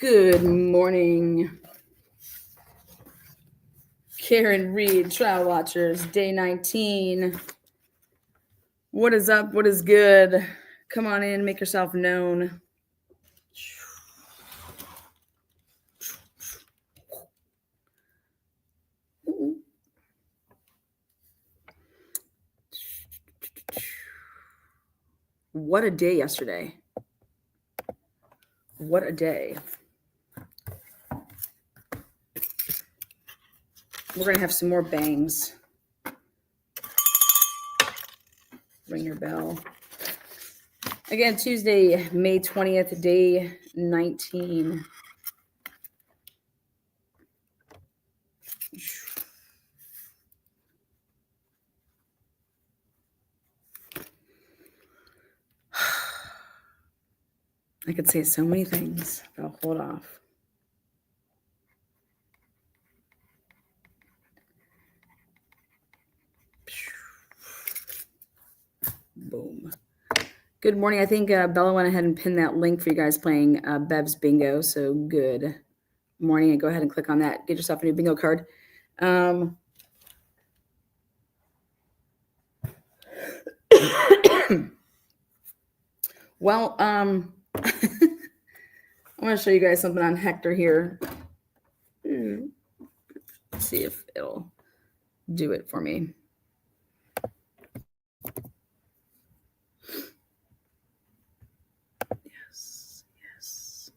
Good morning, Karen Reed, Trial Watchers, day 19. What is up? What is good? Come on in, make yourself known. What a day yesterday. What a day. We're going to have some more bangs. Ring your bell. Again, Tuesday, May 20th, day 19. I could say so many things, but I'll hold off. Boom. Good morning. I think Bella went ahead and pinned that link for you guys playing Bev's Bingo. So good morning. And go ahead and click on that. Get yourself a new bingo card. Well, I'm going to show you guys something on Hector here. Let's see if it'll do it for me. Yes, yes.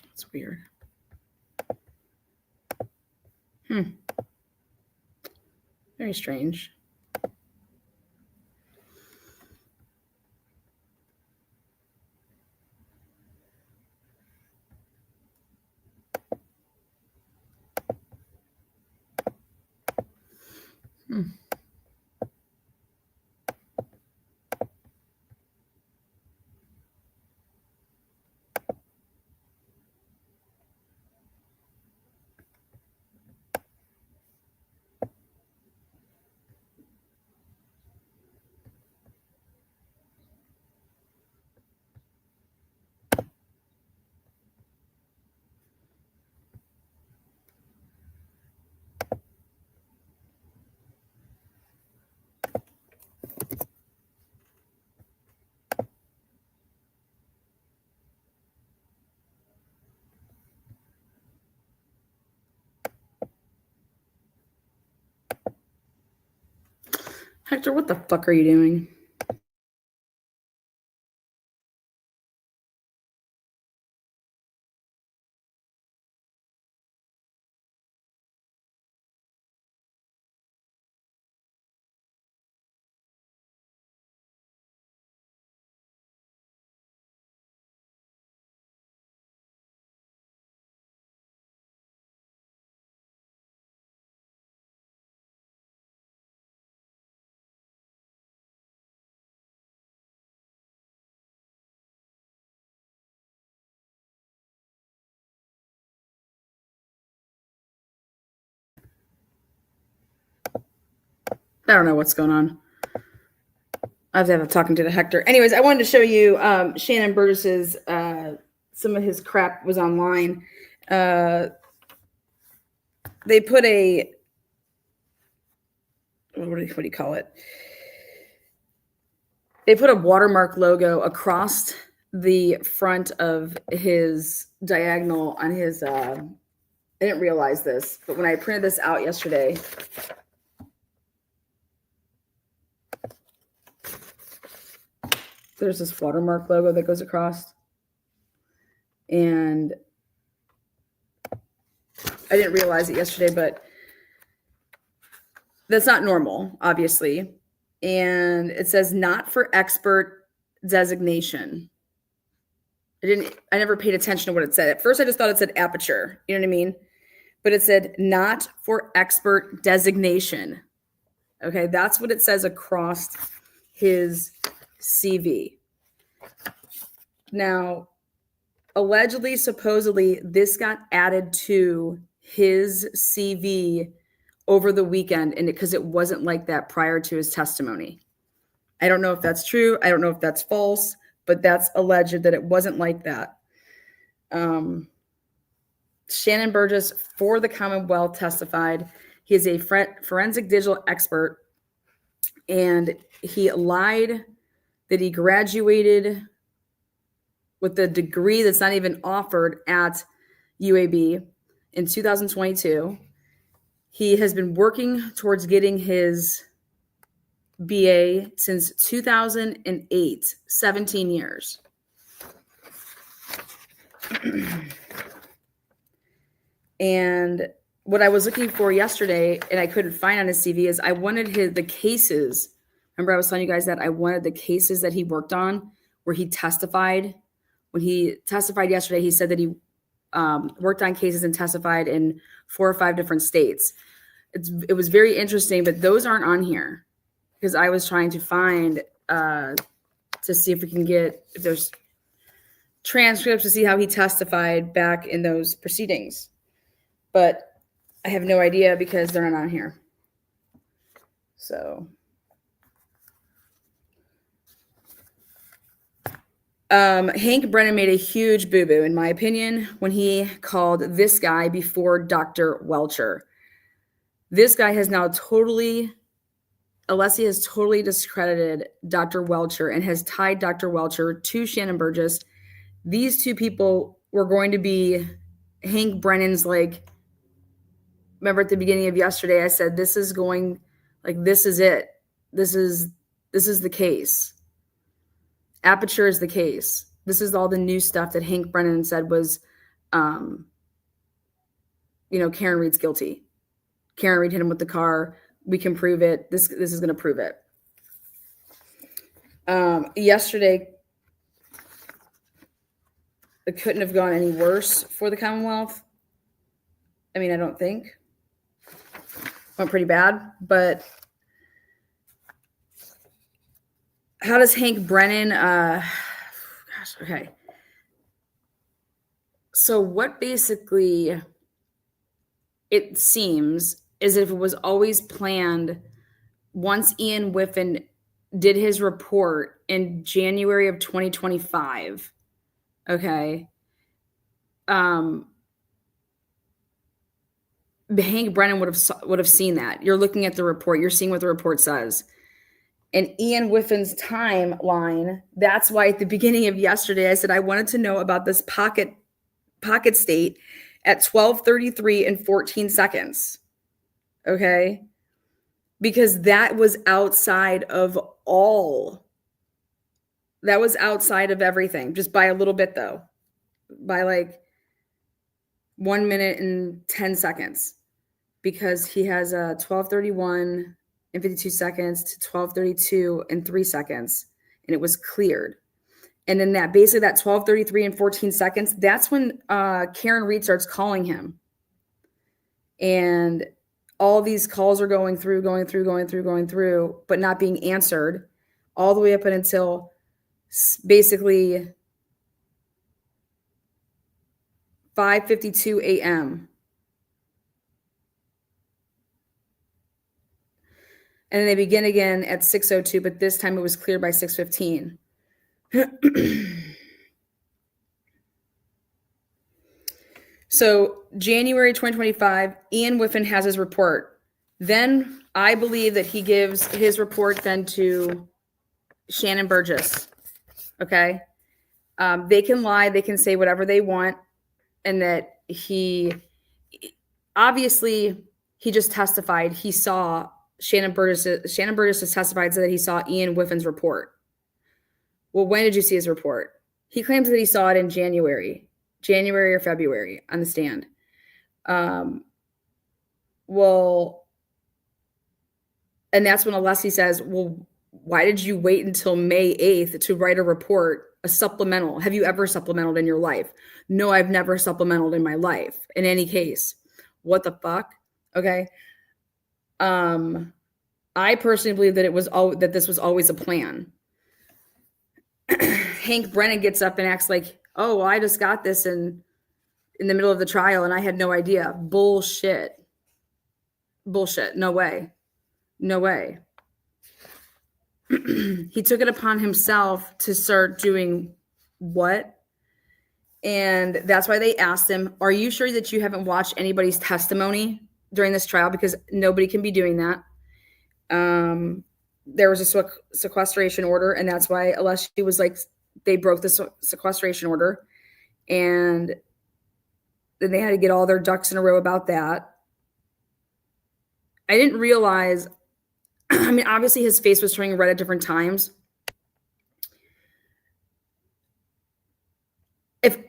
That's weird. Very strange. Hector, what the fuck are you doing? I don't know what's going on. I have to have talking to the Hector. Anyways, I wanted to show you Shannon Burgess's, some of his crap was online. They put a, what do you call it? They put a watermark logo across the front of his diagonal on his, I didn't realize this, but when I printed this out yesterday, There's this watermark logo that goes across. And I didn't realize it yesterday, but that's not normal, obviously. And it says not for expert designation. I never paid attention to what it said. At first, I just thought it said Aperture. You know what I mean? But it said not for expert designation. Okay, that's what it says across his CV. Now, allegedly, supposedly, this got added to his CV over the weekend, and because it wasn't like that prior to his testimony. I don't know if that's true. I don't know if that's false, but that's alleged that it wasn't like that. Shannon Burgess for the Commonwealth testified. He is a forensic digital expert, and he lied that he graduated with a degree that's not even offered at UAB in 2022. He has been working towards getting his BA since 2008, 17 years. And what I was looking for yesterday, and I couldn't find on his CV, is I wanted the cases. Remember, I was telling you guys that I wanted the cases that he worked on where he testified. When he testified yesterday, he said that he worked on cases and testified in 4 or 5 different states. It was very interesting, but those aren't on here because I was trying to find to see if we can get, if there's transcripts to see how he testified back in those proceedings. But I have no idea because they're not on here. So Hank Brennan made a huge boo-boo, in my opinion, when he called this guy before Dr. Welcher. This guy has now Alessi has totally discredited Dr. Welcher and has tied Dr. Welcher to Shannon Burgess. These two people were going to be Hank Brennan's, like, remember at the beginning of yesterday, I said, this is going, like, this is it. This is the case. Aperture is the case. This is all the new stuff that Hank Brennan said was, Karen Reed's guilty. Karen Reed hit him with the car. We can prove it. This is going to prove it. Yesterday, it couldn't have gone any worse for the Commonwealth. I mean, I don't think. Went pretty bad, but how does Hank Brennan, okay. So what basically it seems is if it was always planned, once Ian Whiffen did his report in January of 2025, okay, Hank Brennan would have seen that. You're looking at the report. You're seeing what the report says. And Ian Whiffen's timeline, that's why at the beginning of yesterday, I said I wanted to know about this pocket state at 12:33 and 14 seconds. Okay? Because that was outside of everything, just by a little bit though. By like 1 minute and 10 seconds. Because he has a 12:31 and 52 seconds to 12:32 and 3 seconds, and it was cleared. And then that 12:33 and 14 seconds, that's when Karen Reed starts calling him. And all these calls are going through, but not being answered all the way up until basically 5:52 a.m. And then they begin again at 6:02, but this time it was cleared by 6:15. So January 2025, Ian Whiffen has his report. Then I believe that he gives his report then to Shannon Burgess. Okay. They can lie. They can say whatever they want. And that he just testified. He saw Shannon Burgess has testified so that he saw Ian Whiffen's report. Well, when did you see his report? He claims that he saw it in January or February on the stand. Well, and that's when Alessi says, well, why did you wait until May 8th to write a report, a supplemental? Have you ever supplemented in your life? No, I've never supplemented in my life in any case. What the fuck? Okay. I personally believe that that this was always a plan. Hank Brennan gets up and acts like, oh, well, I just got this in the middle of the trial and I had no idea. Bullshit. No way. He took it upon himself to start doing what? And that's why they asked him, are you sure that you haven't watched anybody's testimony during this trial? Because nobody can be doing that. There was a sequestration order, and that's why Alessi was like, they broke the sequestration order, and then they had to get all their ducks in a row about that. I didn't realize, I mean, obviously his face was turning red at different times. If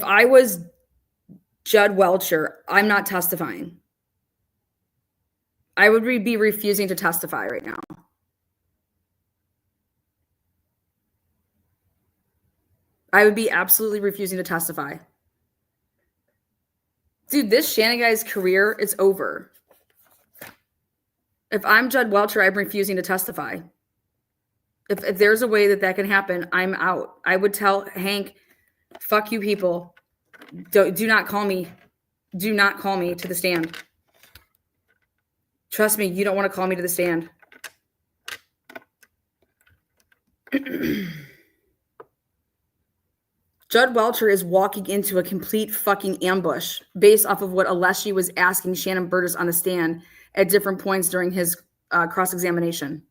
I was Judd Welcher, I'm not testifying. I would be refusing to testify right now. I would be absolutely refusing to testify. Dude, this Shannon guy's career is over. If I'm Judd Welcher, I'm refusing to testify. If there's a way that can happen, I'm out. I would tell Hank, fuck you people. Do not call me. Do not call me to the stand. Trust me, you don't want to call me to the stand. Judd Welcher is walking into a complete fucking ambush based off of what Alessi was asking Shannon Burtis on the stand at different points during his cross-examination.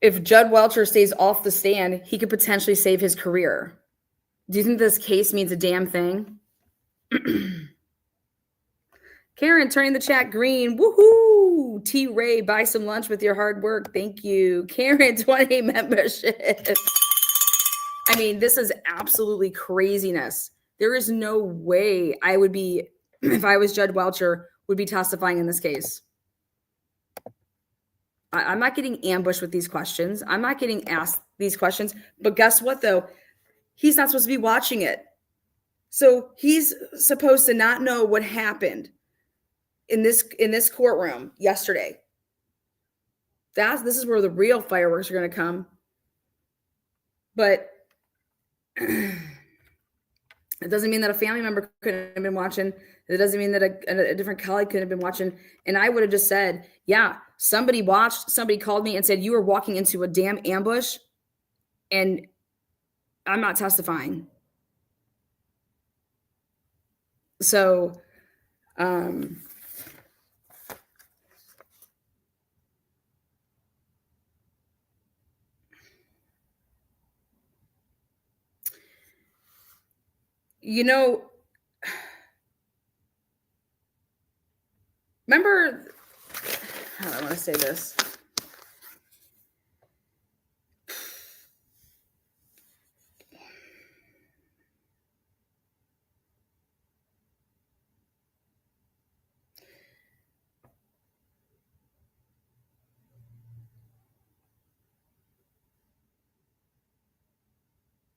If Judd Welcher stays off the stand, he could potentially save his career. Do you think this case means a damn thing? Karen, turning the chat green. Woohoo! T. Ray, buy some lunch with your hard work. Thank you. Karen, 20 membership. I mean, this is absolutely craziness. There is no way I would be, if I was Judd Welcher, would be testifying in this case. I'm not getting ambushed with these questions. I'm not getting asked these questions. But guess what, though? He's not supposed to be watching it. So he's supposed to not know what happened in this courtroom yesterday. This is where the real fireworks are going to come. But it doesn't mean that a family member couldn't have been watching. It doesn't mean that a different colleague could have been watching. And I would have just said, yeah, somebody watched, somebody called me and said, you were walking into a damn ambush and I'm not testifying. So, you know, remember, how do I want to say this?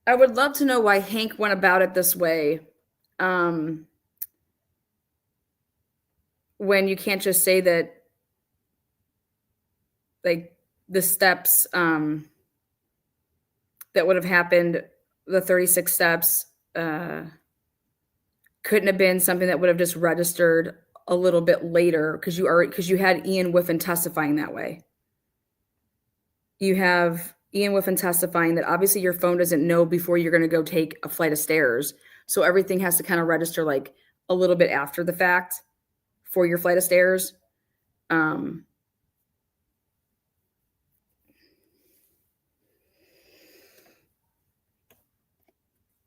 I would love to know why Hank went about it this way. When you can't just say that, like, the steps that would have happened, the 36 steps, couldn't have been something that would have just registered a little bit later because you had Ian Whiffen testifying that way. You have Ian Whiffen testifying that obviously your phone doesn't know before you're going to go take a flight of stairs. So everything has to kind of register like a little bit after the fact for your flight of stairs.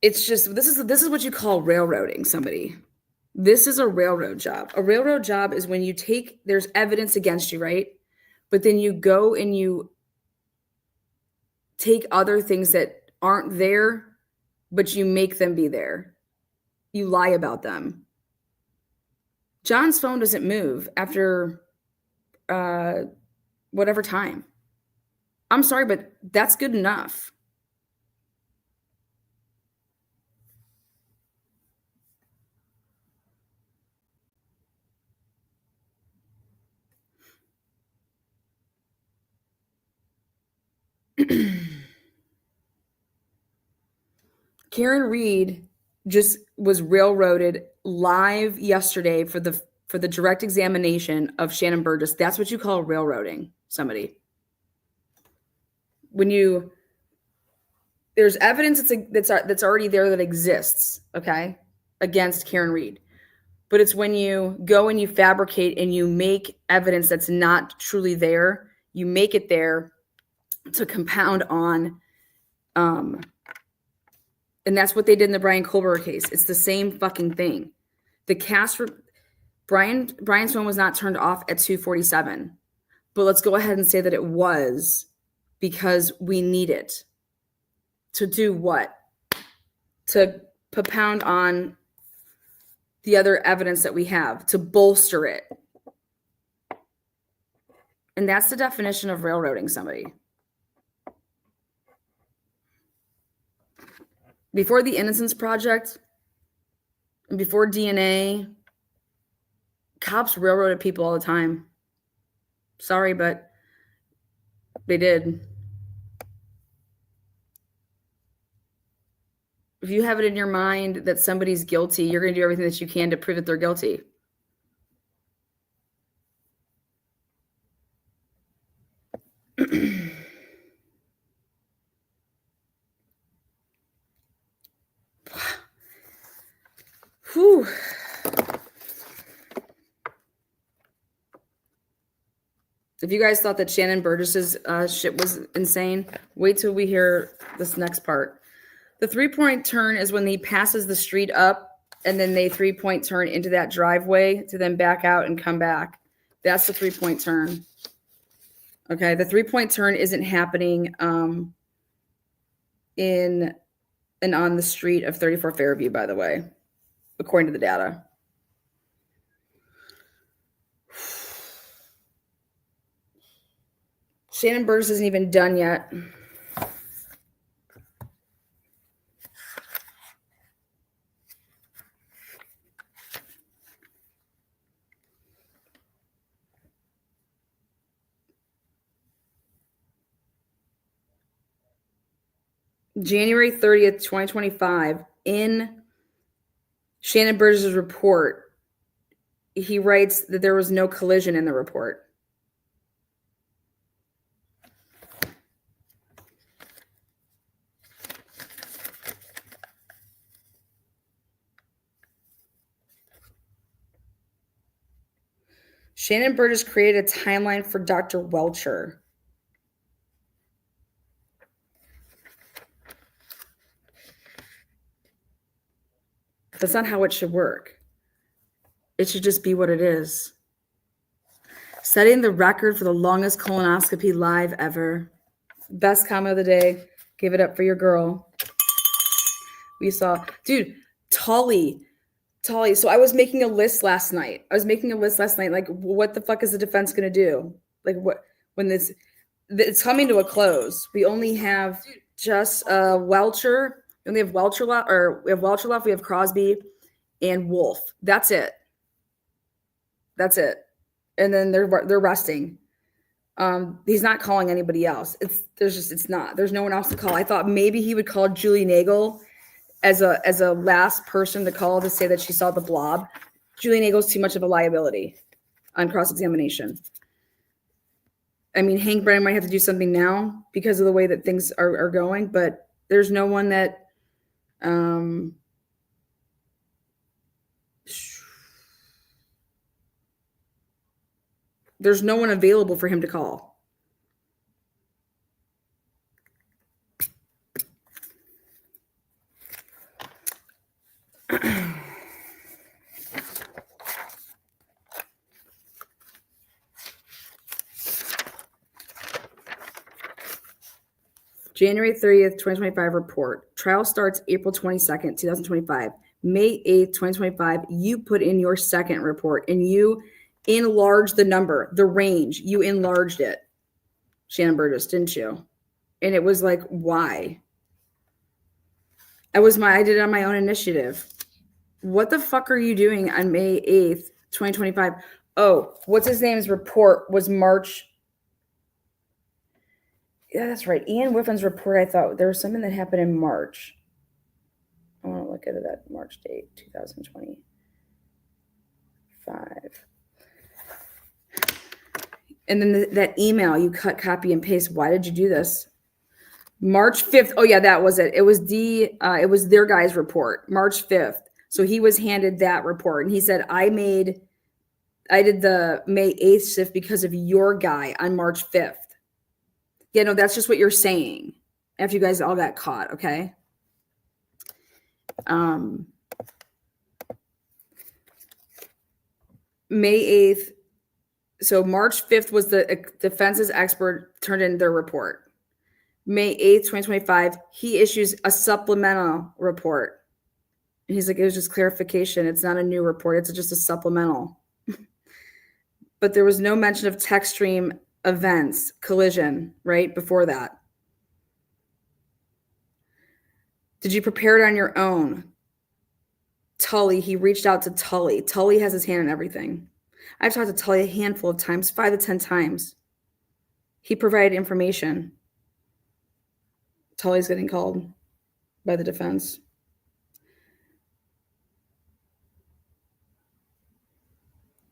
It's just, this is what you call railroading somebody. This is a railroad job. A railroad job is when there's evidence against you, right? But then you go and you take other things that aren't there, but you make them be there. You lie about them. John's phone doesn't move after whatever time. I'm sorry, but that's good enough. Karen Reed just was railroaded live yesterday for the direct examination of Shannon Burgess. That's what you call railroading somebody. When there's evidence that's already there that exists, okay, against Karen Reed. But it's when you go and you fabricate and you make evidence that's not truly there, you make it there to compound on, and that's what they did in the Brian Kohlberger case. It's the same fucking thing. The cast for Brian's phone was not turned off at 2:47, but let's go ahead and say that it was, because we need it to do what? To propound on the other evidence that we have, to bolster it. And that's the definition of railroading somebody. Before the Innocence Project and before DNA, cops railroaded people all the time. Sorry, but they did. If you have it in your mind that somebody's guilty, you're going to do everything that you can to prove that they're guilty. Whew. If you guys thought that Shannon Burgess's shit was insane, wait till we hear this next part. The 3-point turn is when he passes the street up and then they 3-point turn into that driveway to then back out and come back. That's the 3-point turn. Okay, the 3-point turn isn't happening in and on the street of 34 Fairview, by the way, according to the data. Shannon Burgess isn't even done yet. January 30th, 2025, in Shannon Burgess's report, he writes that there was no collision in the report. Shannon Burgess created a timeline for Dr. Welcher. That's not how it should work. It should just be what it is. Setting the record for the longest colonoscopy live ever. Best comment of the day. Give it up for your girl. We saw, dude, Tully. So I was making a list last night. Like, what the fuck is the defense going to do? Like, what, when it's coming to a close. We only have just Welcher. We only have Welcher left, or we have Welcher left. We have Crosby and Wolf. That's it. And then they're resting. He's not calling anybody else. It's not. There's no one else to call. I thought maybe he would call Julie Nagel as a last person to call to say that she saw the blob. Julie Nagel's too much of a liability on cross-examination. I mean, Hank Brennan might have to do something now because of the way that things are going, but there's no one that there's no one available for him to call. January 30th, 2025 report. Trial starts April 22nd, 2025. May 8th, 2025, you put in your second report and you enlarged the number, the range. You enlarged it, Shannon Burgess, didn't you? And it was like, why? I did it on my own initiative. What the fuck are you doing on May 8th, 2025? Oh, what's his name's report was March. Yeah, that's right. Ian Whiffin's report, I thought there was something that happened in March. I want to look at that March date, 2025. And then that email, you cut, copy, and paste. Why did you do this? March 5th. Oh, yeah, that was it. It was their guy's report, March 5th. So he was handed that report. And he said, I did the May 8th shift because of your guy on March 5th. Yeah, no, that's just what you're saying after you guys all got caught, okay? May 8th. So March 5th was the defense's expert turned in their report. May 8th, 2025, he issues a supplemental report. And he's like, it was just clarification. It's not a new report. It's just a supplemental. But there was no mention of text stream events, collision, right, before that. Did you prepare it on your own? Tully, he reached out to Tully. Tully has his hand in everything. I've talked to Tully a handful of times, 5 to 10 times. He provided information. Tully's getting called by the defense.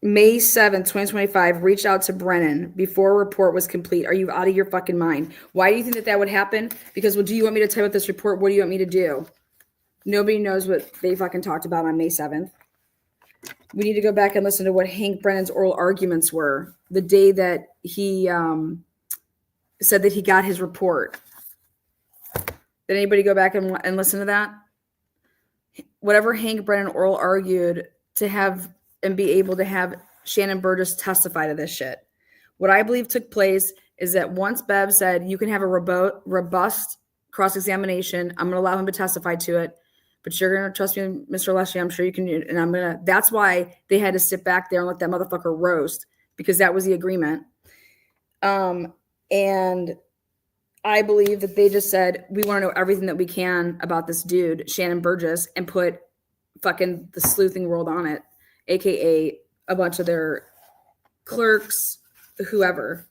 May 7th, 2025, reached out to Brennan before a report was complete. Are you out of your fucking mind? Why do you think that would happen? Because, well, do you want me to type up this report? What do you want me to do? Nobody knows what they fucking talked about on May 7th. We need to go back and listen to what Hank Brennan's oral arguments were the day that he said that he got his report. Did anybody go back and listen to that? Whatever Hank Brennan oral argued to have and be able to have Shannon Burgess testify to this shit. What I believe took place is that once Bev said, you can have a robust cross-examination, I'm going to allow him to testify to it, but you're going to trust me, Mr. Alessi, I'm sure you can, and that's why they had to sit back there and let that motherfucker roast, because that was the agreement. And I believe that they just said, we want to know everything that we can about this dude, Shannon Burgess, and put fucking the sleuthing world on it, AKA a bunch of their clerks, whoever.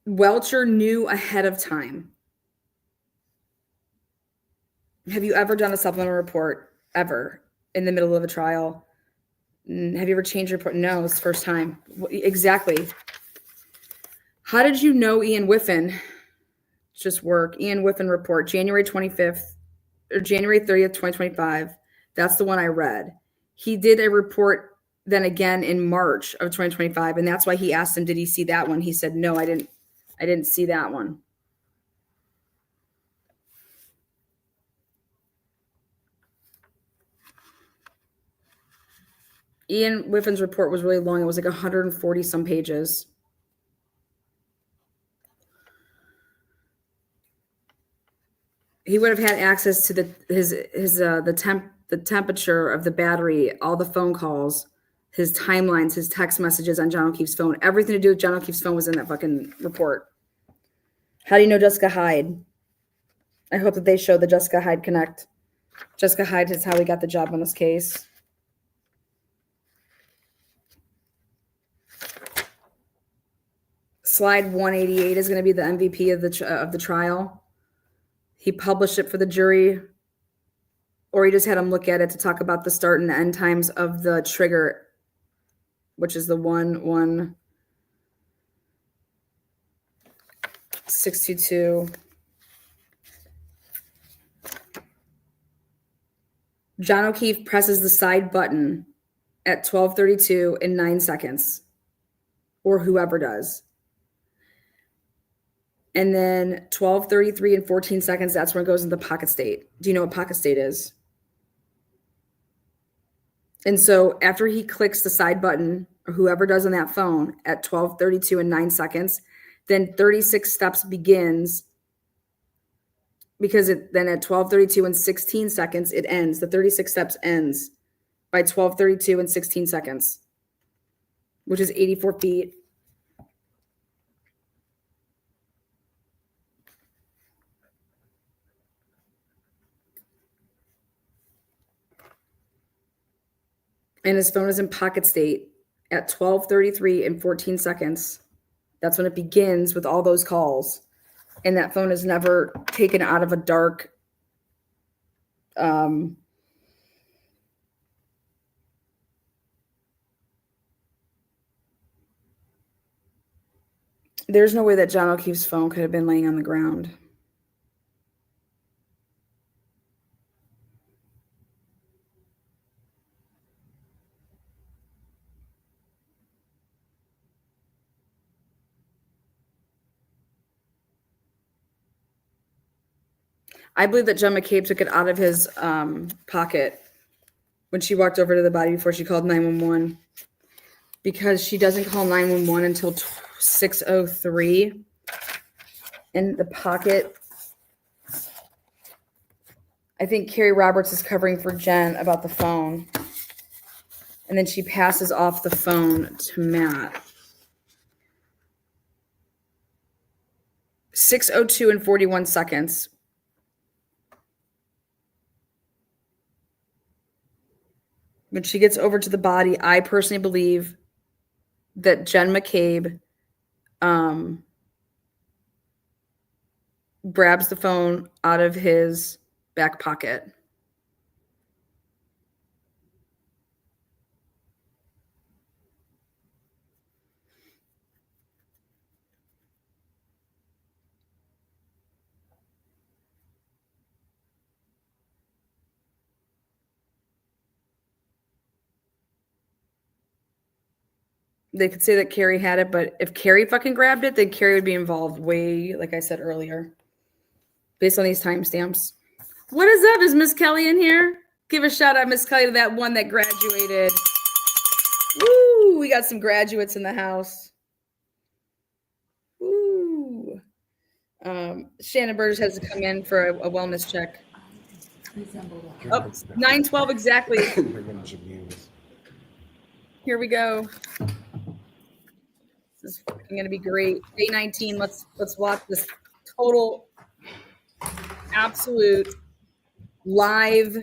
Welcher knew ahead of time. Have you ever done a supplemental report ever in the middle of a trial? Have you ever changed your report? No, it's the first time. Exactly. How did you know Ian Whiffen? Just work. Ian Whiffen report, January 25th or January 30th, 2025. That's the one I read. He did a report then again in March of 2025. And that's why he asked him, did he see that one? He said, no, I didn't see that one. Ian Whiffen's report was really long. It was like 140 some pages. He would have had access to the temperature of the battery, all the phone calls, his timelines, his text messages on John O'Keefe's phone. Everything to do with John O'Keefe's phone was in that fucking report. How do you know Jessica Hyde? I hope that they show the Jessica Hyde connect. Jessica Hyde is how we got the job on this case. Slide 188 is going to be the MVP of the trial. He published it for the jury, or he just had them look at it to talk about the start and the end times of the trigger, which is the 11622. John O'Keefe presses the side button at 12:32 in 9 seconds, or whoever does. And then 12:33 and 14 seconds, that's when it goes into pocket state. Do you know what pocket state is? And so after he clicks the side button or whoever does on that phone at 12:32 and 9 seconds, then 36 steps begins, because then at 12:32 and 16 seconds, it ends. The 36 steps ends by 12:32 and 16 seconds, which is 84 feet. And his phone is in pocket state at 12:33 and 14 seconds. That's when it begins with all those calls. And that phone is never taken out of a dark, there's no way that John O'Keefe's phone could have been laying on the ground. I believe that Jen McCabe took it out of his pocket when she walked over to the body before she called 911, because she doesn't call 911 until 6:03. In the pocket, I think Carrie Roberts is covering for Jen about the phone, and then she passes off the phone to Matt. 6:02 and 41 seconds. When she gets over to the body, I personally believe that Jen McCabe grabs the phone out of his back pocket. They could say that Carrie had it, but if Carrie fucking grabbed it, then Carrie would be involved way, like I said earlier, based on these timestamps. What is up? Is Miss Kelly in here? Give a shout out, Miss Kelly, to that one that graduated. Woo! We got some graduates in the house. Woo! Shannon Burgess has to come in for a wellness check. Oh, 9:12 exactly. Here we go. This is going to be great. Day 19. Let's watch this total, absolute live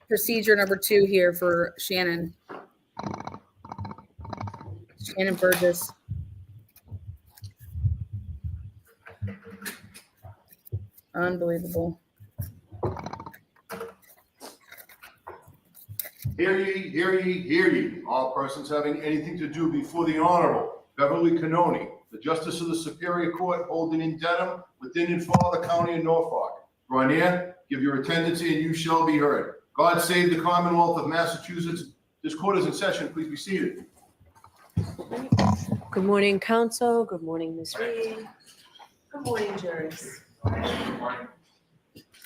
procedure number 2 here for Shannon. Shannon Burgess. Unbelievable. Hear ye, hear ye, hear ye. All persons having anything to do before the Honorable Beverly Canoni, the Justice of the Superior Court holding in Dedham, within and for the County of Norfolk. Draw near, give your attendance, and you shall be heard. God save the Commonwealth of Massachusetts. This court is in session. Please be seated. Good morning, counsel. Good morning, Ms. Reed. Good morning, jurors.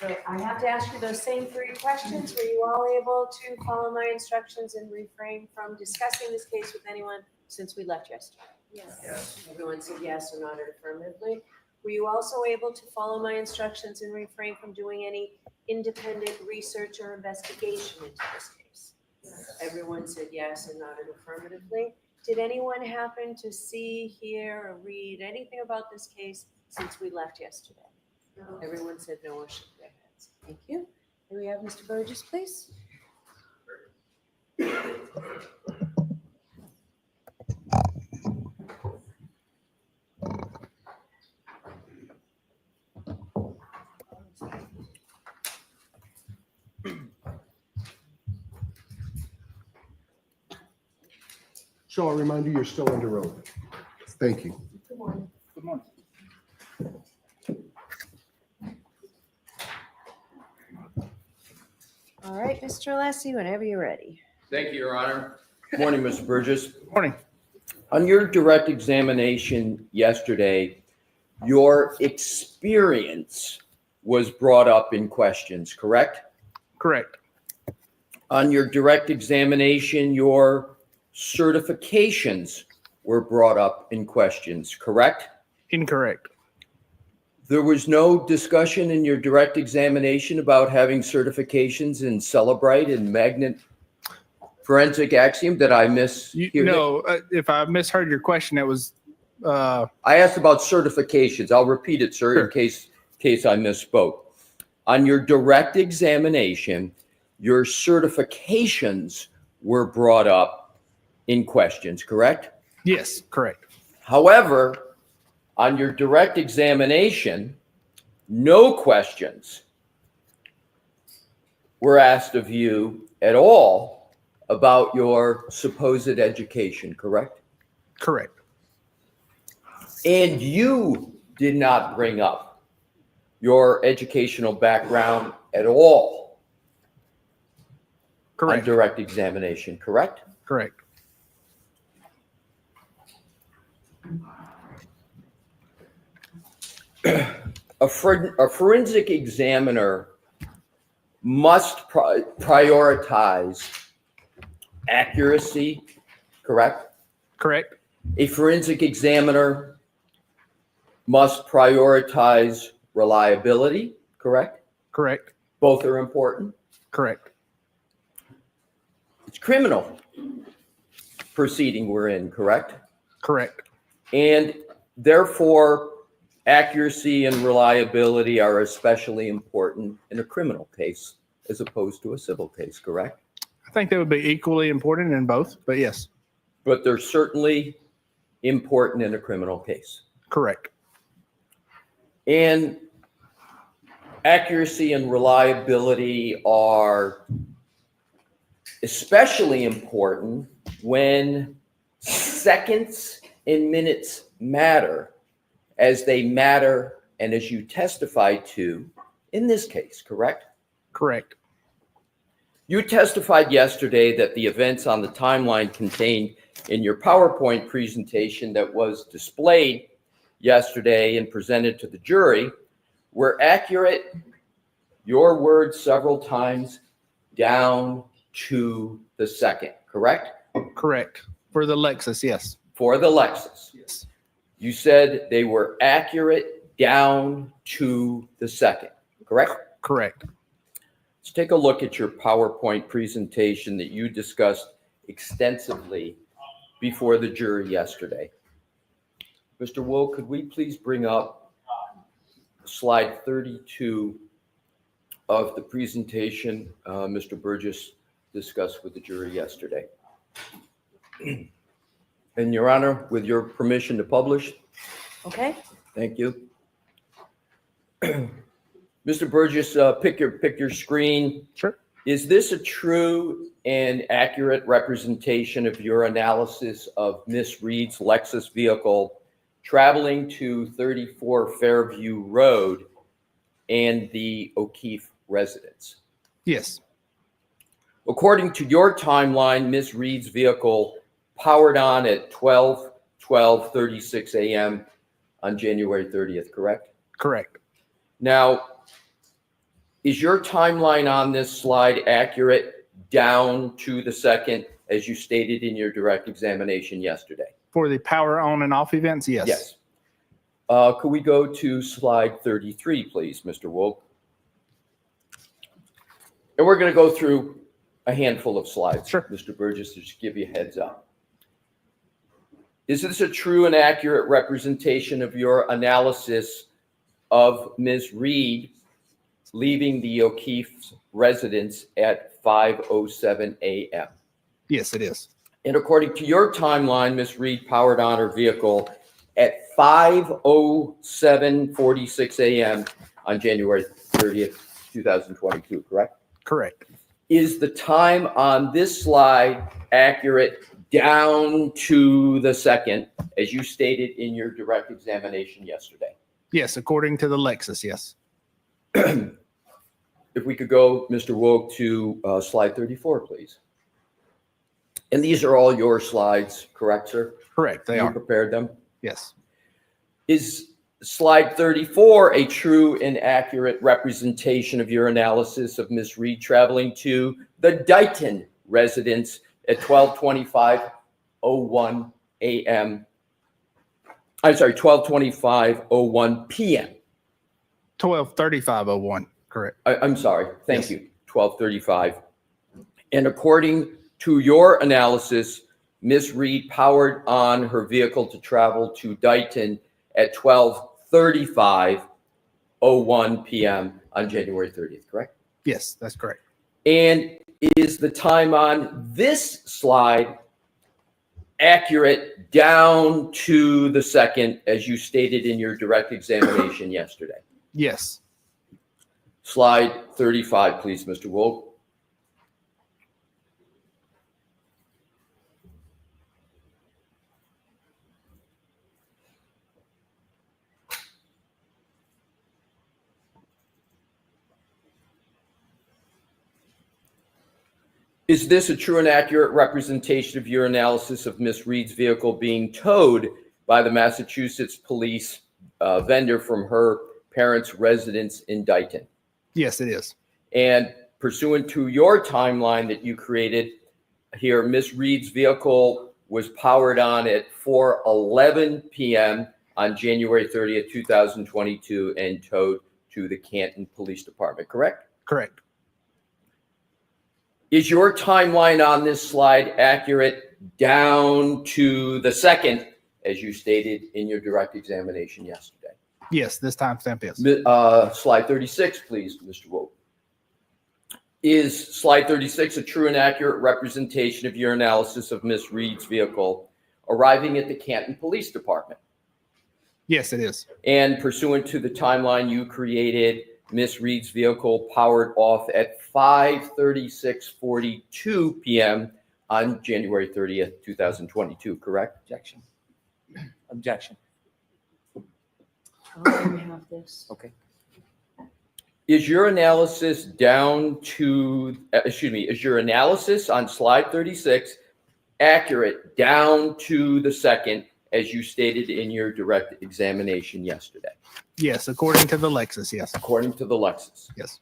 So I have to ask you those same 3 questions. Were you all able to follow my instructions and refrain from discussing this case with anyone since we left yesterday? Yes. Everyone said yes or nodded affirmatively. Were you also able to follow my instructions and refrain from doing any independent research or investigation into this case? Yes. Everyone said yes and nodded affirmatively. Did anyone happen to see, hear, or read anything about this case since we left yesterday? No. Everyone said no or shook their heads. Thank you. May we have Mr. Burgess, please? So I'll remind you, you're still under oath. Thank you. Good morning. Good morning. All right, Mr. Alessi, whenever you're ready. Thank you, Your Honor. Good morning, Mr. Burgess. Good morning. On your direct examination yesterday, your experience was brought up in questions, correct? Correct. On your direct examination, your certifications were brought up in questions, correct? Incorrect. There was no discussion in your direct examination about having certifications in Celebrite and Magnet Forensic Axiom. Did I mishear that? No, if I misheard your question, it was, I asked about certifications. I'll repeat it, sir, Sure. in case I misspoke. On your direct examination, your certifications were brought up in questions, correct? yes, correct. However, on your direct examination, no questions were asked of you at all about your supposed education, correct? Correct. And you did not bring up your educational background at all on Correct. direct examination, correct? Correct. A forensic examiner must prioritize accuracy, correct? Correct. A forensic examiner must prioritize reliability, correct? Correct. Both are important. Correct. It's criminal proceeding we're in, correct? Correct. And therefore, accuracy and reliability are especially important in a criminal case as opposed to a civil case, correct? I think they would be equally important in both, but yes, But they're certainly important in a criminal case. correct. And accuracy and reliability are especially important when seconds and minutes matter as they matter and as you testify to in this case, correct? Correct. You testified yesterday that the events on the timeline contained in your PowerPoint presentation that was displayed yesterday and presented to the jury were accurate, your words several times, down to the second, correct? Correct. For the Lexus, yes. For the Lexus. Yes. You said they were accurate down to the second, correct? Correct. Let's take a look at your PowerPoint presentation that you discussed extensively before the jury yesterday. Mr. Wool, could we please bring up slide 32 of the presentation Mr. Burgess discussed with the jury yesterday? And Your Honor, with your permission to publish, Okay, thank you. Mr. Burgess, pick your screen. Sure. Is this a true and accurate representation of your analysis of Miss Reed's Lexus vehicle traveling to 34 Fairview Road and the O'Keefe residence? Yes. According to your timeline, Miss Reed's vehicle powered on at 12:36 a.m. on January 30th, correct? Correct. Now, is your timeline on this slide accurate down to the second, as you stated in your direct examination yesterday? For the power on and off events, yes. Yes. Could we go to slide 33, please, Mr. Wool? And we're going to go through a handful of slides, Sure. Mr. Burgess, to just give you a heads up. Is this a true and accurate representation of your analysis of Ms. Reed leaving the O'Keefe residence at 5:07 a.m.? Yes, it is. And according to your timeline, Ms. Reed powered on her vehicle at 5:07:46 a.m. on January 30th, 2022, correct? Correct. Is the time on this slide accurate down to the second, as you stated in your direct examination yesterday? Yes, according to the Lexus, yes. If we could go, Mr. Woog, to slide 34, please. And these are all your slides, correct, sir? Correct. They You are. prepared them? Yes. Is slide 34 a true and accurate representation of your analysis of Ms. Reed traveling to the Dighton residence at 12:25 12:25:01 a.m. I'm sorry, 12:25:01 p.m. 12:35:01. Correct. I'm sorry, thank Yes. you, 12:35. And according to your analysis, Ms. Reed powered on her vehicle to travel to Dayton at 12:35:01 p.m. on January 30th, correct? Yes, that's correct. And is the time on this slide accurate down to the second, as you stated in your direct examination yesterday? Yes. Slide 35, please, Mr. Wool. Is this a true and accurate representation of your analysis of Miss Reed's vehicle being towed by the Massachusetts police vendor from her parents' residence in Dayton? Yes, it is. And pursuant to your timeline that you created here, Miss Reed's vehicle was powered on at 4:11 p.m. on January 30th, 2022, and towed to the Canton Police Department, correct? Correct. Is your timeline on this slide accurate down to the second, as you stated in your direct examination yesterday? Yes, this timestamp is. Slide 36, please, Mr. Wool. Is slide 36 a true and accurate representation of your analysis of Miss Reed's vehicle arriving at the Canton Police Department? Yes, it is. And pursuant to the timeline you created, Miss Reed's vehicle powered off at 5:36:42 p.m. on January 30th, 2022, correct? Objection. Objection. I'll let you have this. Okay. Is your analysis down to, is your analysis on slide 36 accurate down to the second, as you stated in your direct examination yesterday? Yes, according to the Lexus, yes. According to the Lexus. Yes.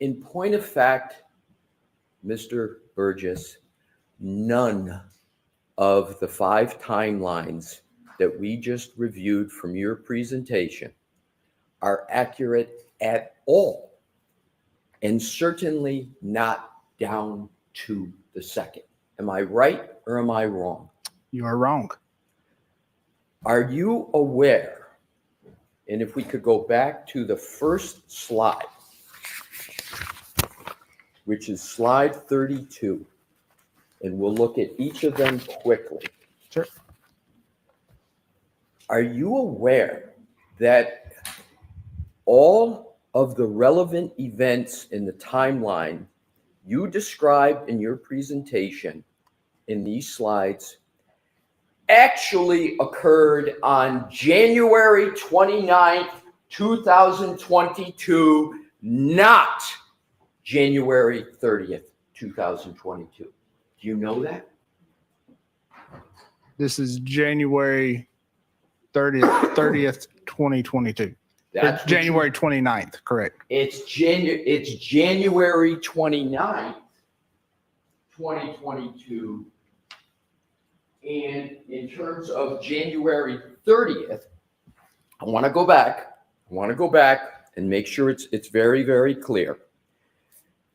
In point of fact, Mr. Burgess, none of the 5 timelines that we just reviewed from your presentation are accurate at all, and certainly not down to the second. Am I right or am I wrong? You are wrong. Are you aware, and if we could go back to the first slide, which is slide 32, and we'll look at each of them quickly. Sure. Are you aware that all of the relevant events in the timeline you described in your presentation in these slides actually occurred on January 29th, 2022, not January 30th, 2022? Do you know that? This is January 30th, 2022. That's what January 29th, correct. It's January 29th, 2022. And in terms of January 30th, I want to go back and make sure it's very, very clear.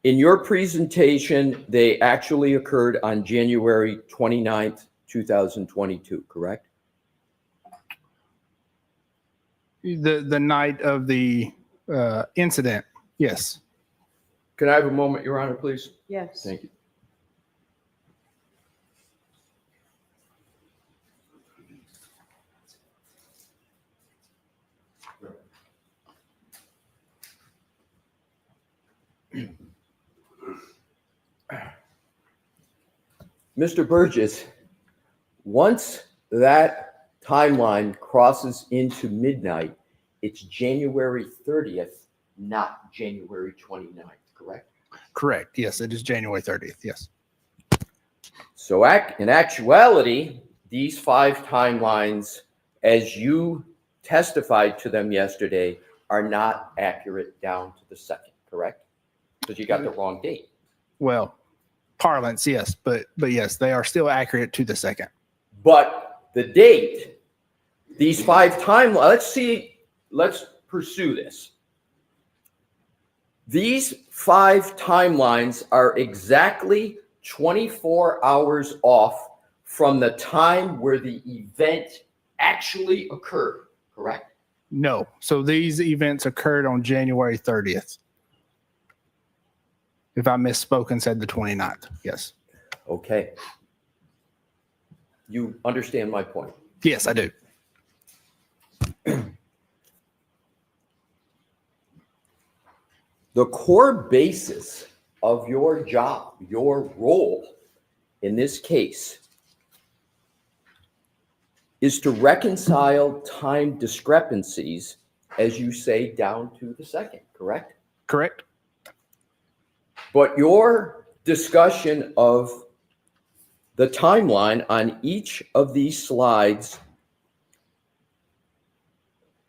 In your presentation, they actually occurred on January 29th, 2022, correct? The night of the incident, yes. Can I have a moment, Your Honor, please? Yes. Thank you. Mr. Burgess, once that timeline crosses into midnight, it's January 30th, not January 29th, correct? Correct. Yes, it is January 30th. Yes. So in actuality, these 5 timelines, as you testified to them yesterday, are not accurate down to the second, correct? Because you got the wrong date. Well, Parlance, yes, but yes, they are still accurate to the second. But the date, these 5 timelines, let's pursue this. These 5 timelines are exactly 24 hours off from the time where the event actually occurred, correct? No. So these events occurred on January 30th. If I misspoke and said the 29th, yes. Okay. You understand my point? Yes, I do. The core basis of your job, your role in this case, is to reconcile time discrepancies, as you say, down to the second, correct? Correct? But your discussion of the timeline on each of these slides,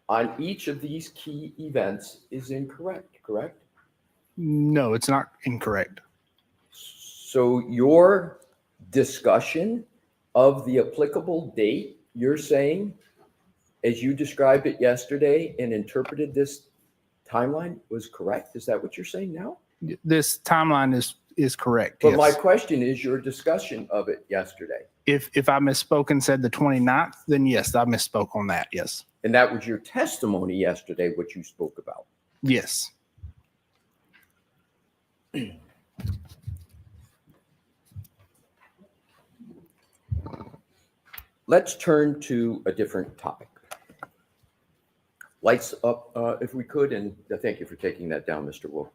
on each of these key events, is incorrect, correct? No, it's not incorrect. So your discussion of the applicable date, you're saying, as you described it yesterday and interpreted this timeline, was correct? Is that what you're saying now? This timeline is correct. But yes. my question is your discussion of it yesterday. If I misspoke and said the 29th, then yes, I misspoke on that. Yes. And that was your testimony yesterday, what you spoke about. Yes. Let's turn to a different topic. Lights up, if we could, and thank you for taking that down, Mr. Wolf.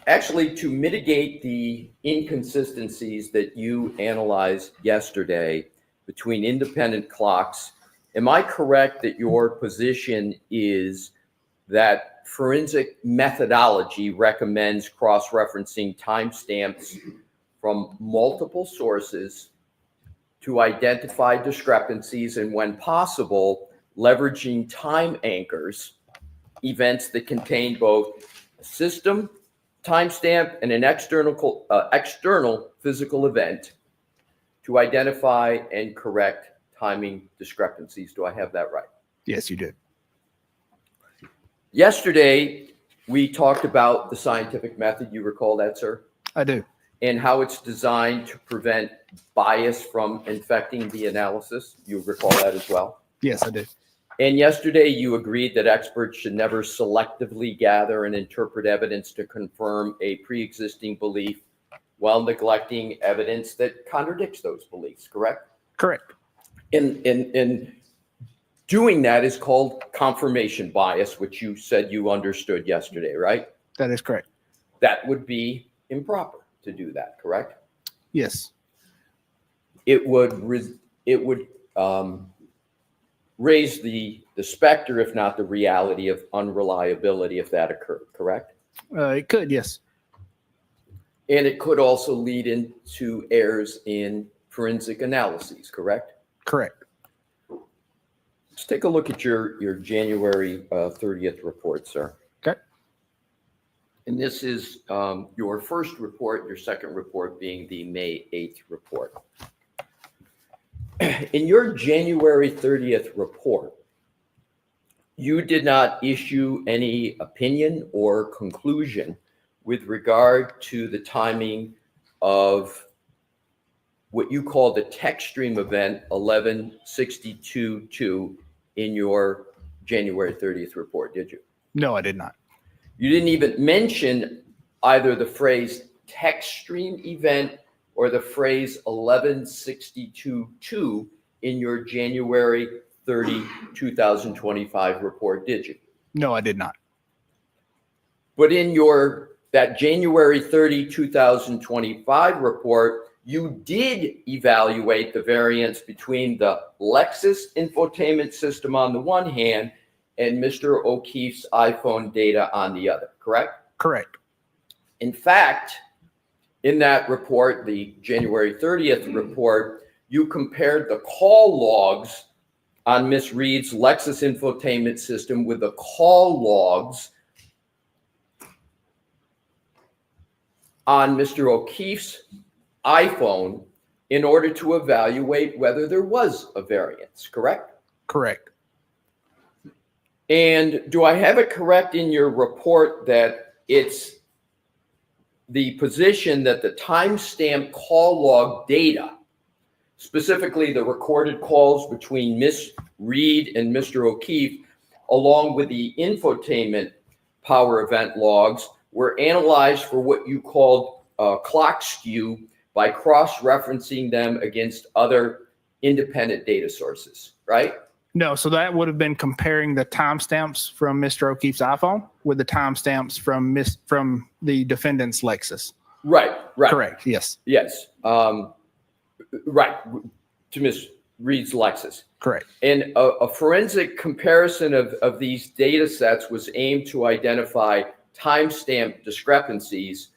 Actually, to mitigate the inconsistencies that you analyzed yesterday between independent clocks, am I correct that your position is that forensic methodology recommends cross-referencing timestamps from multiple sources to identify discrepancies, and when possible, leveraging time anchors, events that contain both a system timestamp and an external physical event to identify and correct timing discrepancies? Do I have that right? Yes, you did. Yesterday, we talked about the scientific method. You recall that, sir? I do. And how it's designed to prevent bias from infecting the analysis. You recall that as well? Yes, I do. And yesterday, you agreed that experts should never selectively gather and interpret evidence to confirm a pre-existing belief while neglecting evidence that contradicts those beliefs, correct? Correct. And doing that is called confirmation bias, which you said you understood yesterday, right? That is correct. That would be improper to do that, correct? Yes. It would raise the specter, if not the reality, of unreliability if that occurred, correct? It could, yes. And it could also lead into errors in forensic analyses, correct? Correct. Let's take a look at your January 30th report, sir. Okay. And this is your first report, your second report being the May 8th report. In your January 30th report, you did not issue any opinion or conclusion with regard to the timing of what you call the text stream event 1162.2 in your January 30th report, did you? No, I did not. You didn't even mention either the phrase text stream event or the phrase 1162.2 in your January 30, 2025 report, did you? No, I did not. But in that January 30, 2025 report, you did evaluate the variance between the Lexus infotainment system on the one hand and Mr. O'Keefe's iPhone data on the other, correct? Correct. In fact, in that report, the January 30th report, you compared the call logs on Miss Reed's Lexus infotainment system with the call logs on Mr. O'Keefe's iPhone in order to evaluate whether there was a variance, correct? Correct. And do I have it correct in your report that it's the position that the timestamp call log data, specifically the recorded calls between Miss Reed and Mr. O'Keefe, along with the infotainment power event logs, were analyzed for what you called clock skew by cross-referencing them against other independent data sources, right? No, so that would have been comparing the timestamps from Mr. O'Keefe's iPhone with the timestamps from the defendant's Lexus. Right. Correct. Yes. Yes. Right. To Miss Reed's Lexus. Correct. And a forensic comparison of these data sets was aimed to identify timestamp discrepancies,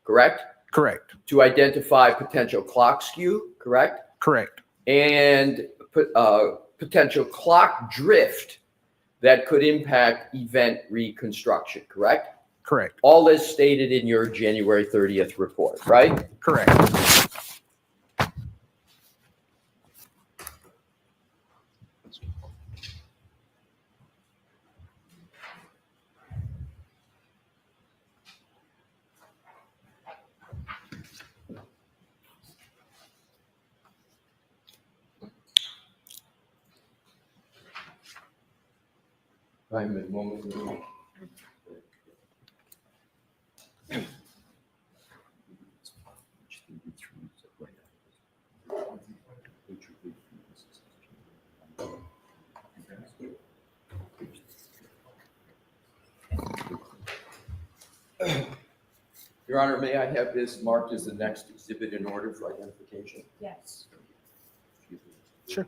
correct? Correct. To identify potential clock skew, correct? Correct. And potential clock drift that could impact event reconstruction, correct? Correct. All as stated in your January 30th report, right? Correct. Your Honor, may I have this marked as the next exhibit in order for identification? Yes. Sure.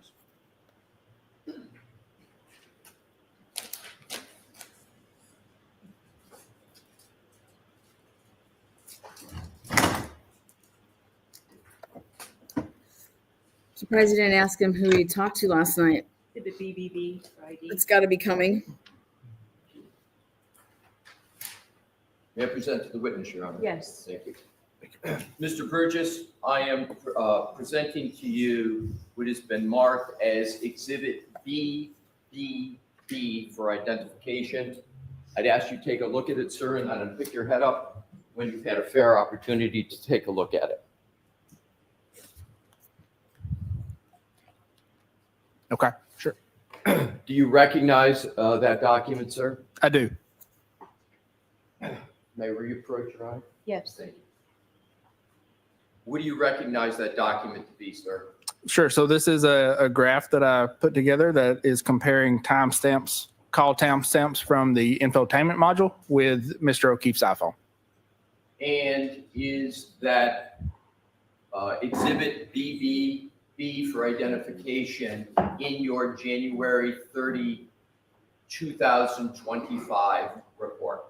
Surprised you didn't ask him who he talked to last night. Did the BBB for ID? It's got to be coming. May I present to the witness, Your Honor? Yes. Thank you. Mr. Burgess, I am presenting to you what has been marked as Exhibit BBB for identification. I'd ask you to take a look at it, sir, and then pick your head up when you've had a fair opportunity to take a look at it. Okay. Sure. Do you recognize that document, sir? I do. May we approach, Your Honor? Yes. Thank you. What do you recognize that document to be, sir? Sure. So this is a graph that I put together that is comparing timestamps, call timestamps from the infotainment module with Mr. O'Keefe's iPhone. And is that Exhibit BBB for identification in your January 30, 2025 report?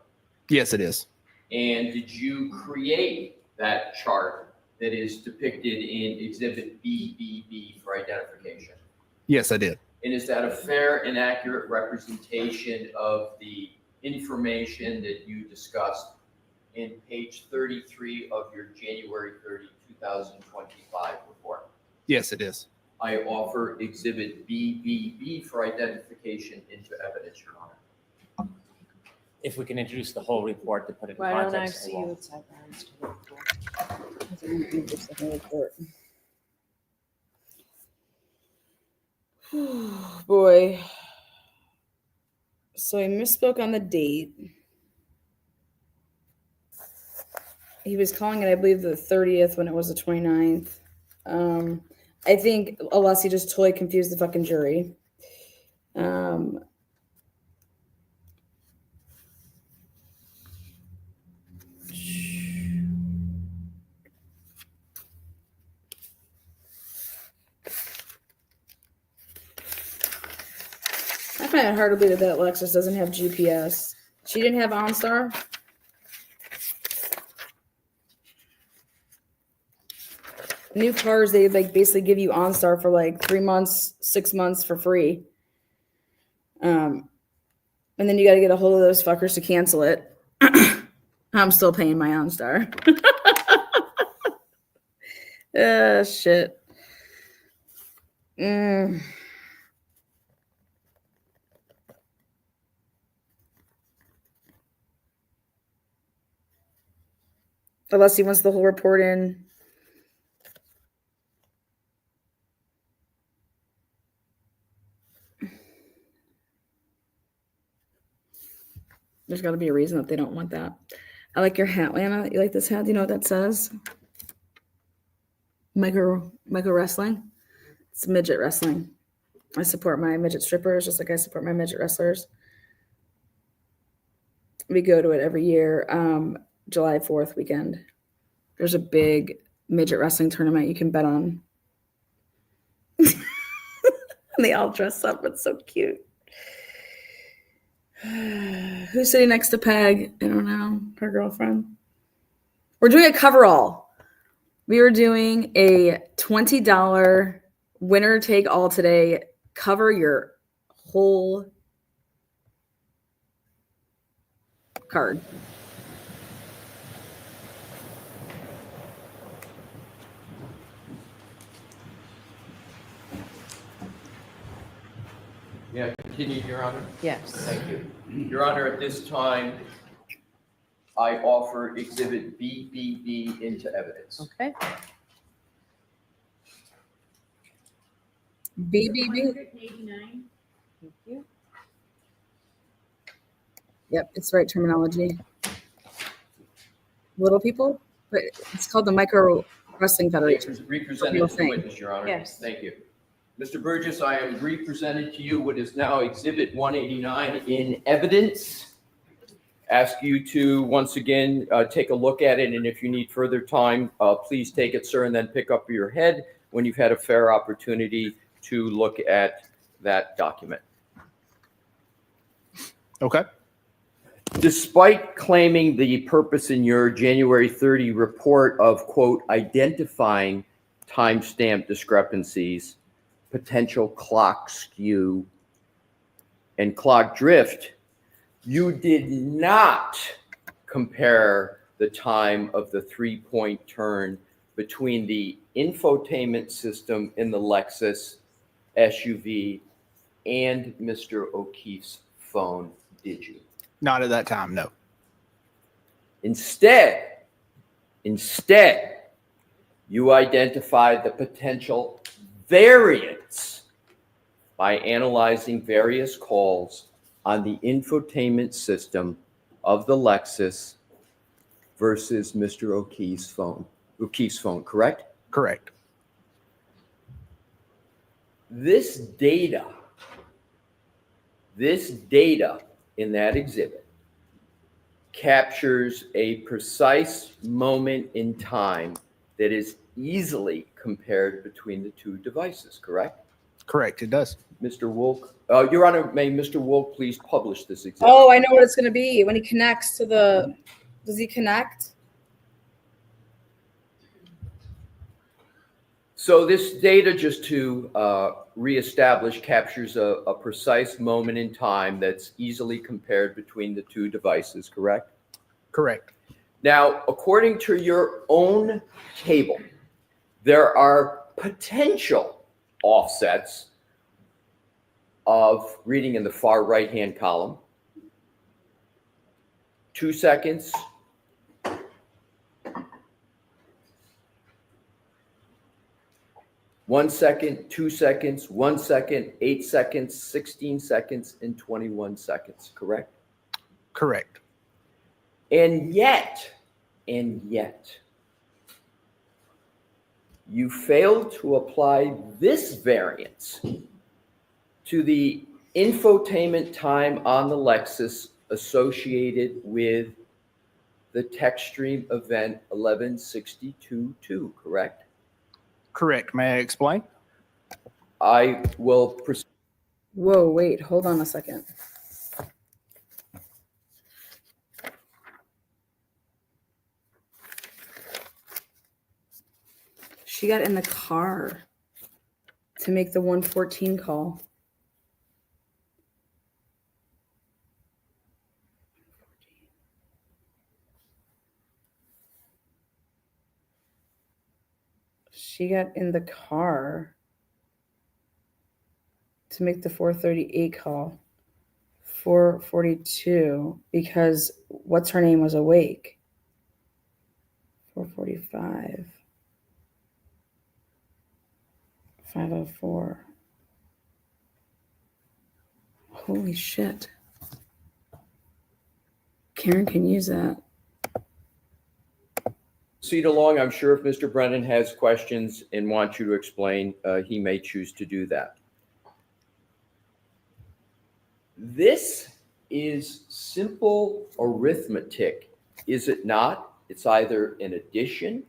Yes, it is. And did you create that chart that is depicted in Exhibit BBB for identification? Yes, I did. And is that a fair and accurate representation of the information that you discussed in page 33 of your January 30, 2025 report? Yes, it is. I offer Exhibit BBB for identification into evidence, Your Honor. If we can introduce the whole report to put it in Why don't I context. see you at sidelines to look for? Boy. So I misspoke on the date. He was calling it, I believe, the 30th when it was the 29th. I think Alessi just totally confused the fucking jury. I find it hard to believe that Lexus doesn't have GPS. She didn't have OnStar? new cars, they like basically give you OnStar for like 3 months, 6 months for free. And then you got to get a hold of those fuckers to cancel it. I'm still paying my OnStar. Shit. Alessi wants the whole report in. There's got to be a reason that they don't want that. I like your hat, Lana. You like this hat? Do you know what that says? Micro wrestling. It's midget wrestling. I support my midget strippers just like I support my midget wrestlers. We go to it every year, July 4th weekend. There's a big midget wrestling tournament you can bet on. And they all dress up. It's so cute. Who's sitting next to Peg? I don't know. Her girlfriend. We're doing a coverall. We were doing a $20 winner take all today. Cover your whole card. Yeah, continue, Your Honor. Yes. Thank you. Your Honor, at this time, I offer Exhibit BBB into evidence. Okay. BBB. 189. Thank you. Yep, it's the right terminology. Little people, but it's called the Micro Wrestling Federation. Represented to the witness, Your Honor. Yes. Thank you. Mr. Burgess, I am represented to you what is now Exhibit 189 in evidence. Ask you to, once again, take a look at it, and if you need further time, please take it, sir, and then pick up your head when you've had a fair opportunity to look at that document. Okay. Despite claiming the purpose in your January 30 report of, quote, identifying timestamp discrepancies, potential clock skew, and clock drift, you did not compare the time of the 3-point turn between the infotainment system in the Lexus SUV and Mr. O'Keefe's phone, did you? Not at that time, no. Instead, you identified the potential variance by analyzing various calls on the infotainment system of the Lexus versus Mr. O'Keefe's phone, correct? Correct. This data in that exhibit captures a precise moment in time that is easily compared between the two devices, correct? Correct, it does. Mr. Wolk, Your Honor, may Mr. Wolk please publish this exhibit? Oh, I know what it's going to be. When he connects to the, does he connect? So this data, just to reestablish, captures a precise moment in time that's easily compared between the two devices, correct? Correct. Now, according to your own table, there are potential offsets of reading in the far right-hand column. 2 seconds. 1 second, 2 seconds, 1 second, 8 seconds, 16 seconds, and 21 seconds, correct? Correct. And yet, you failed to apply this variance to the infotainment time on the Lexus associated with the text stream event 1162.2, correct? Correct. May I explain? I will proceed. Whoa, wait, hold on a second. She got in the car to make the 114 call. She got in the car to make the 438 call. 442 because what's her name was awake. 445. 504. Holy shit. Karen can use that. Proceed along. I'm sure if Mr. Brennan has questions and wants you to explain, he may choose to do that. This is simple arithmetic, is it not? It's either an addition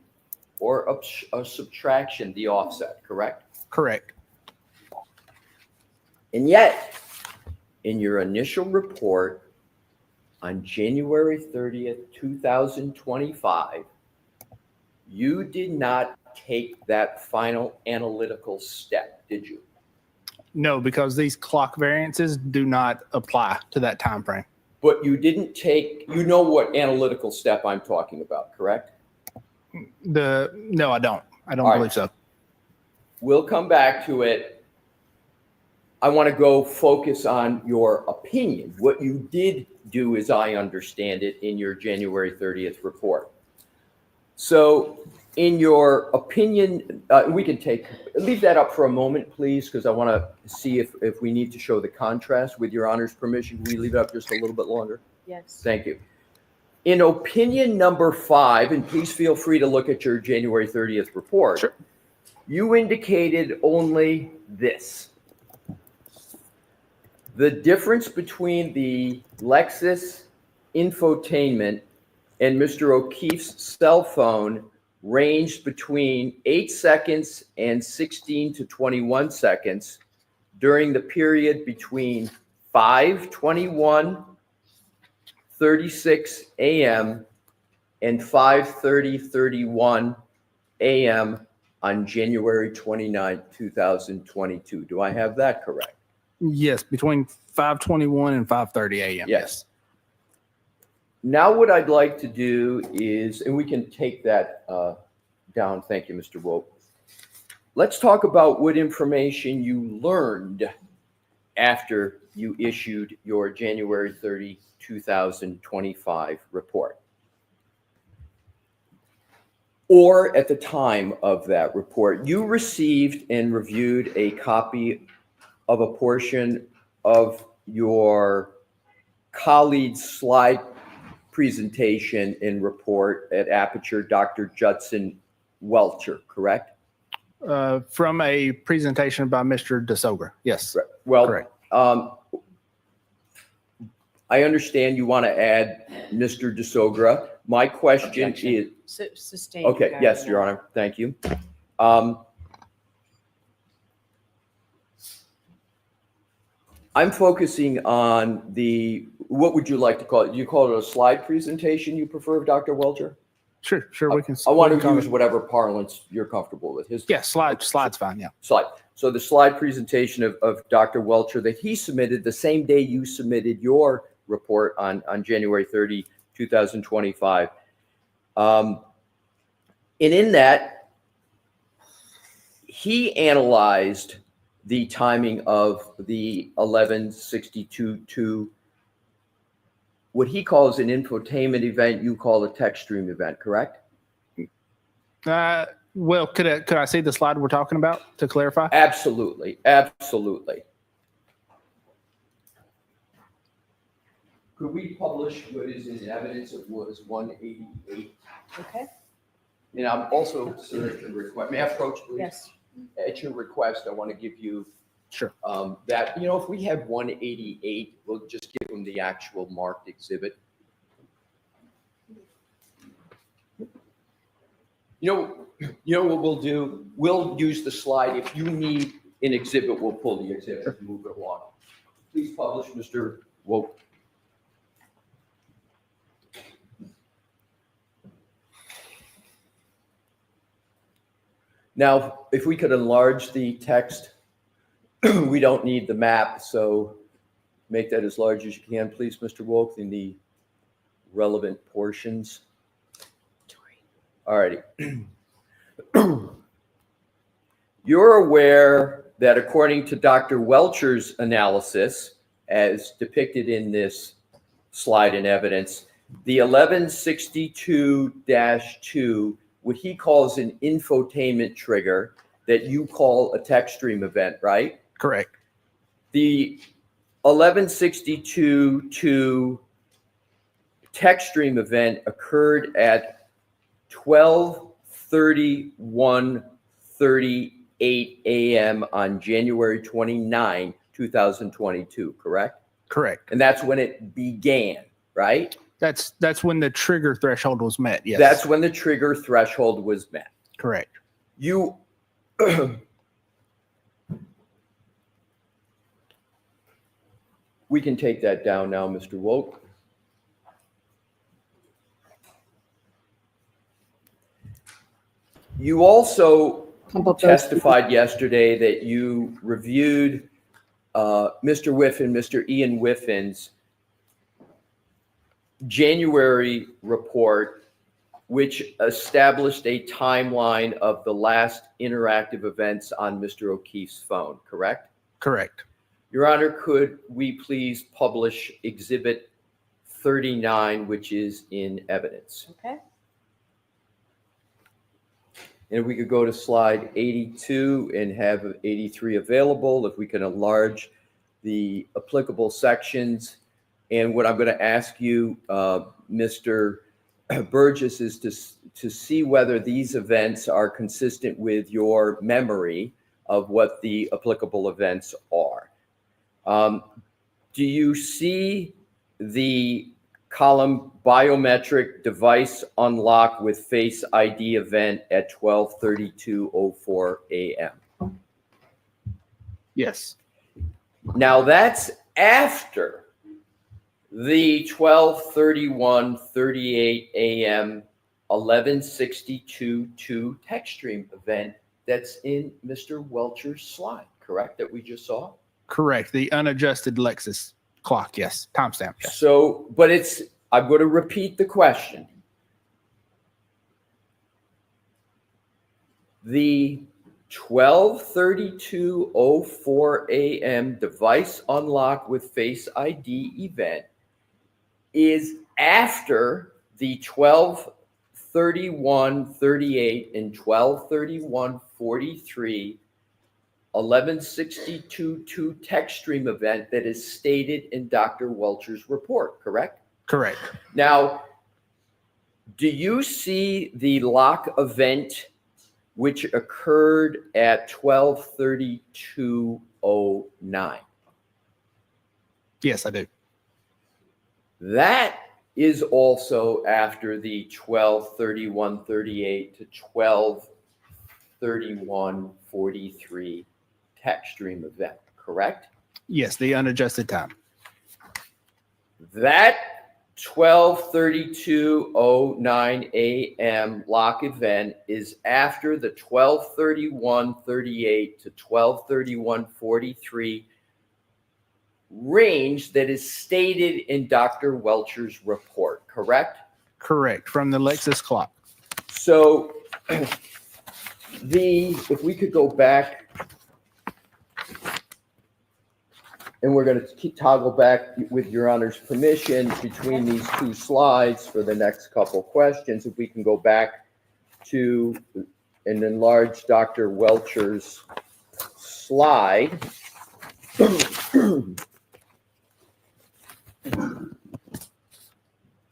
or a subtraction, the offset, correct? Correct. And yet, in your initial report on January 30th, 2025, you did not take that final analytical step, did you? No, because these clock variances do not apply to that time frame. But you didn't take, you know what analytical step I'm talking about, correct? No, I don't. I don't All right. believe so. We'll come back to it. I want to go focus on your opinion. What you did do, as I understand it, in your January 30th report. So in your opinion, we can leave that up for a moment, please, because I want to see if we need to show the contrast. With your honor's permission, can we leave it up just a little bit longer? Yes. Thank you. In opinion number 5, and please feel free to look at your January 30th report, Sure. You indicated only this. The difference between the Lexus infotainment and Mr. O'Keefe's cell phone ranged between 8 seconds and 16 to 21 seconds during the period between 5:21:36 a.m. and 5:30:31 a.m. on January 29, 2022. Do I have that correct? Yes, between 5:21 and 5:30 a.m. Yes. Now what I'd like to do is, and we can take that down. Thank you, Mr. Wope. Let's talk about what information you learned after you issued your January 30, 2025 report. Or at the time of that report, you received and reviewed a copy of a portion of your colleague's slide presentation and report at Aperture, Dr. Judson Welcher, correct? From a presentation by Mr. DeSogra. Yes. Well, correct. I understand you want to add Mr. DeSogra. My question Objection. is, Sustained. okay, yes, Your Honor, thank you. I'm focusing on what would you like to call it? Do you call it a slide presentation you prefer, Dr. Welcher? Sure, we can. I want we to can use whatever parlance you're comfortable with. Yeah, slide's fine. Yeah. Slide. So the slide presentation of Dr. Welcher that he submitted the same day you submitted your report on January 30, 2025. And in that, he analyzed the timing of the 11:62 what he calls an infotainment event, you call a tech stream event, correct? Well, could I see the slide we're talking about to clarify? Absolutely. Could we publish what is in evidence of what is 188? Okay, And I'm also, sir, at your request, may I approach, please? yes. At your request, I want to give you Sure. that, if we have 188, we'll just give them the actual marked exhibit. You know what we'll do? We'll use the slide. If you need an exhibit, we'll pull the exhibit and move it along. Please publish, Mr. Wope. Now, if we could enlarge the text, we don't need the map, so make that as large as you can, please, Mr. Wolk, in the relevant portions. All righty. You're aware that according to Dr. Welcher's analysis, as depicted in this slide in evidence, the 1162-2, what he calls an infotainment trigger that you call a text stream event, right? Correct. The 1162-2 text stream event occurred at 12:31:38 a.m. on January 29, 2022, correct? Correct. And that's when it began, right? That's when the trigger threshold was met. Yes. That's when the trigger threshold was met. correct. You we can take that down now, Mr. Woke. You also testified yesterday that you reviewed Mr. Whiffen, Mr. Ian Whiffen's January report, which established a timeline of the last interactive events on Mr. O'Keefe's phone, correct? Correct. Your Honor, could we please publish Exhibit 39, which is in evidence? Okay. And if we could go to slide 82 and have 83 available, if we can enlarge the applicable sections. And what I'm going to ask you, Mr. Burgess, is to see whether these events are consistent with your memory of what the applicable events are. Do you see the column biometric device unlock with Face ID event at 12:32:04 a.m.? Yes. Now that's after the 12:31:38 a.m. 11:62:2 text stream event that's in Mr. Welcher's slide, correct, that we just saw? Correct. The unadjusted Lexus clock. Yes. Timestamp. Yes. So, but I'm going to repeat the question. The 12:32:04 a.m. device unlock with Face ID event is after the 12:31:38 and 12:31:43 11:62:2 text stream event that is stated in Dr. Welcher's report, correct? Correct. Now, do you see the lock event which occurred at 12:32:09? Yes, I do. That is also after the 12:31:38 to 12:31:43 text stream event, correct? Yes, the unadjusted time. That 12:32:09 a.m. lock event is after the 12:31:38 to 12:31:43 range that is stated in Dr. Welcher's report, correct? Correct. From the Lexus clock. So if we could go back, and we're going to toggle back with Your Honor's permission between these two slides for the next couple questions. If we can go back to an enlarged Dr. Welcher's slide.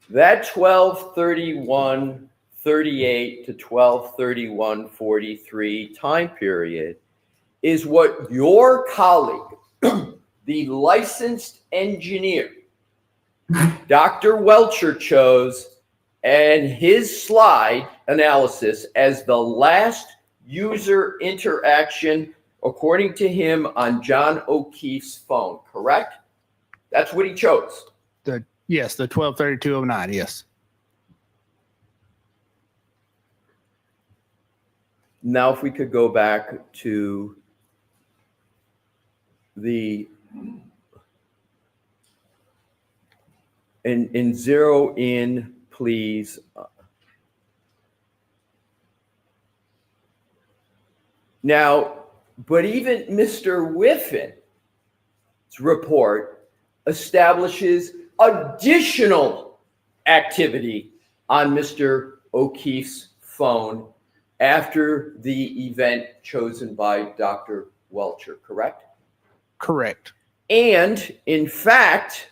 That 12:31:38 to 12:31:43 time period is what your colleague, the licensed engineer, Dr. Welcher, chose and his slide analysis as the last user interaction, according to him, on John O'Keefe's phone, correct? That's what he chose. Yes, the 12:32:09. Yes. Now, if we could go back to and zero in, please. Now, but even Mr. Whiffin's report establishes additional activity on Mr. O'Keefe's phone after the event chosen by Dr. Welcher, correct? Correct. And in fact,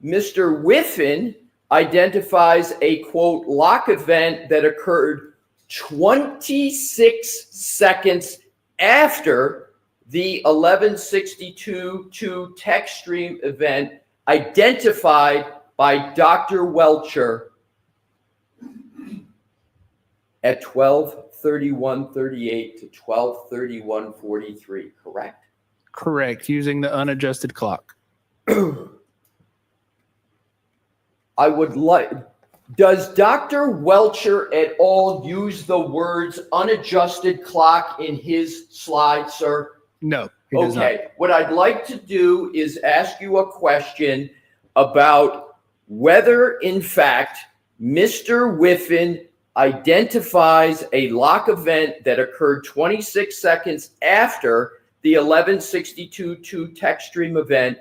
Mr. Whiffin identifies a quote lock event that occurred 26 seconds after the 1162 text stream event identified by Dr. Welcher at 12:31:38 to 12:31:43, correct? Correct. Using the unadjusted clock. I would like, does Dr. Welcher at all use the words unadjusted clock in his slide, sir? No, he does not. Okay, what I'd like to do is ask you a question about whether, in fact, Mr. Whiffin identifies a lock event that occurred 26 seconds after the 1162 text stream event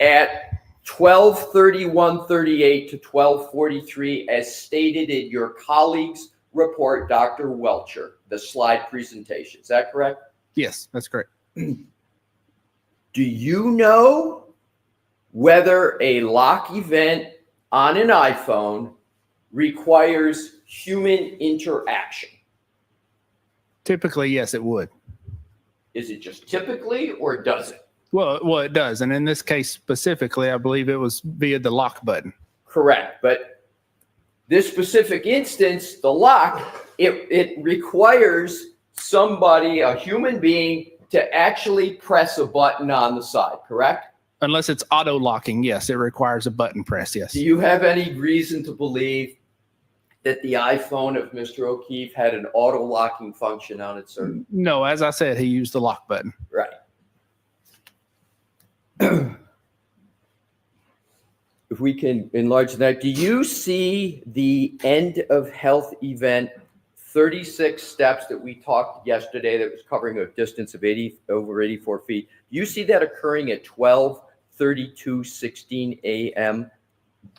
at 12:31:38 to 12:43, as stated in your colleague's report, Dr. Welcher, the slide presentation. Is that correct? Yes, that's correct. Do you know whether a lock event on an iPhone requires human interaction? Typically, yes, it would. Is it just typically, or does it? Well, it does. And in this case specifically, I believe it was via the lock button. Correct. But this specific instance, the lock, it requires somebody, a human being, to actually press a button on the side, correct? Unless it's auto locking, yes, it requires a button press, yes. Do you have any reason to believe that the iPhone of Mr. O'Keefe had an auto locking function on it, sir? No, as I said, he used the lock button. Right. If we can enlarge that, do you see the end of health event 36 steps that we talked yesterday that was covering a distance of over 84 feet? Do you see that occurring at 12:32:16 a.m.?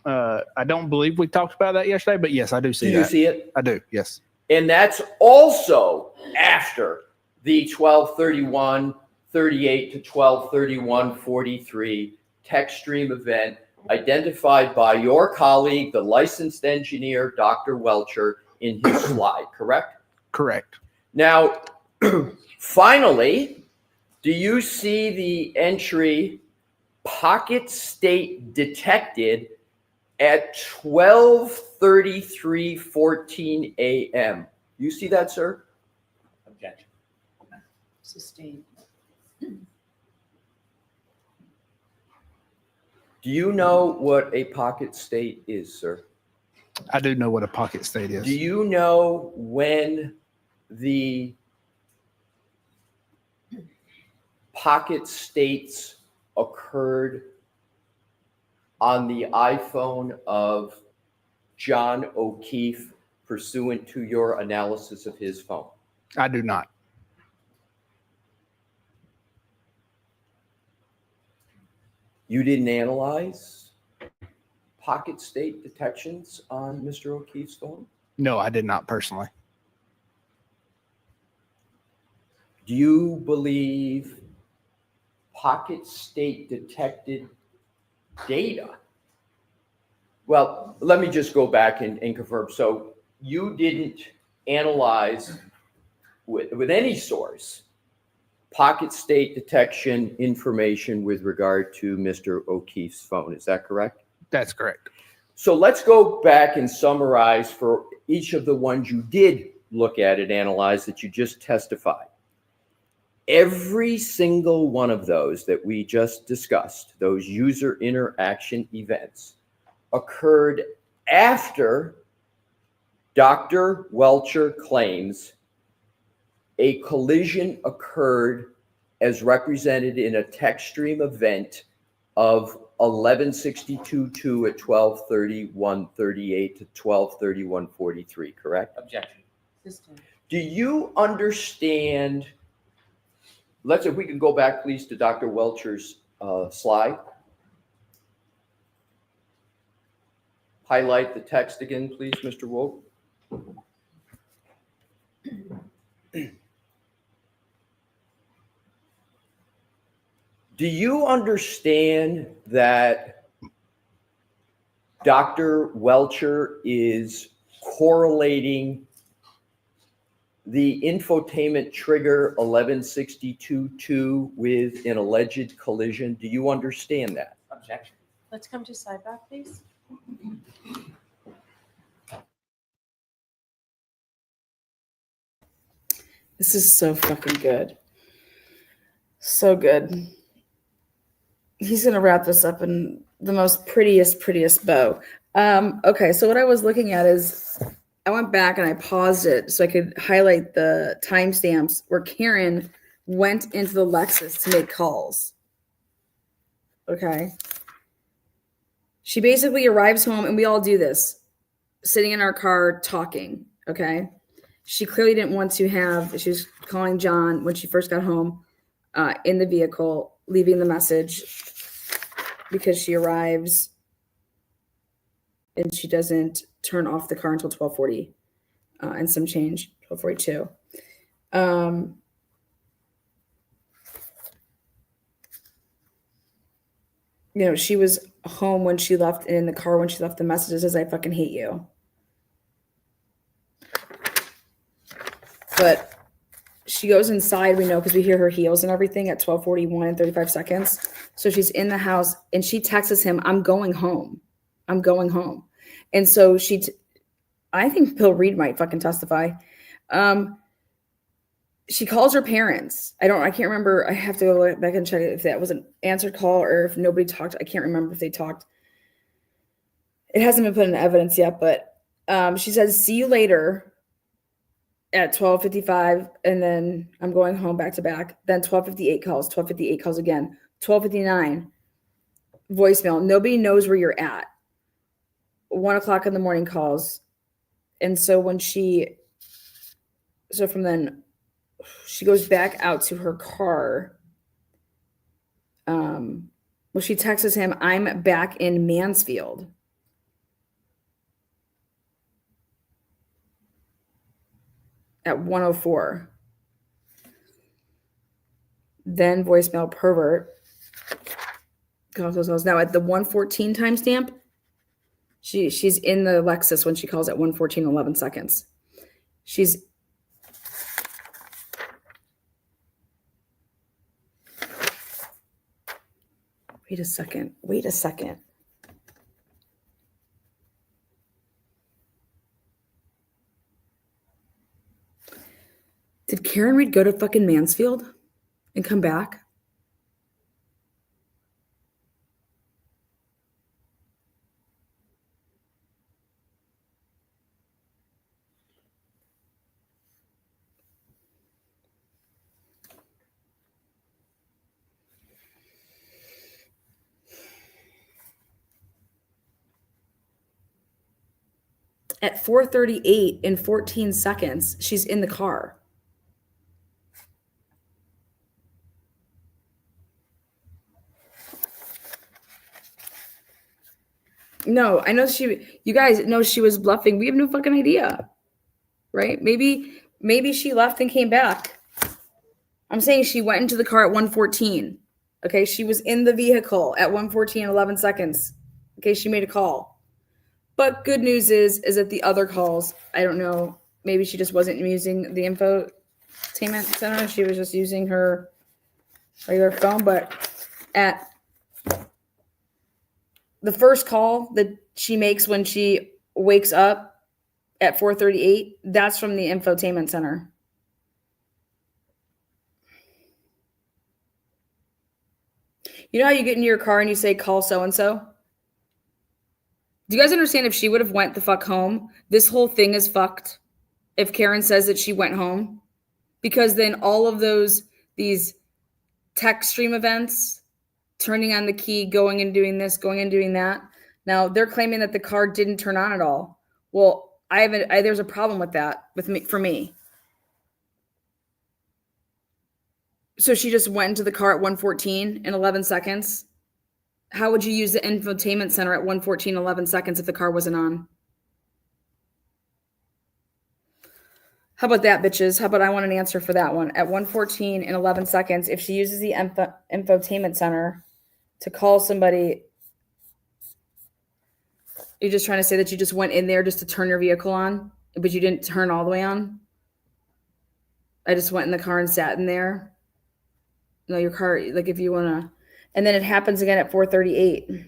I don't believe we talked about that yesterday, but yes, I do see Do you that. see it? I do, yes. And that's also after the 12:31:38 to 12:31:43 text stream event identified by your colleague, the licensed engineer, Dr. Welcher, in his slide, correct? Correct. Now, finally, do you see the entry pocket state detected at 12:33:14 a.m.? You see that, sir? Objection. Sustained. Do you know what a pocket state is, sir? I do know what a pocket state is. Do you know when the pocket states occurred on the iPhone of John O'Keefe pursuant to your analysis of his phone? I do not. You didn't analyze pocket state detections on Mr. O'Keefe's phone? No, I did not personally. Do you believe pocket state detected data? Well, let me just go back and confirm. So you didn't analyze with any source pocket state detection information with regard to Mr. O'Keefe's phone. Is that correct? That's correct. So let's go back and summarize for each of the ones you did look at and analyze that you just testified. Every single one of those that we just discussed, those user interaction events, occurred after Dr. Welcher claims a collision occurred as represented in a text stream event of 11:62:2 at 12:31:38 to 12:31:43, correct? Objection. Do you understand? If we can go back, please, to Dr. Welcher's slide. Highlight the text again, please, Mr. Wolf. Do you understand that Dr. Welcher is correlating the infotainment trigger 11:62:2 with an alleged collision? Do you understand that? Objection. Let's come to sidebar, please. This is so fucking good. So good. He's going to wrap this up in the most prettiest bow. Okay, so what I was looking at is I went back and I paused it so I could highlight the timestamps where Karen went into the Lexus to make calls. Okay. She basically arrives home, and we all do this, sitting in our car talking. Okay. She clearly didn't want to have, she was calling John when she first got home in the vehicle, leaving the message because she arrives and she doesn't turn off the car until 12:40 and some change, 12:42. You know, she was home when she left and in the car when she left the message that says, I fucking hate you. But she goes inside, we know, because we hear her heels and everything at 12:41 and 35 seconds. So she's in the house and she texts him, I'm going home. I'm going home. And so I think Bill Reed might fucking testify. She calls her parents. I can't remember. I have to go back and check if that was an answered call or if nobody talked. I can't remember if they talked. It hasn't been put in evidence yet, but she says, see you later at 12:55. And then I'm going home back to back. Then 12:58 calls, 12:58 calls again, 12:59 voicemail. Nobody knows where you're at. 1 o'clock in the morning calls. And so from then she goes back out to her car. She texts him, I'm back in Mansfield. At 1:04. Then voicemail pervert. Now at the 1:14 timestamp, she's in the Lexus when she calls at 1:14, 11 seconds. Wait a second. Did Karen Reed go to fucking Mansfield and come back? At 4:38 in 14 seconds, she's in the car. No, I know you guys know she was bluffing. We have no fucking idea. Right? Maybe she left and came back. I'm saying she went into the car at 1:14. Okay, she was in the vehicle at 1:14 and 11 seconds. Okay, she made a call. But good news is that the other calls, I don't know, maybe she just wasn't using the infotainment center. She was just using her regular phone. But at the first call that she makes when she wakes up at 4:38, that's from the infotainment center. You know how you get in your car and you say, call so-and-so? Do you guys understand if she would have went the fuck home, this whole thing is fucked? If Karen says that she went home because then all of these text stream events, turning on the key, going and doing this, going and doing that. Now they're claiming that the car didn't turn on at all. Well, there's a problem with that for me. So she just went into the car at 1:14 and 11 seconds. How would you use the infotainment center at 1:14 11 seconds if the car wasn't on? How about that, bitches? How about I want an answer for that one? At 1:14 and 11 seconds, if she uses the infotainment center to call somebody, you're just trying to say that you just went in there just to turn your vehicle on, but you didn't turn all the way on? I just went in the car and sat in there. No, your car, like if you want to, and then it happens again at 4:38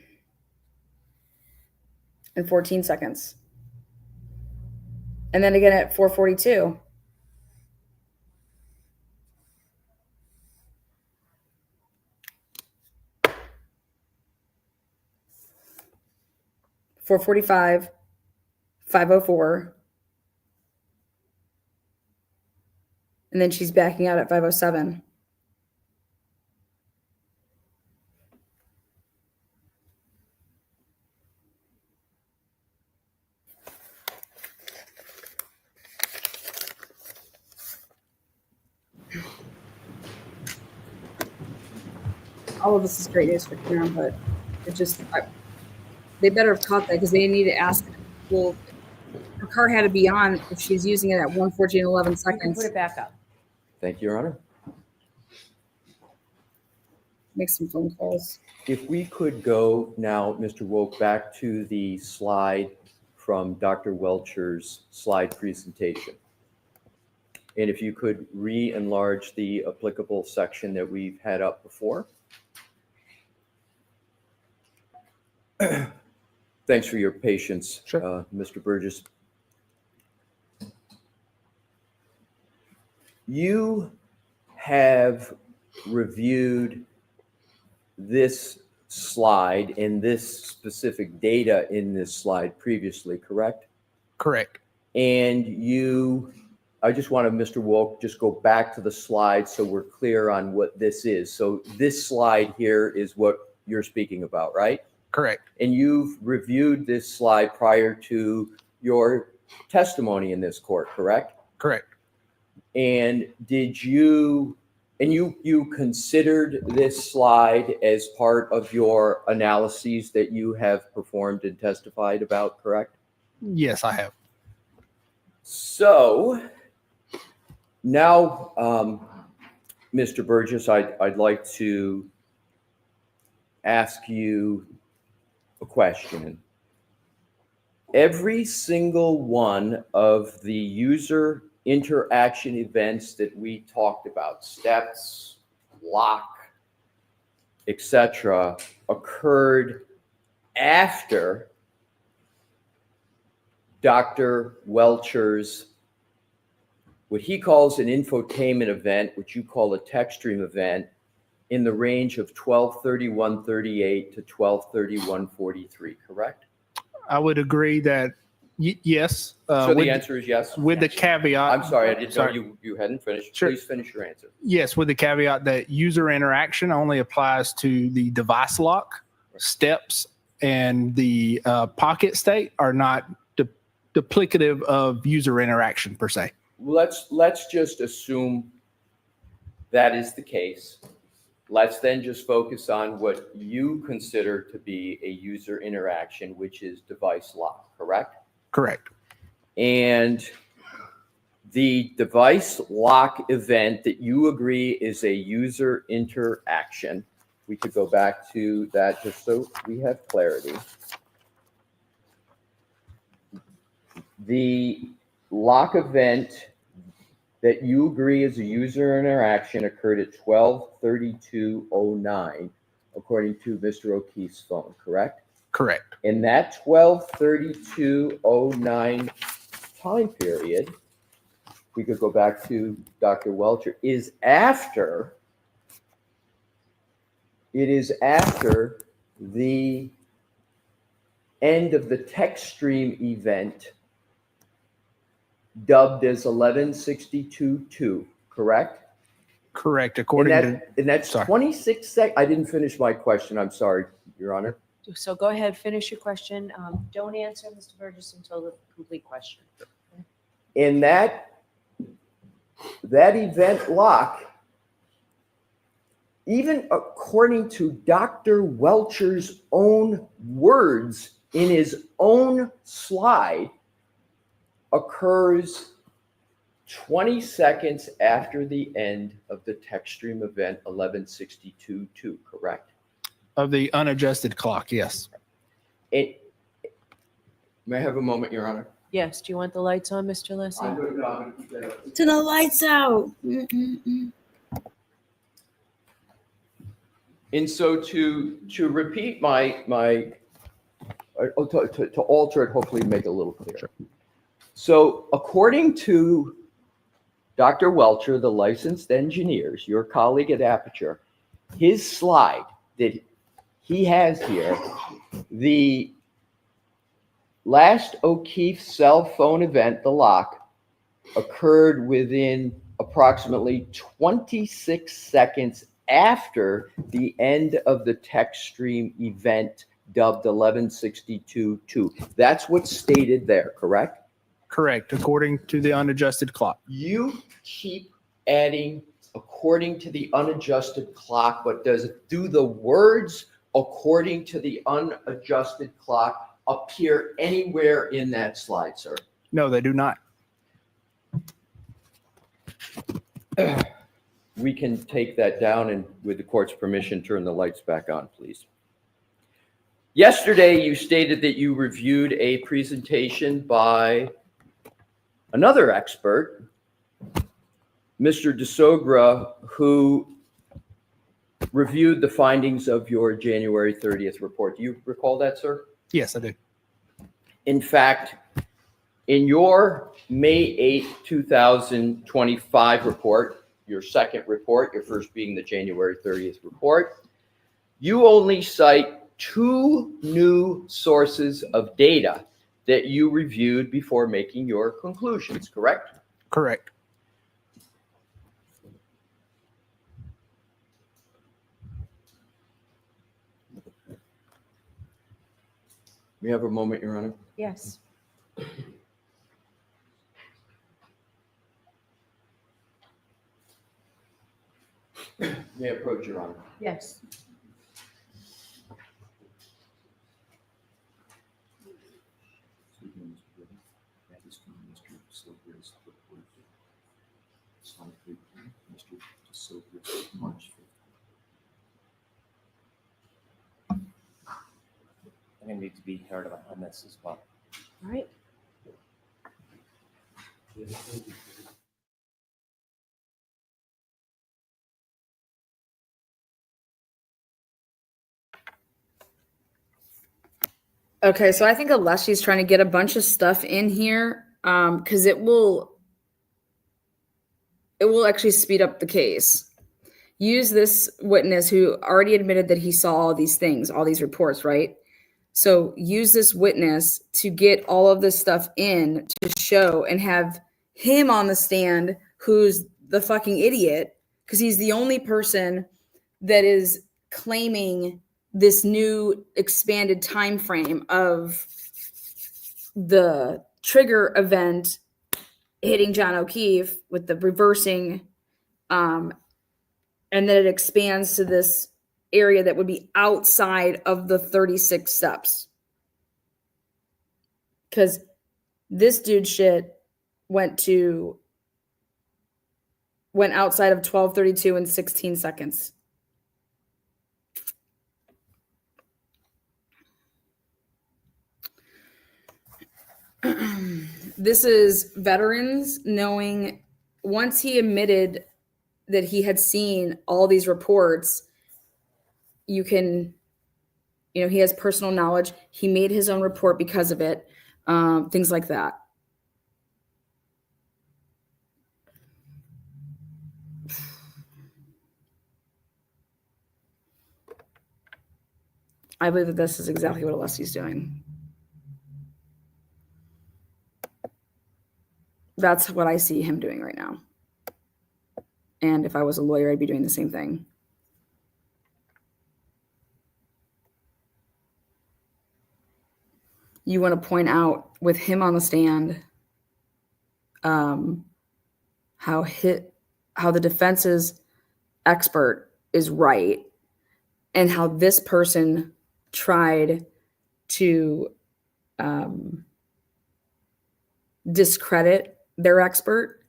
and 14 seconds. And then again at 4:42. $4:45, 5:04, and then she's backing out at 5:07. All of this is great news for Karen, but it just they better have caught that because they need to ask. Well, her car had to be on if she's using it at 1:14 11 You can seconds. put it back up. Thank you, Your Honor. Make some phone calls. If we could go now, Mr. Woke, back to the slide from Dr. Welcher's slide presentation. And if you could re-enlarge the applicable section that we've had up before. Thanks for your patience, Sure. Mr. Burgess. You have reviewed this slide and this specific data in this slide previously, correct? Correct. And I just want to, Mr. Woke, just go back to the slide so we're clear on what this is. So this slide here is what you're speaking about, right? Correct. And you've reviewed this slide prior to your testimony in this court, correct? Correct. And you considered this slide as part of your analyses that you have performed and testified about, correct? Yes, I have. So now, Mr. Burgess, I'd like to ask you a question. Every single one of the user interaction events that we talked about, steps, lock, etc., occurred after Dr. Welcher's, what he calls an infotainment event, which you call a text stream event, in the range of 12:31:38 to 12:31:43, correct? I would agree that yes. So the answer is yes? With the caveat. I'm sorry, I didn't know you hadn't finished. Sure. Please finish your answer. Yes, with the caveat that user interaction only applies to the device lock, steps, and the pocket state are not duplicative of user interaction per se. Let's just assume that is the case. Let's then just focus on what you consider to be a user interaction, which is device lock, correct? Correct. And the device lock event that you agree is a user interaction. We could go back to that just so we have clarity. The lock event that you agree is a user interaction occurred at 12:32:09, according to Mr. O'Keefe's phone, correct? Correct. In that 12:32:09 time period, we could go back to Dr. Welcher, it is after the end of the text stream event dubbed as 11:62:2, correct? Correct. And According to, that's sorry. 26 I didn't finish my question. I'm sorry, Your Honor. So go ahead, finish your question. Don't answer, Mr. Burgess, until the complete question. In that event lock, even according to Dr. Welcher's own words in his own slide, occurs 20 seconds after the end of the text stream event 1162.2, correct? Of the unadjusted clock, yes. May I have a moment, Your Honor? Yes, do you want the lights on, Mr. Alessi? To the lights out. Mm-mm-mm. And so to repeat to alter it, hopefully make it a little clearer. So according to Dr. Welcher, the licensed engineers, your colleague at Aperture, his slide that he has here, the last O'Keefe cell phone event, the lock, occurred within approximately 26 seconds after the end of the text stream event dubbed 1162.2. That's what's stated there, correct? Correct. According to the unadjusted clock. You keep adding according to the unadjusted clock, but do the words according to the unadjusted clock appear anywhere in that slide, sir? No, they do not. We can take that down and, with the court's permission, turn the lights back on, please. Yesterday, you stated that you reviewed a presentation by another expert, Mr. DeSogra, who reviewed the findings of your January 30th report. Do you recall that, sir? Yes, I do. In fact, in your May 8, 2025 report, your second report, your first being the January 30th report, you only cite 2 new sources of data that you reviewed before making your conclusions, correct? Correct. We have a moment, Your Honor. Yes. May I approach, Your Honor? Yes. I'm going to need to be heard on this as well. All right. Okay, so I think Alessi's trying to get a bunch of stuff in here because it will actually speed up the case. Use this witness who already admitted that he saw all these things, all these reports, right? So use this witness to get all of this stuff in to show and have him on the stand who's the fucking idiot because he's the only person that is claiming this new expanded time frame of the trigger event hitting John O'Keefe with the reversing, and then it expands to this area that would be outside of the 36 steps. Because this dude shit went outside of 12:32 in 16 seconds. This is veterans knowing once he admitted that he had seen all these reports, he has personal knowledge. He made his own report because of it, things like that. I believe that this is exactly what Alessi's doing. That's what I see him doing right now. And if I was a lawyer, I'd be doing the same thing. You want to point out with him on the stand how the defense's expert is right and how this person tried to discredit their expert.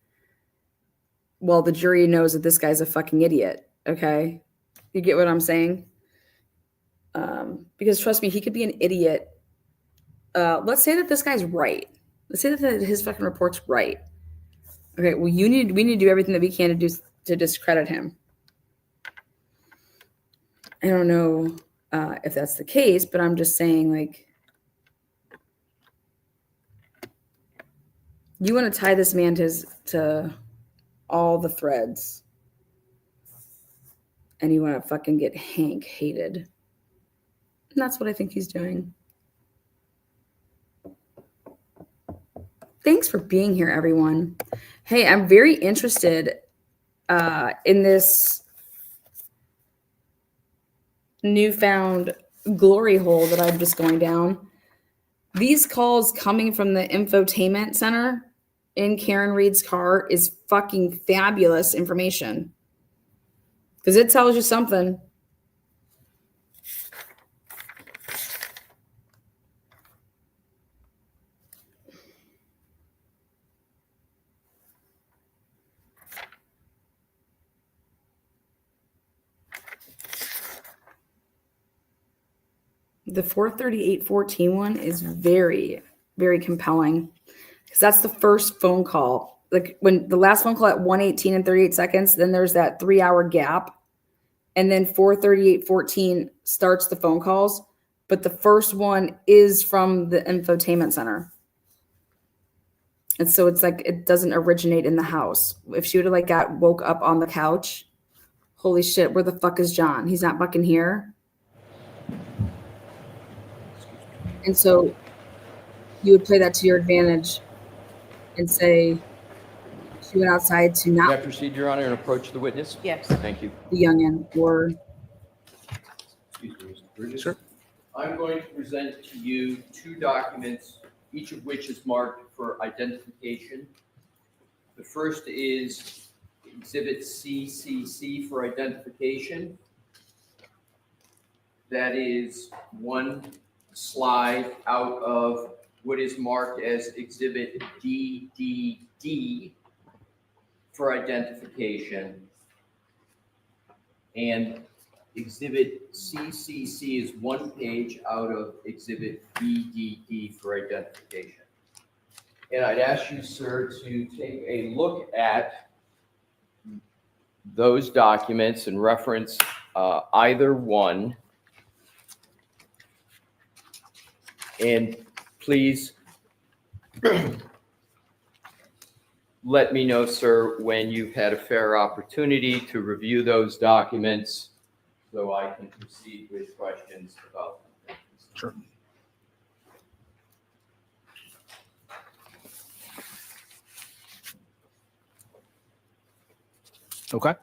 Well, the jury knows that this guy's a fucking idiot. Okay. You get what I'm saying? Because trust me, he could be an idiot. Let's say that this guy's right. Let's say that his fucking report's right. Okay. Well, we need to do everything that we can to do to discredit him. I don't know if that's the case, but I'm just saying, like, you want to tie this man to all the threads, and you want to fucking get Hank hated. And that's what I think he's doing. Thanks for being here, everyone. Hey, I'm very interested in this newfound glory hole that I'm just going down. These calls coming from the infotainment center in Karen Reed's car is fucking fabulous information. Because it tells you something. The 438-14 one is very, very compelling because that's the first phone call. Like when the last phone call at 1:18 and 38 seconds, then there's that 3-hour gap. And then 438-14 starts the phone calls. But the first one is from the infotainment center. And so it's like it doesn't originate in the house. If she would have like got woke up on the couch, holy shit, where the fuck is John? He's not fucking here. And so you would play that to your advantage and say she went outside to May I not proceed, Your Honor, and approach the witness? Yes. Thank you. the youngin or Excuse me, Mr. Bridges. Sure. I'm going to present to you 2 documents, each of which is marked for identification. The first is Exhibit CCC for identification. That is one slide out of what is marked as Exhibit DDD for identification. And Exhibit CCC is one page out of Exhibit DDD for identification. And I'd ask you, sir, to take a look at those documents and reference either one. And please let me know, sir, when you've had a fair opportunity to review those documents so I can proceed with questions about them. Sure. Okay.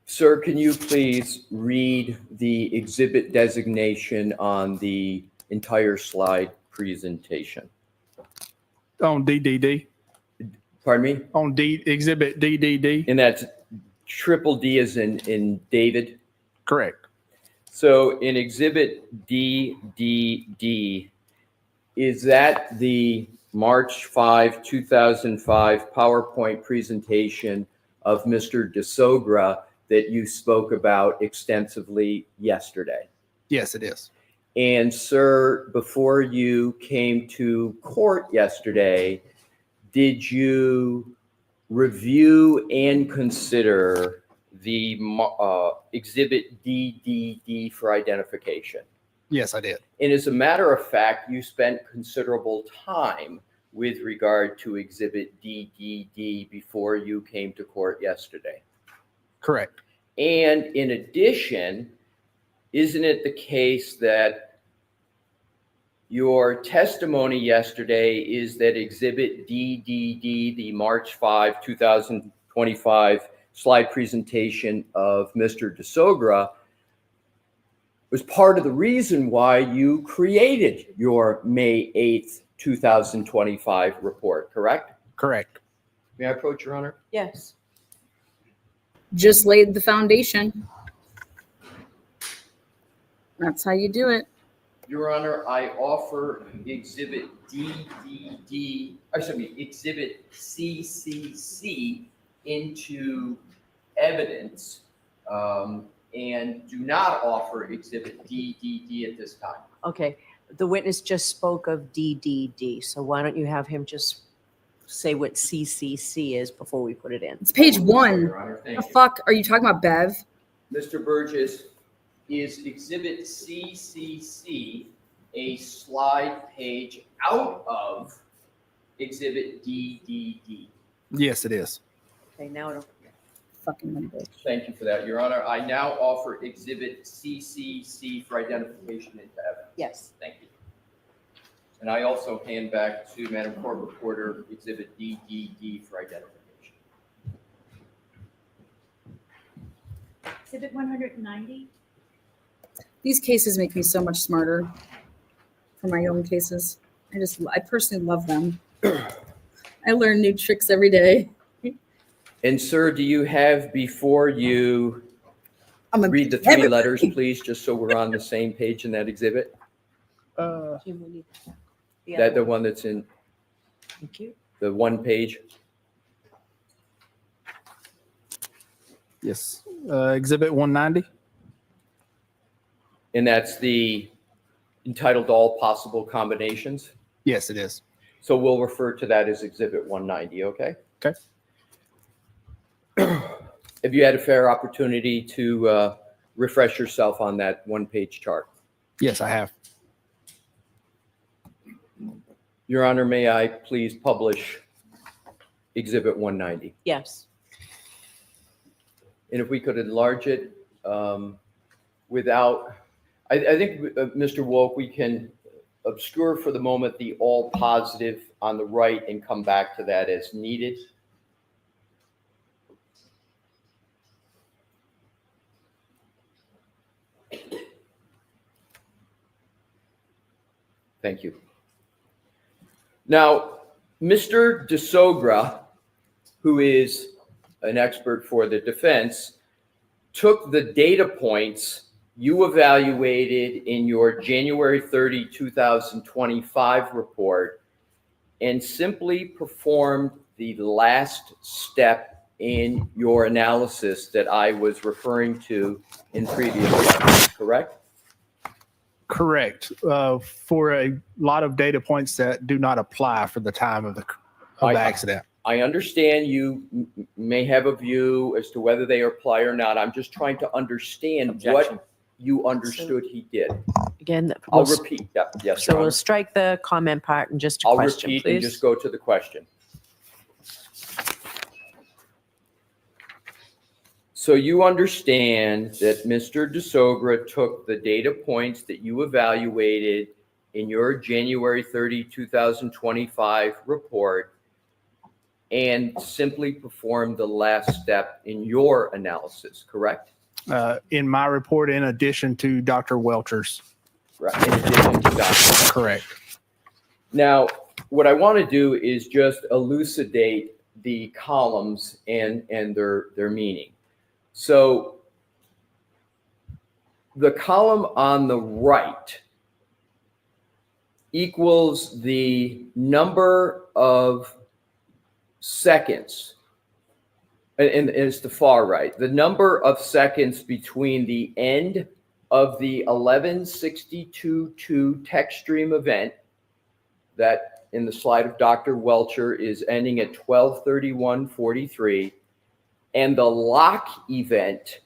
Sir, can you please read the exhibit designation on the entire slide presentation? On DDD. Pardon me? On exhibit DDD. And that's triple D as in David? Correct. So in exhibit DDD, is that the March 5, 2005 PowerPoint presentation of Mr. DeSogra that you spoke about extensively yesterday? Yes, it is. And sir, before you came to court yesterday, did you review and consider the exhibit DDD for identification? Yes, I did. And as a matter of fact, you spent considerable time with regard to exhibit DDD before you came to court yesterday. Correct. And in addition, isn't it the case that your testimony yesterday is that exhibit DDD, the March 5, 2025 slide presentation of Mr. DeSogra was part of the reason why you created your May 8th, 2025 report, correct? Correct. May I approach, Your Honor? Yes. Just laid the foundation. That's how you do it. Your Honor, I offer Exhibit Exhibit CCC into evidence, and do not offer Exhibit DDD at this time. Okay, the witness just spoke of DDD, so why don't you have him just say what CCC is before we put it in? It's page one. Your Honor, thank The you. fuck are you talking about, Bev? Mr. Burgess, is Exhibit CCC a slide page out of Exhibit DDD? Yes, it is. Okay, now it'll, Fucking little bitch. Thank you for that, Your Honor. I now offer Exhibit CCC for identification into evidence. yes. Thank you. And I also hand back to Madam Court Reporter Exhibit DDD for identification. Exhibit 190. These cases make me so much smarter for my own cases. I personally love them. I learn new tricks every day. And sir, do you have before you I'm a read the three letters, please, just so we're on the same page in that exhibit? Jim, we need the That other the one that's in Thank you. the one page? Yes. Exhibit 190. And that's the entitled All Possible Combinations? Yes, it is. So we'll refer to that as Exhibit 190, okay? Okay. Have you had a fair opportunity to refresh yourself on that one-page chart? Yes, I have. Your Honor, may I please publish Exhibit 190? Yes. And if we could enlarge it without, I think, Mr. Wolk, we can obscure for the moment the all positive on the right and come back to that as needed. Thank you. Now, Mr. DeSogra, who is an expert for the defense, took the data points you evaluated in your January 30, 2025 report and simply performed the last step in your analysis that I was referring to in previous slides, correct? Correct. For a lot of data points that do not apply for the time of the accident. I understand you may have a view as to whether they apply or not. I'm just trying to understand Objection. what you understood he did. Again, I'll repeat that. Yes, so Your we'll Honor. strike the comment part and just a I'll question, repeat and please. just go to the question. So you understand that Mr. DeSogra took the data points that you evaluated in your January 30, 2025 report and simply performed the last step in your analysis, correct? In my report, in addition to Dr. Welcher's. Right. In addition to that. Correct. Now, what I want to do is just elucidate the columns and their meaning. So the column on the right equals the number of seconds, and it's the far right, the number of seconds between the end of the 11:62:2 text stream event that in the slide of Dr. Welcher is ending at 12:31:43 and the lock event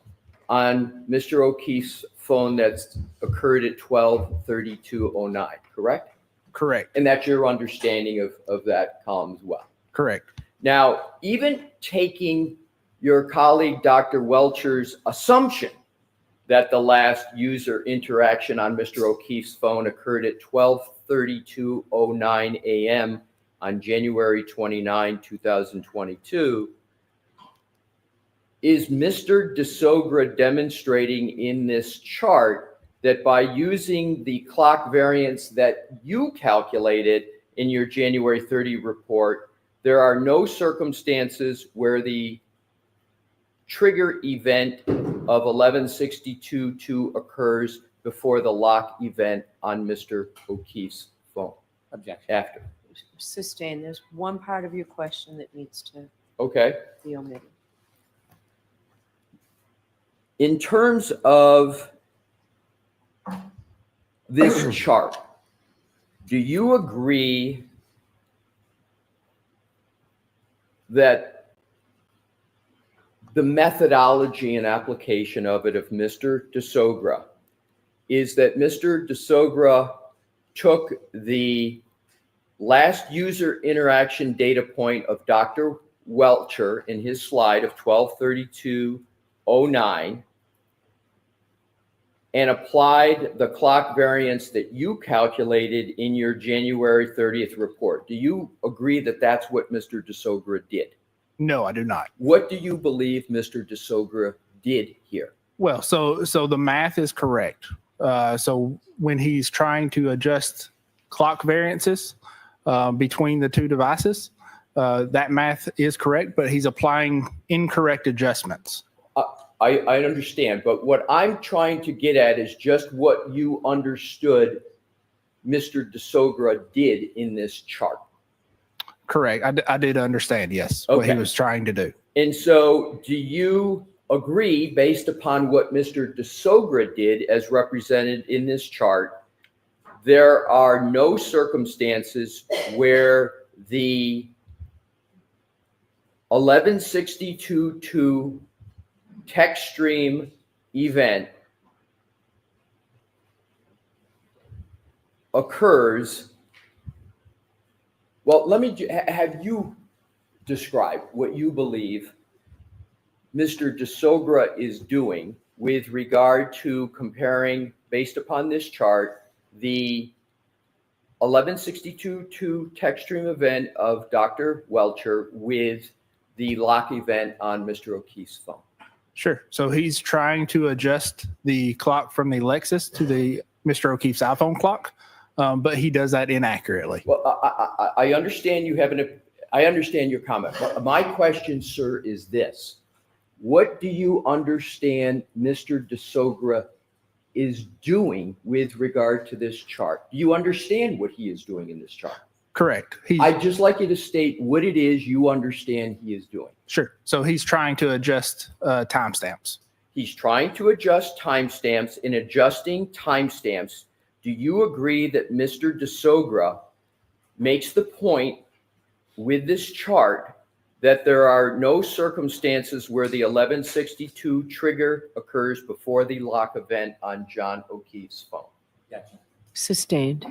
on Mr. O'Keefe's phone that's occurred at 12:32:09, correct? Correct. And that's your understanding of that column as well. Correct. Now, even taking your colleague Dr. Welcher's assumption that the last user interaction on Mr. O'Keefe's phone occurred at 12:32:09 a.m. on January 29, 2022, is Mr. DeSogra demonstrating in this chart that by using the clock variance that you calculated in your January 30 report, there are no circumstances where the trigger event of 1162.2 occurs before the lock event on Mr. O'Keefe's phone? Objection. After. Sustained. There's one part of your question that needs to Okay. be omitted. In terms of this chart, do you agree that the methodology and application of it of Mr. DeSogra is that Mr. DeSogra took the last user interaction data point of Dr. Welcher in his slide of 1232.09 and applied the clock variance that you calculated in your January 30th report? Do you agree that that's what Mr. DeSogra did? No, I do not. What do you believe Mr. DeSogra did here? Well, so the math is correct. So when he's trying to adjust clock variances between the two devices, that math is correct, but he's applying incorrect adjustments. I understand, but what I'm trying to get at is just what you understood Mr. DeSogra did in this chart. Correct. I did understand, yes, what he Okay. was trying to do. And so do you agree, based upon what Mr. DeSogra did as represented in this chart, there are no circumstances where the 1162.2 text stream event occurs? Well, let me have you describe what you believe Mr. DeSogra is doing with regard to comparing, based upon this chart, the 1162.2 text stream event of Dr. Welcher with the lock event on Mr. O'Keefe's phone. Sure. So he's trying to adjust the clock from the Lexus to the Mr. O'Keefe's iPhone clock, but he does that inaccurately. Well, I understand you have I understand your comment. But my question, sir, is this. What do you understand Mr. DeSogra is doing with regard to this chart? Do you understand what he is doing in this chart? Correct. I'd just like you to state what it is you understand he is doing. Sure. So he's trying to adjust timestamps. He's trying to adjust timestamps. In adjusting timestamps, do you agree that Mr. DeSogra makes the point with this chart that there are no circumstances where the 1162 trigger occurs before the lock event on John O'Keefe's phone? Objection. Sustained.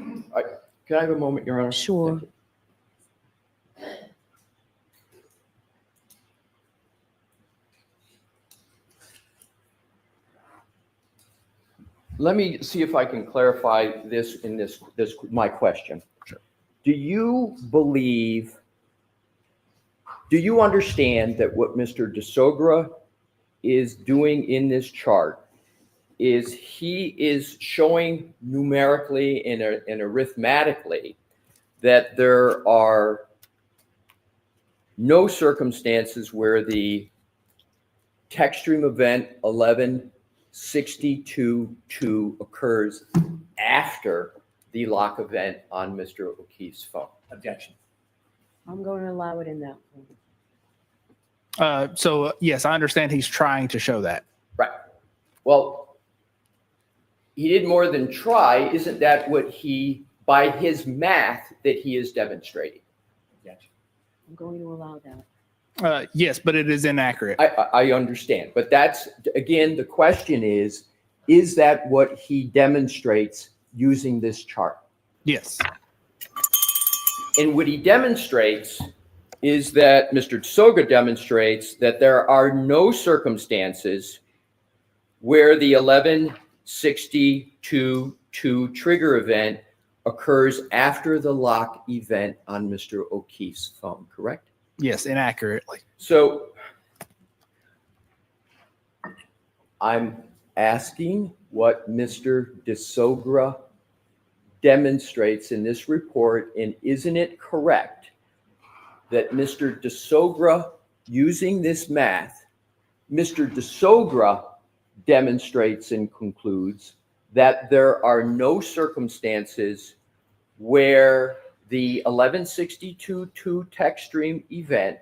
Can I have a moment, Your Honor? Sure. Thank you. Let me see if I can clarify this in this my question. Sure. Do you understand that what Mr. DeSogra is doing in this chart is he is showing numerically and arithmetically that there are no circumstances where the text stream event 1162.2 occurs after the lock event on Mr. O'Keefe's phone? Objection. I'm going to allow it in that form. So yes, I understand he's trying to show that. Right. Well, he did more than try. Isn't that what by his math, that he is demonstrating? Objection. I'm going to allow that. Yes, but it is inaccurate. I understand. But that's, again, the question is that what he demonstrates using this chart? Yes. And what he demonstrates is that Mr. DeSogra demonstrates that there are no circumstances where the 1162.2 trigger event occurs after the lock event on Mr. O'Keefe's phone, correct? Yes, inaccurately. So I'm asking what Mr. DeSogra demonstrates in this report, and isn't it correct that Mr. DeSogra, using this math, Mr. DeSogra demonstrates and concludes that there are no circumstances where the 1162.2 text stream event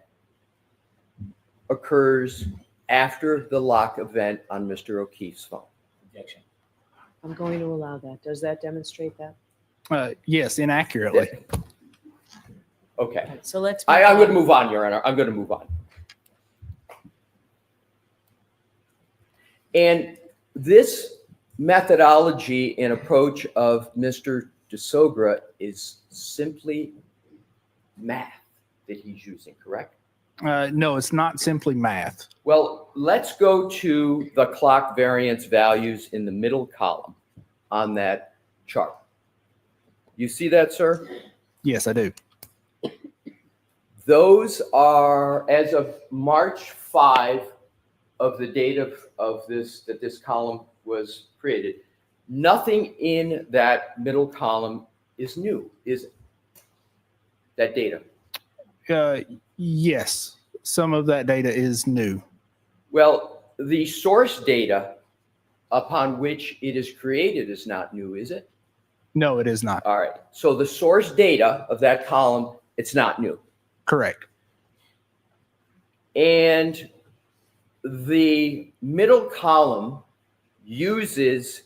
occurs after the lock event on Mr. O'Keefe's phone? Objection. I'm going to allow that. Does that demonstrate that? Yes, inaccurately. Okay. So let's. I'm going to move on, Your Honor. I'm going to move on. And this methodology and approach of Mr. DeSogra is simply math that he's using, correct? No, it's not simply math. Well, let's go to the clock variance values in the middle column on that chart. You see that, sir? Yes, I do. Those are, as of March 5 of the date of this, that this column was created, nothing in that middle column is new, is it? That data? Yes, some of that data is new. Well, the source data upon which it is created is not new, is it? No, it is not. All right. So the source data of that column, it's not new. Correct. And the middle column uses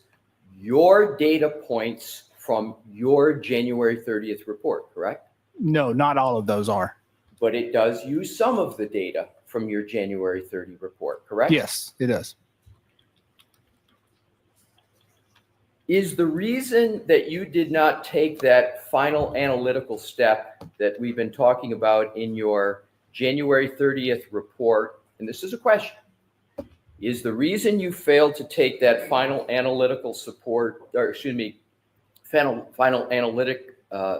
your data points from your January 30th report, correct? No, not all of those are. But it does use some of the data from your January 30 report, correct? Yes, it does. Is the reason that you did not take that final analytical step that we've been talking about in your January 30th report, and this is a question, is the reason you failed to take that final analytical final analytic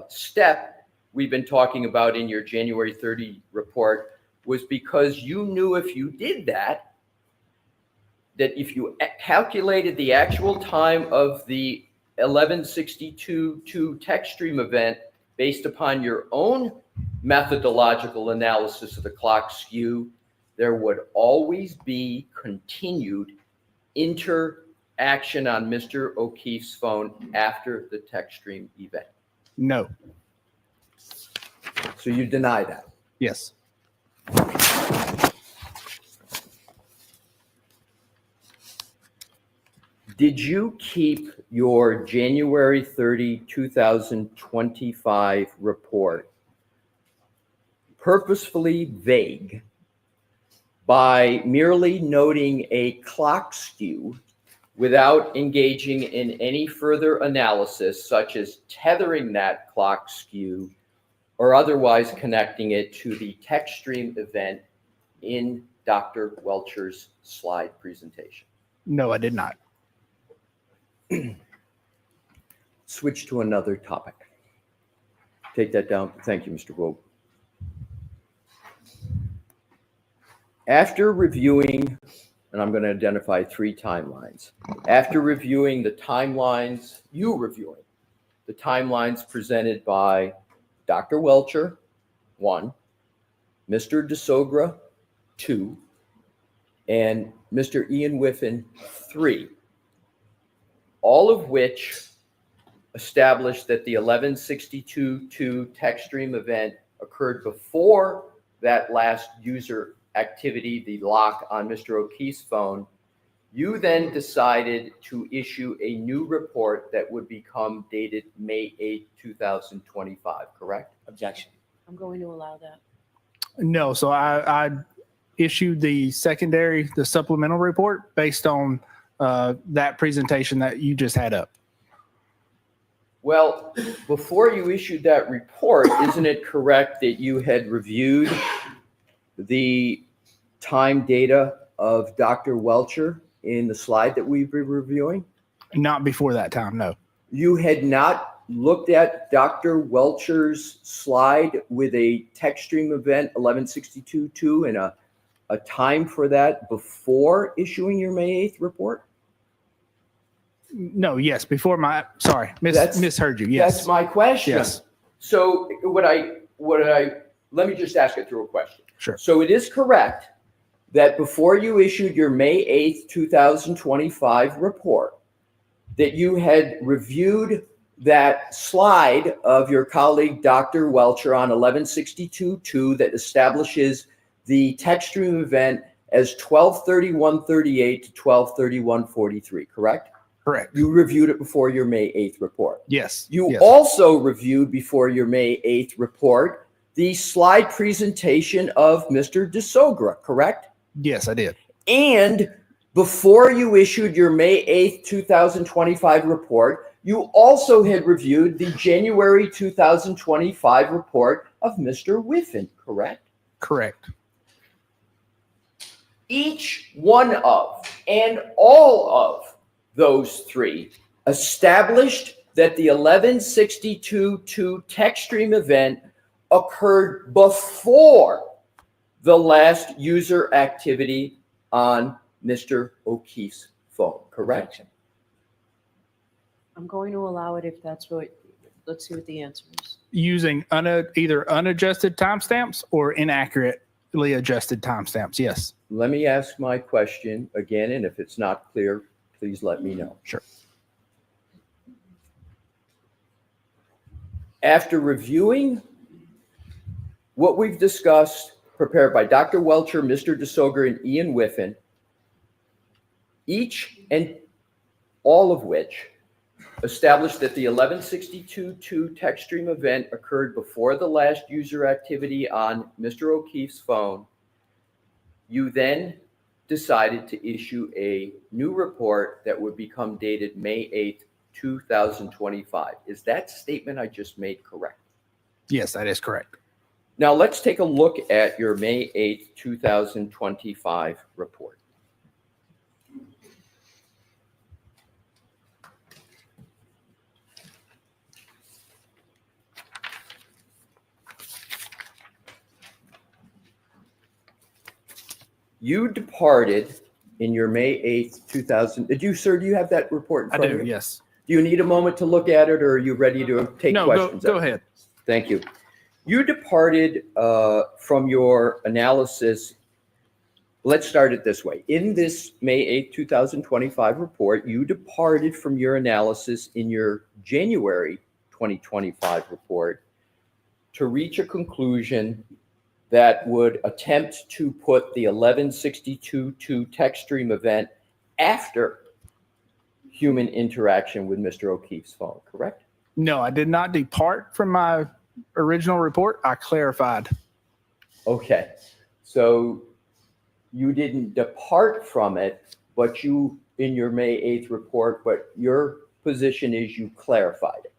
step we've been talking about in your January 30 report was because you knew if you did that if you calculated the actual time of the 1162.2 text stream event based upon your own methodological analysis of the clock skew, there would always be continued interaction on Mr. O'Keefe's phone after the text stream event. No. So you deny that? Yes. Did you keep your January 30, 2025 report purposefully vague by merely noting a clock skew without engaging in any further analysis, such as tethering that clock skew or otherwise connecting it to the text stream event in Dr. Welcher's slide presentation? No, I did not. Switch to another topic. Take that down. Thank you, Mr. Woke. After reviewing, and I'm going to identify 3 timelines. After reviewing the timelines, the timelines presented by Dr. Welcher, 1, Mr. DeSogra, 2, and Mr. Ian Whiffen, 3. All of which established that the 1162.2 text stream event occurred before that last user activity, the lock on Mr. O'Keefe's phone. You then decided to issue a new report that would become dated May 8, 2025, correct? Objection. I'm going to allow that. No, so I issued the supplemental report based on that presentation that you just had up. Well, before you issued that report, isn't it correct that you had reviewed the time data of Dr. Welcher in the slide that we've been reviewing? Not before that time, no. You had not looked at Dr. Welcher's slide with a text stream event 1162.2 and a a time for that before issuing your May 8th report? No, yes, before sorry, That's- misheard you. Yes. That's my question. Yes. So let me just ask it through a question. Sure. So it is correct that before you issued your May 8th, 2025 report, that you had reviewed that slide of your colleague, Dr. Welcher, on 1162.2 that establishes the text stream event as 12/31/38 to 12/31/43, correct? Correct. You reviewed it before your May 8th report. Yes. You yes. also reviewed before your May 8th report the slide presentation of Mr. DeSogra, correct? Yes, I did. And before you issued your May 8th, 2025 report, you also had reviewed the January 2025 report of Mr. Whiffen, correct? Correct. Each one of and all of those three established that the 1162.2 text stream event occurred before the last user activity on Mr. O'Keefe's phone, correct? I'm going to allow it if that's what, let's see what the answer is. Using either unadjusted timestamps or inaccurately adjusted timestamps. Yes. Let me ask my question again, and if it's not clear, please let me know. Sure. After reviewing what we've discussed, prepared by Dr. Welcher, Mr. DeSoger, and Ian Whiffen, each and all of which established that the 1162.2 text stream event occurred before the last user activity on Mr. O'Keefe's phone, you then decided to issue a new report that would become dated May 8th, 2025. Is that statement I just made correct? Yes, that is correct. Now let's take a look at your May 8th, 2025 report. You departed in your May 8th, 2000. Sir, do you have that report in I front do. of you? Yes. Do you need a moment to look at it, or are you ready to take No, questions? go ahead. Thank you. You departed from your analysis. Let's start it this way. In this May 8th, 2025 report, you departed from your analysis in your January 2025 report to reach a conclusion that would attempt to put the 1162.2 text stream event after human interaction with Mr. O'Keefe's phone, correct? No, I did not depart from my original report. I clarified. Okay, so you didn't depart from it, but you, in your May 8th report, but your position is you clarified it.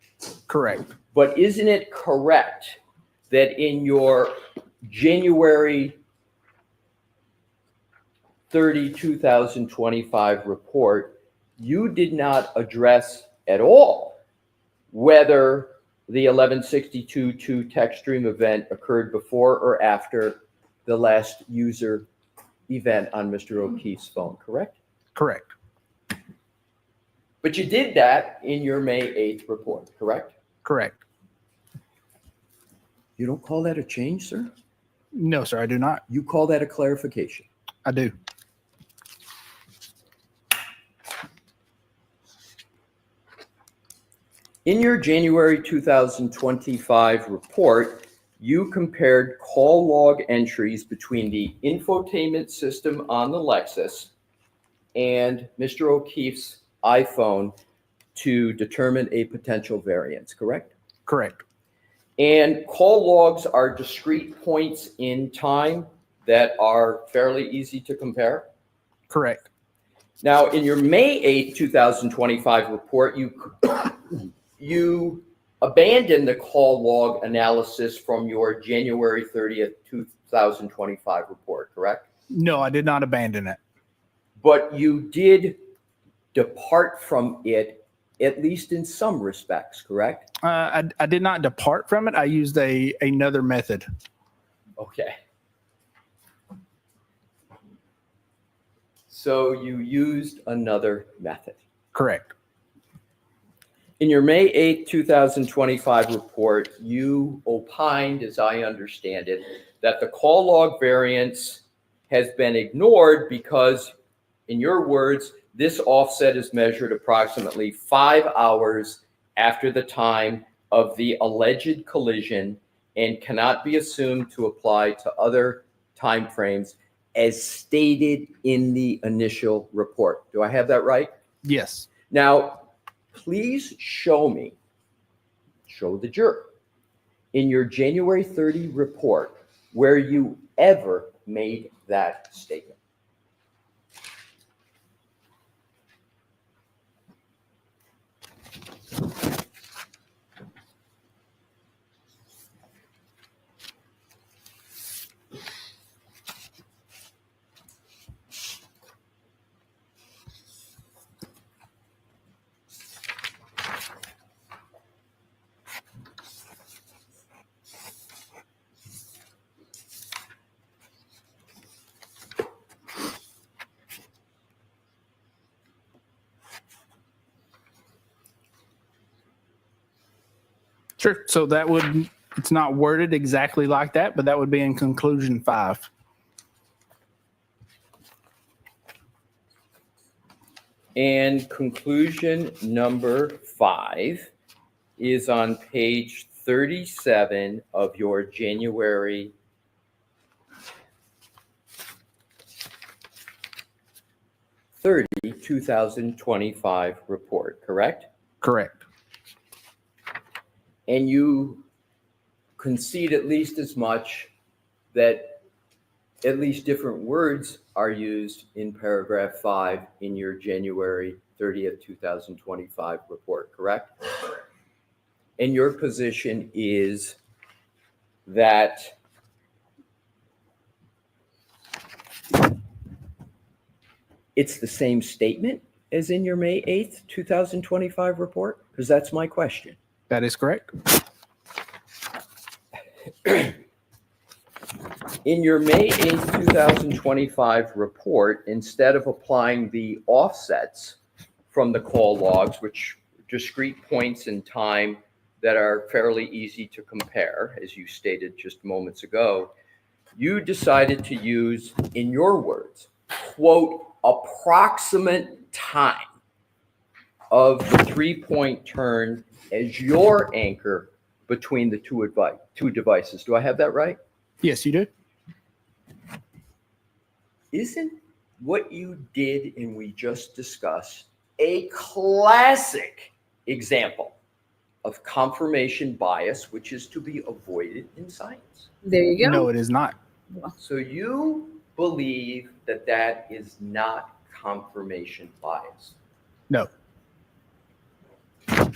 Correct. But isn't it correct that in your January 30, 2025 report, you did not address at all whether the 1162.2 text stream event occurred before or after the last user event on Mr. O'Keefe's phone, correct? Correct. But you did that in your May 8th report, correct? Correct. You don't call that a change, sir? No, sir, I do not. You call that a clarification. I do. In your January 2025 report, you compared call log entries between the infotainment system on the Lexus and Mr. O'Keefe's iPhone to determine a potential variance, correct? Correct. And call logs are discrete points in time that are fairly easy to compare. Correct. Now, in your May 8th, 2025 report, you abandoned the call log analysis from your January 30th, 2025 report, correct? No, I did not abandon it. But you did depart from it, at least in some respects, correct? I did not depart from it. I used another method. Okay. So you used another method. Correct. In your May 8th, 2025 report, you opined, as I understand it, that the call log variance has been ignored because, in your words, this offset is measured approximately 5 hours after the time of the alleged collision and cannot be assumed to apply to other timeframes as stated in the initial report. Do I have that right? Yes. Now, please show the juror in your January 30 report where you ever made that statement. Sure. So that would, it's not worded exactly like that, but that would be in conclusion 5. And conclusion number 5 is on page 37 of your January 30, 2025 report, correct? Correct. And you concede at least as much that at least different words are used in paragraph 5 in your January 30th, 2025 report, correct? And your position is that it's the same statement as in your May 8th, 2025 report? Because that's my question. That is correct. In your May 8th, 2025 report, instead of applying the offsets from the call logs, which are discrete points in time that are fairly easy to compare, as you stated just moments ago, you decided to use, in your words, quote, approximate time of the 3-point turn as your anchor between the two devices. Do I have that right? Yes, you do. Isn't what you did and we just discussed a classic example of confirmation bias, which is to be avoided in science? There you go. No, it is not. So you believe that that is not confirmation bias? No.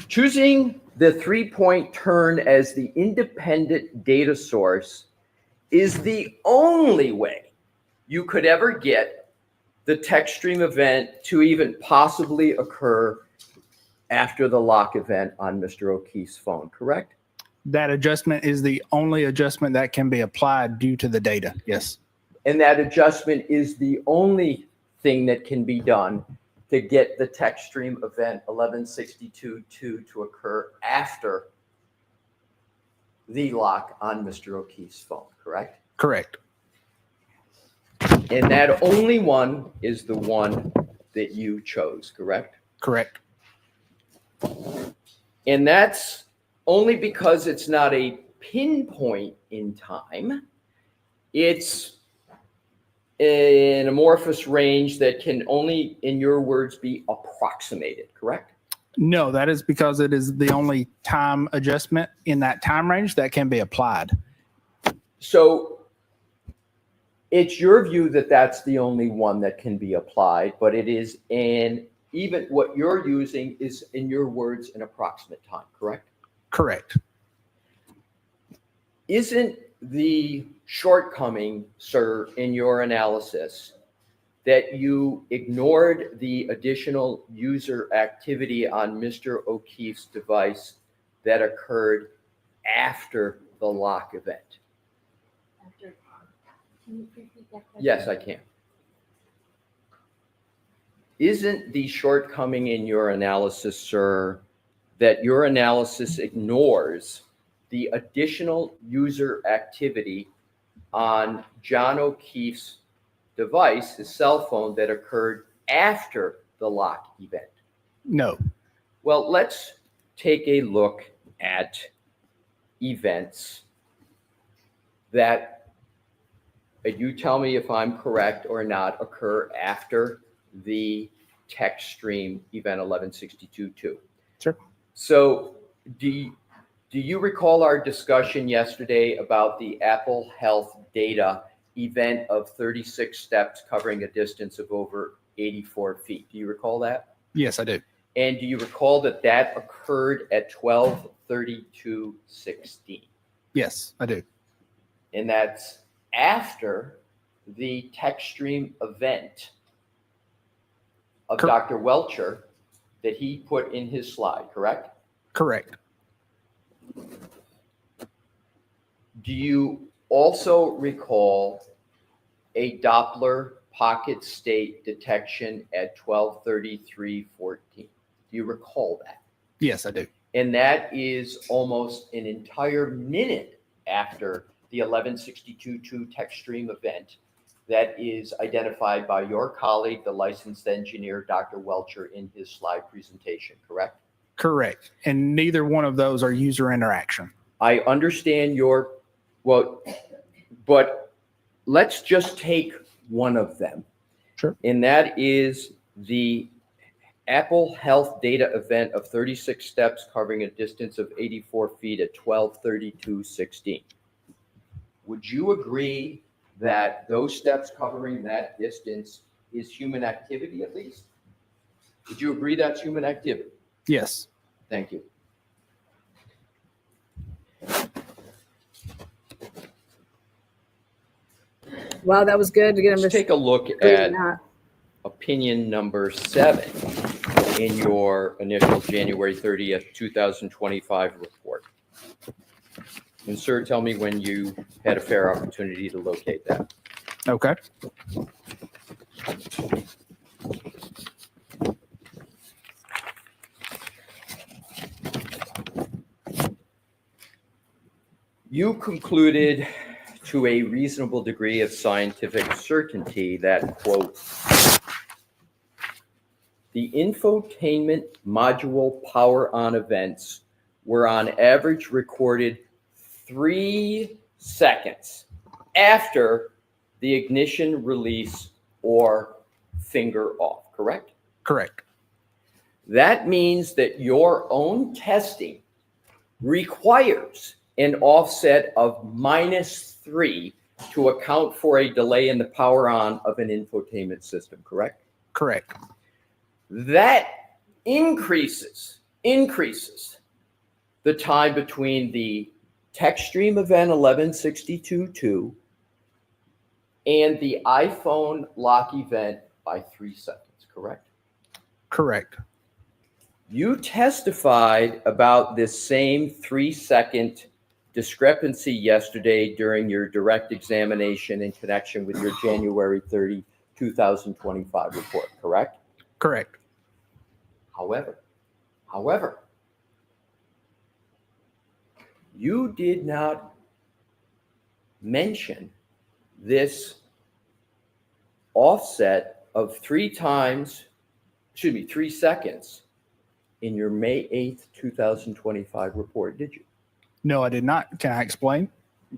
Choosing the 3-point turn as the independent data source is the only way you could ever get the text stream event to even possibly occur after the lock event on Mr. O'Keefe's phone, correct? That adjustment is the only adjustment that can be applied due to the data. Yes. And that adjustment is the only thing that can be done to get the text stream event 1162.2 to occur after the lock on Mr. O'Keefe's phone, correct? Correct. And that only one is the one that you chose, correct? Correct. And that's only because it's not a pinpoint in time. It's an amorphous range that can only, in your words, be approximated, correct? No, that is because it is the only time adjustment in that time range that can be applied. So it's your view that that's the only one that can be applied, but it is even what you're using is, in your words, an approximate time, correct? Correct. Isn't the shortcoming, sir, in your analysis that you ignored the additional user activity on Mr. O'Keefe's device that occurred after the lock event? Can you repeat that question? Yes, I can. isn't the shortcoming in your analysis, sir, that your analysis ignores the additional user activity on John O'Keefe's device, his cell phone, that occurred after the lock event? No. Well, let's take a look at events that, you tell me if I'm correct or not, occur after the text stream event 1162.2. Sure. So do you recall our discussion yesterday about the Apple Health data event of 36 steps covering a distance of over 84 feet? Do you recall that? Yes, I do. And do you recall that that occurred at 12:32:16? Yes, I do. And that's after the text stream event of Cor- Dr. Welcher that he put in his slide, correct? Correct. Do you also recall a Doppler pocket state detection at 12:33:14? Do you recall that? Yes, I do. And that is almost an entire minute after the 1162.2 text stream event that is identified by your colleague, the licensed engineer, Dr. Welcher, in his slide presentation, correct? Correct. And neither one of those are user interaction. I understand but let's just take one of them. Sure. And that is the Apple Health data event of 36 steps covering a distance of 84 feet at 12:32:16. Would you agree that those steps covering that distance is human activity at least? Would you agree that's human activity? Yes. Thank you. Wow, that was good to get him Let's to take a look agree at on that. opinion number 7 in your initial January 30th, 2025 report. And sir, tell me when you had a fair opportunity to locate that. Okay. You concluded to a reasonable degree of scientific certainty that, quote, the infotainment module power on events were on average recorded 3 seconds after the ignition release or finger off, correct? Correct. That means that your own testing requires an offset of -3 to account for a delay in the power on of an infotainment system, correct? Correct. That increases the time between the text stream event 1162.2 and the iPhone lock event by 3 seconds, correct? Correct. You testified about this same 3-second discrepancy yesterday during your direct examination in connection with your January 30, 2025 report, correct? Correct. However, you did not mention this offset of 3 seconds in your May 8th, 2025 report, did you? No, I did not. Can I explain?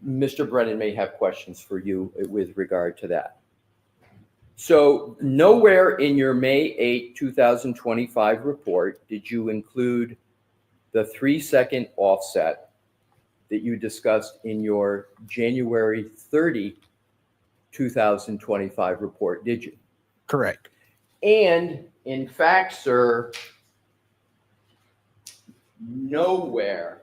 Mr. Brennan may have questions for you with regard to that. So nowhere in your May 8, 2025 report did you include the 3-second offset that you discussed in your January 30, 2025 report, did you? Correct. And in fact, sir, nowhere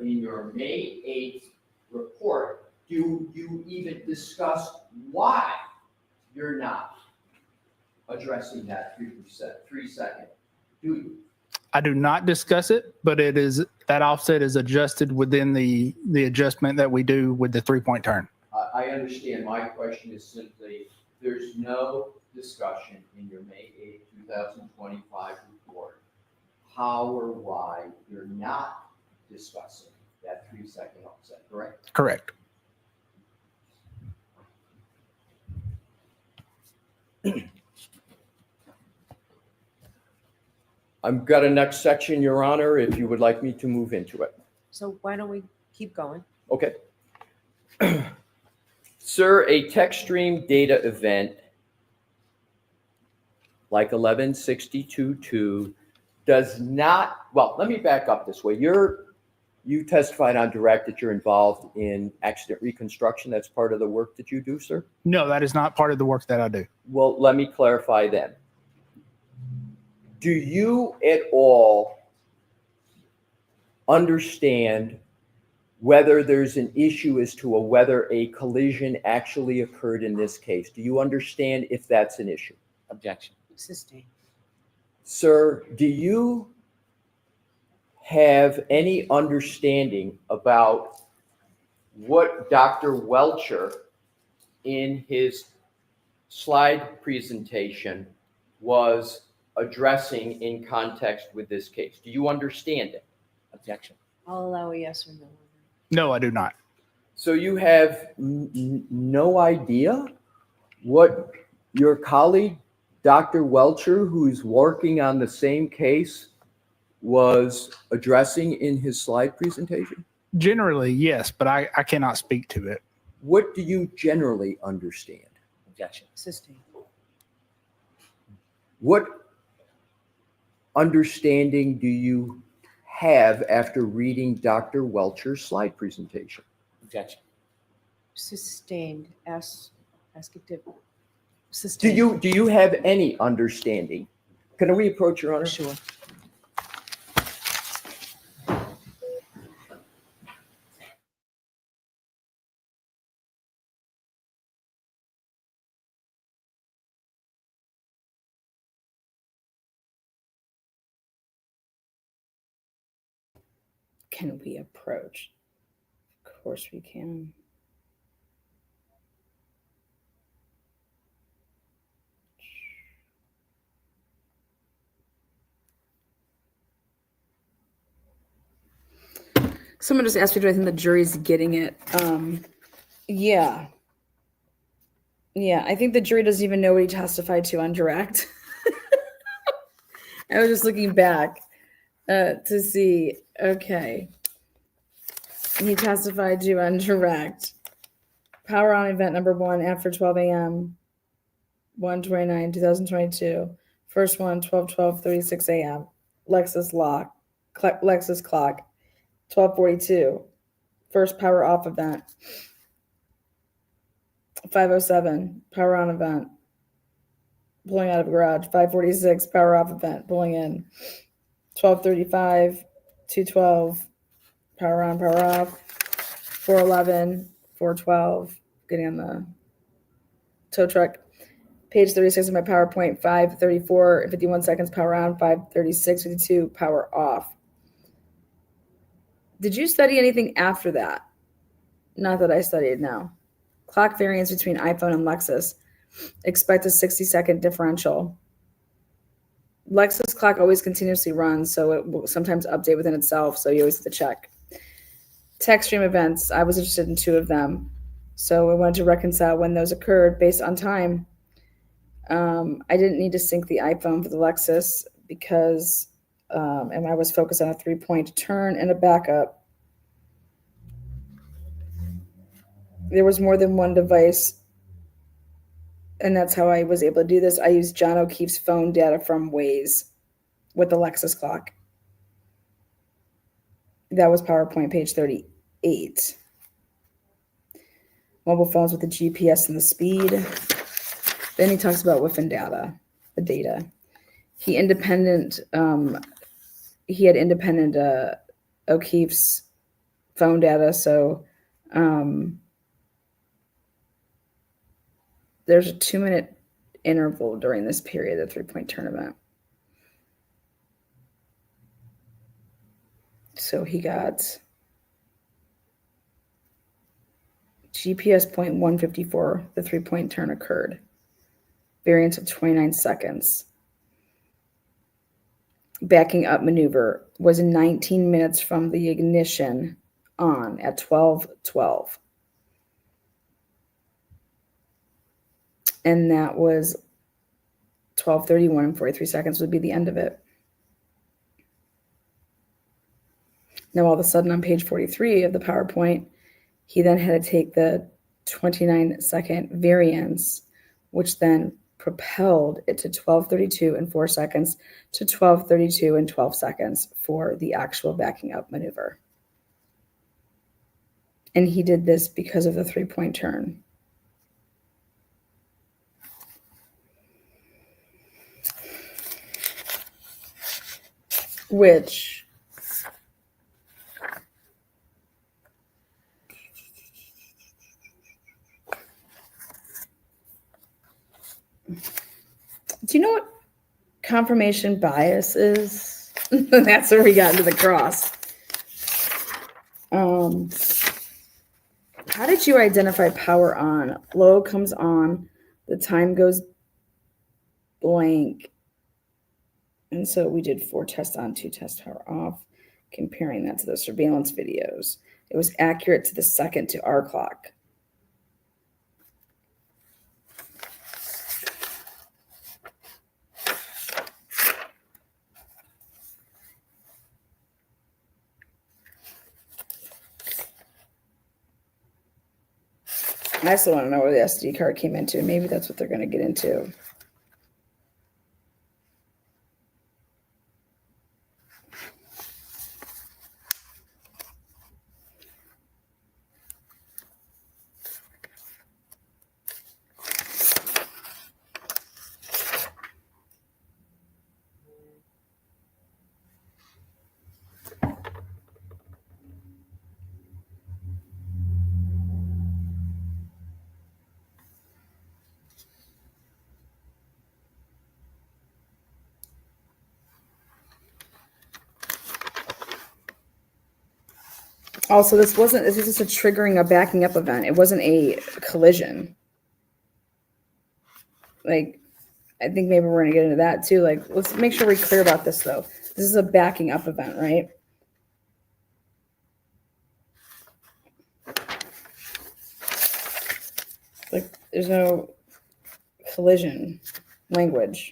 in your May 8th report do you even discuss why you're not addressing that 3-second, do you? I do not discuss it, but it is that offset is adjusted within the adjustment that we do with the 3-point turn. I understand. My question is simply, there's no discussion in your May 8, 2025 report how or why you're not discussing that 3-second offset, correct? Correct. I've got a next section, Your Honor, if you would like me to move into it. So why don't we keep going? Okay. Sir, a text stream data event like 1162.2 does not, well, let me back up this way. You testified on direct that you're involved in accident reconstruction. That's part of the work that you do, sir? No, that is not part of the work that I do. Well, let me clarify then. Do you at all understand whether there's an issue as to whether a collision actually occurred in this case? Do you understand if that's an issue? Objection. Sustained. Sir, do you have any understanding about what Dr. Welcher in his slide presentation was addressing in context with this case? Do you understand it? Objection. I'll allow a yes or no. No, I do not. So you have no idea what your colleague, Dr. Welcher, who's working on the same case, was addressing in his slide presentation? Generally, yes, but I cannot speak to it. What do you generally understand? Objection. Sustained. What understanding do you have after reading Dr. Welcher's slide presentation? Objection. Sustained. Ask it to. Do Sustained. you have any understanding? Can we approach, Your Honor? Sure. Can we approach? Of course we can. Someone just asked me, do I think the jury's getting it? Yeah. Yeah, I think the jury doesn't even know what he testified to on direct. I was just looking back to see, okay. He testified to on direct. Power on event number 1 after 12 a.m. 1/29/2022. First one, 12/12/36 a.m. Lexus clock, 12:42. First power off event. 5:07, power on event. Pulling out of a garage. 5:46, power off event. Pulling in. 12:35, 2:12, power on, power off. 4:11, 4:12, getting on the tow truck. Page 36 of my PowerPoint, 5:34, 51 seconds, power on. 5:36, 52, power off. Did you study anything after that? Not that I studied, no. Clock variance between iPhone and Lexus. Expect a 60-second differential. Lexus clock always continuously runs, so it will sometimes update within itself, so you always have to check. Text stream events, I was interested in 2 of them. So I wanted to reconcile when those occurred based on time. I didn't need to sync the iPhone for the Lexus because and I was focused on a 3-point turn and a backup. There was more than one device, and that's how I was able to do this. I used John O'Keefe's phone data from Waze with the Lexus clock. That was PowerPoint page 38. Mobile phones with the GPS and the speed. Then he talks about WIFN data, the data. He had independent O'Keefe's phone data, so there's a 2-minute interval during this period, the 3-point turn event. So he got GPS point 154, the 3-point turn occurred. variance of 29 seconds. Backing up maneuver was 19 minutes from the ignition on at 12:12. And that was 12:31 and 43 seconds would be the end of it. Now, all of a sudden on page 43 of the PowerPoint, he then had to take the 29-second variance, which then propelled it to 12:32 and 4 seconds to 12:32 and 12 seconds for the actual backing up maneuver. And he did this because of the 3-point turn. Which do you know what confirmation bias is? That's where we got into the cross. How did you identify power on? Low comes on, the time goes blank. And so we did 4 tests on, 2 tests power off, comparing that to the surveillance videos. It was accurate to the second to our clock. I still want to know where the SD card came into. Maybe that's what they're going to get into. Also, this was just a triggering a backing up event. It wasn't a collision. Like, I think maybe we're going to get into that too. Like, let's make sure we're clear about this though. This is a backing up event, right? Like, there's no collision language.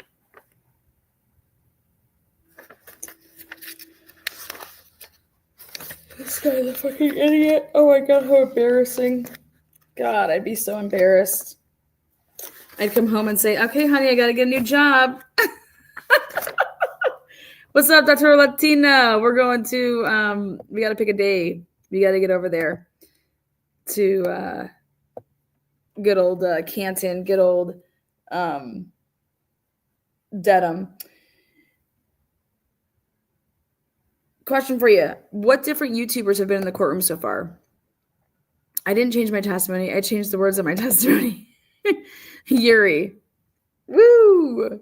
This guy's a fucking idiot. Oh my god, how embarrassing. God, I'd be so embarrassed. I'd come home and say, okay, honey, I gotta get a new job. What's up, Dr. Latina? We're going to, we gotta pick a day. We gotta get over there to good old Canton, good old Dedham. Question for you. What different YouTubers have been in the courtroom so far? I didn't change my testimony. I changed the words of my testimony. Yuri. Woo!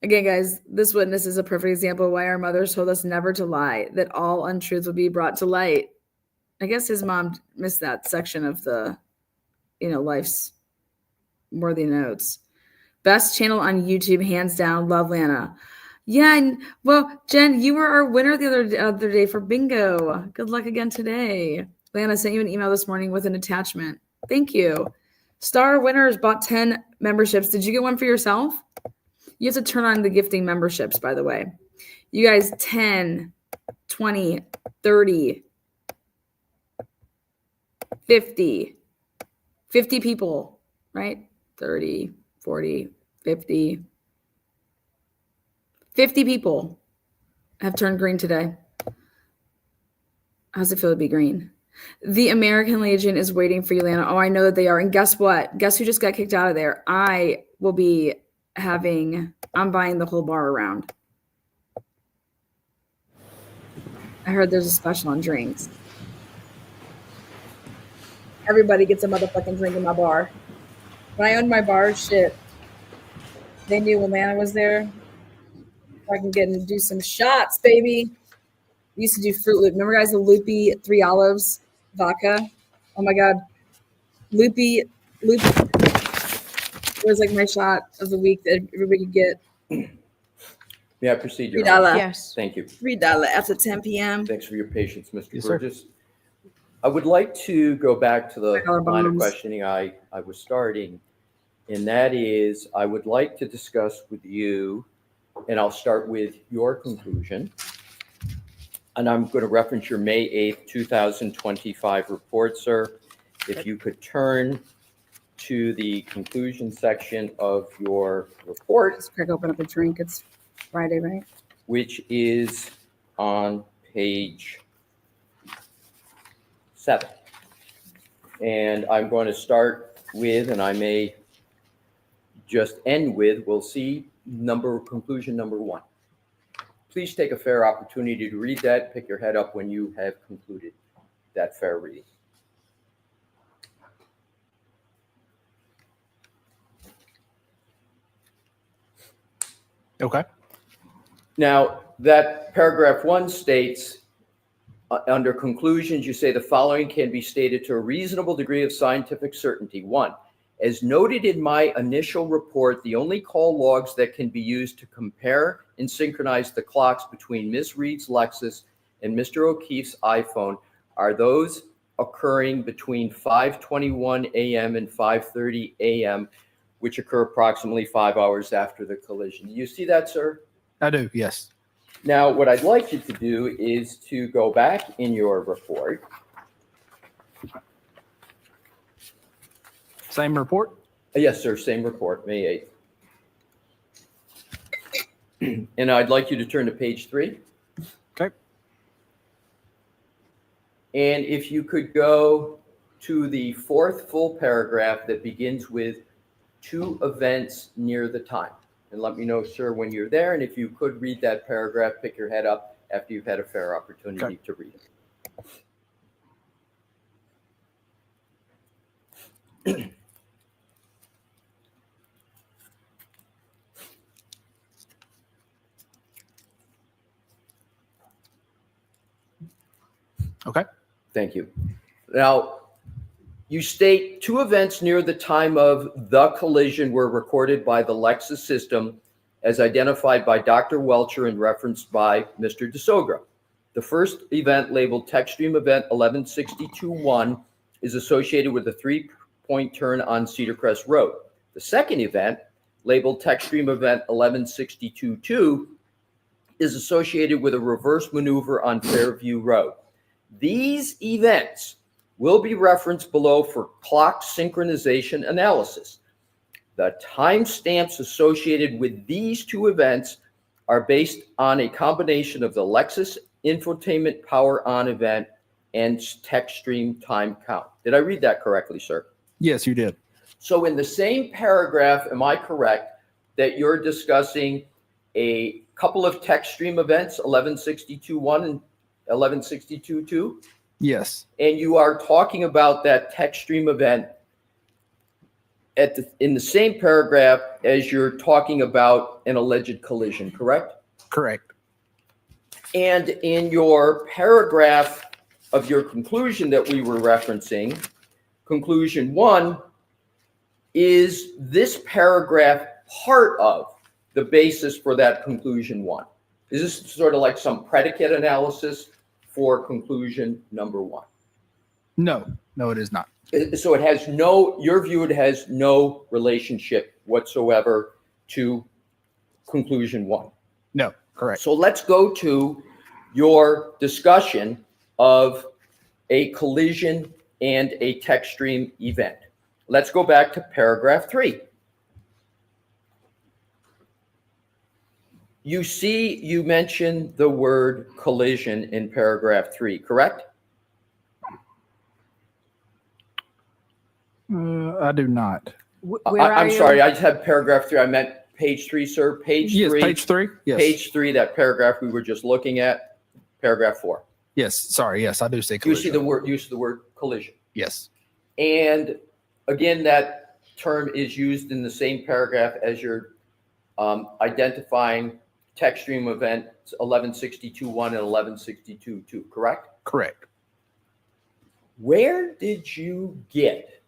Again, guys, this witness is a perfect example of why our mothers told us never to lie, that all untruths will be brought to light. I guess his mom missed that section of the, life's worthy notes. Best channel on YouTube, hands down. Love Lana. Yeah, and well, Jen, you were our winner the other day for bingo. Good luck again today. Lana sent you an email this morning with an attachment. Thank you. Star winners bought 10 memberships. Did you get one for yourself? You have to turn on the gifting memberships, by the way. You guys, 10, 20, 30, 50 people, right? 30, 40, 50. 50 people have turned green today. How's it feel to be green? The American Legion is waiting for you, Lana. Oh, I know that they are. And guess what? Guess who just got kicked out of there? I will be I'm buying the whole bar around. I heard there's a special on drinks. Everybody gets a motherfucking drink in my bar. When I owned my bar, shit, they knew when Lana was there. I can get and do some shots, baby. We used to do Fruit Loop. Remember, guys, the Loopy 3 Olives vodka? Oh my God. Loopy. It was like my shot of the week that everybody could get. May I proceed, Your Honor? $3. Yes. Thank you. $3 after 10 p.m. Thanks for your patience, Mr. Yes, sir. Burgess. I would like to go back to the $5 line of bombs. questioning I was starting. And that is, I would like to discuss with you, and I'll start with your conclusion. And I'm going to reference your May 8th, 2025 report, sir. If you could turn to the conclusion section of your report, Let's crack open up a drink. It's Friday, right? which is on page 7. And I'm going to start with, and I may just end with, we'll see, conclusion number 1. Please take a fair opportunity to read that. Pick your head up when you have concluded that fair reading. Okay. Now, that paragraph 1 states, under conclusions, you say the following can be stated to a reasonable degree of scientific certainty. 1, as noted in my initial report, the only call logs that can be used to compare and synchronize the clocks between Ms. Reed's Lexus and Mr. O'Keefe's iPhone are those occurring between 5:21 a.m. and 5:30 a.m., which occur approximately 5 hours after the collision. Do you see that, sir? I do. Yes. Now, what I'd like you to do is to go back in your report. Same report. Yes, sir, same report, May 8th. And I'd like you to turn to page 3. Okay. And if you could go to the 4th full paragraph that begins with 2 events near the time. And let me know, sir, when you're there. And if you could read that paragraph, pick your head up after you've had a fair opportunity to read it. Okay. Thank you. Now, you state 2 events near the time of the collision were recorded by the Lexus system as identified by Dr. Welcher and referenced by Mr. DeSogra. The first event, labeled TechStream Event 1162-1, is associated with a 3-point turn on Cedar Crest Road. The second event, labeled TechStream Event 1162-2, is associated with a reverse maneuver on Fairview Road. These events will be referenced below for clock synchronization analysis. The timestamps associated with these 2 events are based on a combination of the Lexus infotainment power on event and TechStream time count. Did I read that correctly, sir? Yes, you did. So in the same paragraph, am I correct that you're discussing a couple of TechStream events, 1162-1 and 1162-2? Yes. And you are talking about that TechStream event in the same paragraph as you're talking about an alleged collision, correct? Correct. And in your paragraph of your conclusion that we were referencing, conclusion 1, is this paragraph part of the basis for that conclusion 1? Is this sort of like some predicate analysis for conclusion number 1? No, it is not. So it has your view, it has no relationship whatsoever to conclusion 1. No, correct. So let's go to your discussion of a collision and a TechStream event. Let's go back to paragraph 3. You mentioned the word collision in paragraph 3, correct? I do not. Where are I'm you? sorry, I just had paragraph 3. I meant page 3, sir. Page 3. Yes, page 3. Yes. Page 3, that paragraph we were just looking at, paragraph 4. Yes. Sorry. Yes, I do see You collision. see the use of the word collision. Yes. And again, that term is used in the same paragraph as you're identifying TechStream event 1162-1 and 1162-2, correct? Correct. Where did you get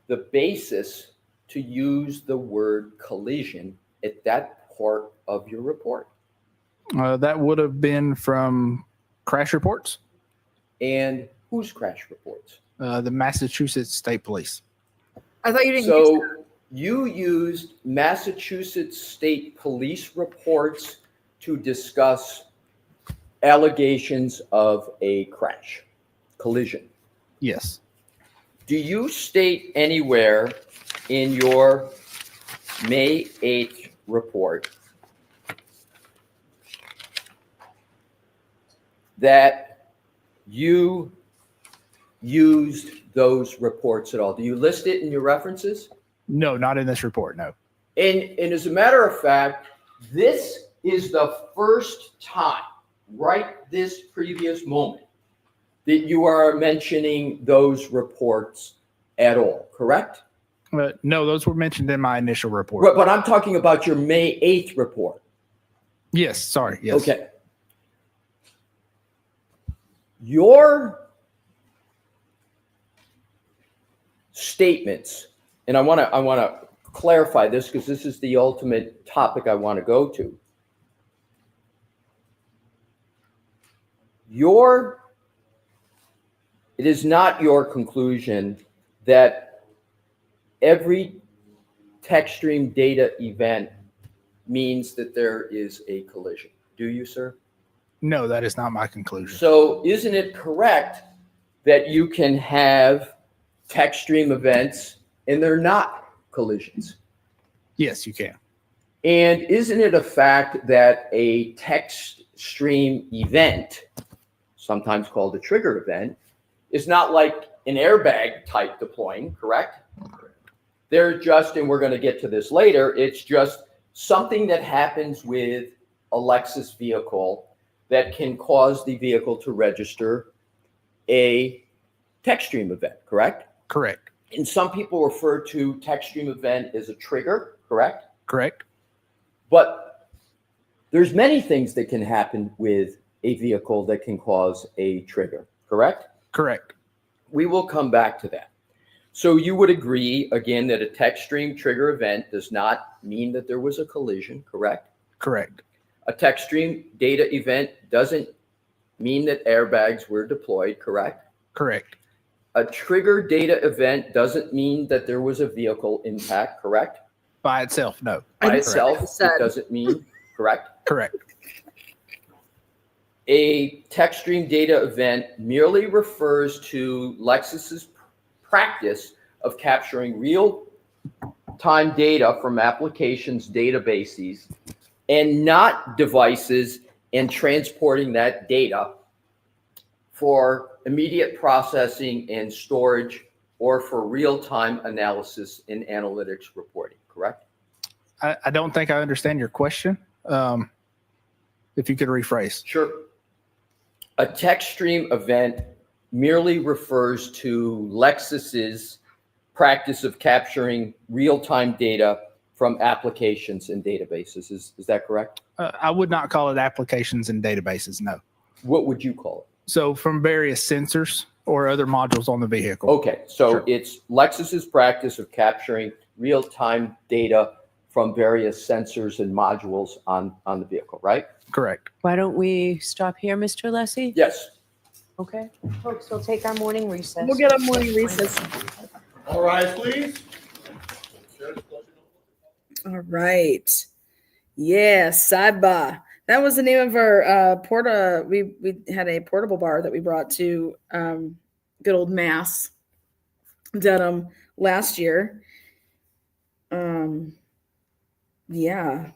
the basis to use the word collision at that part of your report? That would have been from crash reports, And whose crash reports? the Massachusetts State Police. I thought you didn't use So you used Massachusetts State Police reports to discuss allegations of a crash, collision. Yes. Do you state anywhere in your May 8th report that you used those reports at all? Do you list it in your references? No, not in this report. No. And as a matter of fact, this is the first time, right this previous moment, that you are mentioning those reports at all, correct? No, those were mentioned in my initial report. But I'm talking about your May 8th report. Yes. Sorry. Yes. Okay. Your statements, and I want to clarify this because this is the ultimate topic I want to go to. It is not your conclusion that every text stream data event means that there is a collision. Do you, sir? No, that is not my conclusion. So isn't it correct that you can have text stream events and they're not collisions? Yes, you can. And isn't it a fact that a text stream event, sometimes called a trigger event, is not like an airbag type deploying, correct? They're just, and we're going to get to this later, it's just something that happens with a Lexus vehicle that can cause the vehicle to register a text stream event, correct? Correct. And some people refer to text stream event as a trigger, correct? Correct. But there's many things that can happen with a vehicle that can cause a trigger, correct? Correct. We will come back to that. So you would agree, again, that a text stream trigger event does not mean that there was a collision, correct? Correct. A text stream data event doesn't mean that airbags were deployed, correct? Correct. A trigger data event doesn't mean that there was a vehicle impact, correct? By itself, no. By Correct. itself, it Said. doesn't mean, correct? Correct. A text stream data event merely refers to Lexus's practice of capturing real-time data from applications databases and not devices and transporting that data for immediate processing and storage or for real-time analysis and analytics reporting, correct? I don't think I understand your question. If you could rephrase. Sure. A text stream event merely refers to Lexus's practice of capturing real-time data from applications and databases. Is that correct? I would not call it applications and databases, no. What would you call it? So from various sensors or other modules on the vehicle. Okay, so Sure. it's Lexus's practice of capturing real-time data from various sensors and modules on the vehicle, right? Correct. Why don't we stop here, Mr. Alessi? Yes. Okay, folks, we'll take our morning recess. We'll get a morning recess. All rise, please. All right. Yeah, sidebar. That was the name of our porta. We had a portable bar that we brought to good old Mass Dedham last year. Yeah.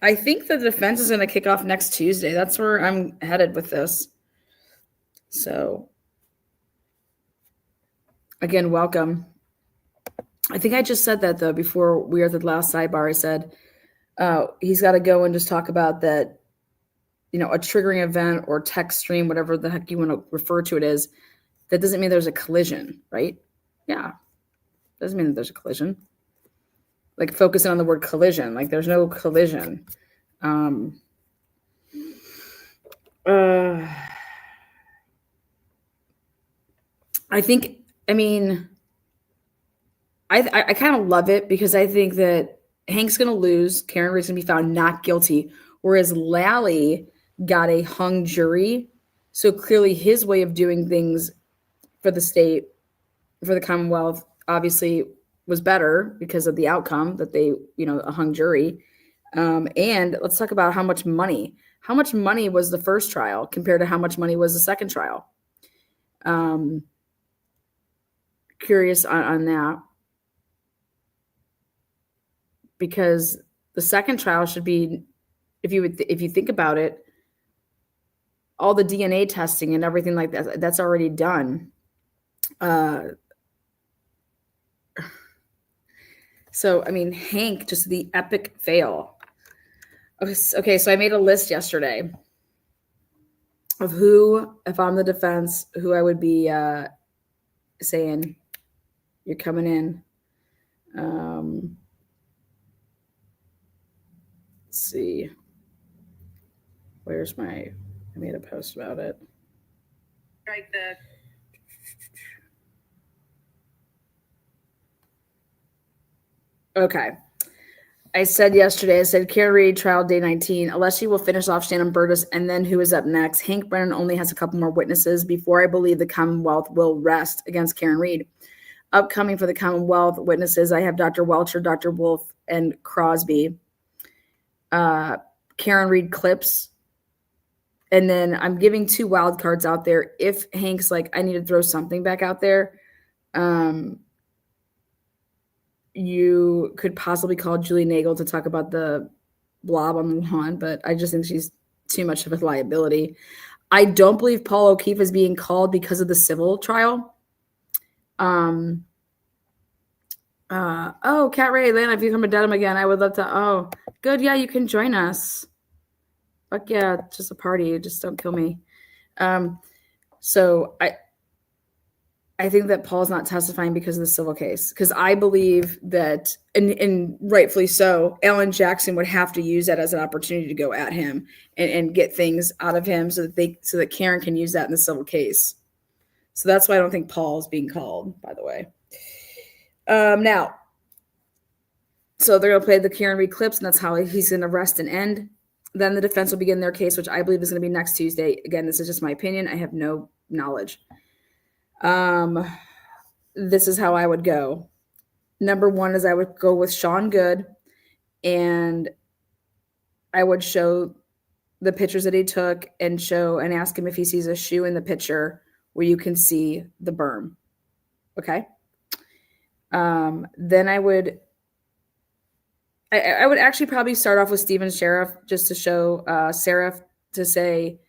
I think the defense is going to kick off next Tuesday. That's where I'm headed with this. So, again, welcome. I think I just said that, though, before we were at the last sidebar. I said he's got to go and just talk about that, a triggering event or text stream, whatever the heck you want to refer to it as. That doesn't mean there's a collision, right? Yeah. Doesn't mean that there's a collision. Like focusing on the word collision, like there's no collision. I mean, I kind of love it because I think that Hank's going to lose. Karen Reed's going to be found not guilty, whereas Lally got a hung jury. So clearly his way of doing things for the state, for the Commonwealth, obviously was better because of the outcome that they, a hung jury. And let's talk about how much money. How much money was the first trial compared to how much money was the second trial? Curious on that. Because the second trial should be, if you think about it, all the DNA testing and everything like that, that's already done. So, I mean, Hank, just the epic fail. Okay, so I made a list yesterday of who, if I'm the defense, who I would be saying, you're coming in. Let's see. I made a post about it. Right, the Okay. I said Karen Reed, trial day 19. Alessi will finish off Shannon Burtis, and then who is up next? Hank Brennan only has a couple more witnesses before I believe the Commonwealth will rest against Karen Reed. Upcoming for the Commonwealth witnesses, I have Dr. Welcher, Dr. Wolf, and Crosby. Karen Reed clips. And then I'm giving 2 wild cards out there. If Hank's like, I need to throw something back out there, you could possibly call Julie Nagel to talk about the blob on the lawn, but I just think she's too much of a liability. I don't believe Paul O'Keefe is being called because of the civil trial. Cat Ray, Atlanta, if you come to Dedham again, I would love to. Oh, good. Yeah, you can join us. Fuck yeah, just a party. Just don't kill me. So I think that Paul's not testifying because of the civil case. Because I believe that, and rightfully so, Alan Jackson would have to use that as an opportunity to go at him and get things out of him so that Karen can use that in the civil case. So that's why I don't think Paul is being called, by the way. Now, so they're going to play the Karen Reed clips, and that's how he's going to rest and end. Then the defense will begin their case, which I believe is going to be next Tuesday. Again, this is just my opinion. I have no knowledge. This is how I would go. Number 1 is I would go with Sean Good, and I would show the pictures that he took and ask him if he sees a shoe in the picture where you can see the berm. Okay. Then I would actually probably start off with Stephen Sheriff just to show Seraph to say,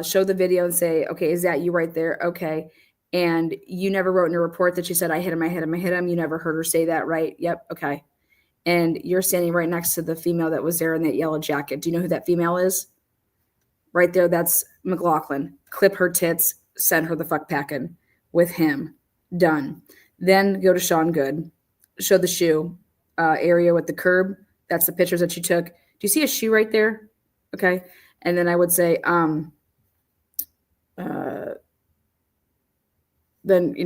show the video and say, okay, is that you right there? Okay. And you never wrote in your report that you said, I hit him. You never heard her say that, right? Yep. Okay. And you're standing right next to the female that was there in that yellow jacket. Do you know who that female is? Right there. That's McLaughlin. Clip her tits, send her the fuck packing with him. Done. Then go to Sean Good. Show the shoe area with the curb. That's the pictures that you took. Do you see a shoe right there? Okay. And then I would say, then,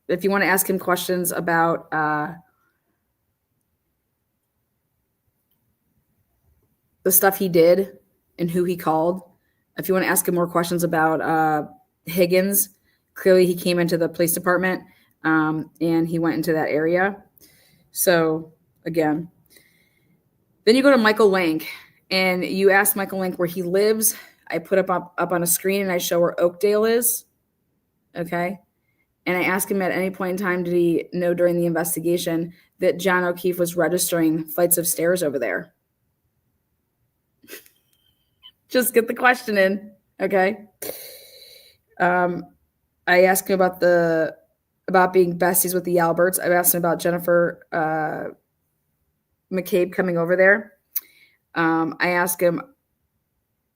if you want to ask him questions about the stuff he did and who he called, if you want to ask him more questions about Higgins, clearly he came into the police department and he went into that area. So again, then you go to Michael Lank and you ask Michael Lank where he lives. I put up on a screen and I show where Oakdale is. Okay. And I asked him at any point in time, did he know during the investigation that John O'Keefe was registering flights of stairs over there? Just get the question in. Okay. I asked him about being besties with the Alberts. I've asked him about Jennifer McCabe coming over there. I asked him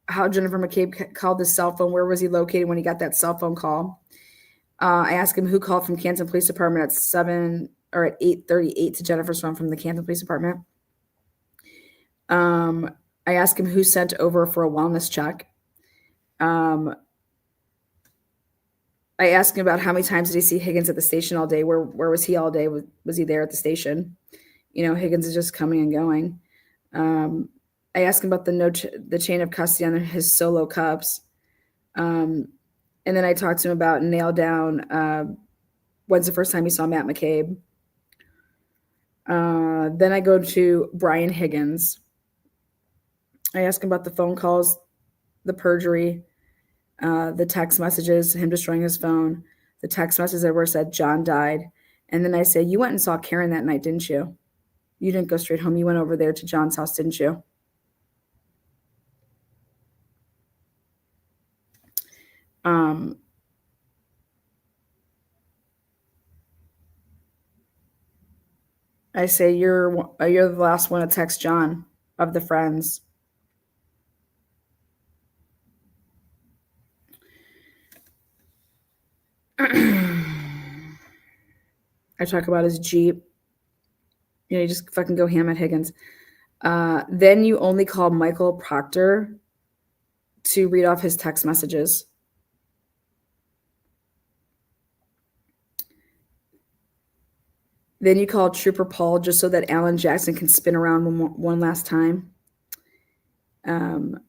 how Jennifer McCabe called his cell phone. Where was he located when he got that cell phone call? I asked him who called from Canton Police Department at 8:38 to Jennifer's phone from the Canton Police Department. I asked him who sent over for a wellness check. I asked him about how many times did he see Higgins at the station all day? Where was he all day? Was he there at the station? You know, Higgins is just coming and going. I asked him about the chain of custody on his solo cubs. And then I talked to him about nail down when's the first time he saw Matt McCabe. Then I go to Brian Higgins. I ask him about the phone calls, the perjury, the text messages, him destroying his phone, the text messages where it said John died. And then I say, you went and saw Karen that night, didn't you? You didn't go straight home. You went over there to John's house, didn't you? I say, you're the last one to text John of the friends. I talk about his Jeep. You know, you just fucking go ham at Higgins. Then you only call Michael Proctor to read off his text messages. Then you call Trooper Paul just so that Alan Jackson can spin around one last time. Then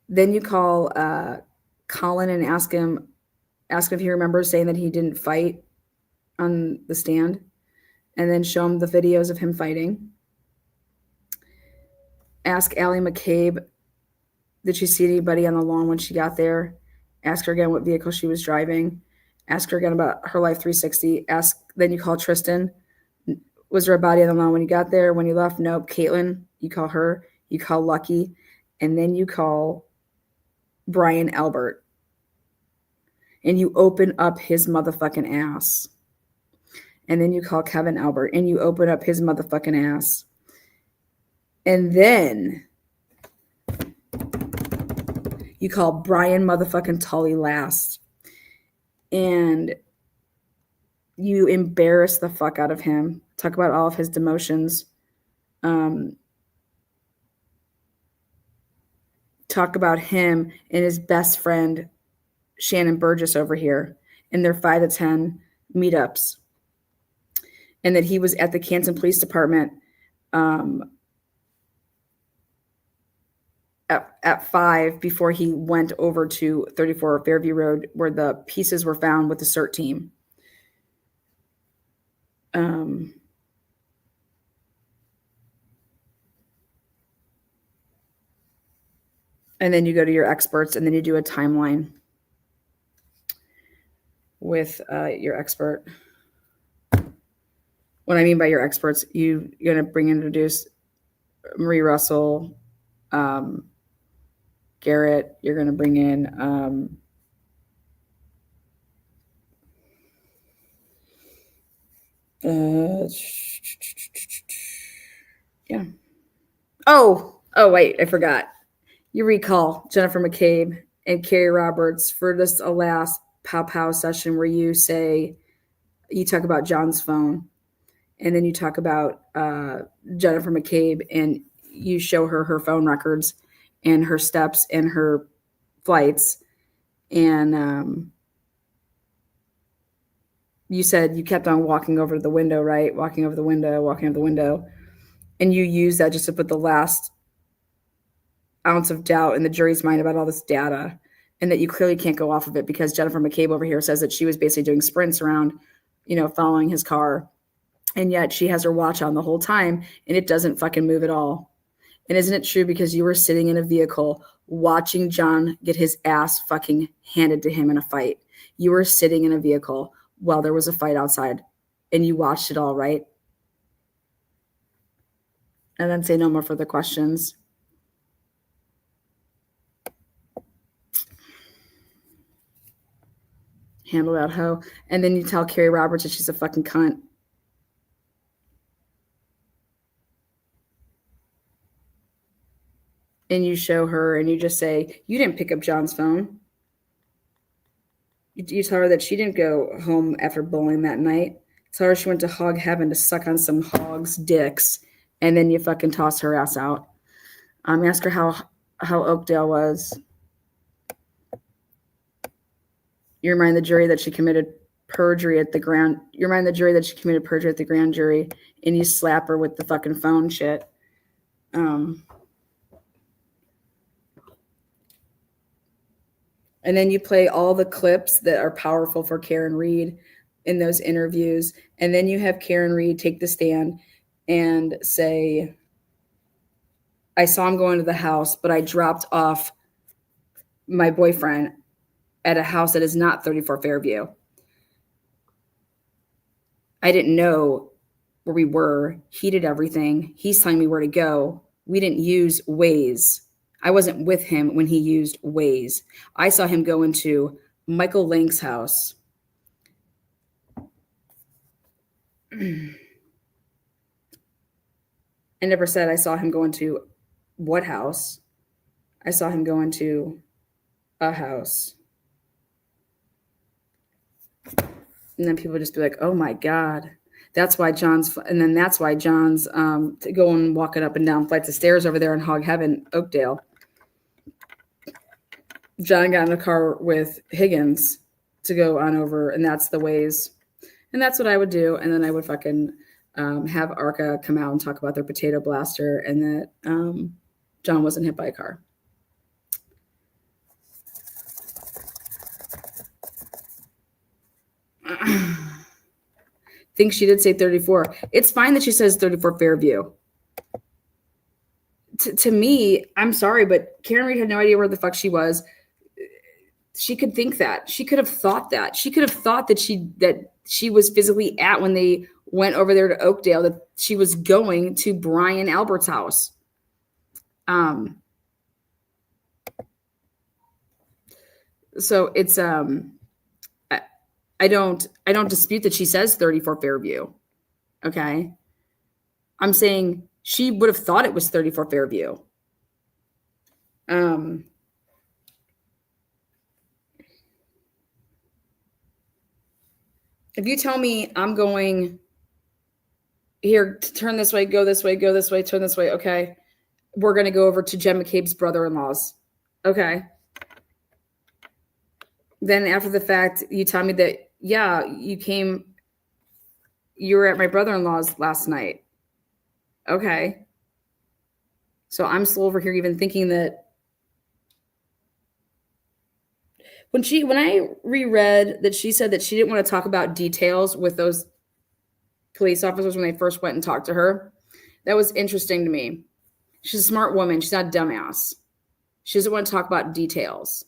you call Colin and ask him if he remembers saying that he didn't fight on the stand, and then show him the videos of him fighting. Ask Allie McCabe, did she see anybody on the lawn when she got there? Ask her again what vehicle she was driving. Ask her again about her Life 360. Then you call Tristan. Was there a body on the lawn when you got there? When you left? Nope. Caitlin, you call her. You call Lucky. And then you call Brian Albert. And you open up his motherfucking ass. And then you call Kevin Albert. And you open up his motherfucking ass. And then you call Brian motherfucking Tully last. And you embarrass the fuck out of him. Talk about all of his demotions. Talk about him and his best friend, Shannon Burgess, over here in their 5 to 10 meetups. And that he was at the Canton Police Department at 5 before he went over to 34 Fairview Road where the pieces were found with the CERT team. And then you go to your experts and then you do a timeline with your expert. What I mean by your experts, you're going to introduce Marie Russell, Garrett, you're going to bring in yeah. Oh, wait, I forgot. You recall Jennifer McCabe and Carrie Roberts for just a last pow session where you talk about John's phone, and then you talk about Jennifer McCabe and you show her phone records and her steps and her flights. And you said you kept on walking over to the window, right? Walking over the window. And you use that just to put the last ounce of doubt in the jury's mind about all this data, and that you clearly can't go off of it because Jennifer McCabe over here says that she was basically doing sprints around, following his car. And yet she has her watch on the whole time and it doesn't fucking move at all. And isn't it true because you were sitting in a vehicle watching John get his ass fucking handed to him in a fight? You were sitting in a vehicle while there was a fight outside and you watched it all, right? And then say no more further questions. Handle that hoe. And then you tell Carrie Roberts that she's a fucking cunt. And you show her and you just say, you didn't pick up John's phone. You tell her that she didn't go home after bowling that night. Tell her she went to hog heaven to suck on some hogs' dicks. And then you fucking toss her ass out. Ask her how Oakdale was. You remind the jury that she committed perjury at the grand. You remind the jury that she committed perjury at the grand jury, and you slap her with the fucking phone shit. And then you play all the clips that are powerful for Karen Reed in those interviews. And then you have Karen Reed take the stand and say, I saw him go into the house, but I dropped off my boyfriend at a house that is not 34 Fairview. I didn't know where we were. He did everything. He's telling me where to go. We didn't use Waze. I wasn't with him when he used Waze. I saw him go into Michael Lank's house. I never said I saw him go into what house. I saw him go into a house. And then people just be like, oh my God. That's why John's to go and walk it up and down flights of stairs over there in Hog Heaven, Oakdale. John got in a car with Higgins to go on over, and that's the Waze. And that's what I would do. And then I would fucking have Arca come out and talk about their potato blaster and that John wasn't hit by a car. Think she did say 34. It's fine that she says 34 Fairview. To me, I'm sorry, but Karen Reed had no idea where the fuck she was. She could think that. She could have thought that. She could have thought that she was physically at when they went over there to Oakdale, that she was going to Brian Albert's house. So it's I don't dispute that she says 34 Fairview. Okay. I'm saying she would have thought it was 34 Fairview. If you tell me I'm going here, turn this way, go this way, go this way, turn this way. Okay. We're going to go over to Jen McCabe's brother-in-law's. Okay. Then after the fact, you tell me that, yeah, you were at my brother-in-law's last night. Okay. So I'm still over here even thinking that when I reread that she said that she didn't want to talk about details with those police officers when they first went and talked to her, that was interesting to me. She's a smart woman. She's not a dumbass. She doesn't want to talk about details.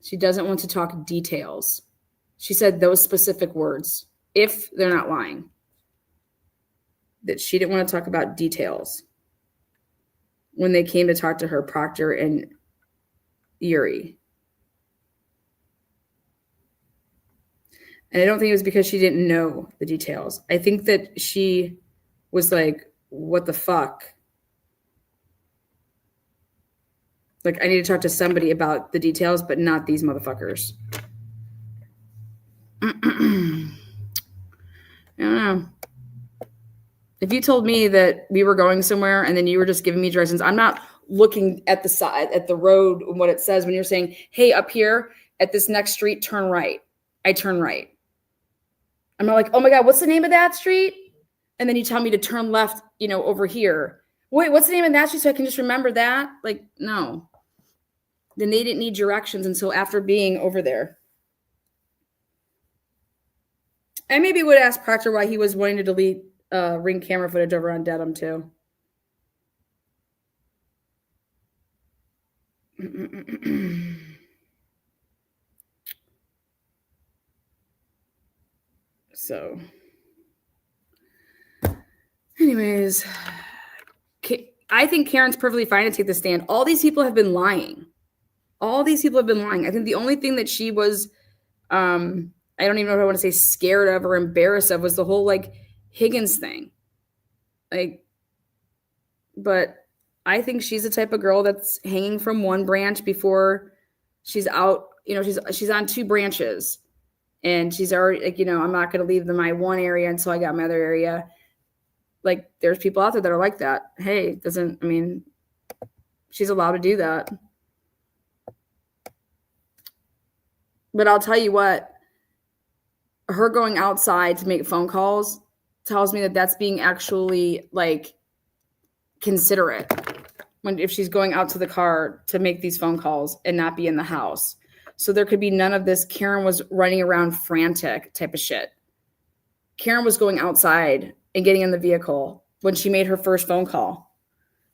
She doesn't want to talk details. She said those specific words, if they're not lying, that she didn't want to talk about details when they came to talk to her, Proctor and Yuri. And I don't think it was because she didn't know the details. I think that she was like, what the fuck? Like, I need to talk to somebody about the details, but not these motherfuckers. I don't know. If you told me that we were going somewhere and then you were just giving me directions, I'm not looking at the side, at the road, and what it says when you're saying, hey, up here at this next street, turn right. I turn right. I'm not like, oh my God, what's the name of that street? And then you tell me to turn left, over here. Wait, what's the name of that street so I can just remember that? Like, no. Then they didn't need directions until after being over there. I maybe would ask Proctor why he was wanting to delete Ring camera footage over on Dedham too. So, anyways, I think Karen's perfectly fine to take the stand. All these people have been lying. I think the only thing that she was, I don't even know if I want to say scared of or embarrassed of, was the whole Higgins thing. But I think she's the type of girl that's hanging from one branch before she's out. She's on two branches. And she's already I'm not going to leave my one area until I got my other area. There's people out there that are like that. Hey, she's allowed to do that. But I'll tell you what, her going outside to make phone calls tells me that that's being actually like considerate if she's going out to the car to make these phone calls and not be in the house. So there could be none of this Karen was running around frantic type of shit. Karen was going outside and getting in the vehicle when she made her first phone call.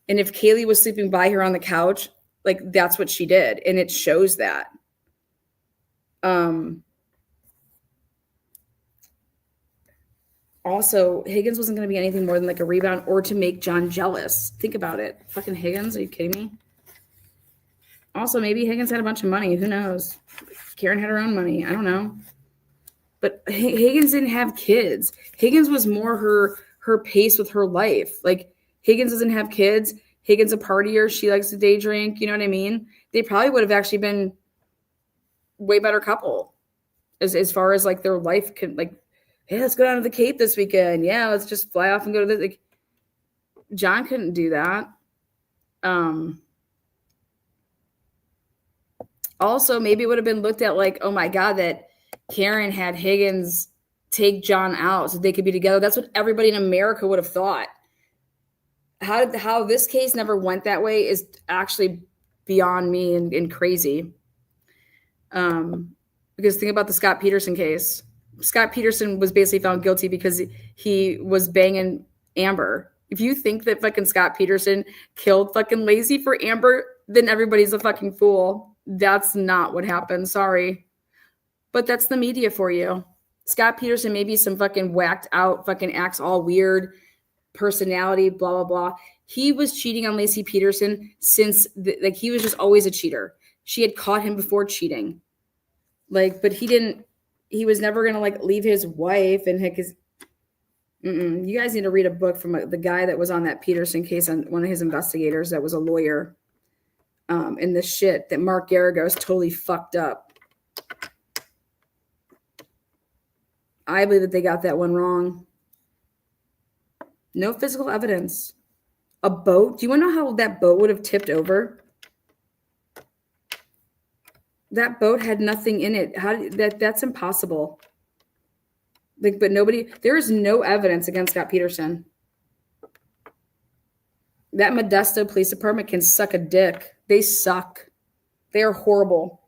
And if Kaylee was sleeping by her on the couch, like that's what she did. And it shows that. Also, Higgins wasn't going to be anything more than like a rebound or to make John jealous. Think about it. Fucking Higgins. Are you kidding me? Also, maybe Higgins had a bunch of money. Who knows? Karen had her own money. I don't know. But Higgins didn't have kids. Higgins was more her pace with her life. Like Higgins doesn't have kids. Higgins a partier. She likes to day drink. You know what I mean? They probably would have actually been way better couple as far as like their life can like, hey, let's go down to the Cape this weekend. Yeah, let's just fly off and go to this. Like, John couldn't do that. Also, maybe it would have been looked at like, oh my God, that Karen had Higgins take John out so they could be together. That's what everybody in America would have thought. How this case never went that way is actually beyond me and crazy. Because think about the Scott Peterson case. Scott Peterson was basically found guilty because he was banging Amber. If you think that fucking Scott Peterson killed fucking Lacey for Amber, then everybody's a fucking fool. That's not what happened. Sorry. But that's the media for you. Scott Peterson may be some fucking whacked out, fucking acts all weird, personality, blah, blah, blah. He was cheating on Lacey Peterson since, like, he was just always a cheater. She had caught him before cheating. Like, but he was never going to, like, leave his wife and his, you guys need to read a book from the guy that was on that Peterson case, on one of his investigators that was a lawyer. And the shit that Mark Garagos totally fucked up. I believe that they got that one wrong. No physical evidence. A boat? Do you want to know how that boat would have tipped over? That boat had nothing in it. That's impossible. Like, but there is no evidence against Scott Peterson. That Modesto Police Department can suck a dick. They suck. They are horrible.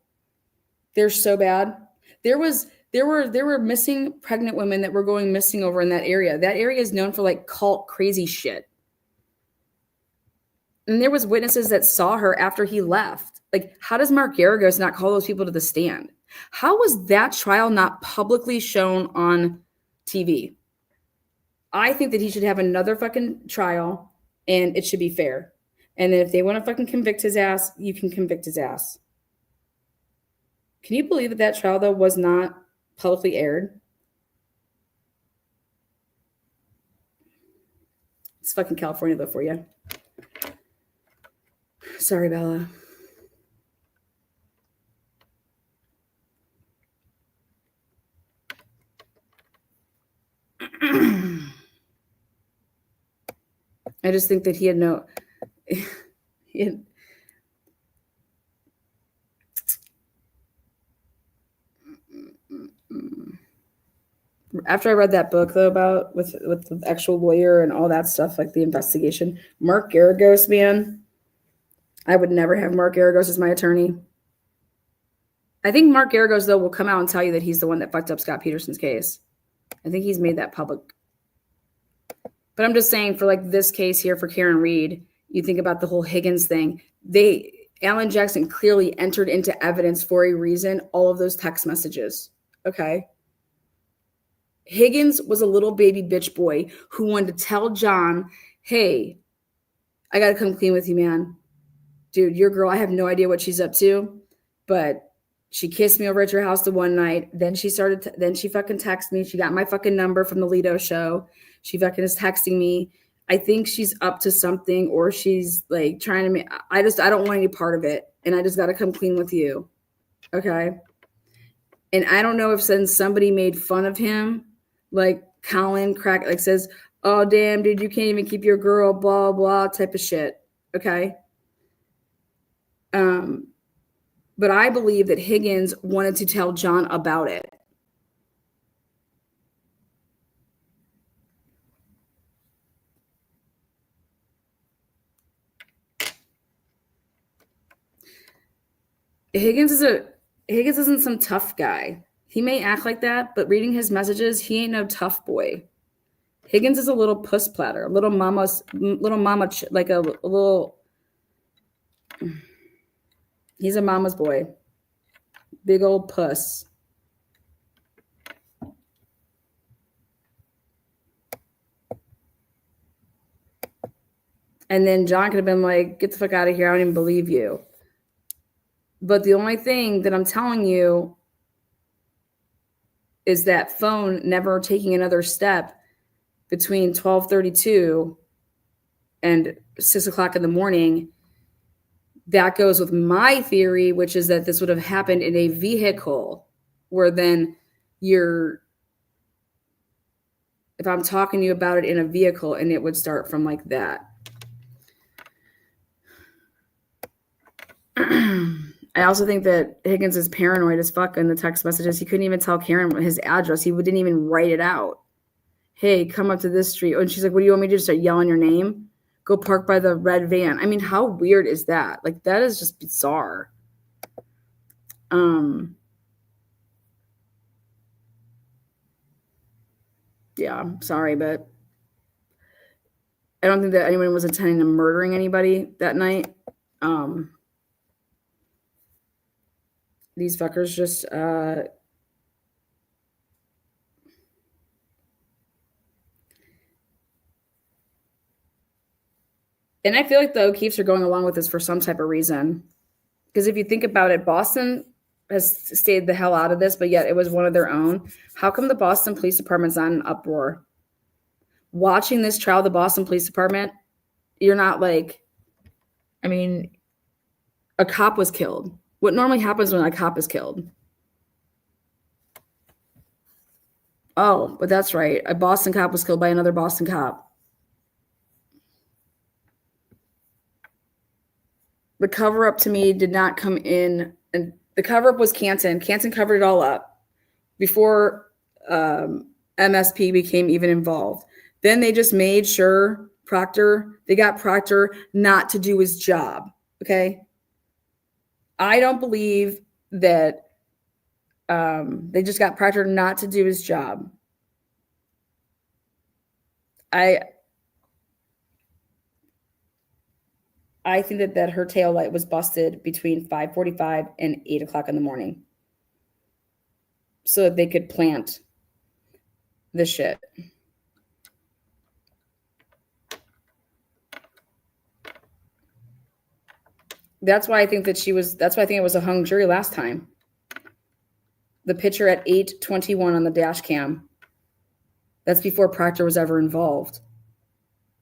They're so bad. There were missing pregnant women that were going missing over in that area. That area is known for like cult crazy shit. And there was witnesses that saw her after he left. Like, how does Mark Garagos not call those people to the stand? How was that trial not publicly shown on TV? I think that he should have another fucking trial and it should be fair. And then if they want to fucking convict his ass, you can convict his ass. Can you believe that trial, though, was not publicly aired? It's fucking California, though, for you. Sorry, Bella. I just think that he had after I read that book though about with the actual lawyer and all that stuff, like the investigation, Mark Garagos, man, I would never have Mark Garagos as my attorney. I think Mark Garagos though will come out and tell you that he's the one that fucked up Scott Peterson's case. I think he's made that public. But I'm just saying, for like this case here for Karen Reed, you think about the whole Higgins thing. Alan Jackson clearly entered into evidence for a reason, all of those text messages. Okay. Higgins was a little baby bitch boy who wanted to tell John, hey, I got to come clean with you, man. Dude, your girl, I have no idea what she's up to, but she kissed me over at your house the one night. Then she fucking texted me. She got my fucking number from the Lido show. She fucking is texting me. I think she's up to something, or she's like trying to make, I don't want any part of it. And I just got to come clean with you. Okay. And I don't know if since somebody made fun of him, like Colin Crack, like says, oh, damn, dude, you can't even keep your girl, blah, blah, type of shit. Okay. But I believe that Higgins wanted to tell John about it. Higgins isn't some tough guy. He may act like that, but reading his messages, he ain't no tough boy. Higgins is a little puss platter, a little mama, like a little. He's a mama's boy, big old puss. And then John could have been like, "Get the fuck out of here! I don't even believe you." But the only thing that I'm telling you is that phone never taking another step between 12:32 and 6:00 in the morning. That goes with my theory, which is that this would have happened in a vehicle where then if I'm talking to you about it in a vehicle, and it would start from like that. I also think that Higgins is paranoid as fuck in the text messages. He couldn't even tell Karen his address. He didn't even write it out. Hey, come up to this street. And she's like, what do you want me to do? Start yelling your name? Go park by the red van. I mean, how weird is that? Like, that is just bizarre. Yeah, sorry, but I don't think that anyone was intending to murdering anybody that night. These fuckers just and I feel like the O'Keefes are going along with this for some type of reason. Because if you think about it, Boston has stayed the hell out of this, but yet it was one of their own. How come the Boston Police Department's not in uproar? Watching this trial, the Boston Police Department, you're not like, I mean, a cop was killed. What normally happens when a cop is killed? Oh, but that's right. A Boston cop was killed by another Boston cop. The cover-up to me did not come in, and the cover-up was Canton. Canton covered it all up before MSP became even involved. Then they just made sure they got Proctor not to do his job, okay? I don't believe that they just got Proctor not to do his job. I think that her tail light was busted between 5:45 and 8:00 in the morning so that they could plant the shit. That's why I think it was a hung jury last time. The picture at 8:21 on the dash cam. That's before Proctor was ever involved.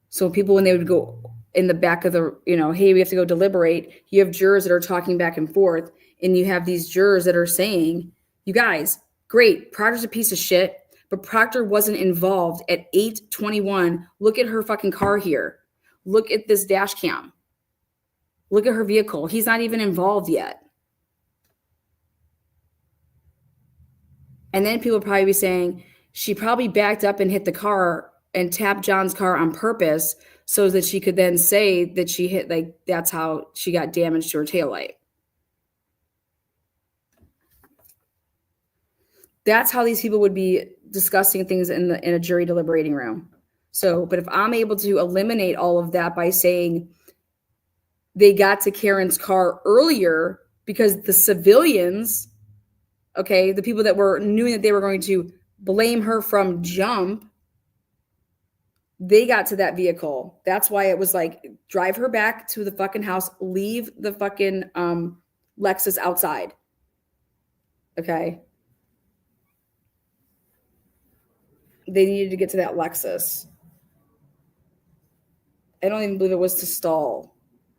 So people, when they would go in the back of the, hey, we have to go deliberate, you have jurors that are talking back and forth, and you have these jurors that are saying, you guys, great, Proctor's a piece of shit, but Proctor wasn't involved at 8:21. Look at her fucking car here. Look at this dash cam. Look at her vehicle. He's not even involved yet. And then people probably be saying, she probably backed up and hit the car and tapped John's car on purpose so that she could then say that she hit, like, that's how she got damage to her taillight. That's how these people would be discussing things in a jury deliberating room. So, but if I'm able to eliminate all of that by saying they got to Karen's car earlier because the civilians, okay, the people that knew that they were going to blame her from jump, they got to that vehicle. That's why it was like, drive her back to the fucking house, leave the fucking Lexus outside. Okay. They needed to get to that Lexus. I don't even believe it was to stall.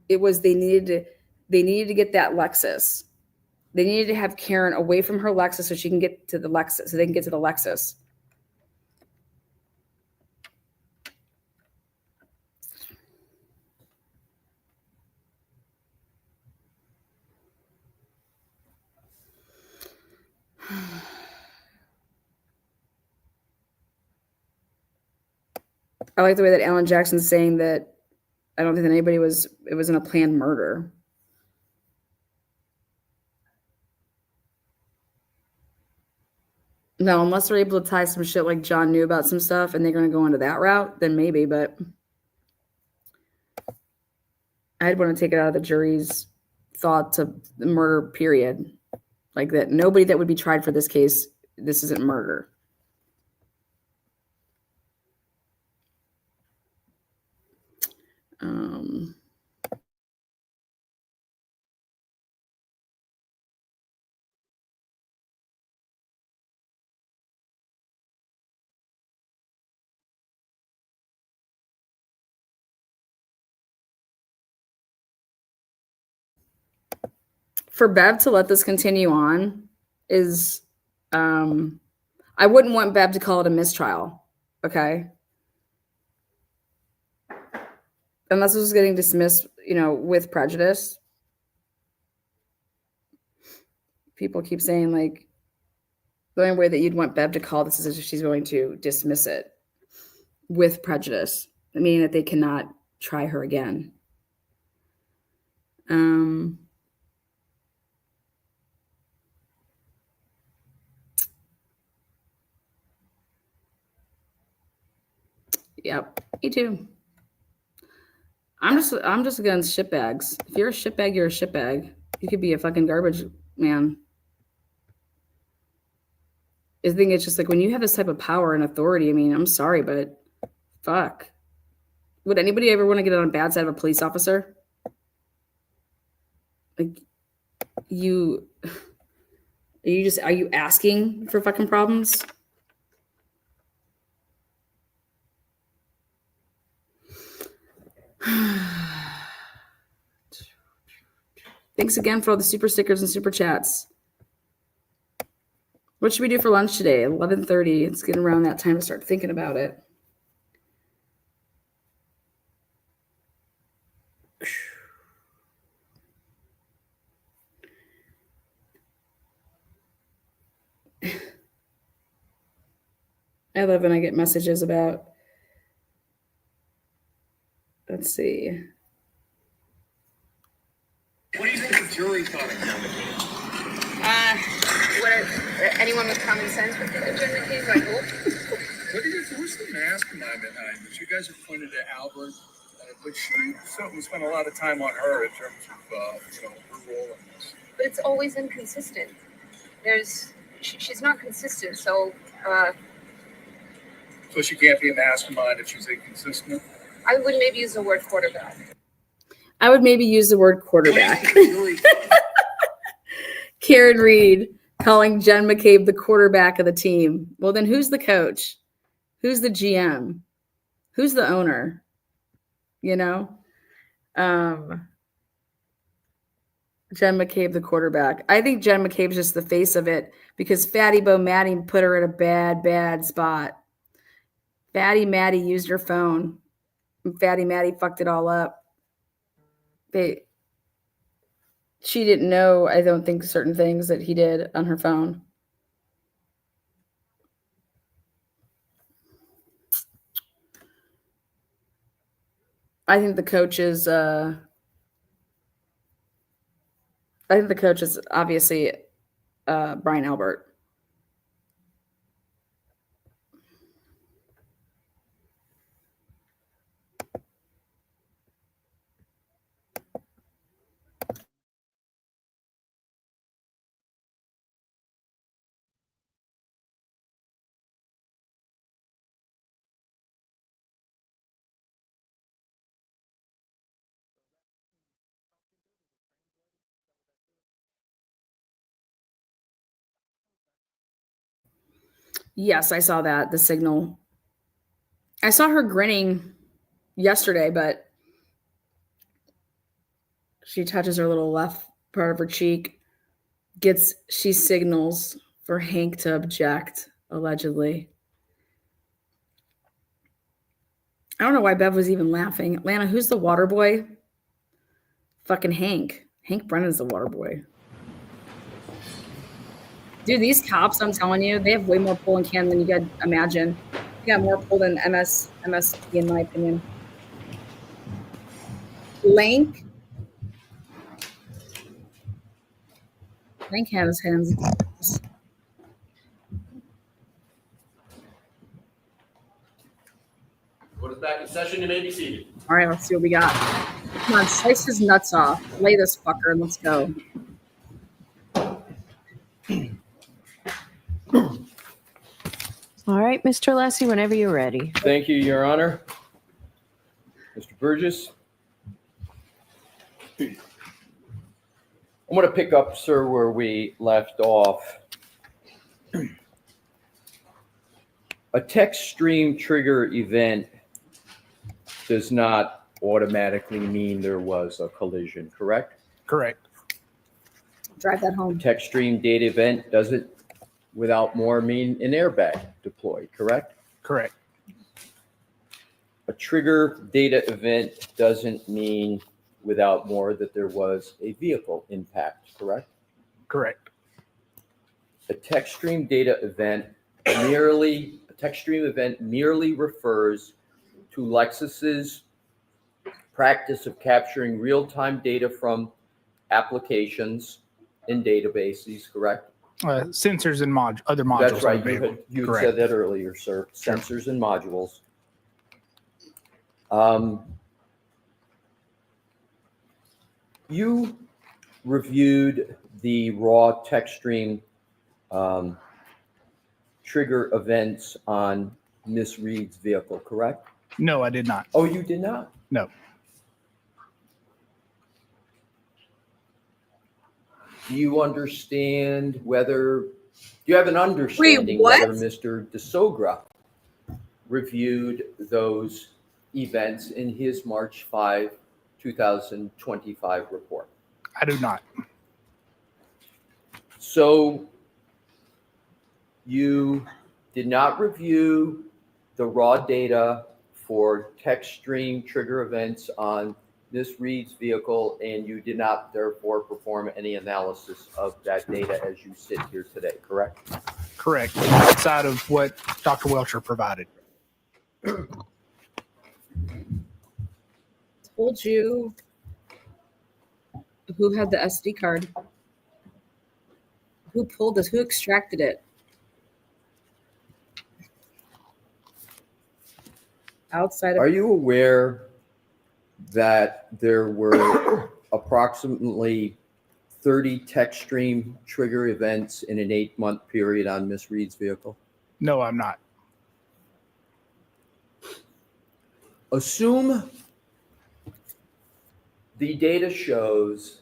It was they needed to get that Lexus. They needed to have Karen away from her Lexus so she can get to the Lexus, so they can get to the Lexus. I like the way that Alan Jackson's saying that I don't think that it wasn't a planned murder. No, unless they're able to tie some shit like John knew about some stuff and they're going to go into that route, then maybe, but I'd want to take it out of the jury's thought to the murder period. Like that nobody that would be tried for this case, this isn't murder. For Bev to let this continue on is, I wouldn't want Bev to call it a mistrial. Okay. Unless it was getting dismissed, with prejudice. People keep saying like the only way that you'd want Bev to call this is if she's going to dismiss it with prejudice, meaning that they cannot try her again. Yep, me too. I'm just against shitbags. If you're a shitbag, you're a shitbag. You could be a fucking garbage man. I think it's just like when you have this type of power and authority, I mean, I'm sorry, but fuck. Would anybody ever want to get on a bad side of a police officer? Like, are you asking for fucking problems? Thanks again for all the super stickers and super chats. What should we do for lunch today? 11:30. It's getting around that time to start thinking about it. I love when I get messages about, let's see. What do you think the jury thought of Anyone with common sense would get a case, I hope. What's the mastermind behind this? You guys have pointed to Albert, but she certainly spent a lot of time on her in terms of her role in this. But it's always inconsistent. She's not consistent, so So she can't be a mastermind if she's inconsistent? I would maybe use the word quarterback. I would maybe use the word quarterback. Karen Reed calling Jen McCabe the quarterback of the team. Well, then who's the coach? Who's the GM? Who's the owner? Jen McCabe, the quarterback. I think Jen McCabe's just the face of it because Fatty Bo Maddie put her in a bad, bad spot. Fatty Maddie used her phone. And Fatty Maddie fucked it all up. She didn't know, I don't think, certain things that he did on her phone. I think the coach is obviously Brian Albert. Yes, I saw that, the signal. I saw her grinning yesterday, but she touches her little left part of her cheek. She signals for Hank to object, allegedly. I don't know why Bev was even laughing. Lana, who's the water boy? Fucking Hank. Hank Brennan's the water boy. Dude, these cops, I'm telling you, they have way more pull and can than you could imagine. got more pull than MSP in my opinion. Lank has hands. Court is back in session. You may be seated. All right, let's see what we got. Come on, slice his nuts off. Lay this fucker and let's go. All right, Mr. Alessi, whenever you're ready. Thank you, Your Honor. Mr. Burgess. I'm going to pick up, sir, where we left off. A text stream trigger event does not automatically mean there was a collision, correct? Correct. Drive that home. Text stream data event doesn't, without more, mean an airbag deployed, correct? Correct. A trigger data event doesn't mean without more that there was a vehicle impact, correct? Correct. A text stream data event merely refers to Lexus's practice of capturing real-time data from applications in databases, correct? Sensors and other modules. That's right. on the vehicle. You had Correct. said that earlier, sir. Sensors and modules. You reviewed the raw text stream trigger events on Miss Reed's vehicle, correct? No, I did not. Oh, you did not? No. Do you understand whether, do you have an understanding what? whether Mr. DeSogra reviewed those events in his March 5, 2025 report? I do not. So you did not review the raw data for text stream trigger events on Ms. Reed's vehicle, and you did not therefore perform any analysis of that data as you sit here today, correct? Correct. Outside of what Dr. Welcher provided. Told you. Who had the SD card? Who pulled this? Who extracted it? Outside of Are you aware that there were approximately 30 text stream trigger events in an 8-month period on Ms. Reed's vehicle? No, I'm not. Assume the data shows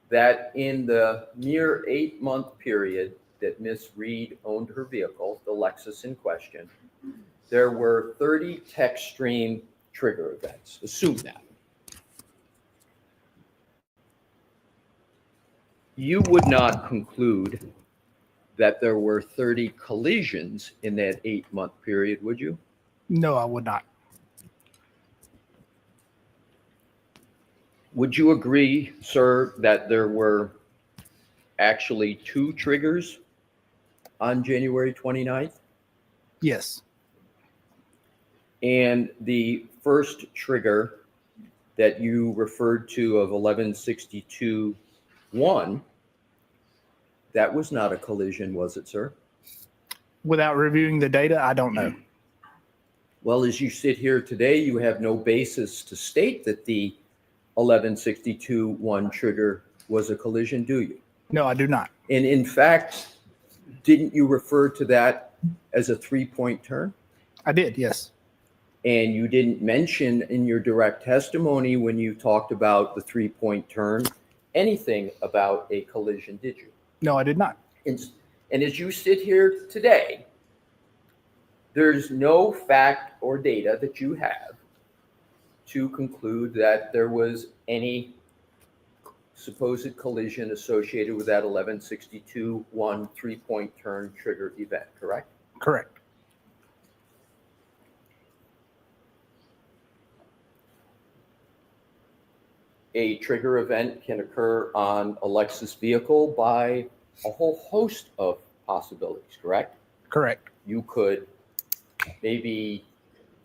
that in the mere 8-month period that Ms. Reed owned her vehicle, the Lexus in question, there were 30 text stream trigger events. Assume that. You would not conclude that there were 30 collisions in that 8-month period, would you? No, I would not. Would you agree, sir, that there were actually 2 triggers on January 29th? Yes. And the first trigger that you referred to of 1162.1, that was not a collision, was it, sir? Without reviewing the data, I don't know. Well, as you sit here today, you have no basis to state that the 1162.1 trigger was a collision, do you? No, I do not. And in fact, didn't you refer to that as a 3-point turn? I did, yes. And you didn't mention in your direct testimony when you talked about the 3-point turn anything about a collision, did you? No, I did not. And as you sit here today, there's no fact or data that you have to conclude that there was any supposed collision associated with that 1162.1 3-point turn trigger event, correct? Correct. A trigger event can occur on a Lexus vehicle by a whole host of possibilities, correct? Correct. You could maybe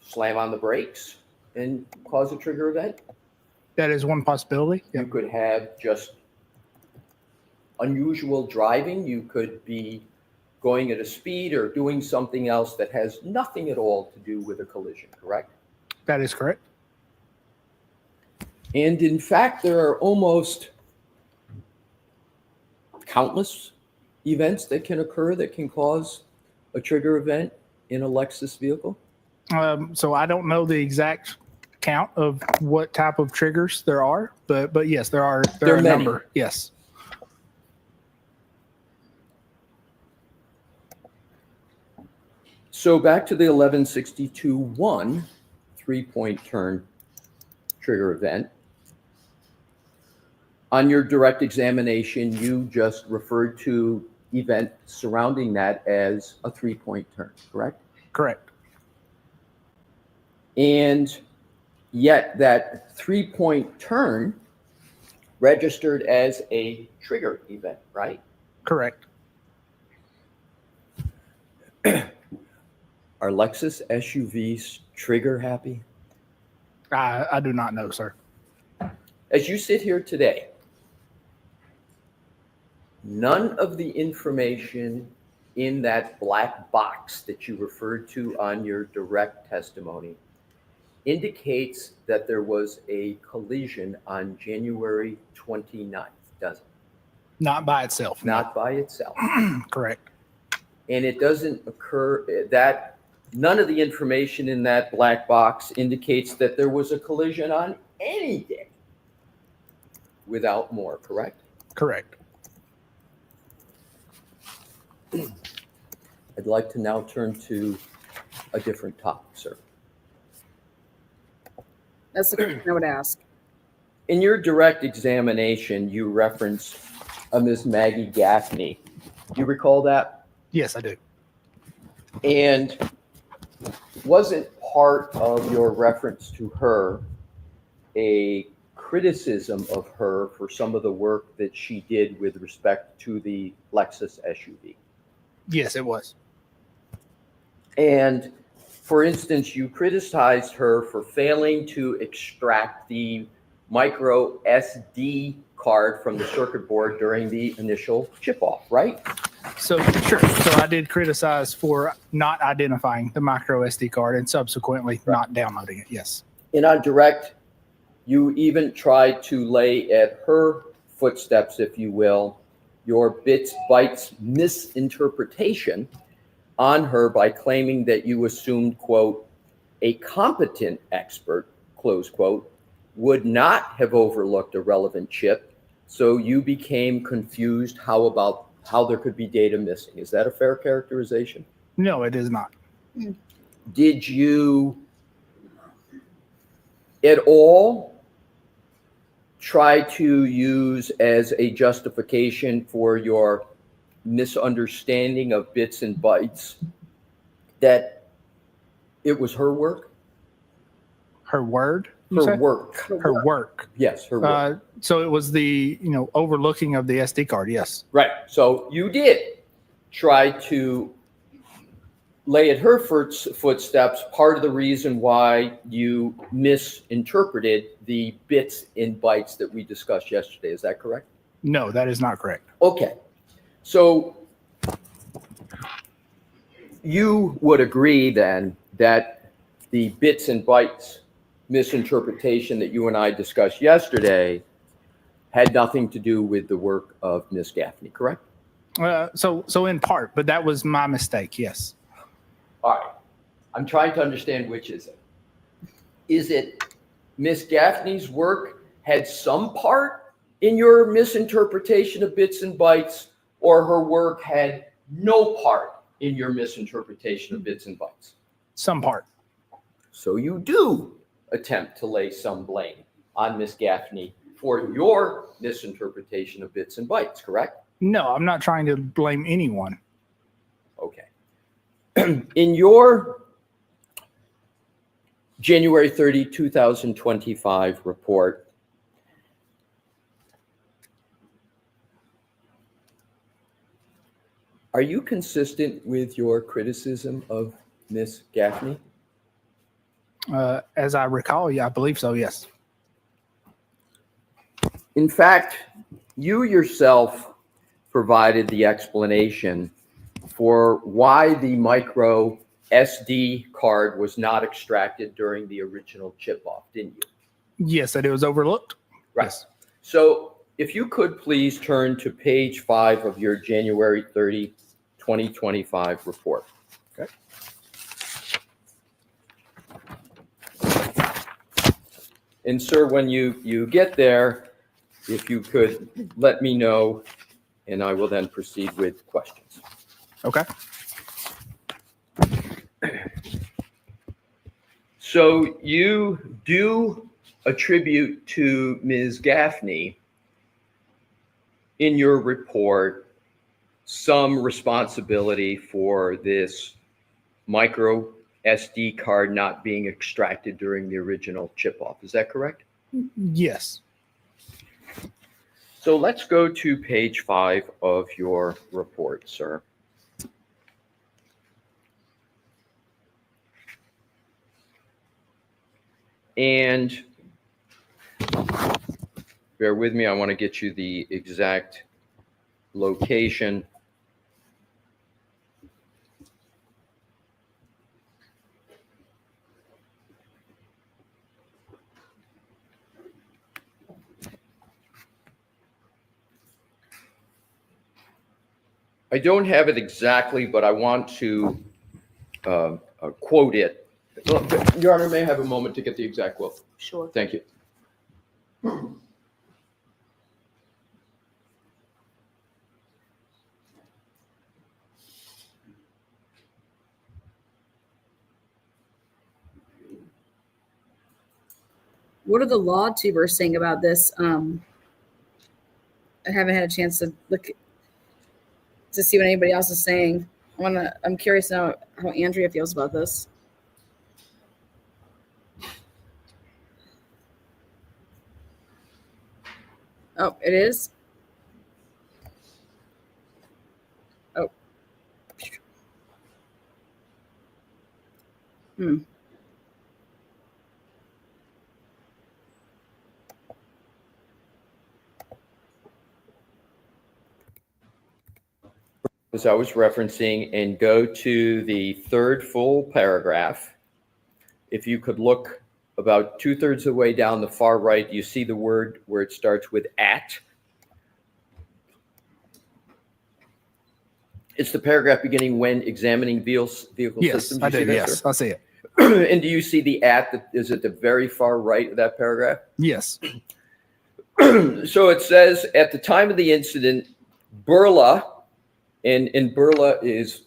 slam on the brakes and cause a trigger event. That is one possibility. You could have just unusual driving. You could be going at a speed or doing something else that has nothing at all to do with a collision, correct? That is correct. And in fact, there are almost countless events that can occur that can cause a trigger event in a Lexus vehicle. So I don't know the exact count of what type of triggers there are, but yes, there are There are a many. number. Yes. So back to the 1162-1 3-point turn trigger event. On your direct examination, you just referred to event surrounding that as a 3-point turn, correct? Correct. And yet that 3-point turn registered as a trigger event, right? Correct. Are Lexus SUVs trigger happy? I do not know, sir. As you sit here today, none of the information in that black box that you referred to on your direct testimony indicates that there was a collision on January 29th, does it? Not by itself. Not by itself. Correct. And it doesn't occur that none of the information in that black box indicates that there was a collision on any day without more, correct? Correct. I'd like to now turn to a different topic, sir. That's the question I would ask. In your direct examination, you reference a Ms. Maggie Gaffney. Do you recall that? Yes, I do. And wasn't part of your reference to her a criticism of her for some of the work that she did with respect to the Lexus SUV? Yes, it was. And for instance, you criticized her for failing to extract the micro SD card from the circuit board during the initial chip off, right? So sure. So I did criticize for not identifying the micro SD card and subsequently not downloading it. Yes. And on direct, you even tried to lay at her footsteps, if you will, your bits bytes misinterpretation on her by claiming that you assumed, quote, a competent expert, close quote, would not have overlooked a relevant chip. So you became confused how there could be data missing. Is that a fair characterization? No, it is not. Did you at all try to use as a justification for your misunderstanding of bits and bytes that it was her work? Her word? you Her said? work. Her work. Yes, her work. So it was the overlooking of the SD card. Yes. Right. So you did try to lay at her footsteps part of the reason why you misinterpreted the bits and bytes that we discussed yesterday. Is that correct? No, that is not correct. Okay. So you would agree then that the bits and bytes misinterpretation that you and I discussed yesterday had nothing to do with the work of Ms. Gaffney, correct? So in part, but that was my mistake. Yes. All right. I'm trying to understand which is it. Is it Ms. Gaffney's work had some part in your misinterpretation of bits and bytes, or her work had no part in your misinterpretation of bits and bytes? Some part. So you do attempt to lay some blame on Ms. Gaffney for your misinterpretation of bits and bytes, correct? No, I'm not trying to blame anyone. Okay. In your January 30, 2025 report, are you consistent with your criticism of Ms. Gaffney? As I recall, yeah, I believe so, yes. In fact, you yourself provided the explanation for why the micro SD card was not extracted during the original chip-off, didn't you? Yes, that it was overlooked. Right. Yes. So if you could please turn to page 5 of your January 30, 2025 report. Okay. And sir, when you get there, if you could let me know, and I will then proceed with questions. Okay. So you do attribute to Ms. Gaffney in your report some responsibility for this micro SD card not being extracted during the original chip-off. Is that correct? Yes. So let's go to page 5 of your report, sir. And bear with me, I want to get you the exact location. I don't have it exactly, but I want to quote it. Your Honor, may I have a moment to get the exact quote? Sure. Thank you. What are the law tubers saying about this? I haven't had a chance to look to see what anybody else is saying. I'm curious to know how Andrea feels about this. Oh, it is? Oh. As I was referencing, and go to the third full paragraph. If you could look about 2/3 of the way down the far right, you see the word where it starts with at. It's the paragraph beginning when examining vehicle Yes, systems. I You see do. that, Yes, sir? I see it. And do you see the at that is at the very far right of that paragraph? Yes. So it says, at the time of the incident, Burla, and Burla is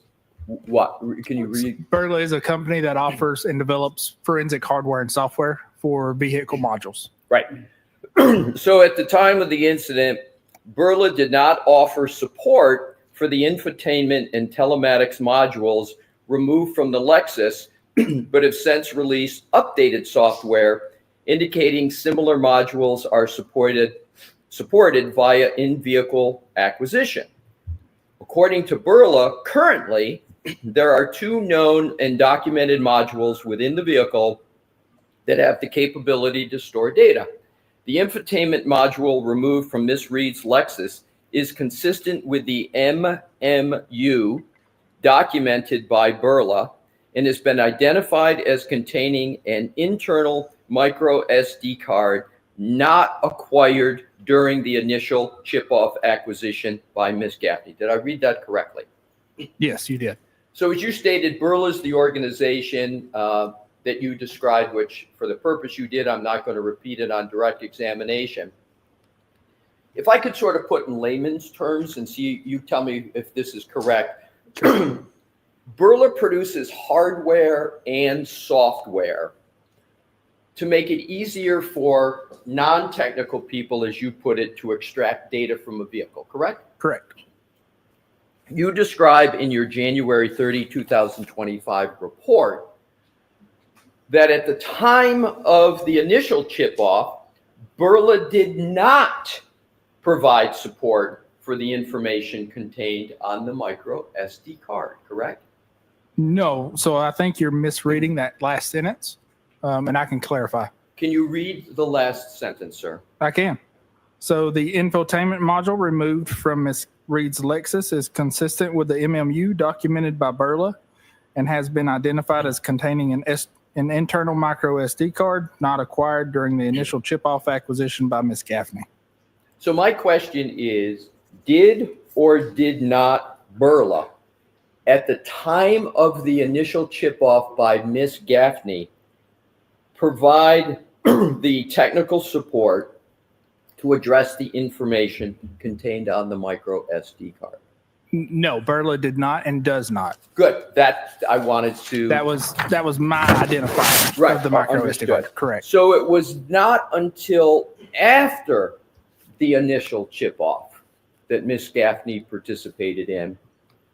what? Can you read? Burla is a company that offers and develops forensic hardware and software for vehicle modules. Right. So at the time of the incident, Burla did not offer support for the infotainment and telematics modules removed from the Lexus, but have since released updated software indicating similar modules are supported via in-vehicle acquisition. According to Burla, currently, there are 2 known and documented modules within the vehicle that have the capability to store data. The infotainment module removed from Ms. Reed's Lexus is consistent with the MMU documented by Burla and has been identified as containing an internal micro SD card not acquired during the initial chip-off acquisition by Ms. Gaffney. Did I read that correctly? Yes, you did. So as you stated, Burla is the organization that you described, which for the purpose you did, I'm not going to repeat it on direct examination. If I could sort of put in layman's terms and see, you tell me if this is correct. Burla produces hardware and software to make it easier for non-technical people, as you put it, to extract data from a vehicle, correct? Correct. You describe in your January 30, 2025 report that at the time of the initial chip-off, Burla did not provide support for the information contained on the micro SD card, correct? No, so I think you're misreading that last sentence, and I can clarify. Can you read the last sentence, sir? I can. So the infotainment module removed from Ms. Reed's Lexus is consistent with the MMU documented by Burla and has been identified as containing an internal micro SD card not acquired during the initial chip-off acquisition by Ms. Gaffney. So my question is, did or did not Burla, at the time of the initial chip-off by Ms. Gaffney, provide the technical support to address the information contained on the micro SD card? No, Burla did not and does not. Good. That I wanted to. That was my identifier Right, of the micro SD understood. card. Correct. So it was not until after the initial chip-off that Ms. Gaffney participated in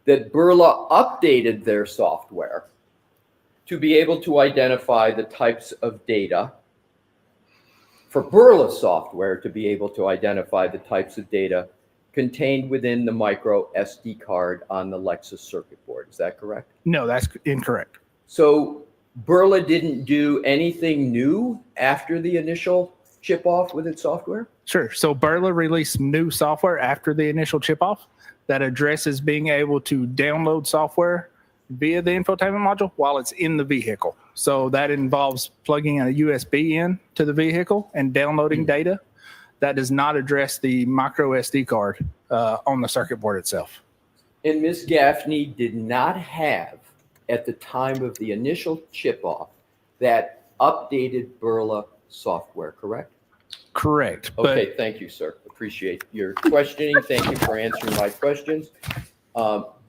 that Burla updated their software to be able to identify the types of data, for Burla's software to be able to identify the types of data contained within the micro SD card on the Lexus circuit board. Is that correct? No, that's incorrect. So Burla didn't do anything new after the initial chip off with its software? Sure. So Burla released new software after the initial chip off that addresses being able to download software via the infotainment module while it's in the vehicle. So that involves plugging a USB in to the vehicle and downloading data. That does not address the micro SD card on the circuit board itself. And Ms. Gaffney did not have, at the time of the initial chip off, that updated Burla software, correct? Correct. Okay, thank you, sir. Appreciate your questioning. Thank you for answering my questions.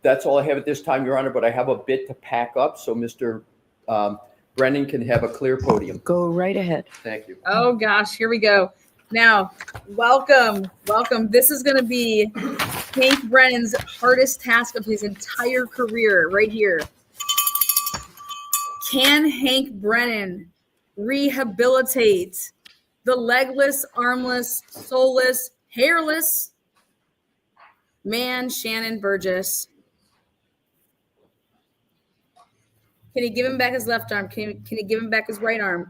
That's all I have at this time, Your Honor, but I have a bit to pack up, so Mr. Brennan can have a clear podium. Go right ahead. Thank you. Oh gosh, here we go. Now, welcome. This is going to be Hank Brennan's hardest task of his entire career right here. Can Hank Brennan rehabilitate the legless, armless, soulless, hairless man, Shannon Burgess? Can he give him back his left arm? Can he give him back his right arm?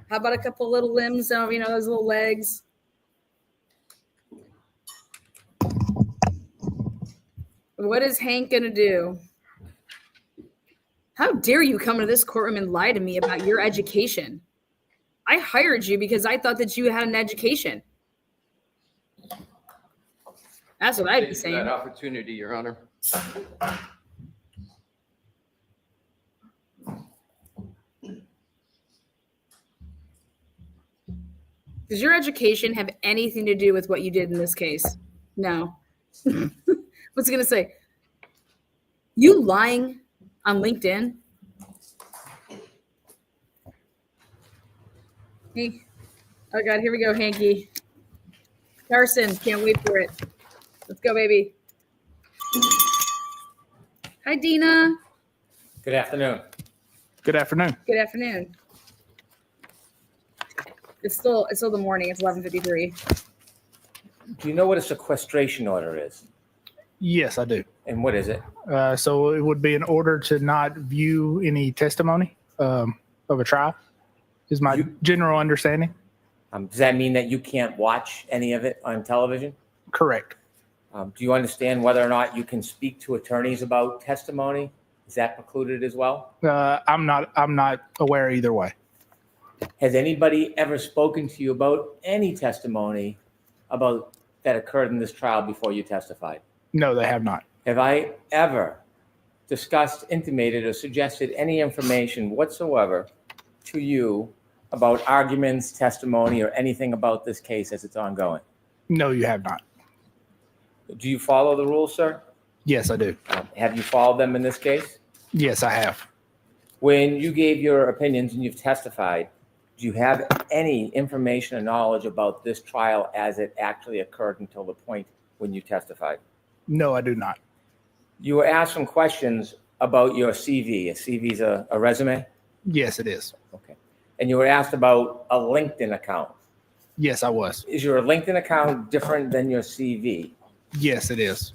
How about a couple little limbs, those little legs? What is Hank going to do? How dare you come into this courtroom and lie to me about your education? I hired you because I thought that you had an education. That's what I'd be Thank you for saying. that opportunity, Your Honor. Does your education have anything to do with what you did in this case? No. What's he going to say? You lying on LinkedIn? Hey. Oh, God. Here we go, Hanky. Carson, can't wait for it. Let's go, baby. Hi, Dina. Good afternoon. Good afternoon. Good afternoon. It's still the morning. It's 11:53. Do you know what a sequestration order is? Yes, I do. And what is it? So it would be an order to not view any testimony of a trial, is my general understanding. Does that mean that you can't watch any of it on television? Correct. Do you understand whether or not you can speak to attorneys about testimony? Is that precluded as well? I'm not aware either way. Has anybody ever spoken to you about any testimony about that occurred in this trial before you testified? No, they have not. Have I ever discussed, intimated, or suggested any information whatsoever to you about arguments, testimony, or anything about this case as it's ongoing? No, you have not. Do you follow the rules, sir? Yes, I do. Have you followed them in this case? Yes, I have. When you gave your opinions and you've testified, do you have any information or knowledge about this trial as it actually occurred until the point when you testified? No, I do not. You were asked some questions about your CV. A CV is a resume? Yes, it is. Okay. And you were asked about a LinkedIn account. Yes, I was. Is your LinkedIn account different than your CV? Yes, it is.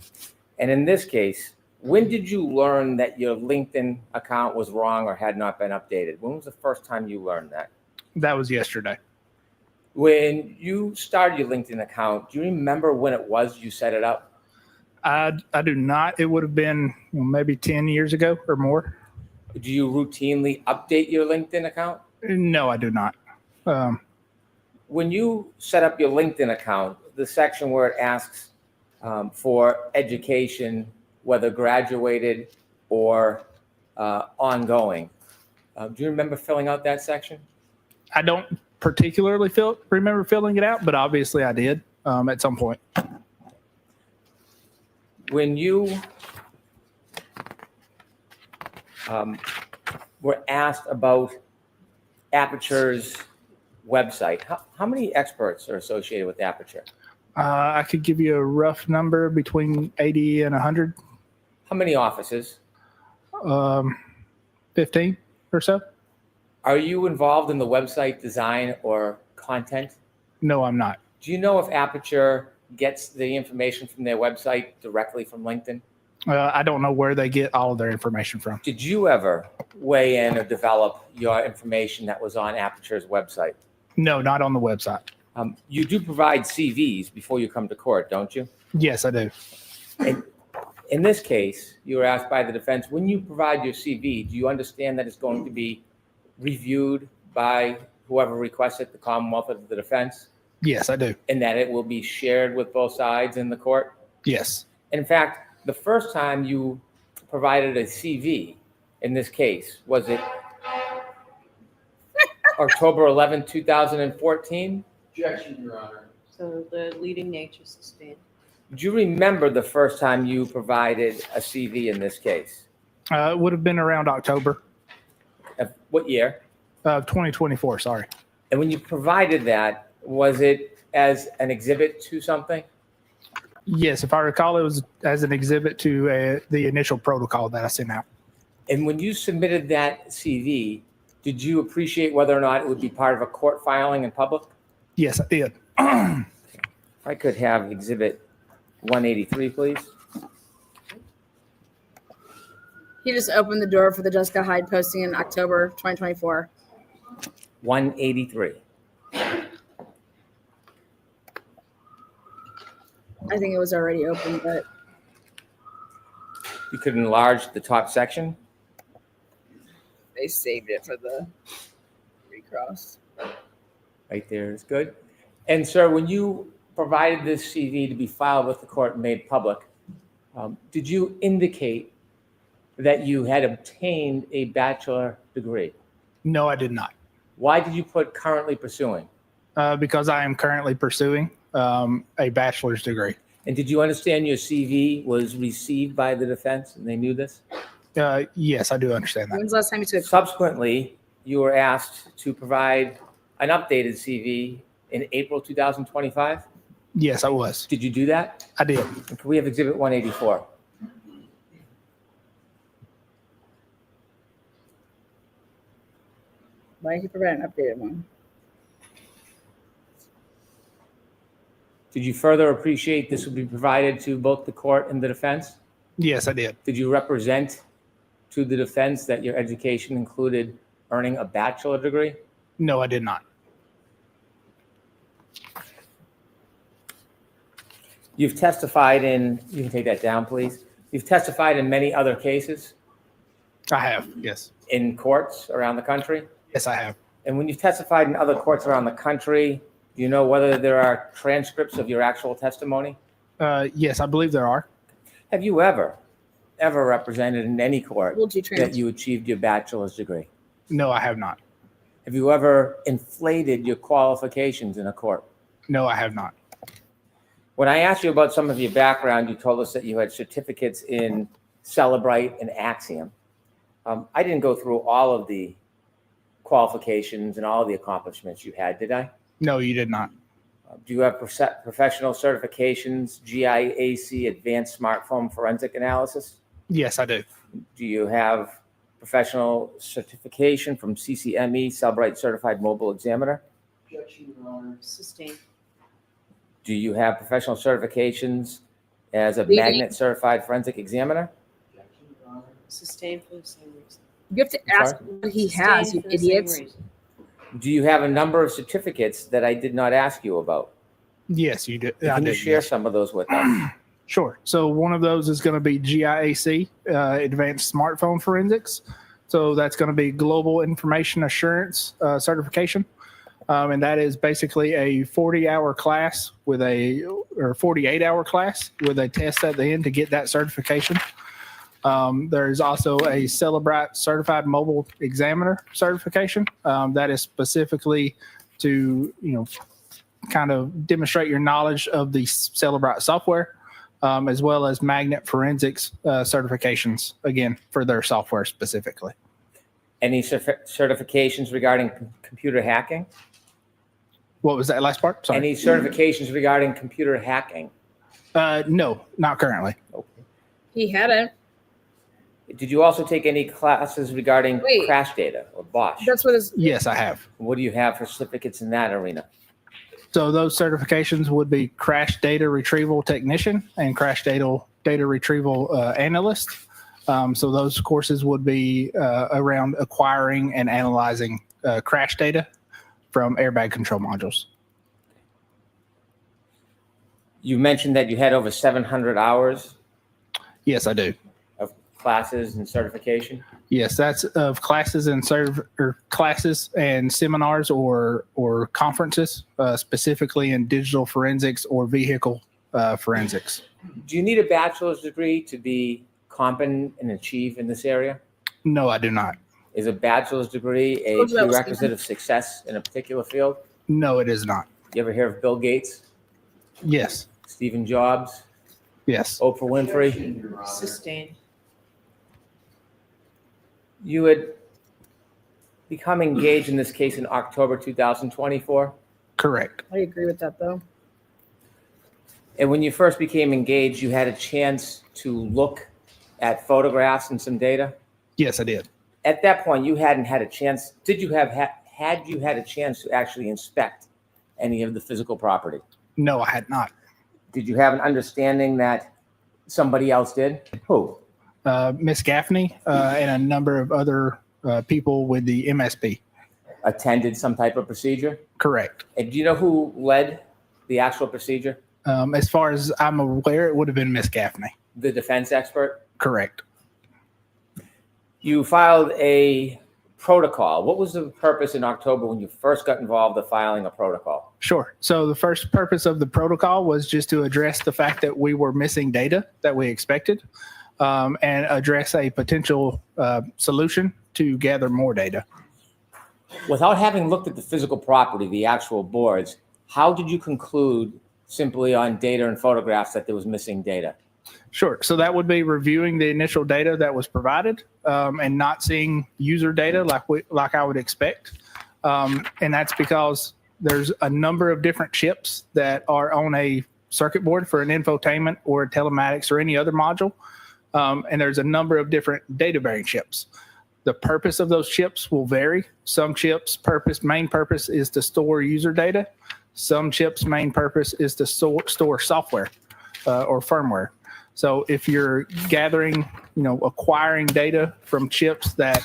And in this case, When did you learn that your LinkedIn account was wrong or had not been updated? When was the first time you learned that? That was yesterday. When you started your LinkedIn account, do you remember when it was you set it up? I do not. It would have been maybe 10 years ago or more. Do you routinely update your LinkedIn account? No, I do not. When you set up your LinkedIn account, the section where it asks for education, whether graduated or ongoing, do you remember filling out that section? I don't particularly remember filling it out, but obviously I did at some point. When you were asked about Aperture's website, how many experts are associated with Aperture? I could give you a rough number between 80 and 100. How many offices? 15 or so. Are you involved in the website design or content? No, I'm not. Do you know if Aperture gets the information from their website directly from LinkedIn? I don't know where they get all of their information from. Did you ever weigh in or develop your information that was on Aperture's website? No, not on the website. You do provide CVs before you come to court, don't you? Yes, I do. In this case, you were asked by the defense, when you provide your CV, do you understand that it's going to be reviewed by whoever requests it, the Commonwealth or the defense? Yes, I do. And that it will be shared with both sides in the court? Yes. In fact, the first time you provided a CV in this case, was it October 11, 2014? Objection, Your Honor. So the leading nature sustained. Do you remember the first time you provided a CV in this case? It would have been around October Of what year? of 2024. Sorry. And when you provided that, was it as an exhibit to something? Yes, if I recall, it was as an exhibit to the initial protocol that I sent out. And when you submitted that CV, did you appreciate whether or not it would be part of a court filing in public? Yes, I did. If I could have exhibit 183, please. He just opened the door for the Jessica Hyde posting in October 2024. 183. I think it was already open, but You could enlarge the top section. they saved it for the recross. Right there is good. And sir, when you provided this CV to be filed with the court and made public, did you indicate that you had obtained a bachelor degree? No, I did not. Why did you put currently pursuing? Because I am currently pursuing a bachelor's degree. And did you understand your CV was received by the defense and they knew this? Yes, I do understand that. When's the last time you took? Subsequently, you were asked to provide an updated CV in April 2025. Yes, I was. Did you do that? I did. And can we have exhibit 184? Why did you provide an updated one? Did you further appreciate this would be provided to both the court and the defense? Yes, I did. Did you represent to the defense that your education included earning a bachelor degree? No, I did not. You've testified in, you can take that down, please. You've testified in many other cases I have. Yes. in courts around the country. Yes, I have. And when you've testified in other courts around the country, do you know whether there are transcripts of your actual testimony? Yes, I believe there are. Have you ever represented in any court Will you that trans- you achieved your bachelor's degree? No, I have not. Have you ever inflated your qualifications in a court? No, I have not. When I asked you about some of your background, you told us that you had certificates in Celebrite and Axiom. I didn't go through all of the qualifications and all of the accomplishments you had, did I? No, you did not. Do you have professional certifications, GIAC, Advanced Smartphone Forensic Analysis? Yes, I do. Do you have professional certification from CCME, Celebrite Certified Mobile Examiner? Objection, Your Honor. Sustained. Do you have professional certifications as a Leading- magnet certified forensic examiner? Objection. Sustained for the same reason. You have to I'm ask sorry? what he has, you Sustained for the same idiots. reason. Do you have a number of certificates that I did not ask you about? Yes, you do. I Can you do, share yes. some of those with us? Sure. So one of those is going to be GIAC, Advanced Smartphone Forensics. So that's going to be Global Information Assurance certification. And that is basically a 40-hour class or 48-hour class with a test at the end to get that certification. There's also a Celebrite Certified Mobile Examiner certification that is specifically to, kind of demonstrate your knowledge of the Celebrite software, as well as Magnet Forensics certifications, again, for their software specifically. Any certifications regarding computer hacking? What was that last part? Sorry. Any certifications regarding computer hacking? No, not currently. He hadn't. Did you also take any classes regarding Wait. crash data or BOSH? That's what his. Yes, I have. What do you have for certificates in that arena? So those certifications would be Crash Data Retrieval Technician and Crash Data Retrieval Analyst. So those courses would be around acquiring and analyzing crash data from airbag control modules. You mentioned that you had over 700 hours Yes, I do. of classes and certification. Yes, that's of classes and classes and seminars or conferences, specifically in digital forensics or vehicle forensics. Do you need a bachelor's degree to be competent and achieve in this area? No, I do not. Is a bachelor's degree a What was that, prerequisite Stephen? of success in a particular field? No, it is not. You ever hear of Bill Gates, Yes, Stephen Jobs, yes, Oprah Winfrey? Objection, Your Honor. Sustained. You had become engaged in this case in October 2024. correct. I agree with that though. And when you first became engaged, you had a chance to look at photographs and some data. Yes, I did. At that point, you hadn't had a chance. Did you have had you had a chance to actually inspect any of the physical property? No, I had not. Did you have an understanding that somebody else did? Who? Miss Gaffney and a number of other people with the MSP. Attended some type of procedure? Correct. And do you know who led the actual procedure? As far as I'm aware, it would have been Miss Gaffney. The defense expert? Correct. You filed a protocol. What was the purpose in October when you first got involved in filing a protocol? Sure. So the first purpose of the protocol was just to address the fact that we were missing data that we expected, and address a potential solution to gather more data. Without having looked at the physical property, the actual boards, how did you conclude simply on data and photographs that there was missing data? Sure. So that would be reviewing the initial data that was provided and not seeing user data like I would expect. And that's because there's a number of different chips that are on a circuit board for an infotainment or a telematics or any other module. And there's a number of different data bearing chips. The purpose of those chips will vary. Some chips' main purpose is to store user data. Some chips' main purpose is to store software or firmware. So if you're gathering, acquiring data from chips that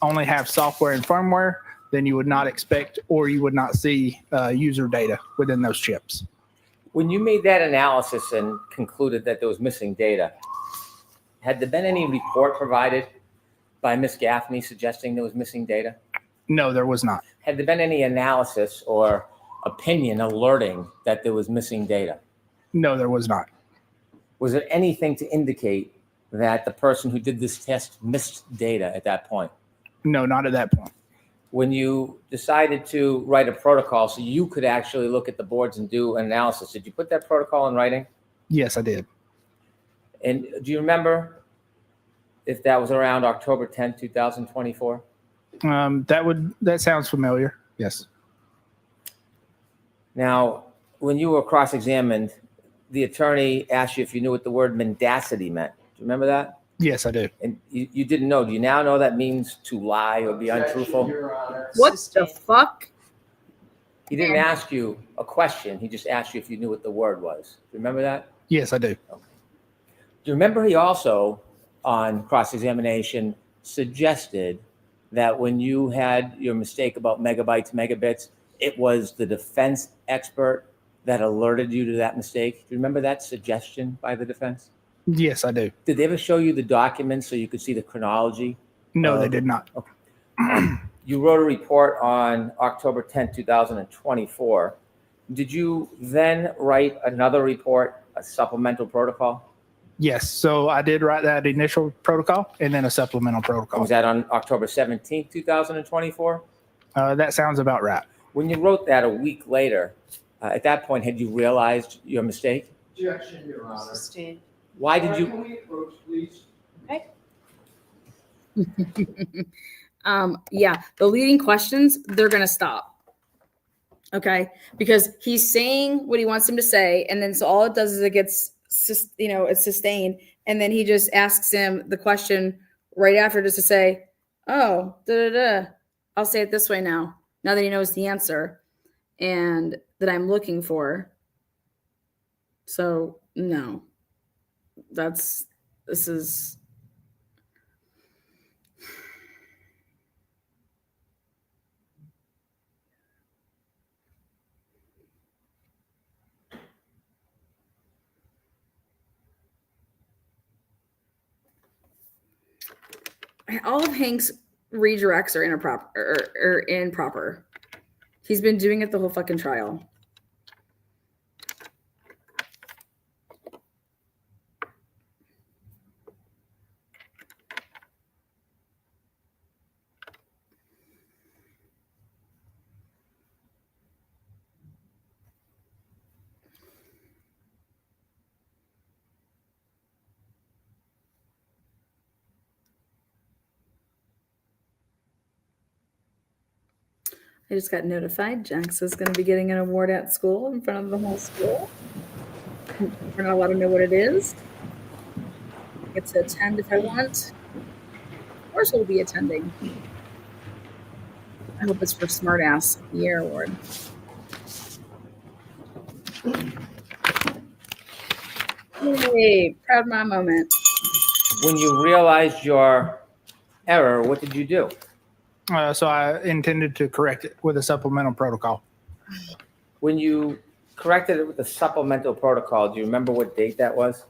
only have software and firmware, then you would not expect or you would not see user data within those chips. When you made that analysis and concluded that there was missing data, had there been any report provided by Ms. Gaffney suggesting there was missing data? No, there was not. Had there been any analysis or opinion alerting that there was missing data? No, there was not. Was there anything to indicate that the person who did this test missed data at that point? No, not at that point. When you decided to write a protocol so you could actually look at the boards and do an analysis, did you put that protocol in writing? Yes, I did. And do you remember if that was around October 10th, 2024? That sounds familiar. Yes. Now, when you were cross-examined, the attorney asked you if you knew what the word mendacity meant. Do you remember that? Yes, I do. And you didn't know. Do you now know that means to lie or be Objection, untruthful? Your Honor. What the Sustained. fuck? He didn't ask you a question. He just asked you if you knew what the word was. Do you remember that? Yes, I do. Do you remember he also on cross-examination suggested that when you had your mistake about megabytes, megabits, it was the defense expert that alerted you to that mistake. Do you remember that suggestion by the defense? Yes, I do. Did they ever show you the documents so you could see the chronology? No, they did not. You wrote a report on October 10th, 2024. Did you then write another report, a supplemental protocol? Yes. So I did write that initial protocol and then a supplemental protocol. Was that on October 17th, 2024? That sounds about right. When you wrote that a week later, at that point, had you realized your mistake? Objection, Your Honor. Sustained. Why did you? Can we approach, please? Okay. Yeah, the leading questions, they're going to stop. Okay. Because he's saying what he wants him to say. And then so all it does is it gets, it's sustained. And then he just asks him the question right after just to say, oh, I'll say it this way now that he knows the answer and that I'm looking for. So no, this is. All of Hank's redirects are improper. He's been doing it the whole fucking trial. I just got notified Jax is going to be getting an award at school in front of the whole school. We're not allowed to know what it is. I get to attend if I want. Of course, we'll be attending. I hope it's for Smartass Year Award. Yay, proud mom moment. When you realized your error, what did you do? So I intended to correct it with a supplemental protocol. When you corrected it with the supplemental protocol, do you remember what date that was?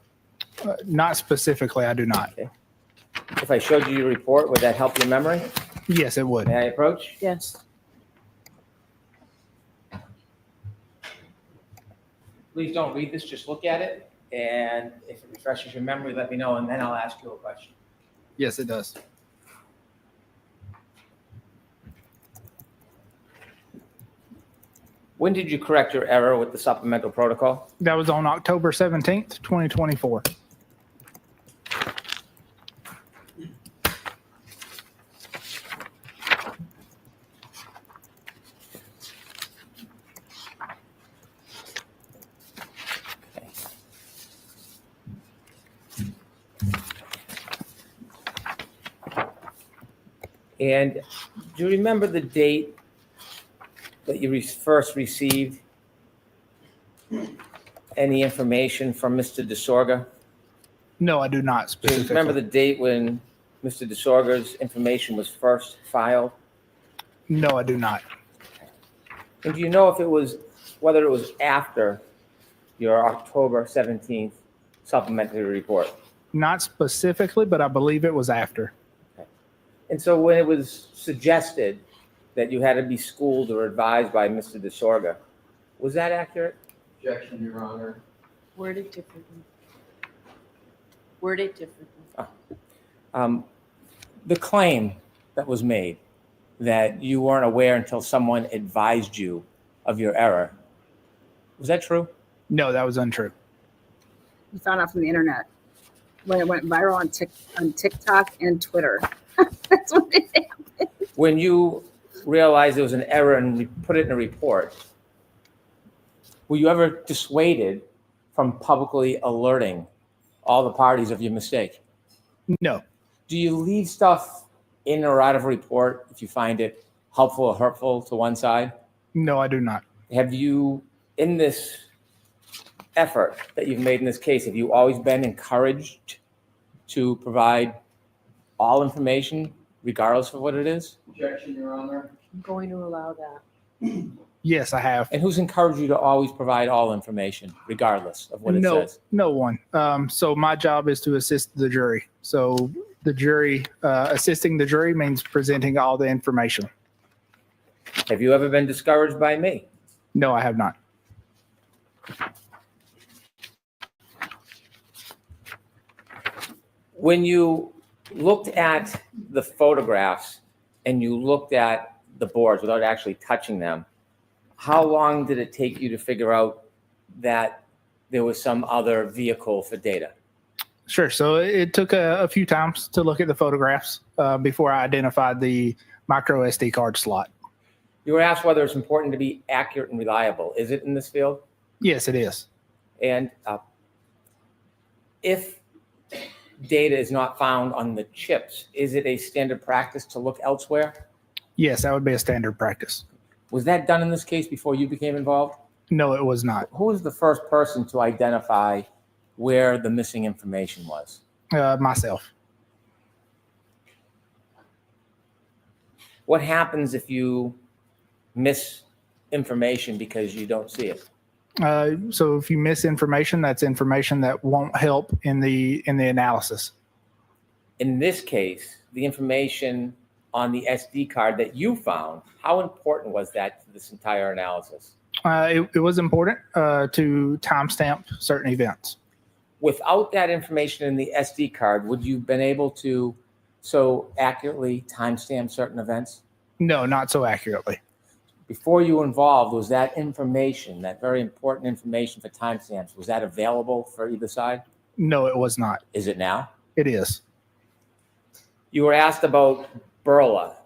Not specifically, I do not. Okay. If I showed you your report, would that help your memory? Yes, it would. May I approach? Yes. Please don't read this, just look at it. And if it refreshes your memory, let me know, and then I'll ask you a question. Yes, it does. When did you correct your error with the supplemental protocol? That was on October 17th, 2024. And do you remember the date that you first received any information from Mr. DeSorga? No, I do not Do you specifically. remember the date when Mr. DeSorga's information was first filed? No, I do not. And do you know if it was, whether it was after your October 17th supplementary report? Not specifically, but I believe it was after. And so when it was suggested that you had to be schooled or advised by Mr. DeSorga, was that accurate? Objection, Your Honor. Worded differently. Worded differently. The claim that was made that you weren't aware until someone advised you of your error, was that true? No, that was untrue. We found out from the internet when it went viral on TikTok and Twitter. That's what it happened. When you realized there was an error and put it in a report, were you ever dissuaded from publicly alerting all the parties of your mistake? No. Do you leave stuff in or out of a report if you find it helpful or hurtful to one side? No, I do not. Have you, in this effort that you've made in this case, have you always been encouraged to provide all information regardless of what it is? Objection, Your Honor. I'm going to allow that. Yes, I have. And who's encouraged you to always provide all information regardless of what it says? No one. So my job is to assist the jury. So the jury, assisting the jury means presenting all the information. Have you ever been discouraged by me? No, I have not. When you looked at the photographs and you looked at the boards without actually touching them, how long did it take you to figure out that there was some other vehicle for data? Sure. So it took a few times to look at the photographs before I identified the micro SD card slot. You were asked whether it's important to be accurate and reliable. Is it in this field? Yes, it is. And if data is not found on the chips, is it a standard practice to look elsewhere? Yes, that would be a standard practice. Was that done in this case before you became involved? No, it was not. Who was the first person to identify where the missing information was? Myself. What happens if you miss information because you don't see it? So if you miss information, that's information that won't help in the analysis. In this case, the information on the SD card that you found, how important was that to this entire analysis? It was important to timestamp certain events. Without that information in the SD card, would you have been able to so accurately timestamp certain events? No, not so accurately. Before you were involved, was that information, that very important information for timestamps, was that available for either side? No, it was not. Is it now? It is. You were asked about Burla.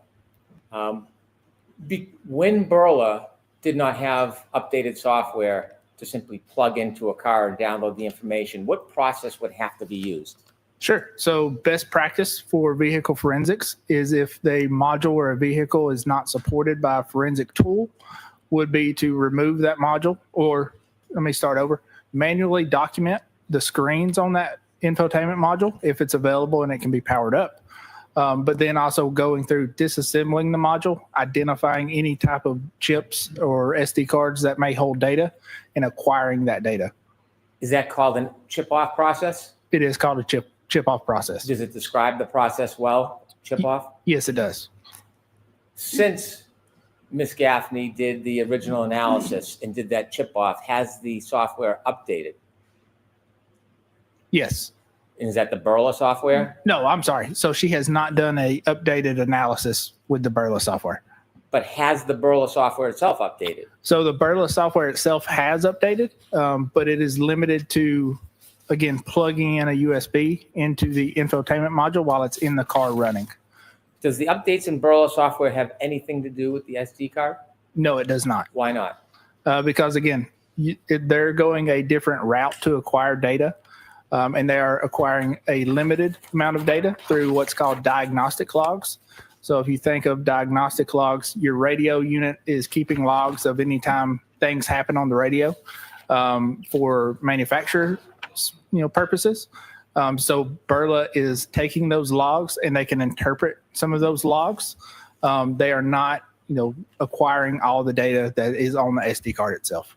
When Burla did not have updated software to simply plug into a car and download the information, what process would have to be used? Sure. So best practice for vehicle forensics is if the module or a vehicle is not supported by a forensic tool, would be to remove that module, or let me start over, manually document the screens on that infotainment module if it's available and it can be powered up. But then also going through disassembling the module, identifying any type of chips or SD cards that may hold data, and acquiring that data. Is that called a chip-off process? It is called a chip-off process. Does it describe the process well, chip-off? Yes, it does. Since Ms. Gaffney did the original analysis and did that chip-off, has the software updated? Yes. And is that the Burla software? No, I'm sorry. So she has not done a updated analysis with the Burla software. But has the Burla software itself updated? So the Burla software itself has updated, but it is limited to, again, plugging in a USB into the infotainment module while it's in the car running. Does the updates in Burla software have anything to do with the SD card? No, it does not. Why not? Because, again, they're going a different route to acquire data. And they are acquiring a limited amount of data through what's called diagnostic logs. So if you think of diagnostic logs, your radio unit is keeping logs of any time things happen on the radio for manufacturer purposes. So Burla is taking those logs and they can interpret some of those logs. They are not acquiring all the data that is on the SD card itself.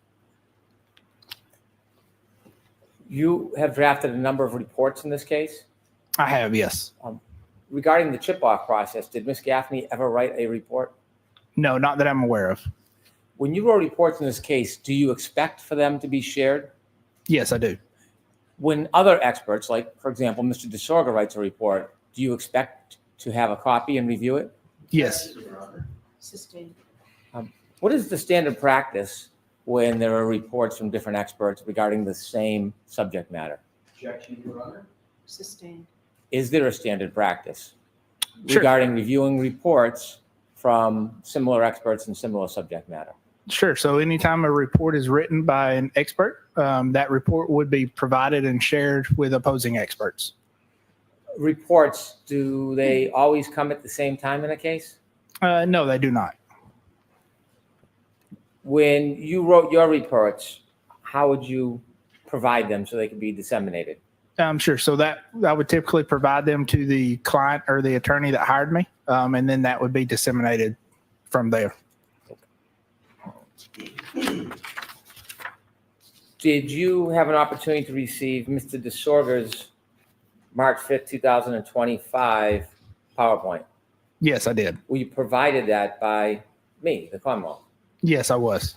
You have drafted a number of reports in this case. I have, yes. Regarding the chip-off process, did Ms. Gaffney ever write a report? No, not that I'm aware of. When you wrote reports in this case, do you expect for them to be shared? Yes, I do. When other experts, like, for example, Mr. DeSorga writes a report, do you expect to have a copy and review it? Yes. Sustained. What is the standard practice when there are reports from different experts regarding the same subject matter? Objection, Your Honor. Sustained. Is there a standard practice Sure. regarding reviewing reports from similar experts in similar subject matter? Sure. So anytime a report is written by an expert, that report would be provided and shared with opposing experts. Reports, do they always come at the same time in a case? No, they do not. When you wrote your reports, how would you provide them so they could be disseminated? Sure. So that I would typically provide them to the client or the attorney that hired me, and then that would be disseminated from there. Did you have an opportunity to receive Mr. DeSorga's March 5th, 2025 PowerPoint? Yes, I did. Were you provided that by me, the Commonwealth? Yes, I was.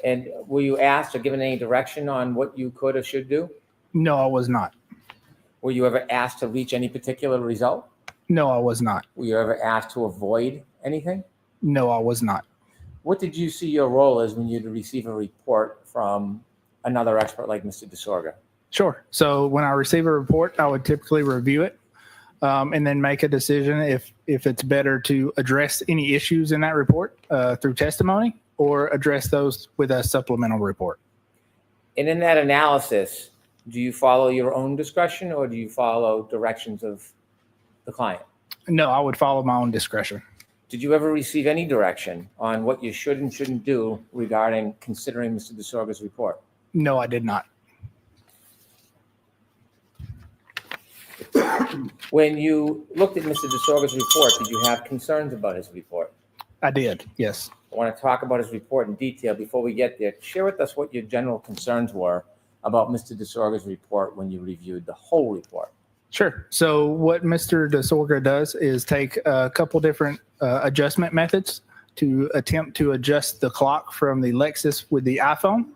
And were you asked or given any direction on what you could or should do? No, I was not. Were you ever asked to reach any particular result? No, I was not. Were you ever asked to avoid anything? No, I was not. What did you see your role as when you receive a report from another expert like Mr. DeSorga? Sure. So when I receive a report, I would typically review it and then make a decision if it's better to address any issues in that report through testimony or address those with a supplemental report. And in that analysis, do you follow your own discretion or do you follow directions of the client? No, I would follow my own discretion. Did you ever receive any direction on what you should and shouldn't do regarding considering Mr. DeSorga's report? No, I did not. When you looked at Mr. DeSorga's report, did you have concerns about his report? I did, yes. I want to talk about his report in detail. Before we get there, share with us what your general concerns were about Mr. DeSorga's report when you reviewed the whole report. Sure. So what Mr. DeSorga does is take a couple different adjustment methods to attempt to adjust the clock from the Lexus with the iPhone.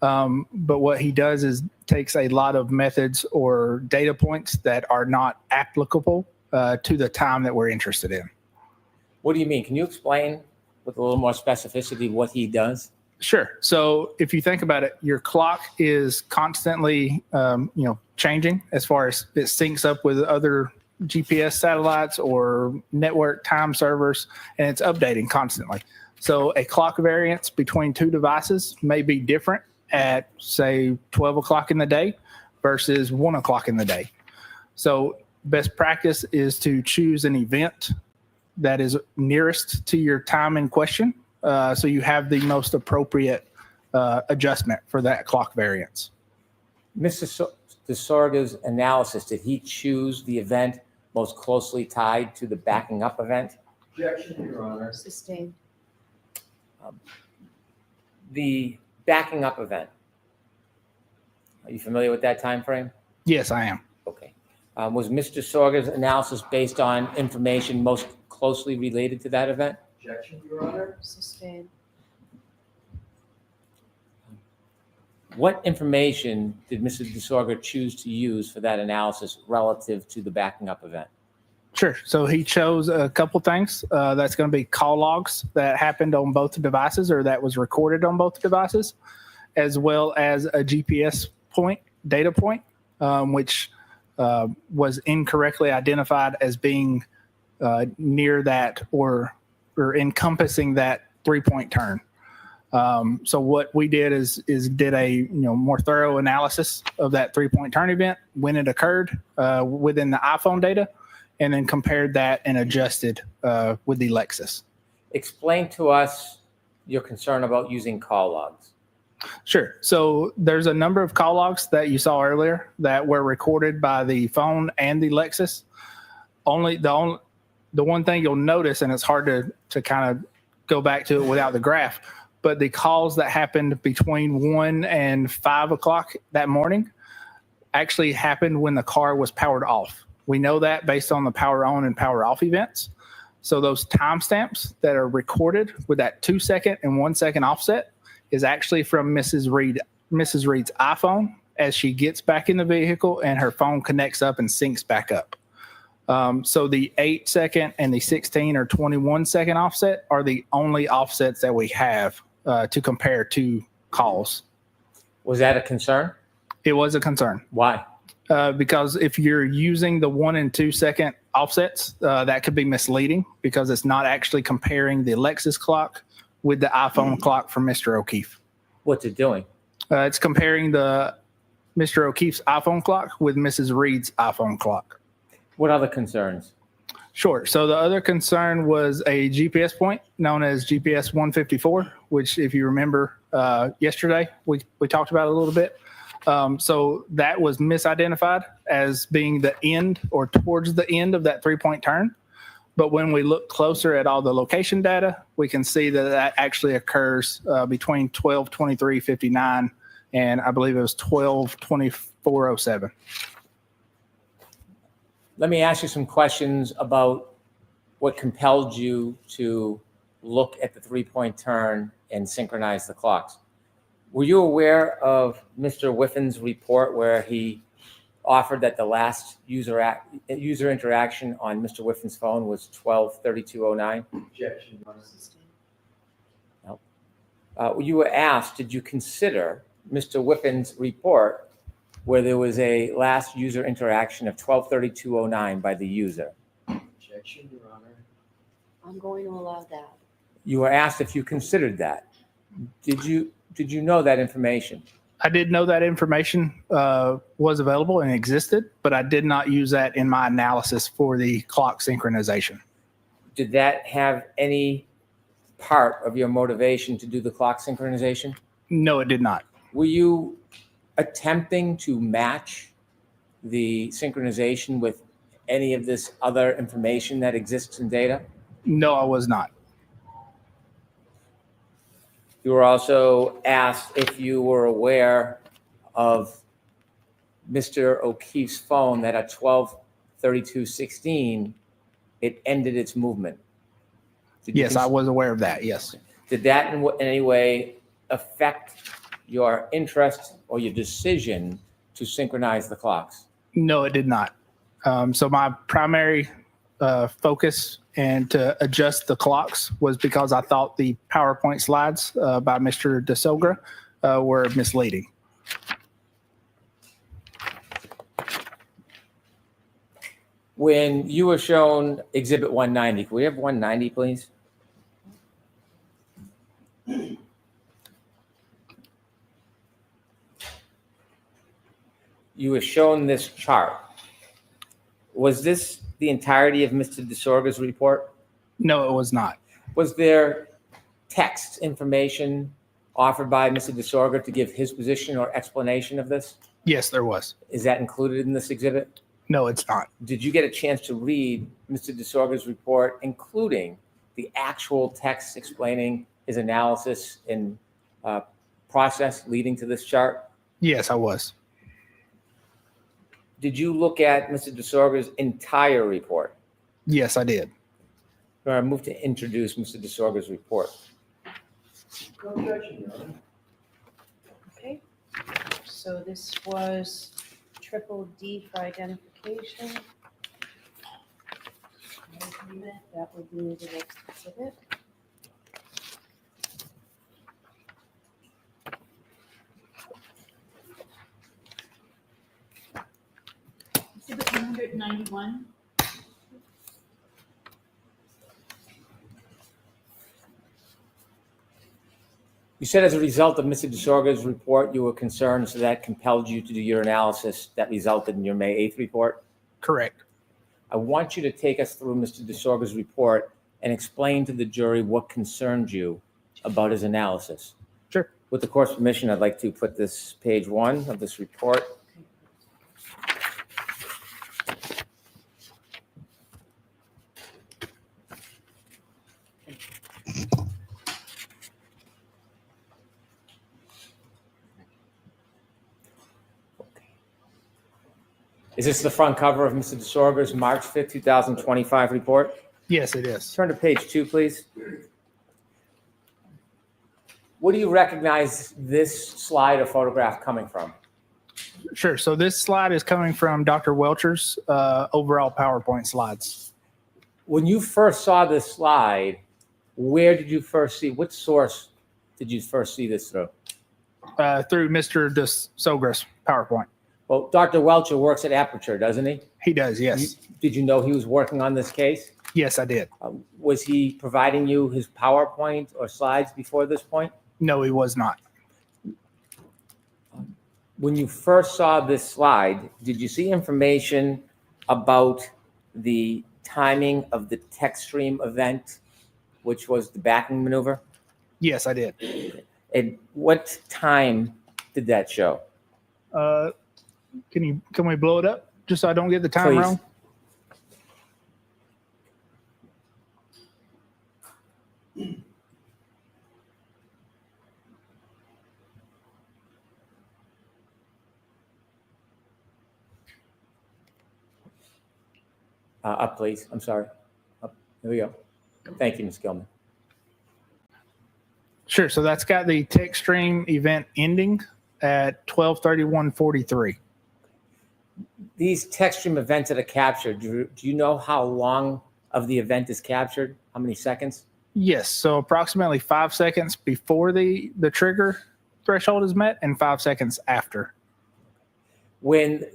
But what he does is takes a lot of methods or data points that are not applicable to the time that we're interested in. What do you mean? Can you explain with a little more specificity what he does? Sure. So if you think about it, your clock is constantly, changing as far as it syncs up with other GPS satellites or network time servers, and it's updating constantly. So a clock variance between two devices may be different at, say, 12 o'clock in the day versus 1 o'clock in the day. So best practice is to choose an event that is nearest to your time in question, so you have the most appropriate adjustment for that clock variance. Mr. DeSorga's analysis, did he choose the event most closely tied to the backing up event? Objection, Your Honor. Sustained. The backing up event, are you familiar with that time frame? Yes, I am. Okay. Was Mr. DeSorga's analysis based on information most closely related to that event? Objection, Your Honor. Sustained. What information did Mr. DeSorga choose to use for that analysis relative to the backing up event? Sure. So he chose a couple things. That's going to be call logs that happened on both devices or that was recorded on both devices, as well as a GPS point, data point, which was incorrectly identified as being near that or encompassing that 3-point turn. So what we did is did a more thorough analysis of that 3-point turn event when it occurred within the iPhone data, and then compared that and adjusted with the Lexus. Explain to us your concern about using call logs. Sure. So there's a number of call logs that you saw earlier that were recorded by the phone and the Lexus. The one thing you'll notice, and it's hard to kind of go back to it without the graph, but the calls that happened between 1 and 5 o'clock that morning actually happened when the car was powered off. We know that based on the power on and power off events. So those timestamps that are recorded with that 2-second and 1-second offset is actually from Mrs. Reed's iPhone as she gets back in the vehicle and her phone connects up and syncs back up. So the 8-second and the 16 or 21-second offset are the only offsets that we have to compare to calls. Was that a concern? It was a concern. Why? Because if you're using the 1 and 2-second offsets, that could be misleading because it's not actually comparing the Lexus clock with the iPhone clock from Mr. O'Keefe. What's it doing? It's comparing the Mr. O'Keefe's iPhone clock with Mrs. Reed's iPhone clock. What other concerns? Sure. So the other concern was a GPS point known as GPS 154, which if you remember yesterday, we talked about a little bit. So that was misidentified as being the end or towards the end of that 3-point turn. But when we look closer at all the location data, we can see that that actually occurs between 12:23:59 and I believe it was 12:24:07. Let me ask you some questions about what compelled you to look at the 3-point turn and synchronize the clocks. Were you aware of Mr. Whiffin's report where he offered that the last user interaction on Mr. Whiffin's phone was 12:32:09? Objection, Your Honor. No. You were asked, did you consider Mr. Whiffin's report where there was a last user interaction of 12:32:09 by the user? Objection, Your Honor. I'm going to allow that. You were asked if you considered that. Did you know that information? I did know that information was available and existed, but I did not use that in my analysis for the clock synchronization. Did that have any part of your motivation to do the clock synchronization? No, it did not. Were you attempting to match the synchronization with any of this other information that exists in data? No, I was not. You were also asked if you were aware of Mr. O'Keefe's phone that at 12:32:16, it ended its movement. Yes, I was aware of that. Yes. Did that in any way affect your interest or your decision to synchronize the clocks? No, it did not. So my primary focus and to adjust the clocks was because I thought the PowerPoint slides by Mr. DeSogra were misleading. When you were shown Exhibit 190, can we have 190, please? You were shown this chart. Was this the entirety of Mr. DeSorga's report? No, it was not. Was there text information offered by Mr. DeSorga to give his position or explanation of this? Yes, there was. Is that included in this exhibit? No, it's not. Did you get a chance to read Mr. DeSorga's report, including the actual text explaining his analysis and process leading to this chart? Yes, I was. Did you look at Mr. DeSorga's entire report? Yes, I did. I move to introduce Mr. DeSorga's report. No objection, Your Honor. Okay, so this was triple D for identification. That would be the next exhibit. Exhibit 191. You said as a result of Mr. DeSorga's report, you were concerned, so that compelled you to do your analysis that resulted in your May 8th report? Correct. I want you to take us through Mr. DeSorga's report and explain to the jury what concerned you about his analysis. Sure. With the court's permission, I'd like to put this page 1 of this report. Is this the front cover of Mr. DeSorga's March 5th, 2025 report? Yes, it is. Turn to page 2, please. What do you recognize this slide or photograph coming from? Sure. So this slide is coming from Dr. Welcher's overall PowerPoint slides. When you first saw this slide, where did you first see, what source did you first see this through? Through Mr. DeSogra's PowerPoint. Well, Dr. Welcher works at Aperture, doesn't he? He does, yes. Did you know he was working on this case? Yes, I did. Was he providing you his PowerPoint or slides before this point? No, he was not. When you first saw this slide, did you see information about the timing of the text stream event, which was the backing maneuver? Yes, I did. And what time did that show? Can we blow it up just so I don't get the time Please. wrong? Up, please. I'm sorry. Up. There we go. Thank you, Ms. Gilman. Sure. So that's got the text stream event ending at 12:31:43. These text stream events that are captured, do you know how long of the event is captured? How many seconds? Yes. So approximately 5 seconds before the trigger threshold is met and 5 seconds after. When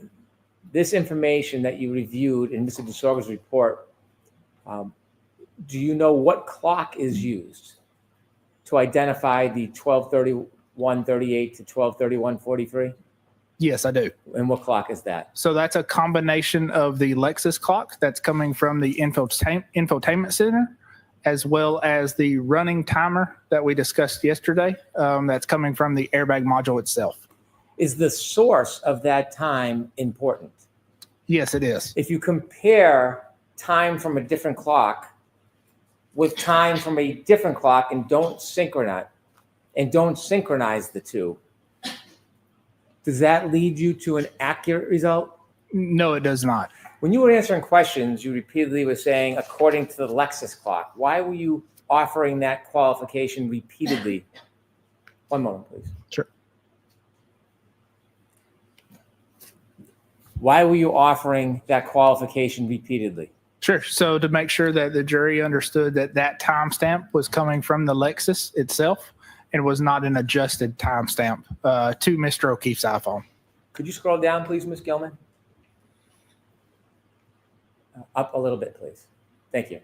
this information that you reviewed in Mr. DeSorga's report, do you know what clock is used to identify the 12:31:38 to 12:31:43? Yes, I do. And what clock is that? So that's a combination of the Lexus clock that's coming from the infotainment center, as well as the running timer that we discussed yesterday, that's coming from the airbag module itself. Is the source of that time important? Yes, it is. If you compare time from a different clock with time from a different clock and don't synchronize the two, does that lead you to an accurate result? No, it does not. When you were answering questions, you repeatedly were saying, according to the Lexus clock. Why were you offering that qualification repeatedly? One moment, please. Sure. Why were you offering that qualification repeatedly? Sure. So to make sure that the jury understood that that timestamp was coming from the Lexus itself and was not an adjusted timestamp to Mr. O'Keefe's iPhone. Could you scroll down, please, Ms. Gilman? Up a little bit, please. Thank you.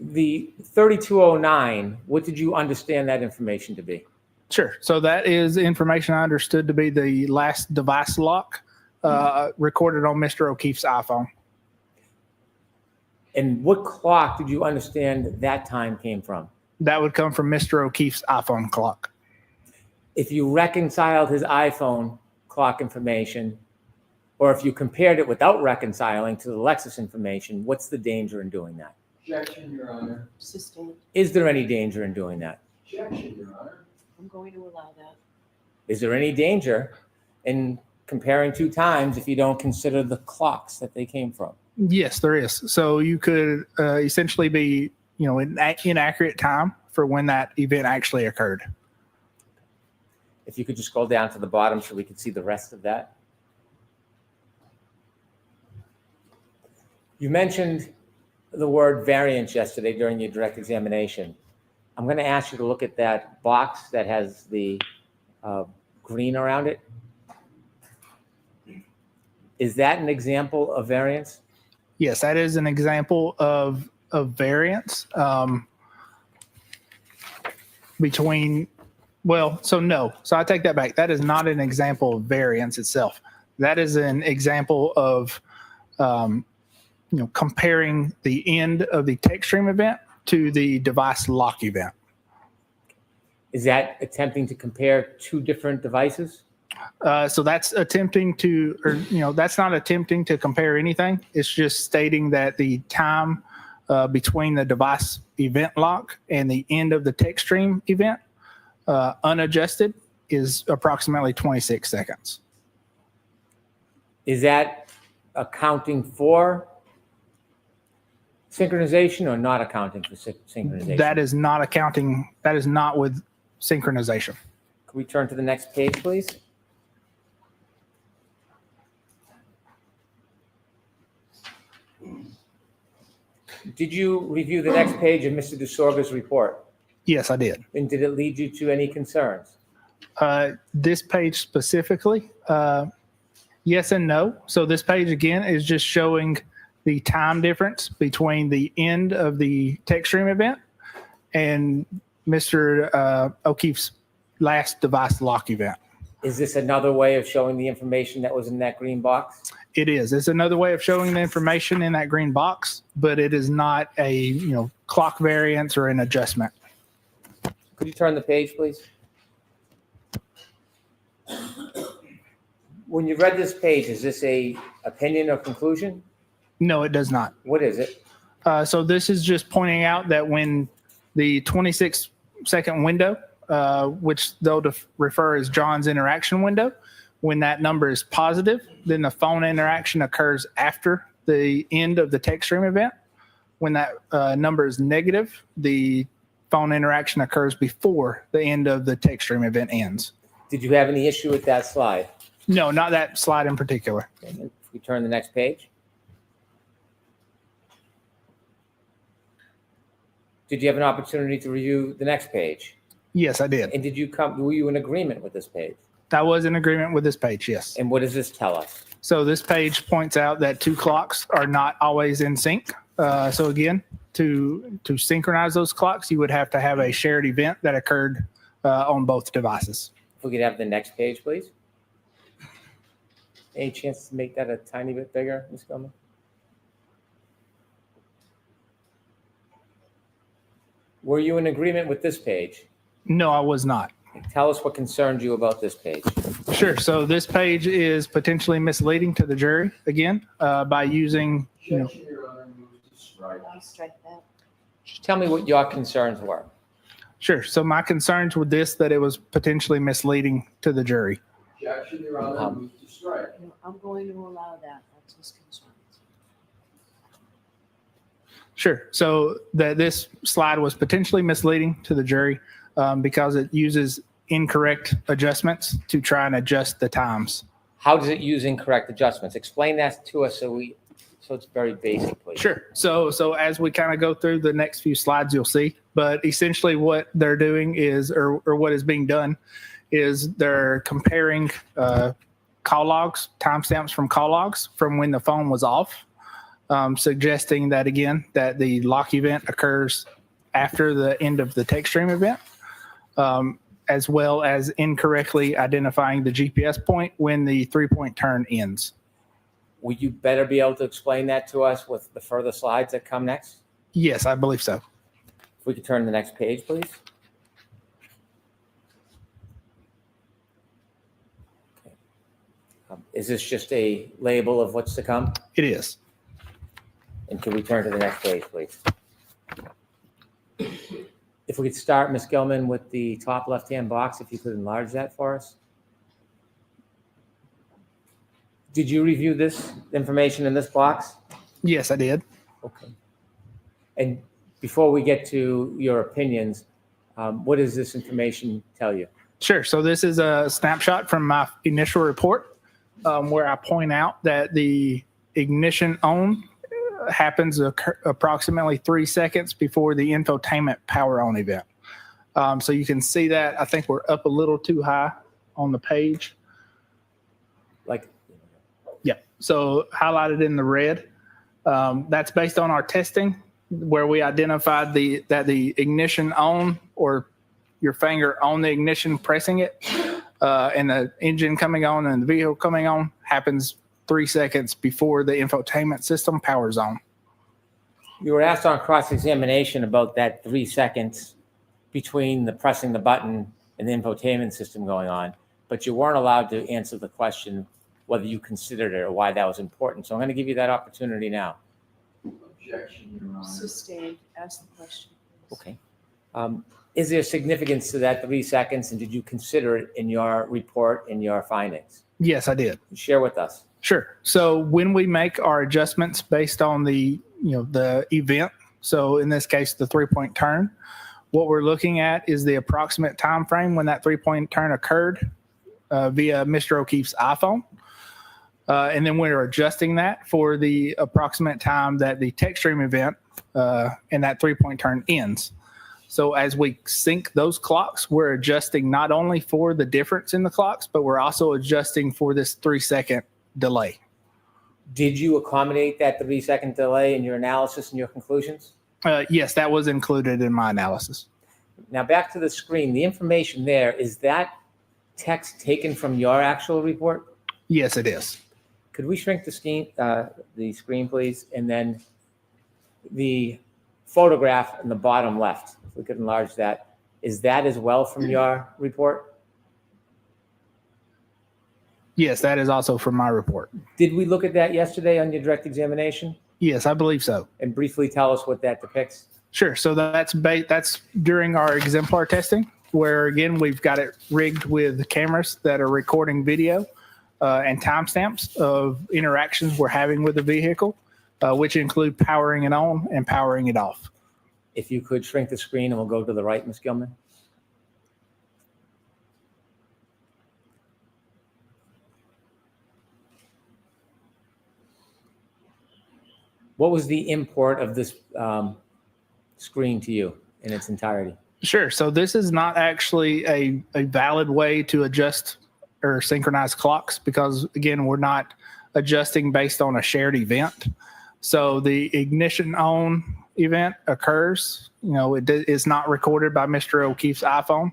The 3209, what did you understand that information to be? Sure. So that is information I understood to be the last device lock recorded on Mr. O'Keefe's iPhone. And what clock did you understand that time came from? That would come from Mr. O'Keefe's iPhone clock. If you reconciled his iPhone clock information, or if you compared it without reconciling to the Lexus information, what's the danger in doing that? Objection, Your Honor. Sustained. Is there any danger in doing that? Objection, Your Honor. I'm going to allow that. Is there any danger in comparing two times if you don't consider the clocks that they came from? Yes, there is. So you could essentially be, in inaccurate time for when that event actually occurred. If you could just scroll down to the bottom so we could see the rest of that. You mentioned the word variance yesterday during your direct examination. I'm going to ask you to look at that box that has the green around it. Is that an example of variance? Yes, that is an example of variance between, no. So I take that back. That is not an example of variance itself. That is an example of, comparing the end of the text stream event to the device lock event. Is that attempting to compare two different devices? So that's attempting to, that's not attempting to compare anything. It's just stating that the time between the device event lock and the end of the text stream event, unadjusted, is approximately 26 seconds. Is that accounting for synchronization or not accounting for synchronization? That is not accounting. That is not with synchronization. Can we turn to the next page, please? Did you review the next page of Mr. DeSorga's report? Yes, I did. And did it lead you to any concerns? This page specifically, yes and no. So this page again is just showing the time difference between the end of the text stream event and Mr. O'Keefe's last device lock event. Is this another way of showing the information that was in that green box? It is. It's another way of showing the information in that green box, but it is not a clock variance or an adjustment. Could you turn the page, please? When you read this page, is this a opinion or conclusion? No, it does not. What is it? So this is just pointing out that when the 26-second window, which they'll refer as John's interaction window, when that number is positive, then the phone interaction occurs after the end of the text stream event. When that number is negative, the phone interaction occurs before the end of the text stream event ends. Did you have any issue with that slide? No, not that slide in particular. If we turn the next page. Did you have an opportunity to review the next page? Yes, I did. And were you in agreement with this page? I was in agreement with this page, yes. And what does this tell us? So this page points out that two clocks are not always in sync. So again, to synchronize those clocks, you would have to have a shared event that occurred on both devices. If we could have the next page, please. Any chance to make that a tiny bit bigger, Ms. Gilman? Were you in agreement with this page? No, I was not. Tell us what concerned you about this page. Sure. So this page is potentially misleading to the jury again by using, Objection, Your Honor, move to strike. I'll strike that. Just tell me what your concerns were. Sure. So my concerns with this, that it was potentially misleading to the jury. Objection, Your Honor, move to strike. No, I'm going to allow that. That's his concern. Sure. So that this slide was potentially misleading to the jury because it uses incorrect adjustments to try and adjust the times. How does it use incorrect adjustments? Explain that to us so it's very basic, please. Sure. So as we kind of go through the next few slides, you'll see. But essentially what they're doing is, or what is being done, is they're comparing call logs, timestamps from call logs from when the phone was off, suggesting that, again, that the lock event occurs after the end of the text stream event, as well as incorrectly identifying the GPS point when the 3-point turn ends. Will you better be able to explain that to us with the further slides that come next? Yes, I believe so. If we could turn to the next page, please. Okay. Is this just a label of what's to come? It is. And can we turn to the next page, please? If we could start, Ms. Gilman, with the top left-hand box, if you could enlarge that for us. Did you review this information in this box? Yes, I did. Okay. And before we get to your opinions, what does this information tell you? Sure. So this is a snapshot from my initial report where I point out that the ignition on happens approximately 3 seconds before the infotainment power on event. So you can see that. I think we're up a little too high on the page. Like, yeah. So highlighted in the red. That's based on our testing where we identified that the ignition on, or your finger on the ignition pressing it, and the engine coming on and the vehicle coming on happens 3 seconds before the infotainment system powers on. You were asked on cross-examination about that 3 seconds between the pressing the button and the infotainment system going on, but you weren't allowed to answer the question whether you considered it or why that was important. So I'm going to give you that opportunity now. Objection, Your Honor. Sustained. Ask the question. Okay. Is there significance to that 3 seconds, and did you consider it in your report, in your findings? Yes, I did. Share with us. Sure. So when we make our adjustments based on the event, so in this case, the 3-point turn, what we're looking at is the approximate time frame when that 3-point turn occurred via Mr. O'Keefe's iPhone. And then we're adjusting that for the approximate time that the text stream event and that 3-point turn ends. So as we sync those clocks, we're adjusting not only for the difference in the clocks, but we're also adjusting for this 3-second delay. Did you accommodate that 3-second delay in your analysis and your conclusions? Yes, that was included in my analysis. Now back to the screen. The information there, is that text taken from your actual report? Yes, it is. Could we shrink the screen, please? And then the photograph in the bottom left, if we could enlarge that, is that as well from your report? Yes, that is also from my report. Did we look at that yesterday on your direct examination? Yes, I believe so. And briefly tell us what that depicts? Sure. So that's during our exemplar testing, where again we've got it rigged with cameras that are recording video and timestamps of interactions we're having with the vehicle, which include powering it on and powering it off. If you could shrink the screen and we'll go to the right, Ms. Gilman. What was the import of this screen to you in its entirety? Sure. So this is not actually a valid way to adjust or synchronize clocks because, again, we're not adjusting based on a shared event. So the ignition on event occurs. It is not recorded by Mr. O'Keefe's iPhone.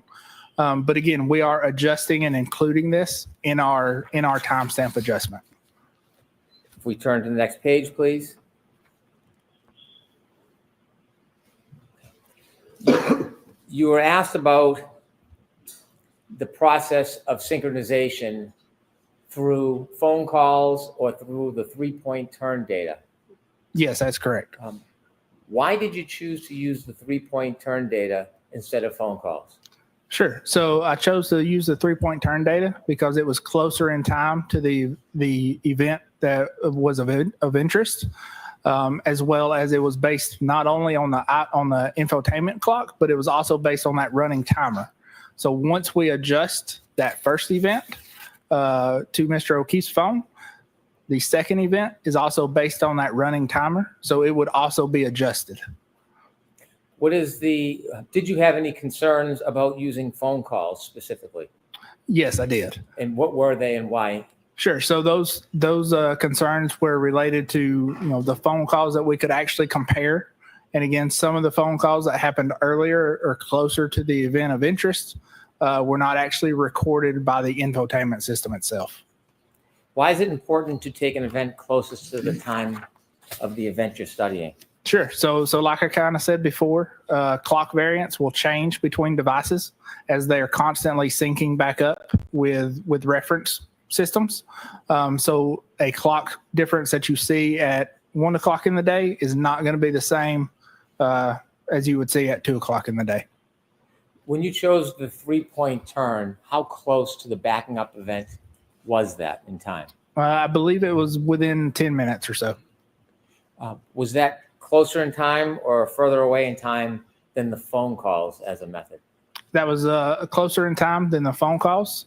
But again, we are adjusting and including this in our timestamp adjustment. If we turn to the next page, please. You were asked about the process of synchronization through phone calls or through the 3-point turn data. Yes, that's correct. Why did you choose to use the 3-point turn data instead of phone calls? Sure. So I chose to use the 3-point turn data because it was closer in time to the event that was of interest. As well as it was based not only on the infotainment clock, but it was also based on that running timer. So once we adjust that first event to Mr. O'Keefe's phone, the second event is also based on that running timer. So it would also be adjusted. Did you have any concerns about using phone calls specifically? Yes, I did. And what were they and why? Sure. So those concerns were related to the phone calls that we could actually compare, and again, some of the phone calls that happened earlier or closer to the event of interest were not actually recorded by the infotainment system itself. Why is it important to take an event closest to the time of the event you're studying? Sure. So like I kind of said before, clock variance will change between devices as they are constantly syncing back up with reference systems. So a clock difference that you see at 1 o'clock in the day is not going to be the same as you would see at 2 o'clock in the day. When you chose the 3-point turn, how close to the backing up event was that in time? I believe it was within 10 minutes or so. Was that closer in time or further away in time than the phone calls as a method? That was closer in time than the phone calls.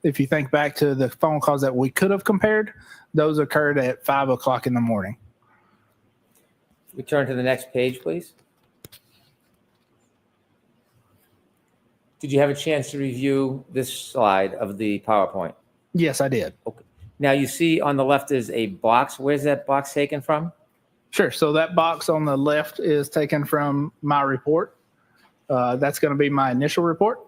If you think back to the phone calls that we could have compared, those occurred at 5 o'clock in the morning. We turn to the next page, please. Did you have a chance to review this slide of the PowerPoint? Yes, I did. Okay. Now you see on the left is a box. Where's that box taken from? Sure. So that box on the left is taken from my report. That's going to be my initial report.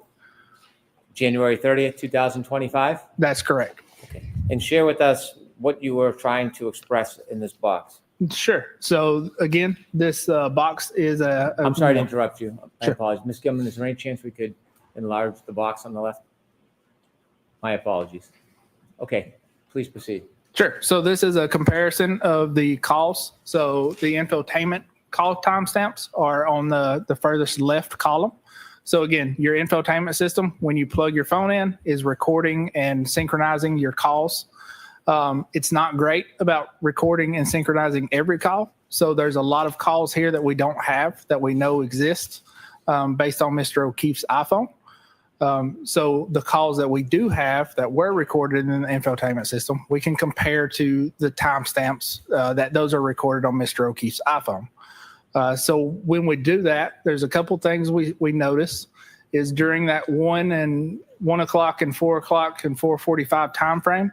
January 30th, 2025? That's correct. Okay. And share with us what you were trying to express in this box. Sure. So again, this box is I'm sorry to interrupt you. I Sure. apologize. Ms. Gilman, is there any chance we could enlarge the box on the left? My apologies. Okay, please proceed. Sure. So this is a comparison of the calls. So the infotainment call timestamps are on the furthest left column. So again, your infotainment system, when you plug your phone in, is recording and synchronizing your calls. It's not great about recording and synchronizing every call. So there's a lot of calls here that we don't have that we know exist based on Mr. O'Keefe's iPhone. So the calls that we do have that were recorded in the infotainment system, we can compare to the timestamps that those are recorded on Mr. O'Keefe's iPhone. So when we do that, there's a couple things we notice is during that 1 o'clock and 4 o'clock and 4:45 time frame,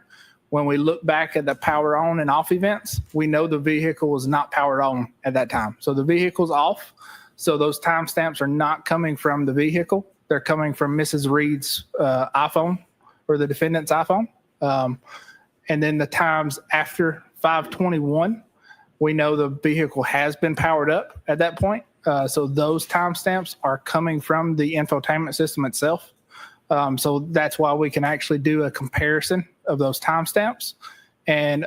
when we look back at the power on and off events, we know the vehicle was not powered on at that time. So the vehicle's off. So those timestamps are not coming from the vehicle. They're coming from Mrs. Reed's iPhone or the defendant's iPhone. And then the times after 5:21, we know the vehicle has been powered up at that point. So those timestamps are coming from the infotainment system itself. So that's why we can actually do a comparison of those timestamps and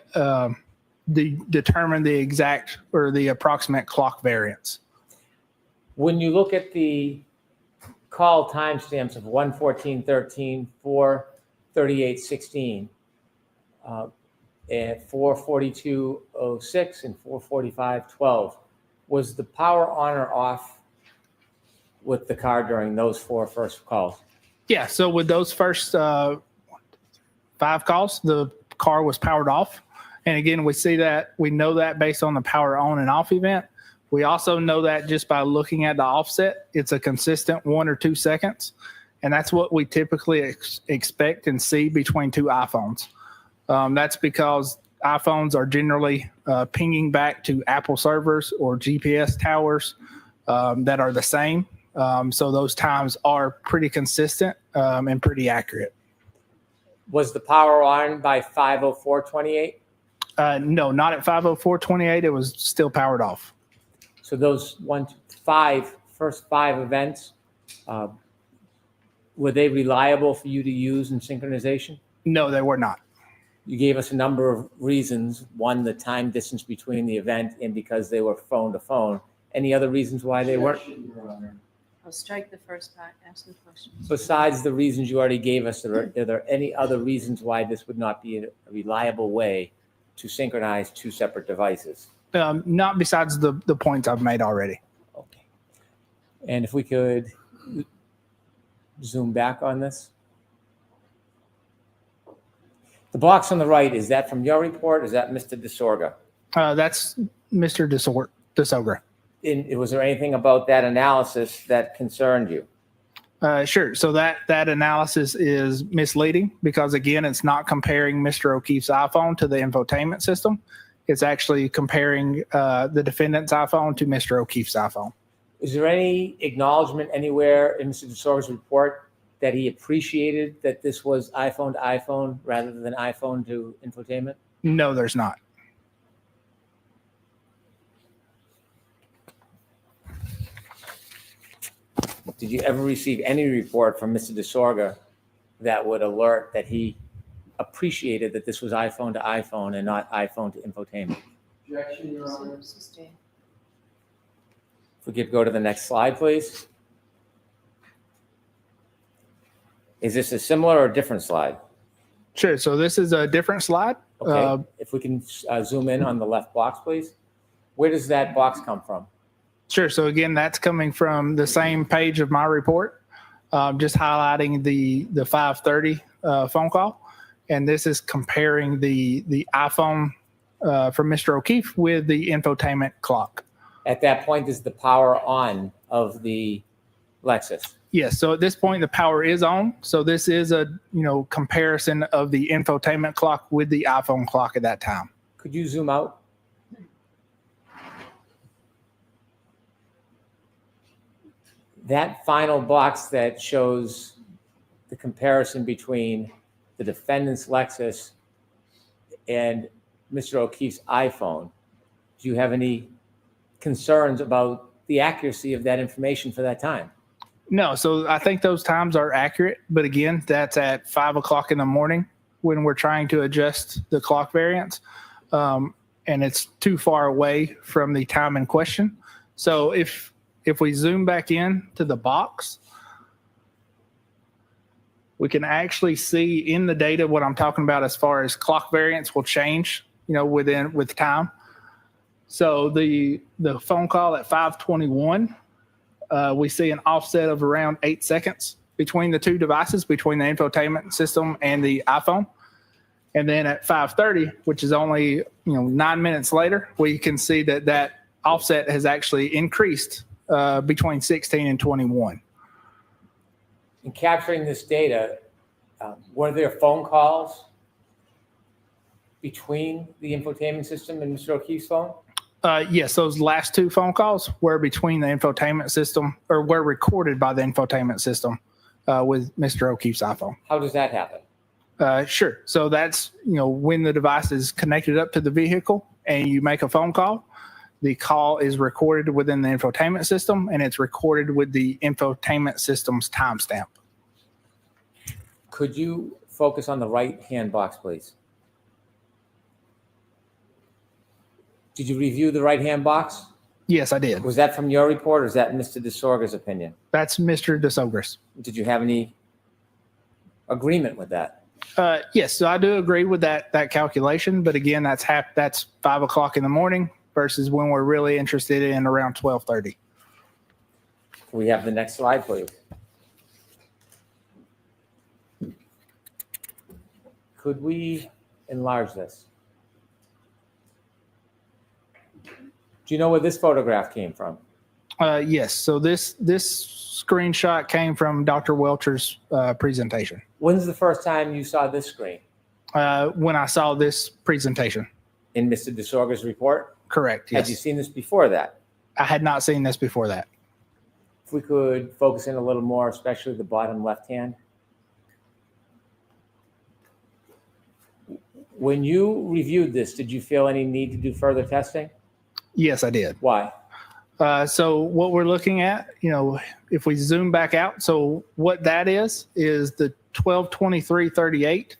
determine the exact or the approximate clock variance. When you look at the call timestamps of 1:14:13, 4:38:16, and 4:42:06 and 4:45:12, was the power on or off with the car during those four first calls? Yeah, so with those first 5 calls, the car was powered off. And again, we know that based on the power on and off event. We also know that just by looking at the offset, it's a consistent 1 or 2 seconds. And that's what we typically expect and see between two iPhones. That's because iPhones are generally pinging back to Apple servers or GPS towers that are the same. So those times are pretty consistent and pretty accurate. Was the power on by 5:04:28? No, not at 5:04:28. It was still powered off. So those first five events, were they reliable for you to use in synchronization? No, they were not. You gave us a number of reasons. One, the time distance between the event and because they were phone to phone. Any other reasons why they weren't? Objection, Your Honor. I'll strike the first part, ask the questions. Besides the reasons you already gave us, are there any other reasons why this would not be a reliable way to synchronize two separate devices? Not besides the points I've made already. Okay. And if we could zoom back on this. The box on the right, is that from your report? Is that Mr. DeSorga? That's Mr. DeSogra. Was there anything about that analysis that concerned you? Sure. So that analysis is misleading because, again, it's not comparing Mr. O'Keefe's iPhone to the infotainment system. It's actually comparing the defendant's iPhone to Mr. O'Keefe's iPhone. Is there any acknowledgement anywhere in Mr. DeSorga's report that he appreciated that this was iPhone to iPhone rather than iPhone to infotainment? No, there's not. Did you ever receive any report from Mr. DeSorga that would alert that he appreciated that this was iPhone to iPhone and not iPhone to infotainment? Objection, Your Honor. If we could go to the next slide, please. Is this a similar or different slide? Sure. So this is a different slide. Okay. If we can zoom in on the left box, please. Where does that box come from? Sure. So again, that's coming from the same page of my report, just highlighting the 5:30 phone call. And this is comparing the iPhone from Mr. O'Keefe with the infotainment clock. At that point, is the power on of the Lexus? Yes. So at this point, the power is on. So this is a comparison of the infotainment clock with the iPhone clock at that time. Could you zoom out? That final box that shows the comparison between the defendant's Lexus and Mr. O'Keefe's iPhone, do you have any concerns about the accuracy of that information for that time? No. So I think those times are accurate. But again, that's at 5 o'clock in the morning when we're trying to adjust the clock variance. And it's too far away from the time in question. So if we zoom back in to the box, we can actually see in the data what I'm talking about as far as clock variance will change, with time. So the phone call at 5:21, we see an offset of around 8 seconds between the two devices, between the infotainment system and the iPhone. And then at 5:30, which is only 9 minutes later, we can see that offset has actually increased between 16 and 21. In capturing this data, were there phone calls between the infotainment system and Mr. O'Keefe's phone? Yes, those last two phone calls were between the infotainment system, or were recorded by the infotainment system with Mr. O'Keefe's iPhone. How does that happen? Sure. So that's, when the device is connected up to the vehicle and you make a phone call, the call is recorded within the infotainment system and it's recorded with the infotainment system's timestamp. Could you focus on the right-hand box, please? Did you review the right-hand box? Yes, I did. Was that from your report or is that Mr. DeSorga's opinion? That's Mr. DeSogris. Did you have any agreement with that? Yes, so I do agree with that calculation, but again, that's 5 o'clock in the morning versus when we're really interested in around 12:30. Can we have the next slide, please? Could we enlarge this? Do you know where this photograph came from? Yes, so this screenshot came from Dr. Welcher's presentation. When's the first time you saw this screen? When I saw this presentation. In Mr. DeSorga's report? Correct, yes. Had you seen this before that? I had not seen this before that. If we could focus in a little more, especially the bottom left hand. When you reviewed this, did you feel any need to do further testing? Yes, I did. Why? So what we're looking at, if we zoom back out, so what that is the 12:23:38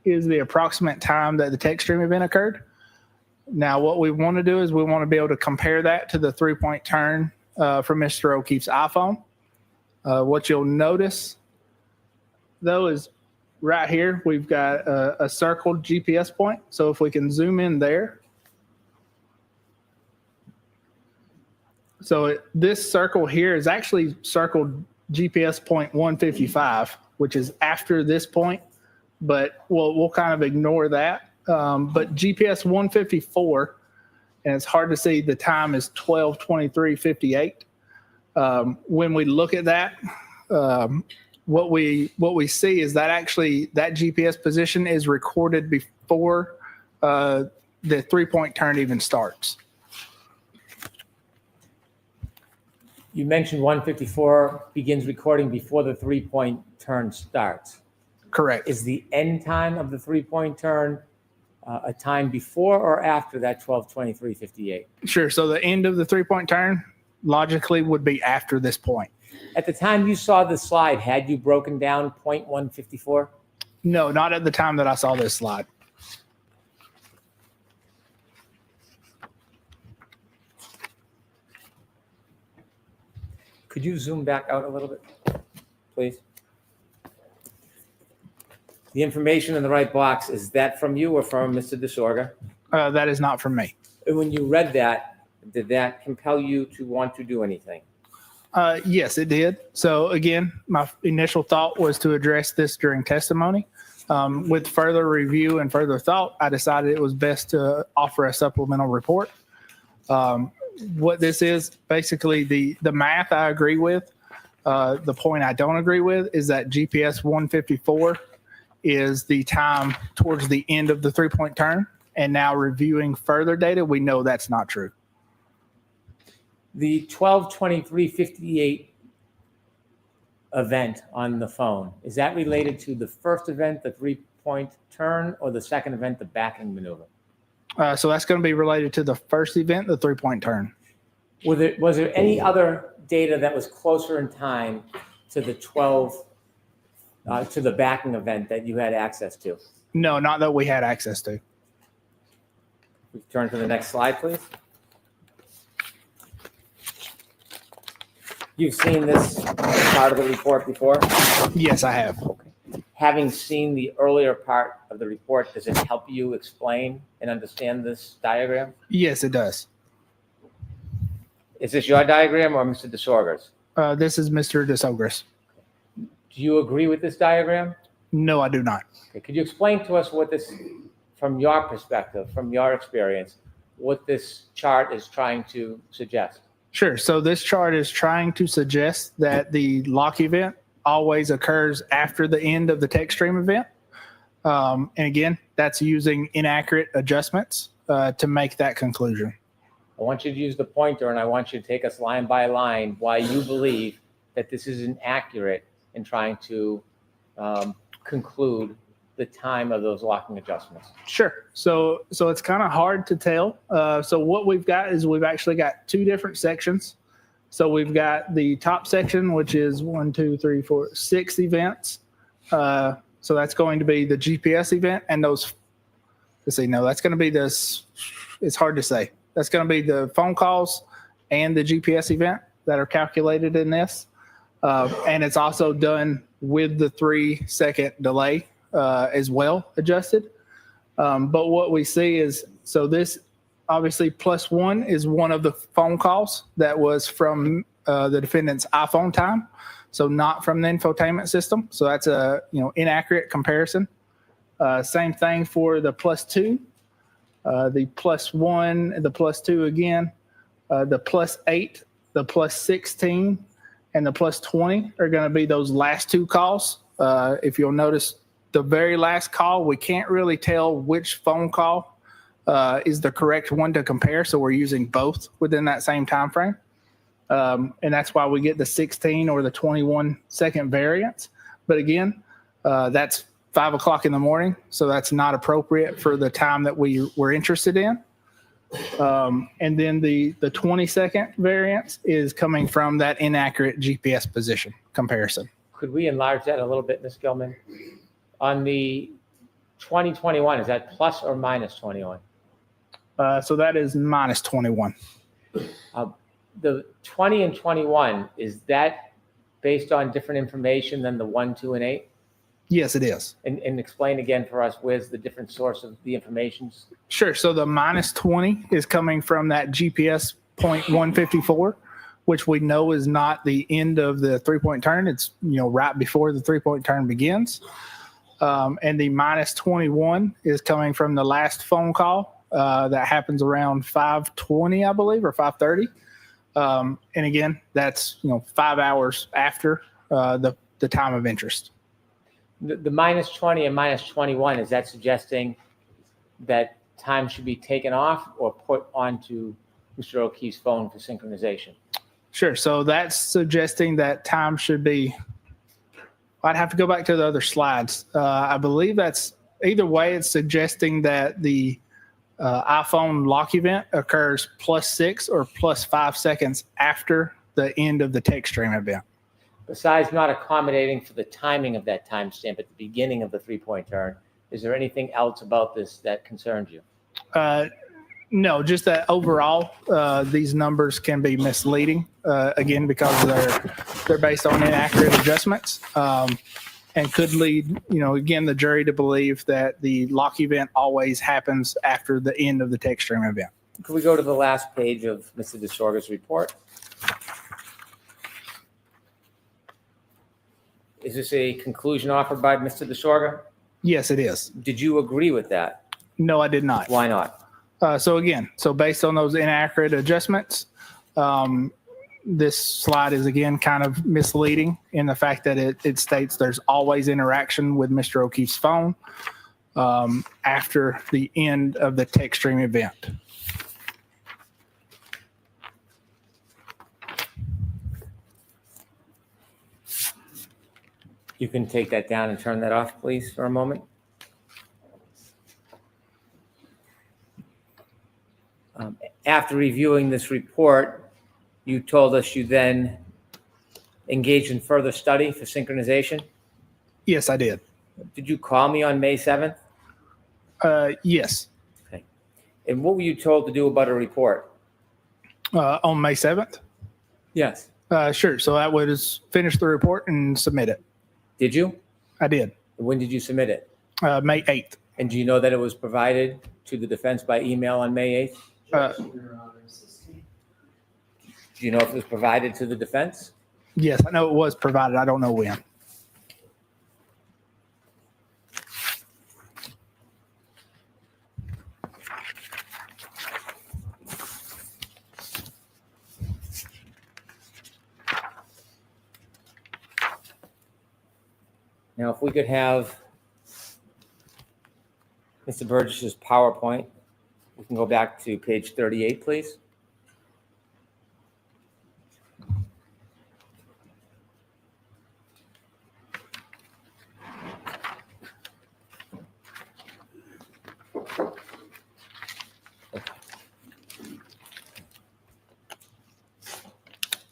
is the approximate time that the text stream event occurred. Now, what we want to do is we want to be able to compare that to the 3-point turn from Mr. O'Keefe's iPhone. What you'll notice, though, is right here, we've got a circled GPS point. So if we can zoom in there. So this circle here is actually circled GPS point 155, which is after this point, but we'll kind of ignore that. But GPS 154, and it's hard to see, the time is 12:23:58. When we look at that, what we see is that actually that GPS position is recorded before the 3-point turn even starts. You mentioned 154 begins recording before the 3-point turn starts. Correct. Is the end time of the 3-point turn a time before or after that 12:23:58? Sure. So the end of the 3-point turn logically would be after this point. At the time you saw the slide, had you broken down point 154? No, not at the time that I saw this slide. Could you zoom back out a little bit, please? The information in the right box, is that from you or from Mr. DeSorga? That is not from me. And when you read that, did that compel you to want to do anything? Yes, it did. So again, my initial thought was to address this during testimony. With further review and further thought, I decided it was best to offer a supplemental report. What this is, basically the math I agree with. The point I don't agree with is that GPS 154 is the time towards the end of the 3-point turn. And now reviewing further data, we know that's not true. The 12:23:58 event on the phone, is that related to the first event, the 3-point turn, or the second event, the backing maneuver? So that's going to be related to the first event, the 3-point turn. Was there any other data that was closer in time to the to the backing event that you had access to? No, not that we had access to. We turn to the next slide, please. You've seen this part of the report before? Yes, I have. Okay. Having seen the earlier part of the report, does it help you explain and understand this diagram? Yes, it does. Is this your diagram or Mr. DeSorga's? This is Mr. DeSogris. Do you agree with this diagram? No, I do not. Okay. Could you explain to us what this, from your perspective, from your experience, what this chart is trying to suggest? Sure. So this chart is trying to suggest that the lock event always occurs after the end of the text stream event. And again, that's using inaccurate adjustments to make that conclusion. I want you to use the pointer and I want you to take us line by line why you believe that this is inaccurate in trying to conclude the time of those locking adjustments. Sure. So it's kind of hard to tell. So what we've got is we've actually got 2 different sections. So we've got the top section, which is 6 events. So that's going to be the GPS event and those, let's see, no, that's going to be this, it's hard to say. That's going to be the phone calls and the GPS event that are calculated in this. And it's also done with the 3-second delay as well adjusted. But what we see is, so this obviously +1 is one of the phone calls that was from the defendant's iPhone time. So not from the infotainment system. So that's a inaccurate comparison. Same thing for the +2, the +1, the +2 again, the +8, the +16, and the +20 are going to be those last two calls. If you'll notice, the very last call, we can't really tell which phone call is the correct one to compare. So we're using both within that same time frame. And that's why we get the 16 or the 21-second variance. But again, that's 5 o'clock in the morning, so that's not appropriate for the time that we were interested in. And then the 20-second variance is coming from that inaccurate GPS position comparison. Could we enlarge that a little bit, Ms. Gilman? On the 2021, is that plus or minus 21? So that is -21. The 20 and 21, is that based on different information than the 1, 2, and 8? Yes, it is. And explain again for us, where's the different source of the information? Sure. So the -20 is coming from that GPS point 154, which we know is not the end of the 3-point turn. It's right before the 3-point turn begins. And the -21 is coming from the last phone call that happens around 5:20, I believe, or 5:30. And again, that's 5 hours after the time of interest. The -20 and -21, is that suggesting that time should be taken off or put onto Mr. O'Keefe's phone for synchronization? Sure. So that's suggesting that time should be, I'd have to go back to the other slides. I believe that's, either way, it's suggesting that the iPhone lock event occurs +6 or +5 seconds after the end of the text stream event. Besides not accommodating for the timing of that timestamp at the beginning of the 3-point turn, is there anything else about this that concerns you? No, just that overall, these numbers can be misleading, again, because they're based on inaccurate adjustments, and could lead, again, the jury to believe that the lock event always happens after the end of the text stream event. Could we go to the last page of Mr. DeSorga's report? Is this a conclusion offered by Mr. DeSorga? Yes, it is. Did you agree with that? No, I did not. Why not? So based on those inaccurate adjustments, this slide is again kind of misleading in the fact that it states there's always interaction with Mr. O'Keefe's phone after the end of the text stream event. You can take that down and turn that off, please, for a moment. After reviewing this report, you told us you then engaged in further study for synchronization? Yes, I did. Did you call me on May 7th? Yes. Okay. And what were you told to do about a report? On May 7th? Yes. Sure. So that was finish the report and submit it. Did you? I did. When did you submit it? May 8th. And do you know that it was provided to the defense by email on May 8th? Do you know if it was provided to the defense? Yes, I know it was provided. I don't know when. Now, if we could have Mr. Burgess's PowerPoint, we can go back to page 38, please.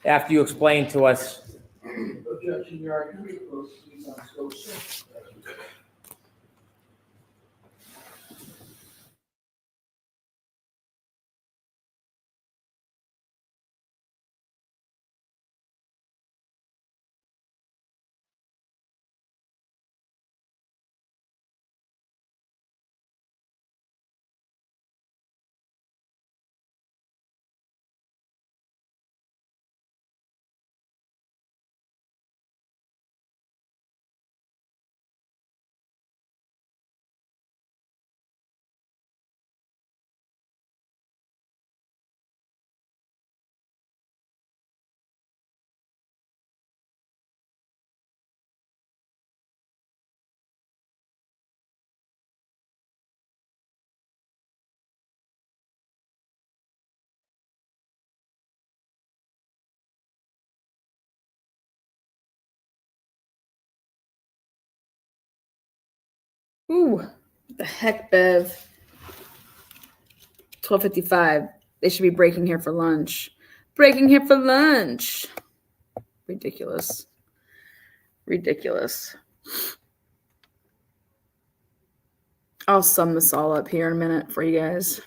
After you explain to us. Objection, Your Honor. Can we close, please, on Ooh, what the heck, Bev? 12:55. They should be breaking here for lunch. Breaking here for lunch. Ridiculous. Ridiculous. I'll sum this all up here in a minute for you guys.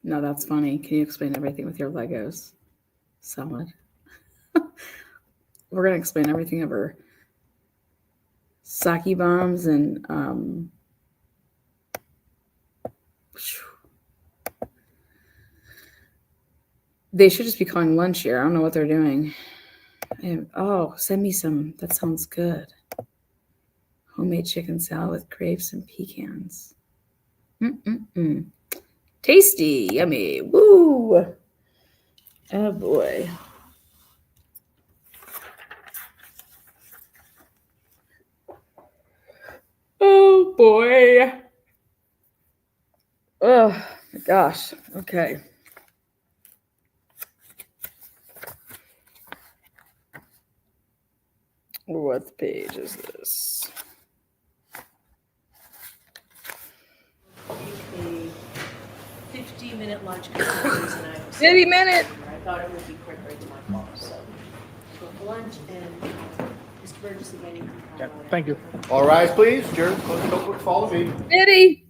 No, that's funny. Can you explain everything with your Legos? Solid. We're gonna explain everything of her sake bombs and they should just be calling lunch here. I don't know what they're doing. Oh, send me some. That sounds good. Homemade chicken salad with grapes and pecans. Mm-mm-mm. Tasty, yummy. Woo! Oh boy. Oh boy. Oh my gosh. Okay. What page is this? A 50-minute lunch because of the reason I was. 50 minutes. I thought it would be quicker. It's my fault. So go for lunch and Mr. Burgess again. You can Yeah, follow it. thank you. All rise, please. Jared, close, follow me. Diddy.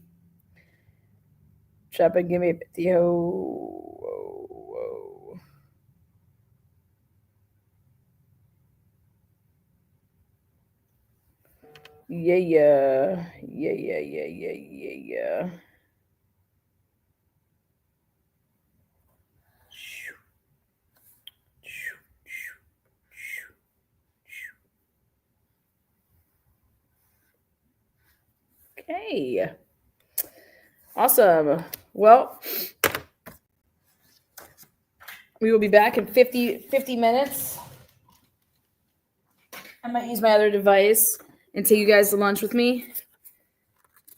Shop and give me 50 ho. Whoa, whoa. Yeah, yeah. Yeah, yeah, yeah, yeah, yeah, yeah. Okay. Awesome. Well, we will be back in 50 minutes. I might use my other device and take you guys to lunch with me.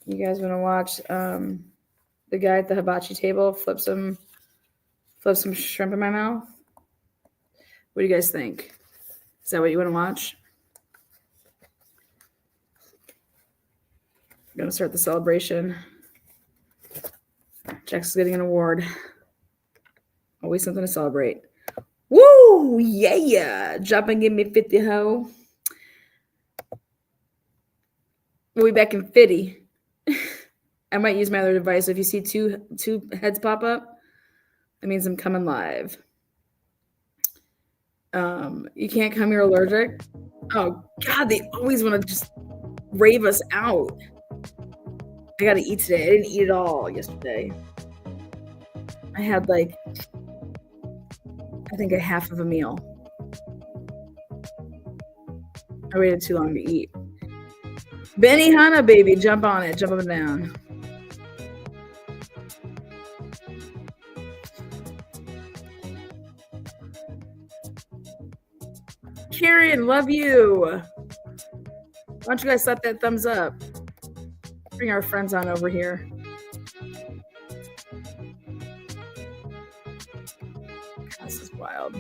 You guys want to watch the guy at the hibachi table flip some shrimp in my mouth? What do you guys think? Is that what you want to watch? I'm going to start the celebration. Jack's getting an award. Always something to celebrate. Woo! Yeah! Drop and give me 50 ho. We'll be back in 50. I might use my other device. If you see two heads pop up, that means I'm coming live. You can't come, you're allergic. Oh God, they always want to just rave us out. I gotta eat today. I didn't eat at all yesterday. I had I think a half of a meal. I waited too long to eat. Benny Hanna, baby, jump on it, jump up and down. Karen, love you. Why don't you guys slap that thumbs up? Bring our friends on over here. This is wild.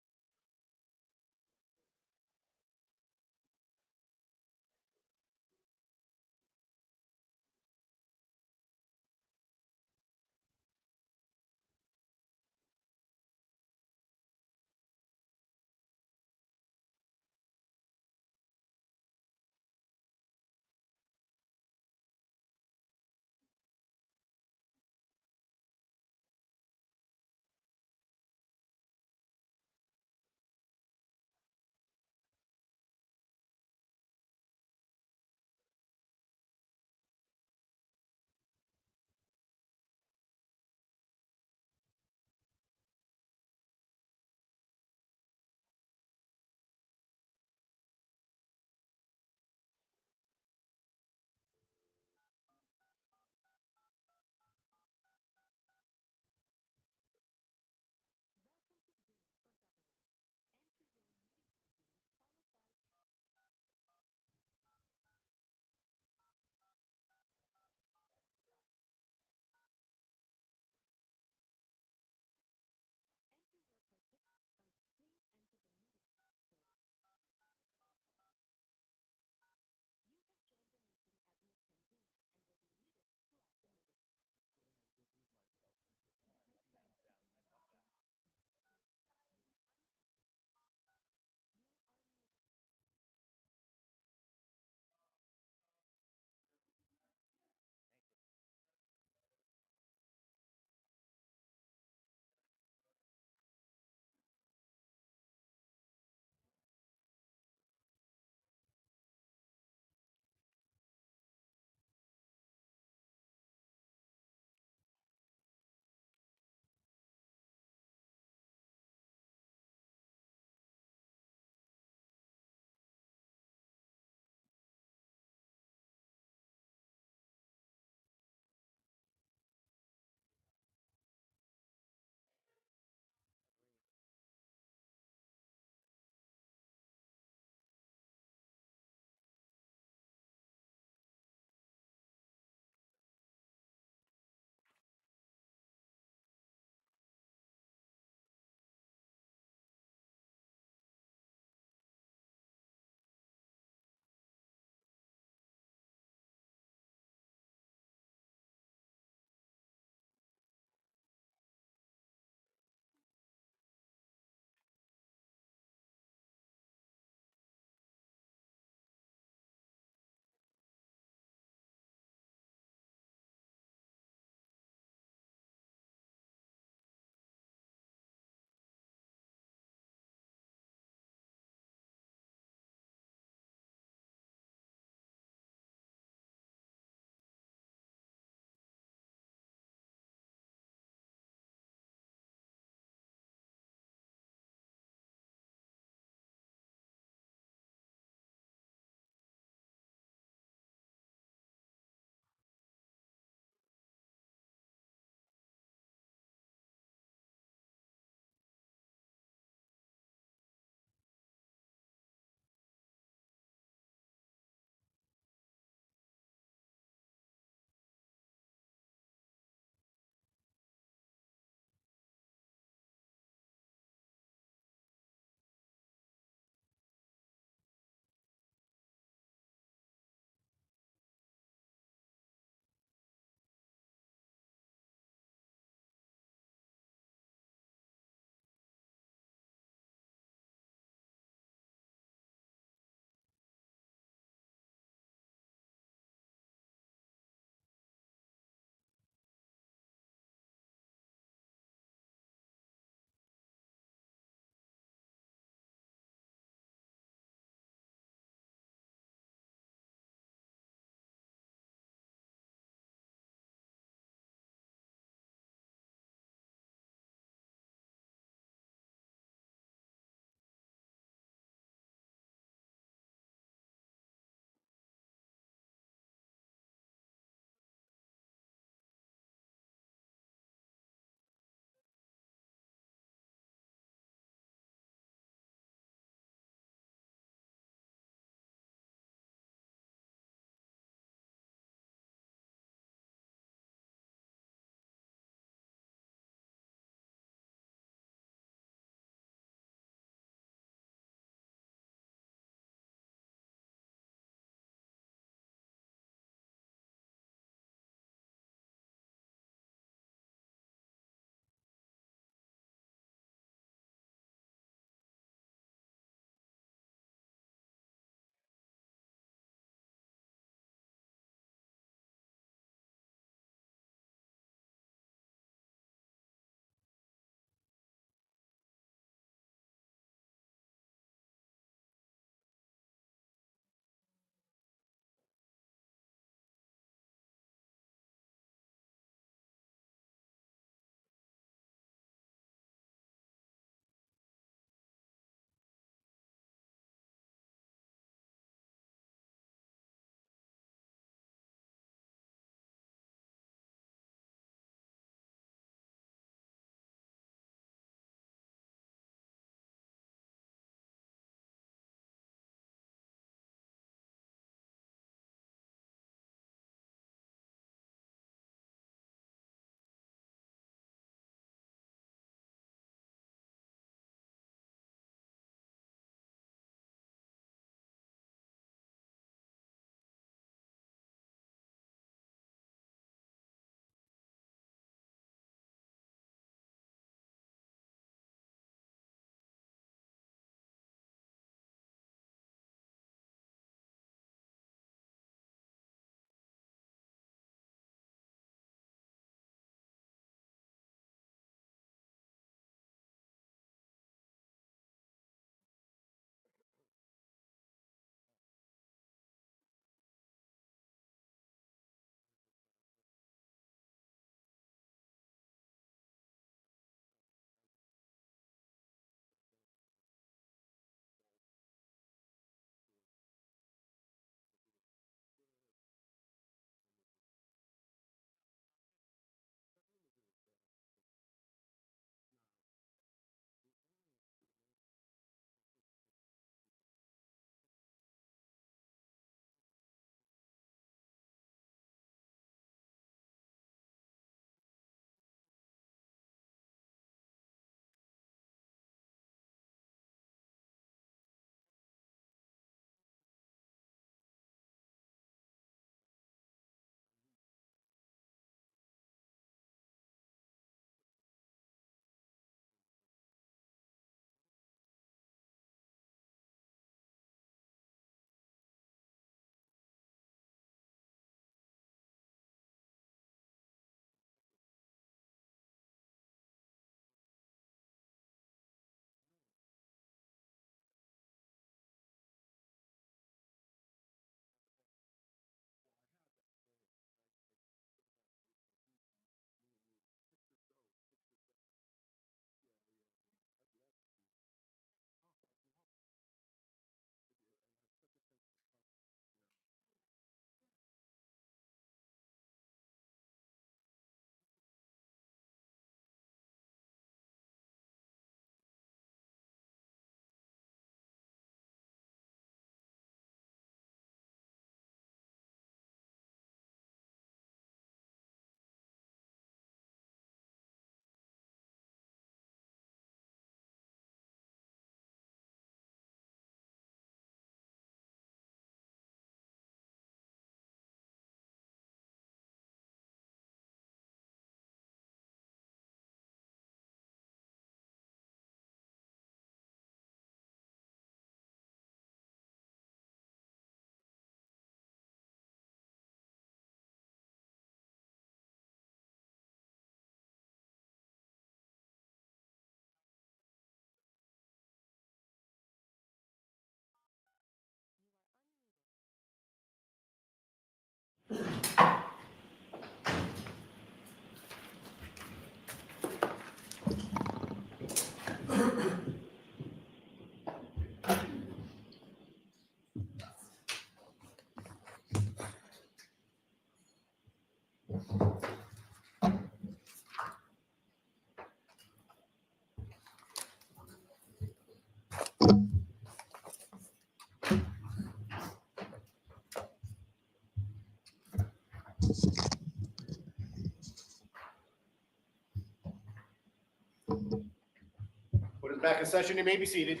Put us back in session. You may be seated.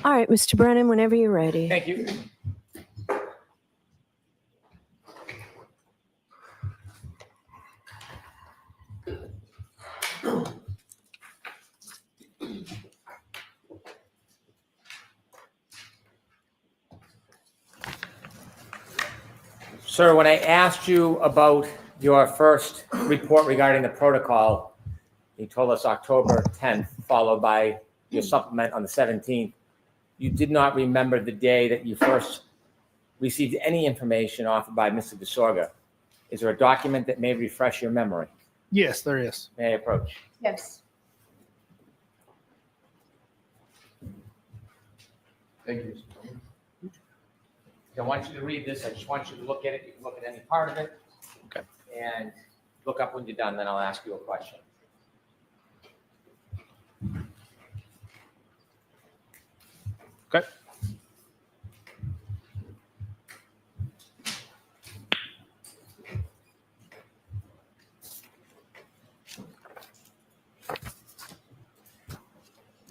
All right, Mr. Brennan, whenever you're ready. Thank you. Sir, when I asked you about your first report regarding the protocol, you told us October 10th, followed by your supplement on the 17th. You did not remember the day that you first received any information offered by Mr. DeSorga. Is there a document that may refresh your memory? Yes, there is. May I approach? Yes. Thank you. I want you to read this. I just want you to look at it. You can look at any part of it. Okay. And look up when you're done, then I'll ask you a question. Okay.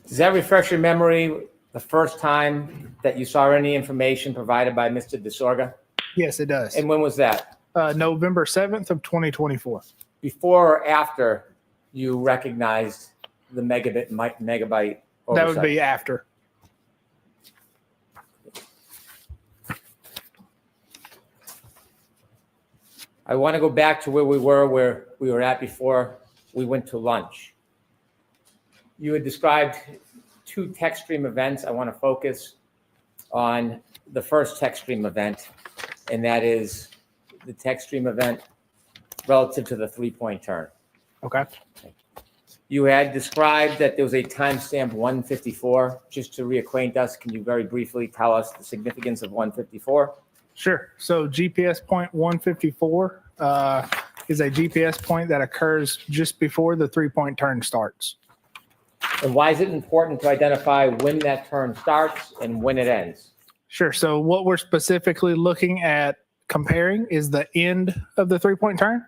Does that refresh your memory the first time that you saw any information provided by Mr. DeSorga? Yes, it does. And when was that? November 7th of 2024. Before or after you recognized the megabyte oversight? That would be after. I want to go back to where we were at before we went to lunch. You had described two text stream events. I want to focus on the first text stream event, and that is the text stream event relative to the three-point turn. Okay. You had described that there was a timestamp 154. Just to reacquaint us, can you very briefly tell us the significance of 154? Sure. So GPS point 154 is a GPS point that occurs just before the three-point turn starts. And why is it important to identify when that turn starts and when it ends? Sure. So what we're specifically looking at comparing is the end of the three-point turn.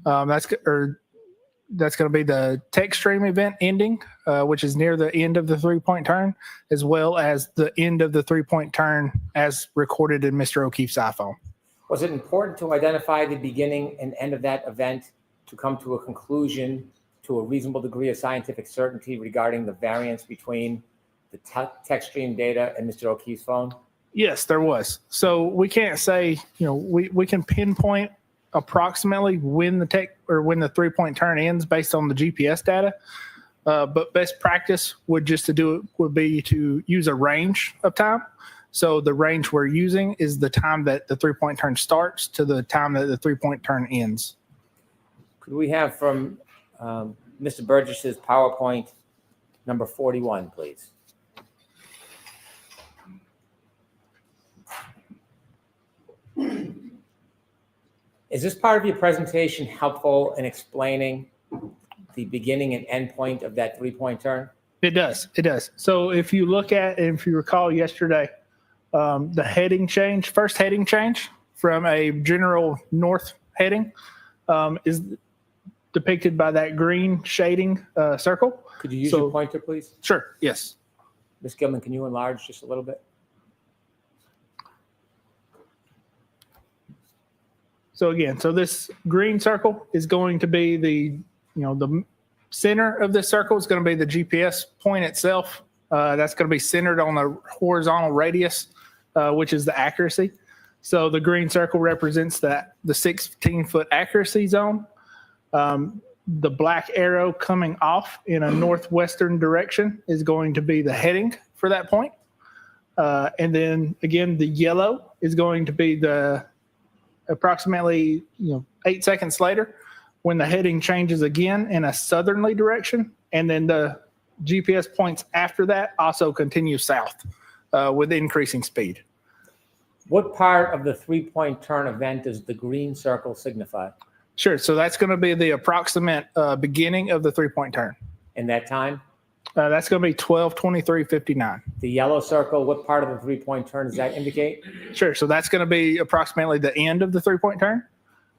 That's going to be the text stream event ending, which is near the end of the three-point turn, as well as the end of the three-point turn as recorded in Mr. O'Keefe's iPhone. Was it important to identify the beginning and end of that event to come to a conclusion to a reasonable degree of scientific certainty regarding the variance between the text stream data and Mr. O'Keefe's phone? Yes, there was. So we can't say, we can pinpoint approximately when the three-point turn ends based on the GPS data. But best practice would be to use a range of time. So the range we're using is the time that the three-point turn starts to the time that the three-point turn ends. Could we have from Mr. Burgess's PowerPoint number 41, please? Is this part of your presentation helpful in explaining the beginning and end point of that three-point turn? It does. It does. So if you recall yesterday, the first heading change from a general north heading is depicted by that green shading circle. Could you use your pointer, please? Sure. Yes. Ms. Gilman, can you enlarge just a little bit? So again, this green circle is going to be the center of this circle is going to be the GPS point itself. That's going to be centered on the horizontal radius, which is the accuracy. So the green circle represents the 16-foot accuracy zone. The black arrow coming off in a northwestern direction is going to be the heading for that point. And then again, the yellow is going to be the approximately 8 seconds later when the heading changes again in a southerly direction. And then the GPS points after that also continue south with increasing speed. What part of the three-point turn event does the green circle signify? Sure. So that's going to be the approximate beginning of the three-point turn. And that time? That's going to be 12:23:59. The yellow circle, what part of the 3-point turn does that indicate? Sure. So that's going to be approximately the end of the 3-point turn.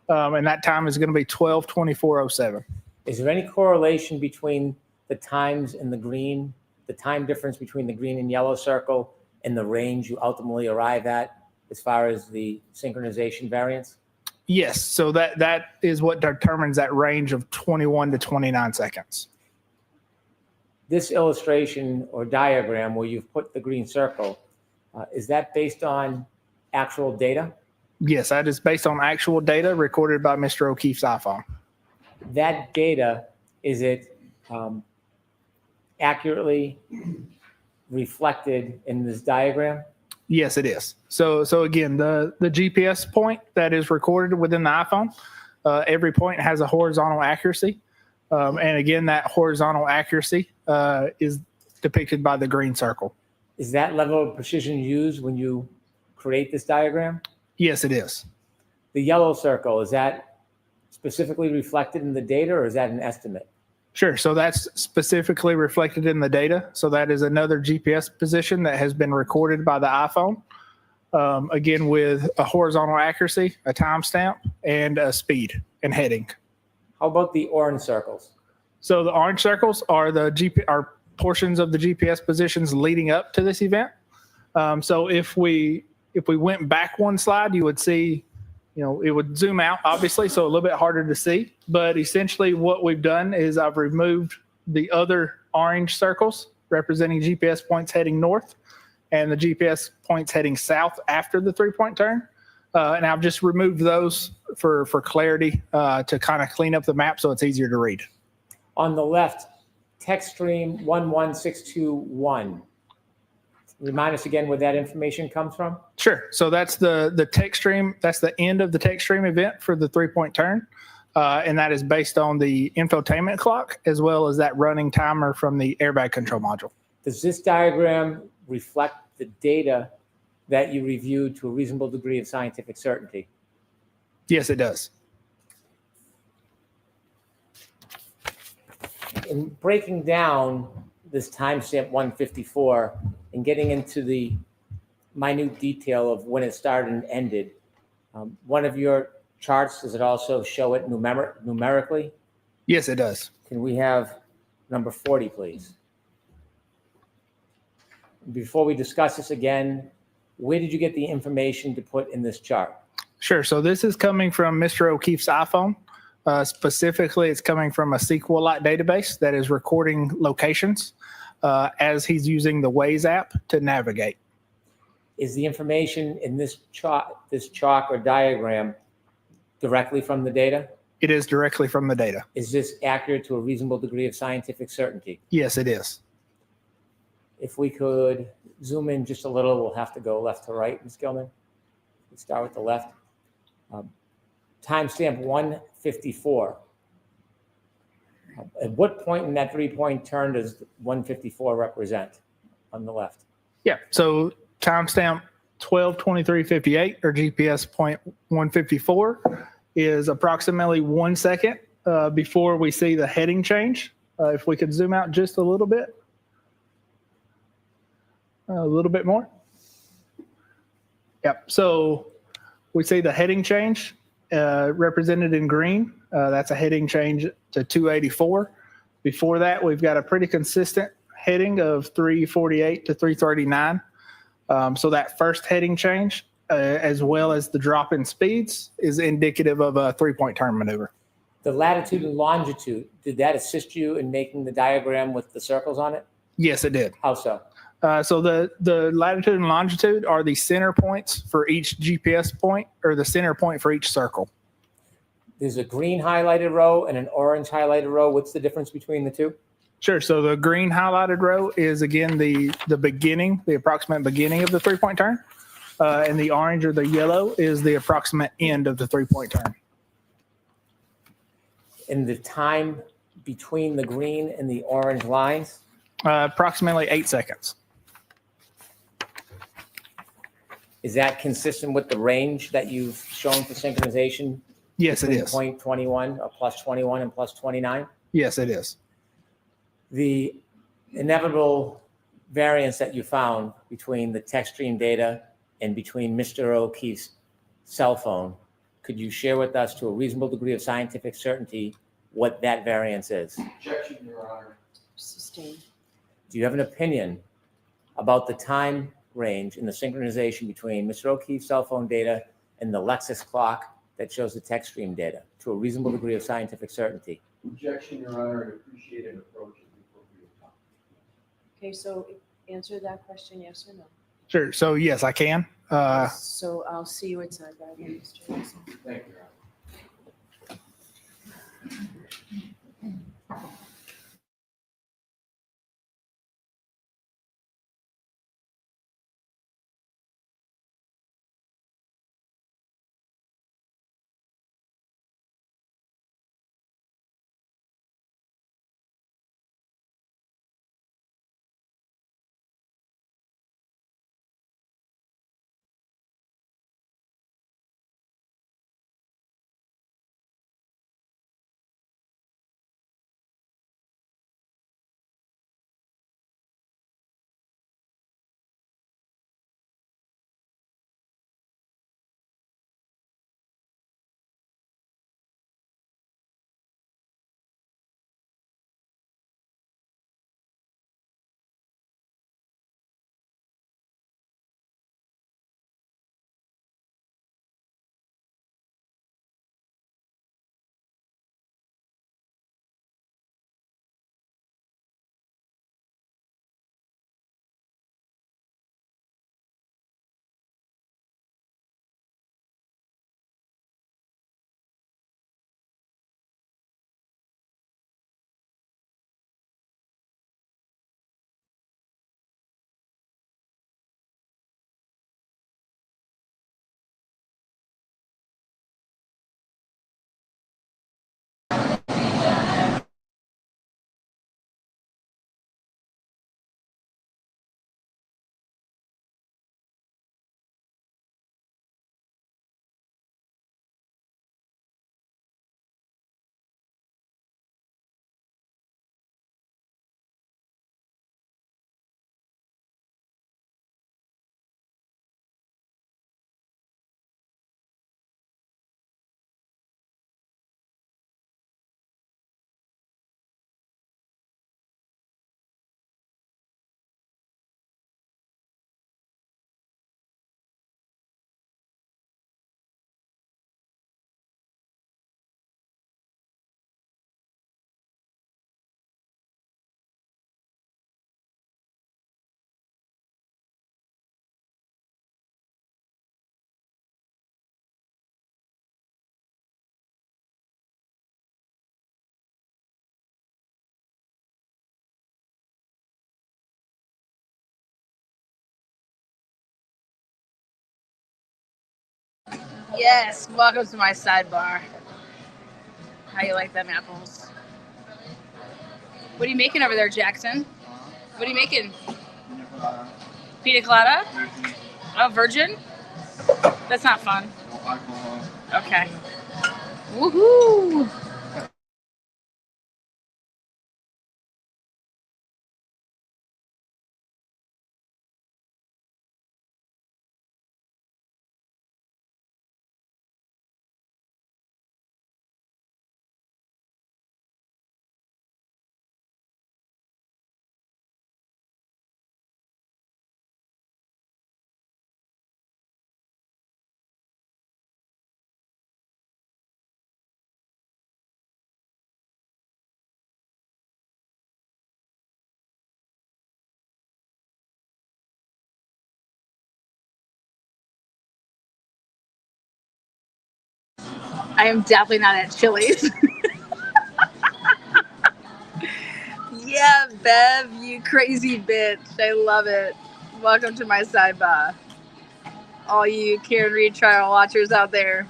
And that time is going to be 12:24:07. Is there any correlation between the times in the green, the time difference between the green and yellow circle and the range you ultimately arrive at as far as the synchronization variance? Yes. So that is what determines that range of 21 to 29 seconds. This illustration or diagram where you've put the green circle, is that based on actual data? Yes, that is based on actual data recorded by Mr. O'Keefe's iPhone. That data, is it accurately reflected in this diagram? Yes, it is. So again, the GPS point that is recorded within the iPhone, every point has a horizontal accuracy. And again, that horizontal accuracy is depicted by the green circle. Is that level of precision used when you create this diagram? Yes, it is. The yellow circle, is that specifically reflected in the data or is that an estimate? Sure. So that's specifically reflected in the data. So that is another GPS position that has been recorded by the iPhone. Again, with a horizontal accuracy, a timestamp, and a speed and heading. How about the orange circles? So the orange circles are are portions of the GPS positions leading up to this event. So if we went back one slide, you would see, it would zoom out, obviously, so a little bit harder to see. But essentially what we've done is I've removed the other orange circles representing GPS points heading north and the GPS points heading south after the 3-point turn. And I've just removed those for clarity to kind of clean up the map so it's easier to read. On the left, text stream 11621. Remind us again where that information comes from? Sure. So that's the text stream. That's the end of the text stream event for the 3-point turn. And that is based on the infotainment clock as well as that running timer from the airbag control module. Does this diagram reflect the data that you reviewed to a reasonable degree of scientific certainty? Yes, it does. In breaking down this timestamp 154 and getting into the minute detail of when it started and ended, one of your charts, does it also show it numerically? Yes, it does. Can we have number 40, please? Before we discuss this again, where did you get the information to put in this chart? Sure. So this is coming from Mr. O'Keefe's iPhone. Specifically, it's coming from a SQLite database that is recording locations as he's using the Waze app to navigate. Is the information in this chalk or diagram directly from the data? It is directly from the data. Is this accurate to a reasonable degree of scientific certainty? Yes, it is. If we could zoom in just a little, we'll have to go left to right, Ms. Gilman. Let's start with the left. Timestamp 154. At what point in that 3-point turn does 154 represent on the left? Yeah. So timestamp 12:23:58 or GPS point 154 is approximately 1 second before we see the heading change. If we could zoom out just a little bit. A little bit more. Yep. So we see the heading change represented in green. That's a heading change to 284. Before that, we've got a pretty consistent heading of 348 to 339. So that first heading change, as well as the drop in speeds, is indicative of a 3-point turn maneuver. The latitude and longitude, did that assist you in making the diagram with the circles on it? Yes, it did. How so? So the latitude and longitude are the center points for each GPS point or the center point for each circle. There's a green highlighted row and an orange highlighted row. What's the difference between the two? Sure. So the green highlighted row is, again, the beginning, the approximate beginning of the 3-point turn. And the orange or the yellow is the approximate end of the 3-point turn. And the time between the green and the orange lines? Approximately 8 seconds. Is that consistent with the range that you've shown for synchronization? Yes, it is. Point 21 or plus 21 and plus 29? Yes, it is. The inevitable variance that you found between the text stream data and between Mr. O'Keefe's cell phone, could you share with us to a reasonable degree of scientific certainty what that variance is? Objection, Your Honor. Sustained. Do you have an opinion about the time range in the synchronization between Mr. O'Keefe's cell phone data and the Lexus clock that shows the text stream data to a reasonable degree of scientific certainty? Objection, Your Honor. I'd appreciate an approach at the appropriate time. Okay, so answer that question, yes or no. Sure. So yes, I can. So I'll see you at sidebar then, Mr. Wilson. Thank you, Your Honor. Yes, welcome to my sidebar. How you like them apples? What are you making over there, Jackson? What are you making? Pina colada? Oh, virgin? That's not fun. Okay. Woohoo! I am definitely not at Chili's. Yeah, Bev, you crazy bitch. I love it. Welcome to my sidebar. All you Karen Reed trial watchers out there.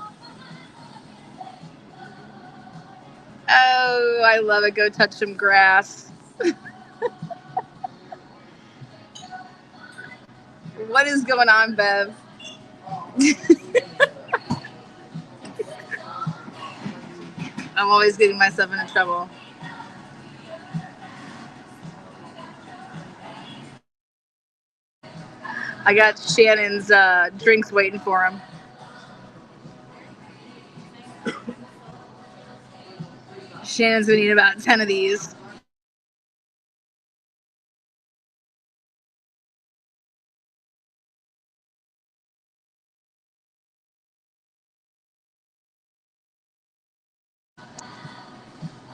Oh, I love it. Go touch some grass. What is going on, Bev? I'm always getting myself into trouble. I got Shannon's drinks waiting for him. Shannon's gonna eat about 10 of these.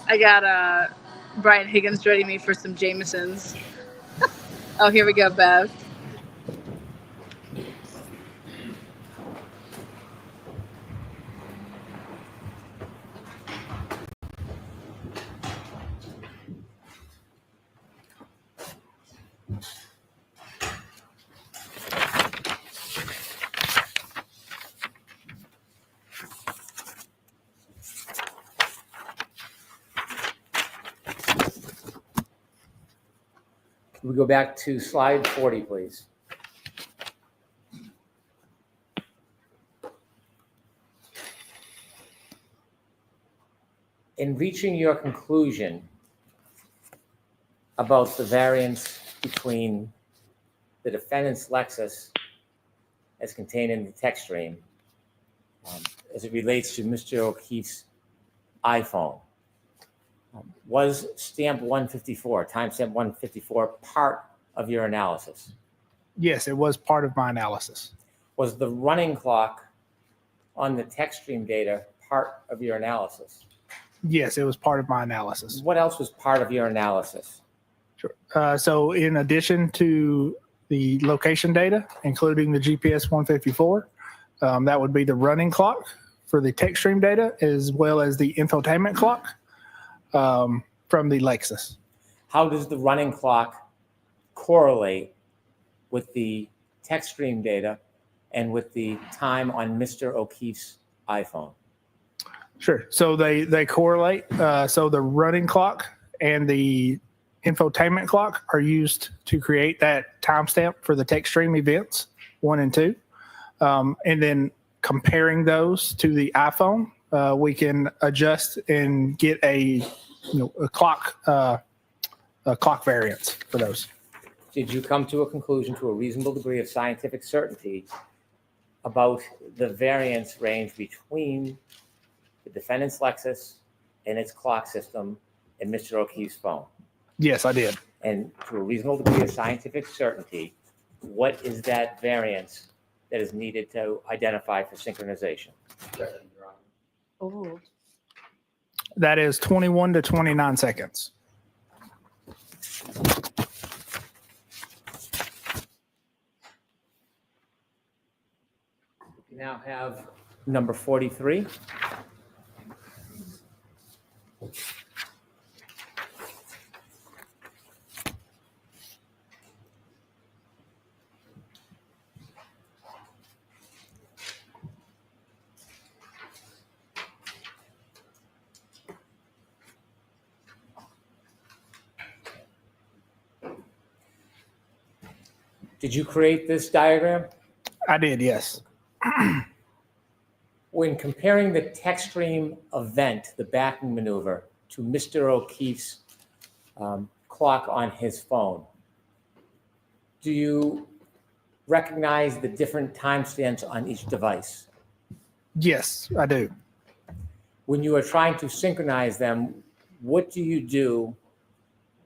I got Brian Higgins joining me for some Jamesons. Oh, here we go, Bev. Can we go back to slide 40, please? In reaching your conclusion about the variance between the defendant's Lexus as contained in the text stream as it relates to Mr. O'Keefe's iPhone, was stamp 154, timestamp 154, part of your analysis? Yes, it was part of my analysis. Was the running clock on the text stream data part of your analysis? Yes, it was part of my analysis. What else was part of your analysis? Sure. So in addition to the location data, including the GPS 154, that would be the running clock for the text stream data, as well as the infotainment clock from the Lexus. How does the running clock correlate with the text stream data and with the time on Mr. O'Keefe's iPhone? Sure. So they correlate. So the running clock and the infotainment clock are used to create that timestamp for the text stream events 1 and 2. And then comparing those to the iPhone, we can adjust and get a clock variance for those. Did you come to a conclusion to a reasonable degree of scientific certainty about the variance range between the defendant's Lexus and its clock system and Mr. O'Keefe's phone? Yes, I did. And to a reasonable degree of scientific certainty, what is that variance that is needed to identify for synchronization? Oh, That is 21 to 29 seconds. We now have number 43. Did you create this diagram? I did, yes. When comparing the text stream event, the backing maneuver, to Mr. O'Keefe's clock on his phone, do you recognize the different timestamps on each device? Yes, I do. When you are trying to synchronize them, what do you do?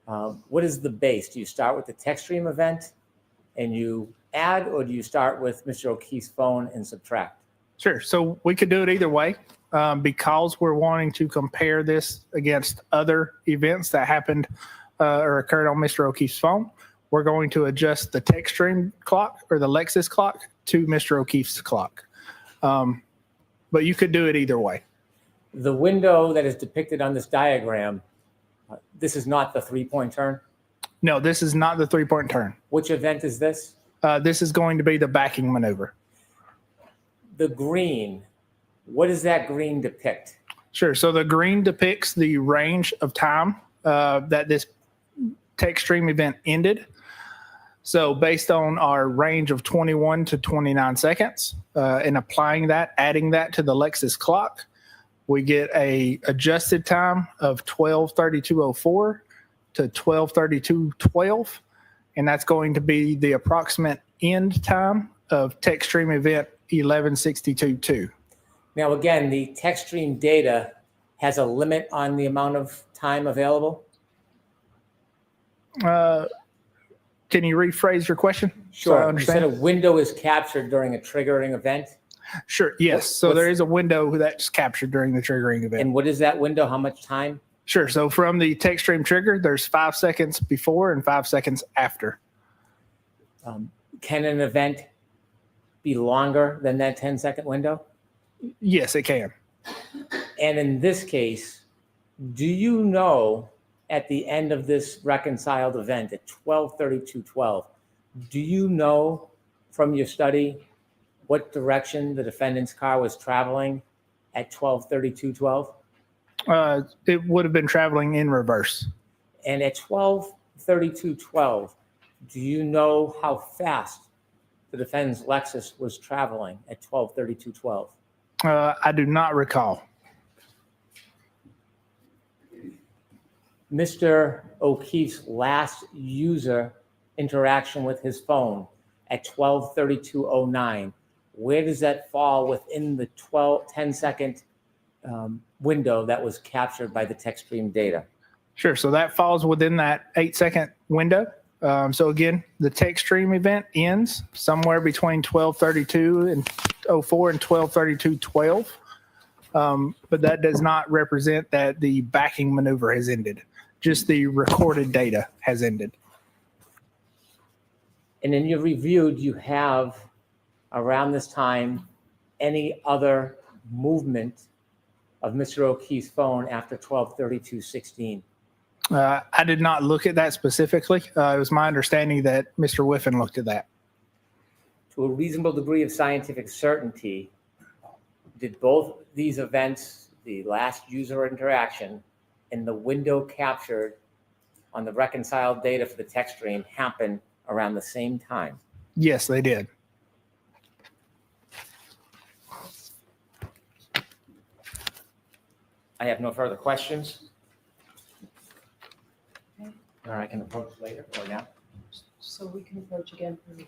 What is the base? Do you start with the text stream event and you add, or do you start with Mr. O'Keefe's phone and subtract? Sure. So we could do it either way because we're wanting to compare this against other events that happened or occurred on Mr. O'Keefe's phone. We're going to adjust the text stream clock or the Lexus clock to Mr. O'Keefe's clock. But you could do it either way. The window that is depicted on this diagram, this is not the 3-point turn? No, this is not the 3-point turn. Which event is this? This is going to be the backing maneuver. The green, what does that green depict? Sure. So the green depicts the range of time that this text stream event ended. So based on our range of 21 to 29 seconds and applying that, adding that to the Lexus clock, we get a adjusted time of 12:32:04 to 12:32:12, and that's going to be the approximate end time of text stream event 1162.2. Now, again, the text stream data has a limit on the amount of time available? Can you rephrase your question? So I Sure. You said understand. a window is captured during a triggering event. Sure. Yes. What- So what's- there is a window that's captured during the triggering event. And what is that window? How much time? Sure. So from the text stream trigger, there's 5 seconds before and 5 seconds after. Can an event be longer than that 10-second window? Yes, it can. And in this case, do you know at the end of this reconciled event at 12:32:12, do you know from your study what direction the defendant's car was traveling at 12:32:12? It would have been traveling in reverse. And at 12:32:12, do you know how fast the defendant's Lexus was traveling at 12:32:12? I do not recall. Mr. O'Keefe's last user interaction with his phone at 12:32:09, where does that fall within the 10-second window that was captured by the text stream data? Sure. So that falls within that 8-second window. So again, the text stream event ends somewhere between 12:32:04 and 12:32:12. But that does not represent that the backing maneuver has ended. Just the recorded data has ended. And in your review, do you have around this time any other movement of Mr. O'Keefe's phone after 12:32:16? I did not look at that specifically. It was my understanding that Mr. Whiffen looked at that. To a reasonable degree of scientific certainty, did both these events, the last user interaction and the window captured on the reconciled data for the text stream, happen around the same time? Yes, they did. I have no further questions. Or I can approach later or now. So we can approach again for me.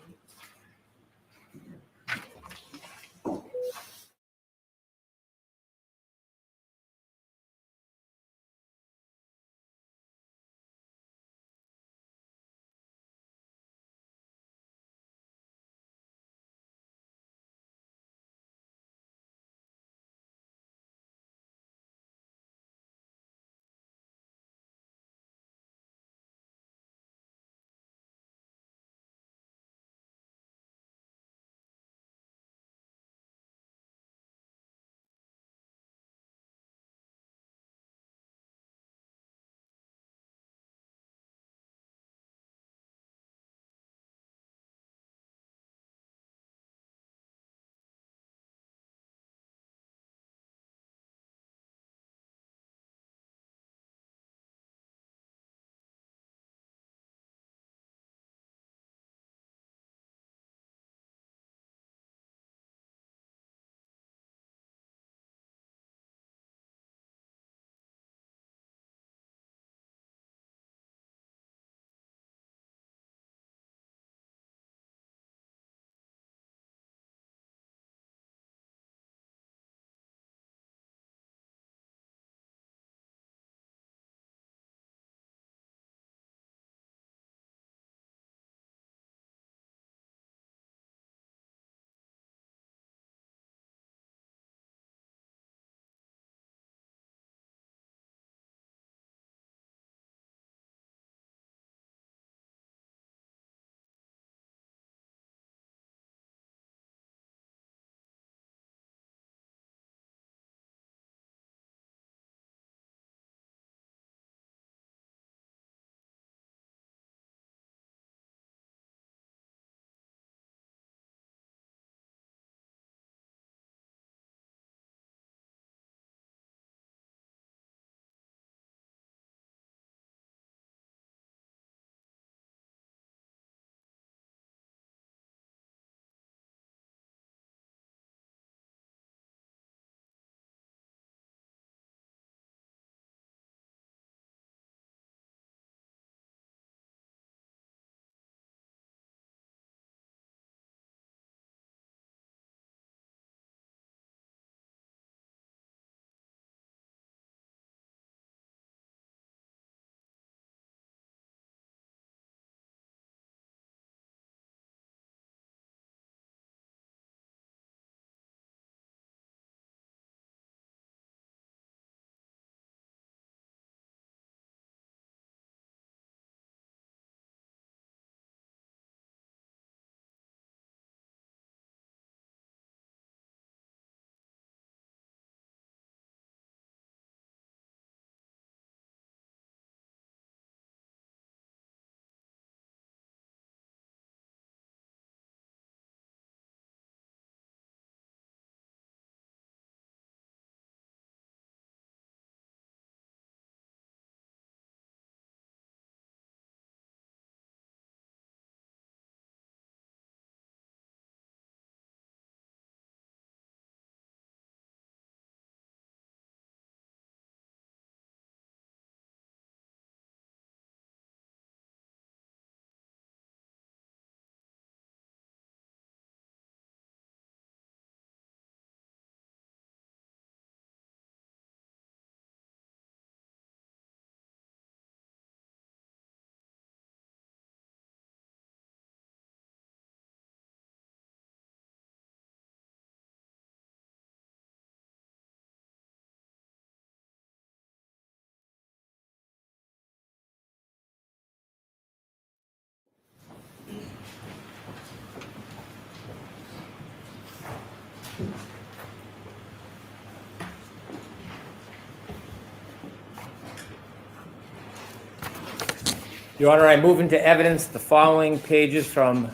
Your Honor, I move into evidence the following pages from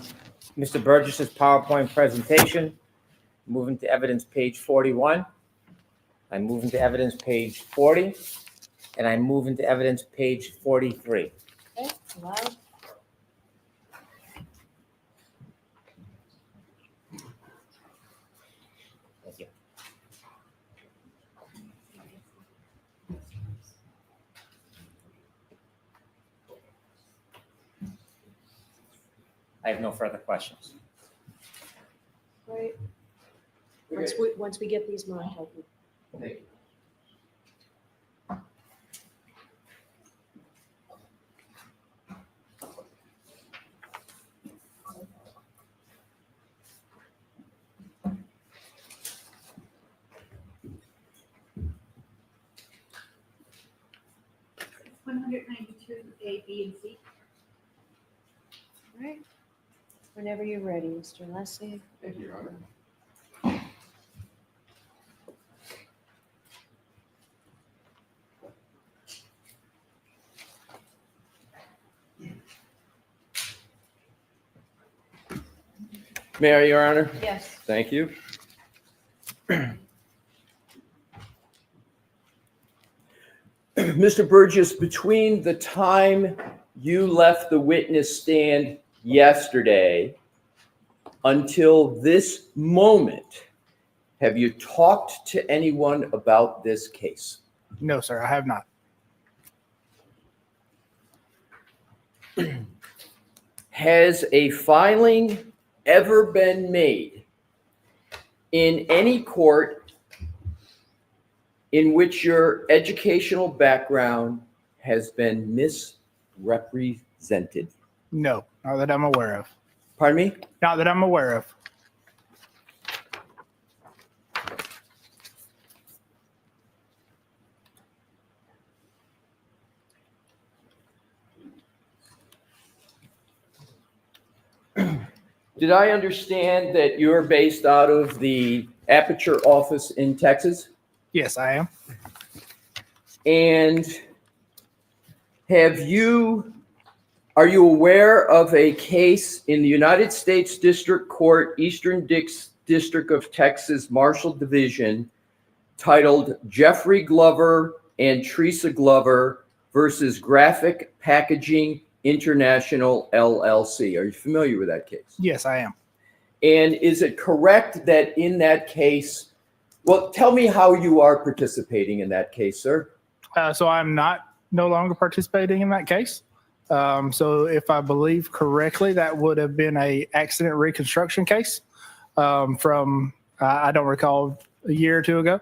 Mr. Burgess's PowerPoint presentation. Move into evidence page 41. I move into evidence page 40. And I move into evidence page 43. Okay, allowed. Thank you. I have no further questions. Right. Once we get these marked, I'll be. Thank you. One hundred ninety-two, A, B, and C. All right. Whenever you're ready, Mr. Alessi. Thank you, Your Honor. May I, Your Honor? Yes. Thank you. Mr. Burgess, between the time you left the witness stand yesterday until this moment, have you talked to anyone about this case? No, sir, I have not. Has a filing ever been made in any court in which your educational background has been misrepresented? No, not that I'm aware of. Pardon me? Not that I'm aware of. Did I understand that you're based out of the Aperture office in Texas? Yes, I am. And are you aware of a case in the United States District Court, Eastern District of Texas, Marshall Division, titled Jeffrey Glover and Teresa Glover versus Graphic Packaging International, LLC? Are you familiar with that case? Yes, I am. And is it correct that in that case, well, tell me how you are participating in that case, sir? So I'm no longer participating in that case. So if I believe correctly, that would have been a accident reconstruction case from, I don't recall, a year or two ago.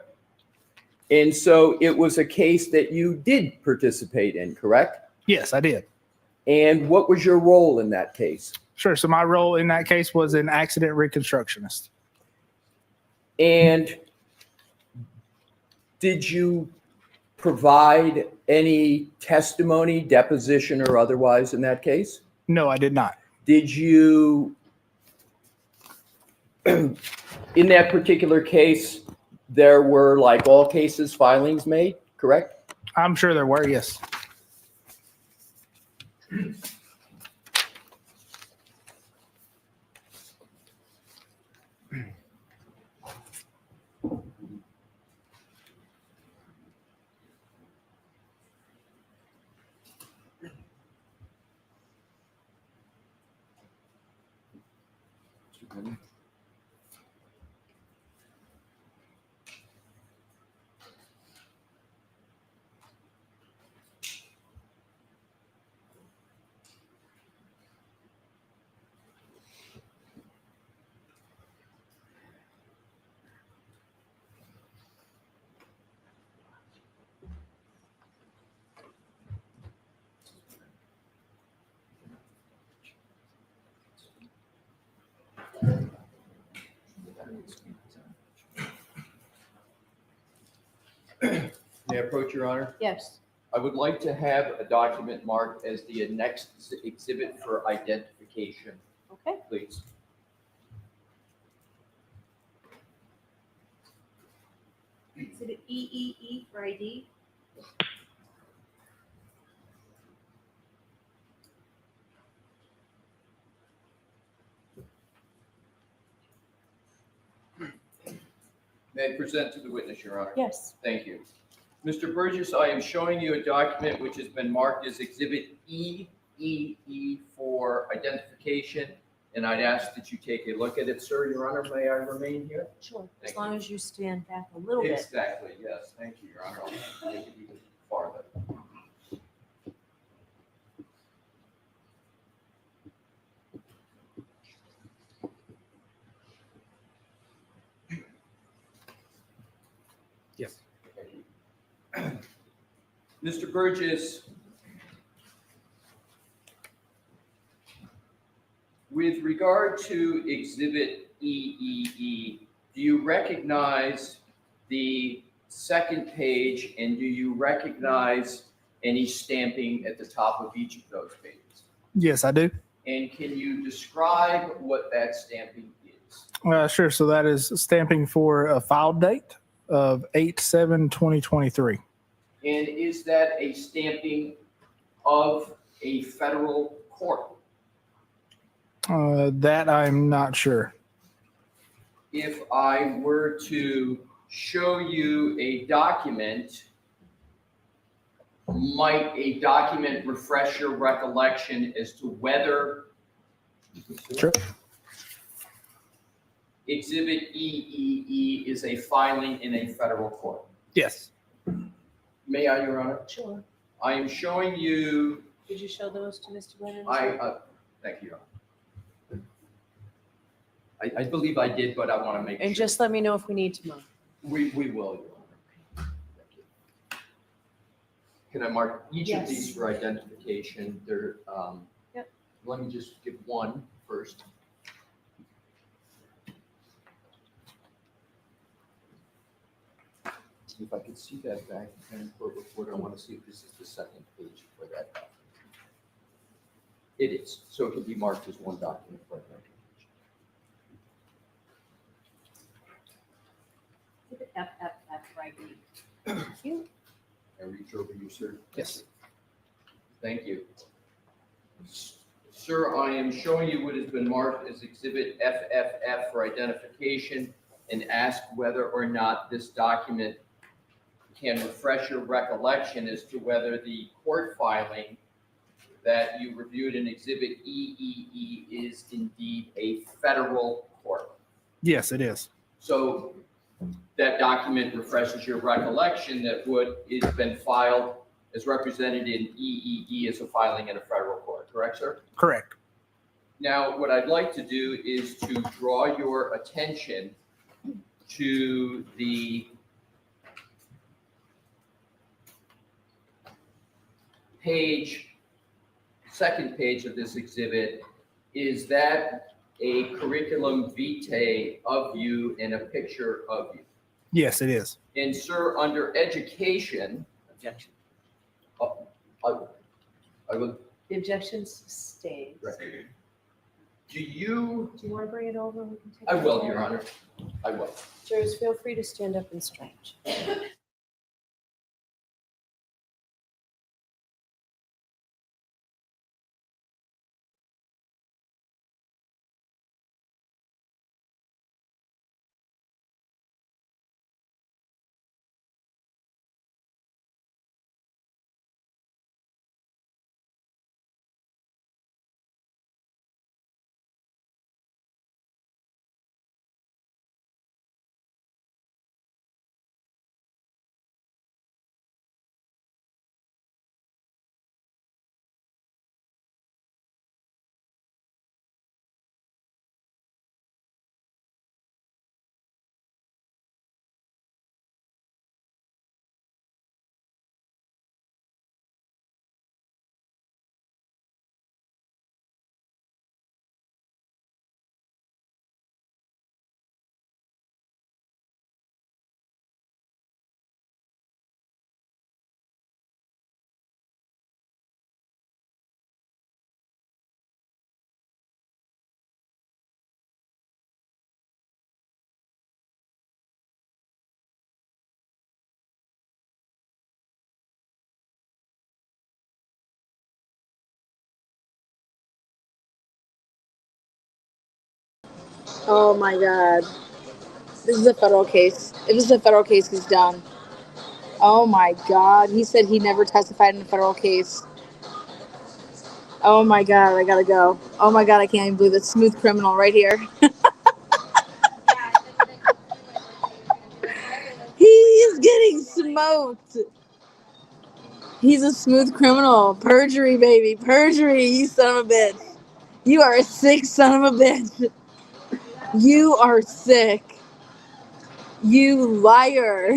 And so it was a case that you did participate in, correct? Yes, I did. And what was your role in that case? Sure. So my role in that case was an accident reconstructionist. And did you provide any testimony, deposition, or otherwise in that case? No, I did not. Did you, in that particular case, there were, like all cases, filings made, correct? I'm sure there were, yes. May I approach, Your Honor? Yes. I would like to have a document marked as the next exhibit for identification, Okay. please. Exhibit EEE for ID. May I present to the witness, Your Honor? Yes. Thank you. Mr. Burgess, I am showing you a document which has been marked as Exhibit EEE for identification, and I'd ask that you take a look at it, sir. Your Honor, may I remain here? Sure, as Thank long you. as you stand back a little bit. Exactly, yes. Thank you, Your Honor. I'll make it even farther. Yes. Mr. Burgess, with regard to Exhibit EEE, do you recognize the second page, and do you recognize any stamping at the top of each of those pages? Yes, I do. And can you describe what that stamping is? Sure. So that is stamping for a file date of 8/7/2023. And is that a stamping of a federal court? That I'm not sure. If I were to show you a document, might a document refresh your recollection as to whether Sure. Exhibit EEE is a filing in a federal court? Yes. May I, Your Honor? Sure. I am showing you, Did you show those to Mr. Brennan? thank you, Your Honor. I believe I did, but I want to make sure. And just let me know if we need to move. We will, Your Honor. Thank you. Can I mark each of Yes. these for identification? There, Yep. let me just give one first. If I could see that back and court report, I want to see if this is the second page for that document. It is, so it can be marked as one document for identification. Exhibit FFF for ID. Thank you. I reach over you, sir. Yes. Thank you. Sir, I am showing you what has been marked as Exhibit FFF for identification and ask whether or not this document can refresh your recollection as to whether the court filing that you reviewed in Exhibit EEE is indeed a federal court. Yes, it is. So that document refreshes your recollection that what has been filed as represented in EEE is a filing in a federal court, correct, sir? Correct. Now, what I'd like to do is to draw your attention to the second page of this exhibit. Is that a curriculum vitae of you and a picture of you? Yes, it is. And sir, under education, Objection. I would, The objection's sustained. right. Do you, Do you want to bring it over? We can take I it will, there. Your Honor, I will. Jurors, feel free to stand up and stretch. Oh my god. This is a federal case. If this is a federal case, he's done. Oh my god. He said he never testified in a federal case. Oh my god, I gotta go. Oh my god, I can't even believe it. Smooth criminal right here. He is getting smoked. He's a smooth criminal. Perjury, baby. Perjury, you son of a bitch. You are a sick son of a bitch. You are sick. You liar.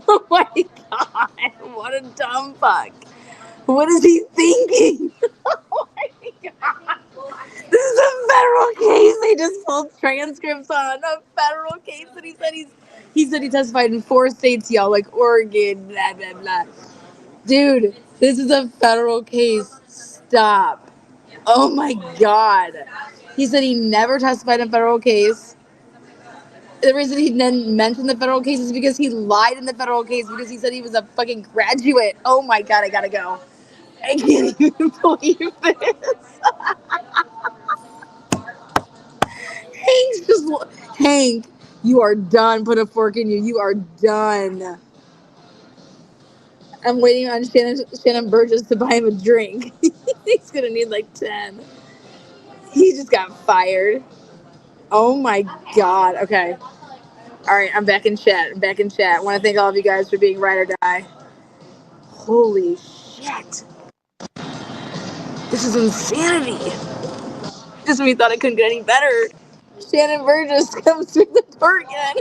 Oh my god. What a dumb fuck. What is he thinking? Oh my god. This is a federal case. They just pulled transcripts on a federal case that he said he testified in 4 states, y'all, like Oregon, blah blah blah. Dude, this is a federal case. Stop. Oh my god. He said he never testified in a federal case. The reason he didn't mention the federal case is because he lied in the federal case because he said he was a fucking graduate. Oh my god, I gotta go. I can't even believe this. Hank, you are done. Put a fork in you. You are done. I'm waiting on Shannon Burgess to buy him a drink. He's gonna need like 10. He just got fired. Oh my god. Okay. All right, I'm back in chat. I want to thank all of you guys for being ride or die. Holy shit. This is insanity. Just when we thought it couldn't get any better. Shannon Burgess comes through the door again.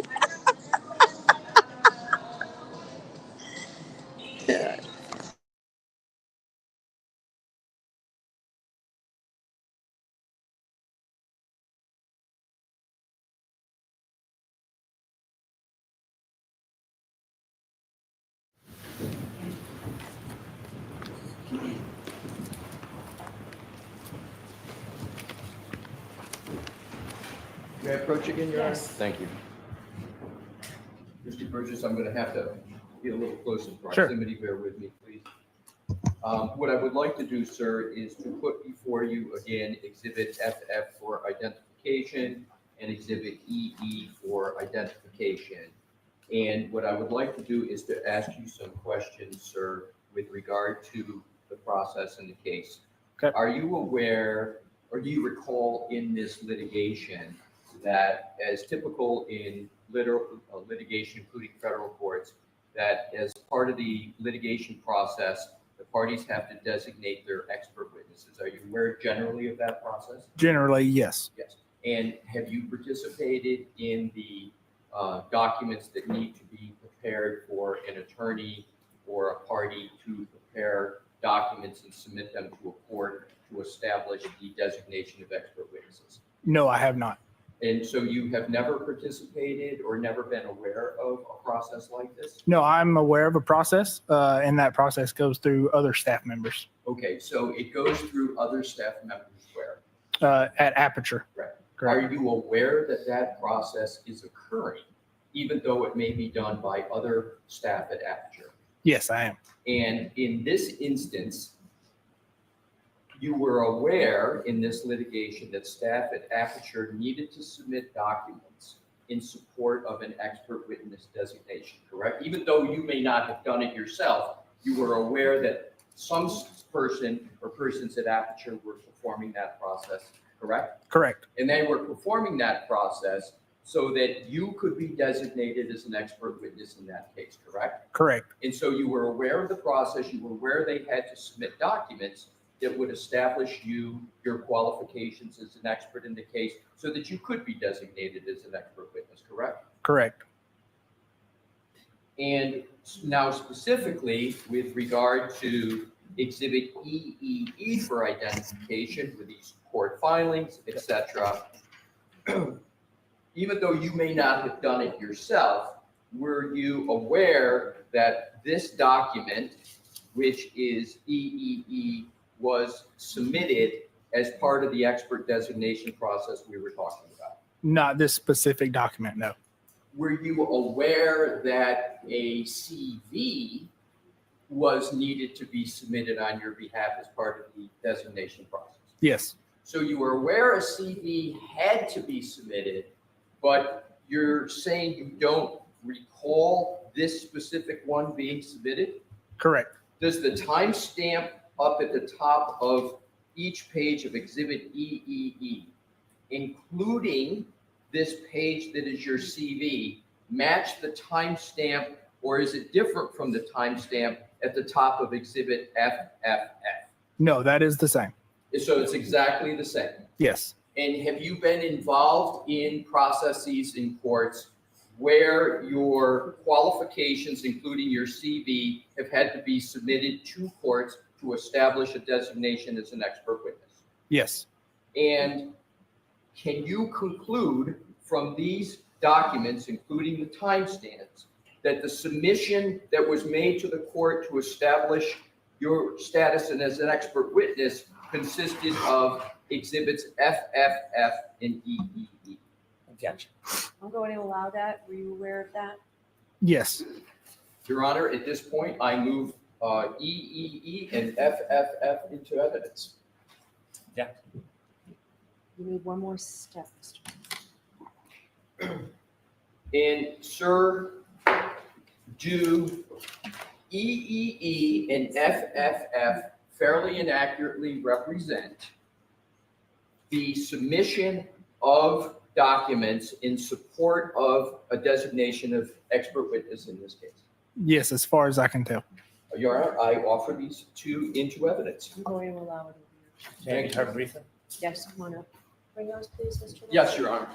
May I approach again, Your Honor? Yes. Thank you. Mr. Burgess, I'm going to have to get a little close in Sure. proximity. Bear with me, please. What I would like to do, sir, is to put before you again Exhibit FF for identification and Exhibit EE for identification. And what I would like to do is to ask you some questions, sir, with regard to the process in the case. Okay. Are you aware, or do you recall in this litigation that, as typical in litigation, including federal courts, that as part of the litigation process, the parties have to designate their expert witnesses? Are you aware generally of that process? Generally, yes. Yes. And have you participated in the documents that need to be prepared for an attorney or a party to prepare documents and submit them to a court to establish the designation of expert witnesses? No, I have not. And so you have never participated or never been aware of a process like this? No, I'm aware of a process, and that process goes through other staff members Okay, so it goes through other staff members where? at Aperture. Right. Correct. Are you aware that that process is occurring, even though it may be done by other staff at Aperture? Yes, I am. And in this instance, you were aware in this litigation that staff at Aperture needed to submit documents in support of an expert witness designation, correct? Even though you may not have done it yourself, you were aware that some person or persons at Aperture were performing that process, correct? Correct. And they were performing that process so that you could be designated as an expert witness in that case, correct? Correct. And so you were aware of the process, you were aware they had to submit documents that would establish your qualifications as an expert in the case so that you could be designated as an expert witness, correct? Correct. And now specifically with regard to Exhibit EEE for identification with these court filings, etc., even though you may not have done it yourself, were you aware that this document, which is EEE, was submitted as part of the expert designation process we were talking about? Not this specific document, no. Were you aware that a CV was needed to be submitted on your behalf as part of the designation process? Yes. So you were aware a CV had to be submitted, but you're saying you don't recall this specific one being submitted? Correct. Does the timestamp up at the top of each page of Exhibit EEE, including this page that is your CV, match the timestamp, or is it different from the timestamp at the top of Exhibit FFF? No, that is the same. So it's exactly the same. Yes. And have you been involved in processes in courts where your qualifications, including your CV, have had to be submitted to courts to establish a designation as an expert witness? Yes. And can you conclude from these documents, including the timestamps, that the submission that was made to the court to establish your status and as an expert witness consisted of exhibits FFF and EEE? Objection. I'm going to allow that. Were you aware of that? Yes. Your Honor, at this point, I move EEE and FFF into evidence. Yeah. You need one more step, Mr. And sir, do EEE and FFF fairly and accurately represent the submission of documents in support of a designation of expert witness in this case? Yes, as far as I can tell. Your Honor, I offer these two into evidence. I'm going to allow it. Thank you, briefly. Yes, come on up. Bring those, please, Mr. Yes, Your Honor.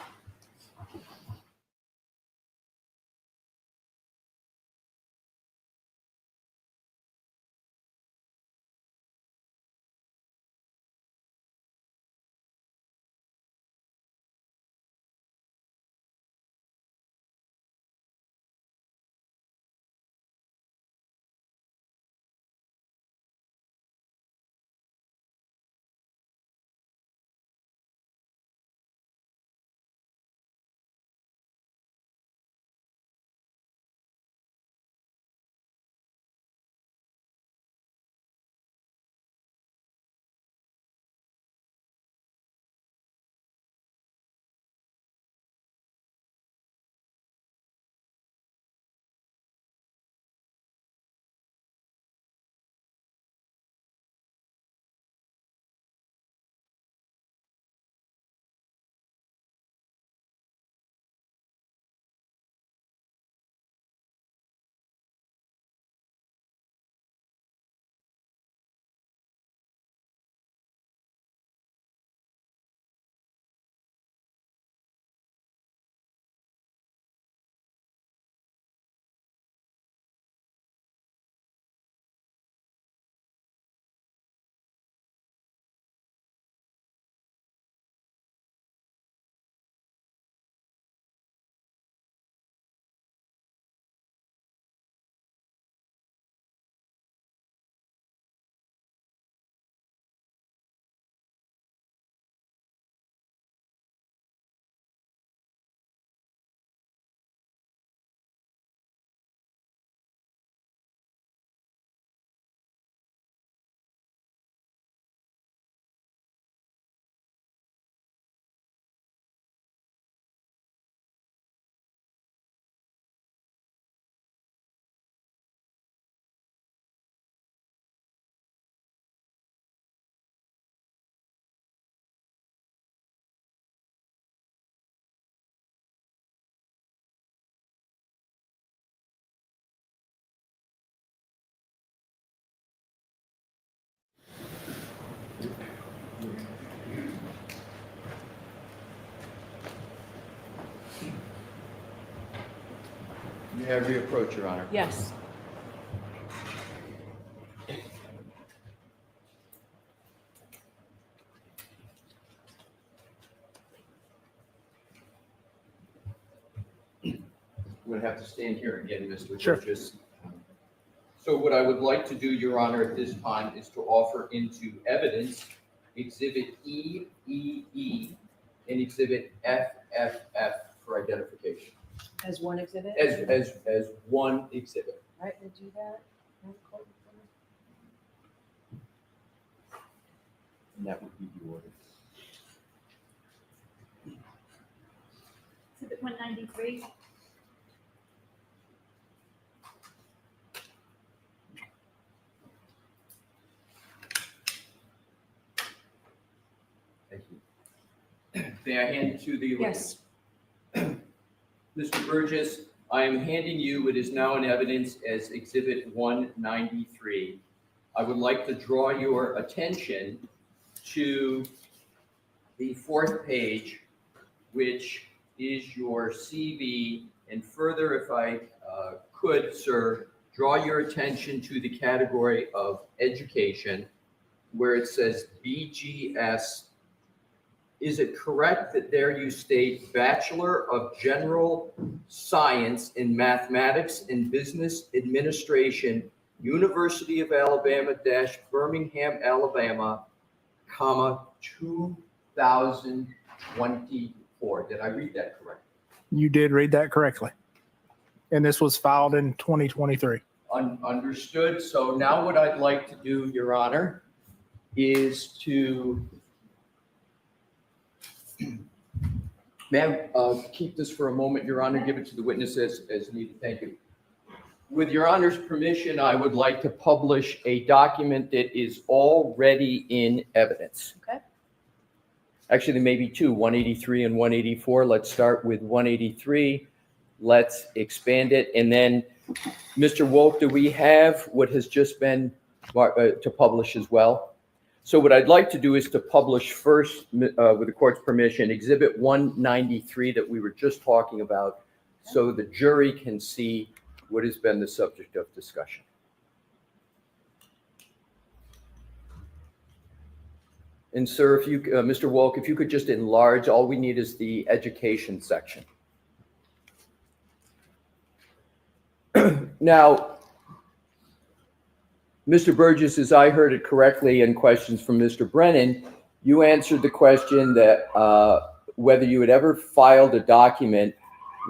You have reapproach, Your Honor. Yes. We're gonna have to stand here again, Mr. Sure. Burgess. So what I would like to do, Your Honor, at this time is to offer into evidence Exhibit EEE and Exhibit FFF for identification, As one exhibit? as one exhibit. All right, we'll do that. And that would be the order. Exhibit 193. Thank you. May I hand it to the Yes. Mr. Burgess, I am handing you what is now in evidence as Exhibit 193. I would like to draw your attention to the fourth page, which is your CV, and further, if I could, sir, draw your attention to the category of education, where it says BGS. Is it correct that there you state Bachelor of General Science in Mathematics and Business Administration, University of Alabama - Birmingham, Alabama, comma, 2024? Did I read that correctly? You did read that correctly. And this was filed in 2023. Understood. So now what I'd like to do, Your Honor, is to may I keep this for a moment, Your Honor, give it to the witness as needed. Thank you. With Your Honor's permission, I would like to publish a document that is already in evidence. Okay. Actually, there may be two, 183 and 184. Let's start with 183. Let's expand it. And then, Mr. Wolf, do we have what has just been to publish as well? So what I'd like to do is to publish first, with the court's permission, Exhibit 193 that we were just talking about, so the jury can see what has been the subject of discussion. And sir, if you, Mr. Wolk, if you could just enlarge, all we need is the education section. Now, Mr. Burgess, as I heard it correctly in questions from Mr. Brennan, you answered the question that whether you had ever filed a document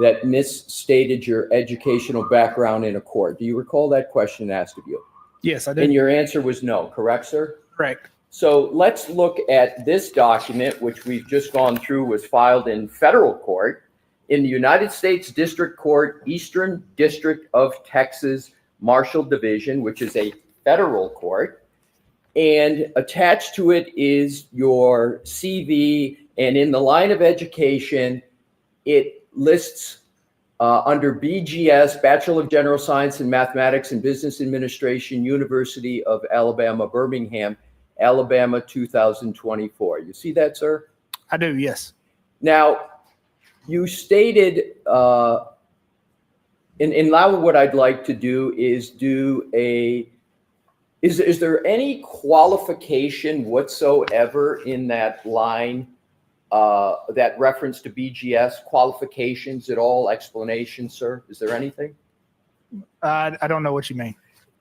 that misstated your educational background in a court. Do you recall that question asked of you? Yes, I did. And your answer was no, correct, sir? Correct. So let's look at this document, which we've just gone through, was filed in federal court in the United States District Court, Eastern District of Texas, Marshall Division, which is a federal court. And attached to it is your CV. And in the line of education, it lists under BGS, Bachelor of General Science in Mathematics and Business Administration, University of Alabama, Birmingham, Alabama, 2024. You see that, sir? I do, yes. Now, you stated, and now what I'd like to do is do a, is there any qualification whatsoever in that line, that reference to BGS, qualifications at all, explanation, sir? Is there anything? I don't know what you mean.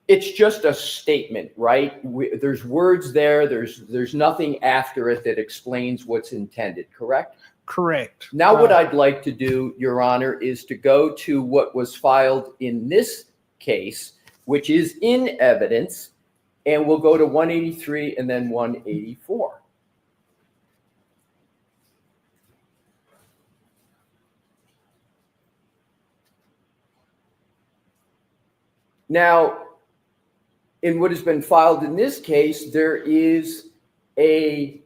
It's just a statement, right? There's words there. There's nothing after it that explains what's intended, correct? Correct. Now what I'd like to do, Your Honor, is to go to what was filed in this case, which is in evidence, and we'll go to 183 and then 184. Now, in what has been filed in this case, there is a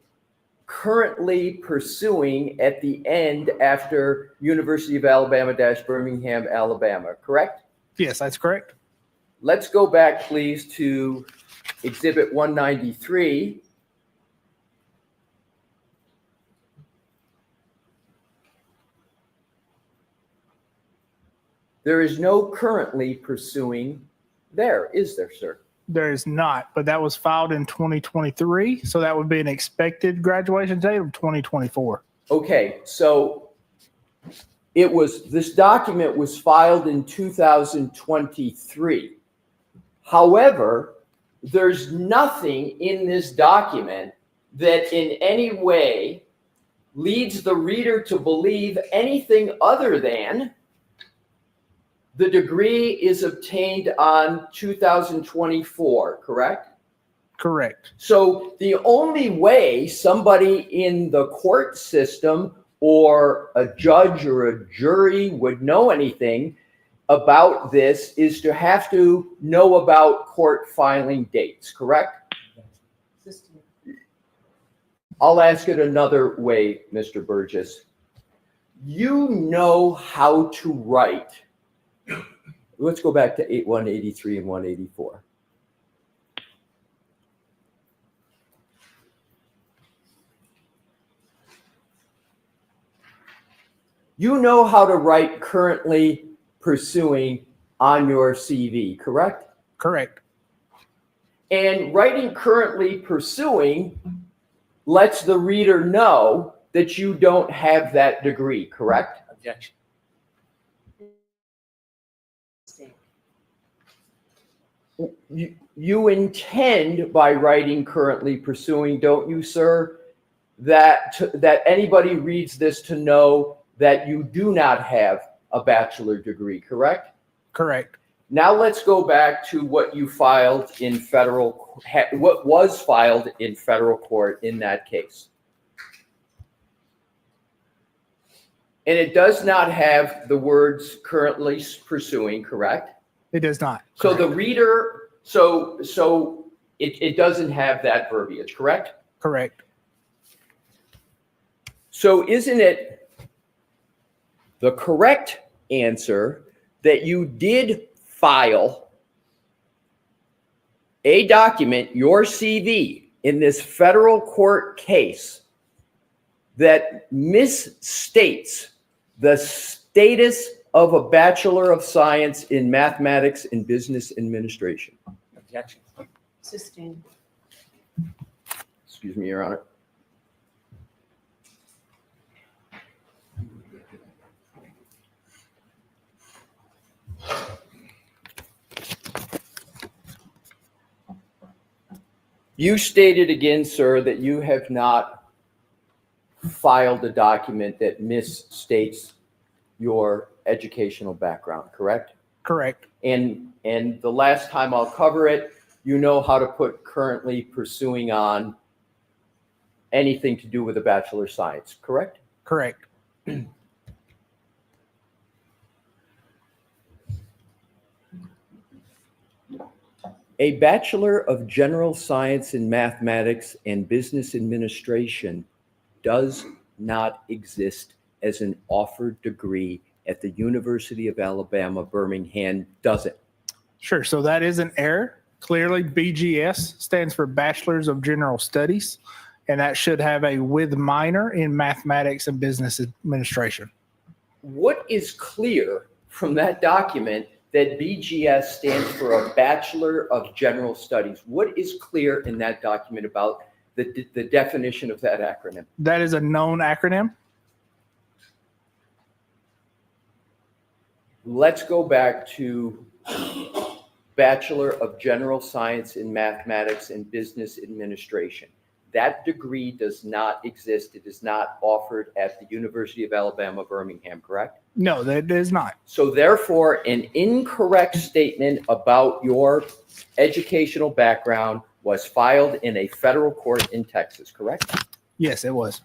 currently pursuing at the end after University of Alabama - Birmingham, Alabama, correct? Yes, that's correct. Let's go back, please, to Exhibit 193. There is no currently pursuing there, is there, sir? There is not, but that was filed in 2023, so that would be an expected graduation date of 2024. Okay, so this document was filed in 2023. However, there's nothing in this document that in any way leads the reader to believe anything other than the degree is obtained on 2024, correct? Correct. So the only way somebody in the court system or a judge or a jury would know anything about this is to have to know about court filing dates, correct? I'll ask it another way, Mr. Burgess. You know how to write. Let's go back to 183 and 184. You know how to write currently pursuing on your CV, correct? Correct. And writing currently pursuing lets the reader know that you don't have that degree, correct? Objection. You intend by writing currently pursuing, don't you, sir, that anybody reads this to know that you do not have a bachelor degree, correct? Correct. Now let's go back to what you filed in what was filed in federal court in that case. And it does not have the words currently pursuing, correct? It does not. So the reader, so it doesn't have that verbiage, correct? Correct. So isn't it the correct answer that you did file a document, your CV, in this federal court case that misstates the status of a Bachelor of Science in Mathematics and Business Administration? Objection. Sustained. Excuse me, Your Honor. You stated again, sir, that you have not filed a document that misstates your educational background, correct? Correct. And the last time I'll cover it, you know how to put currently pursuing on anything to do with a Bachelor of Science, correct? Correct. A Bachelor of General Science in Mathematics and Business Administration does not exist as an offered degree at the University of Alabama, Birmingham, does it? Sure. So that is an error. Clearly, BGS stands for Bachelor's of General Studies, and that should have a with minor in Mathematics and Business Administration. What is clear from that document that BGS stands for a Bachelor of General Studies? What is clear in that document about the definition of that acronym? That is a known acronym. Let's go back to Bachelor of General Science in Mathematics and Business Administration. That degree does not exist. It is not offered at the University of Alabama, Birmingham, correct? No, that is not. So therefore, an incorrect statement about your educational background was filed in a federal court in Texas, correct? Yes, it was.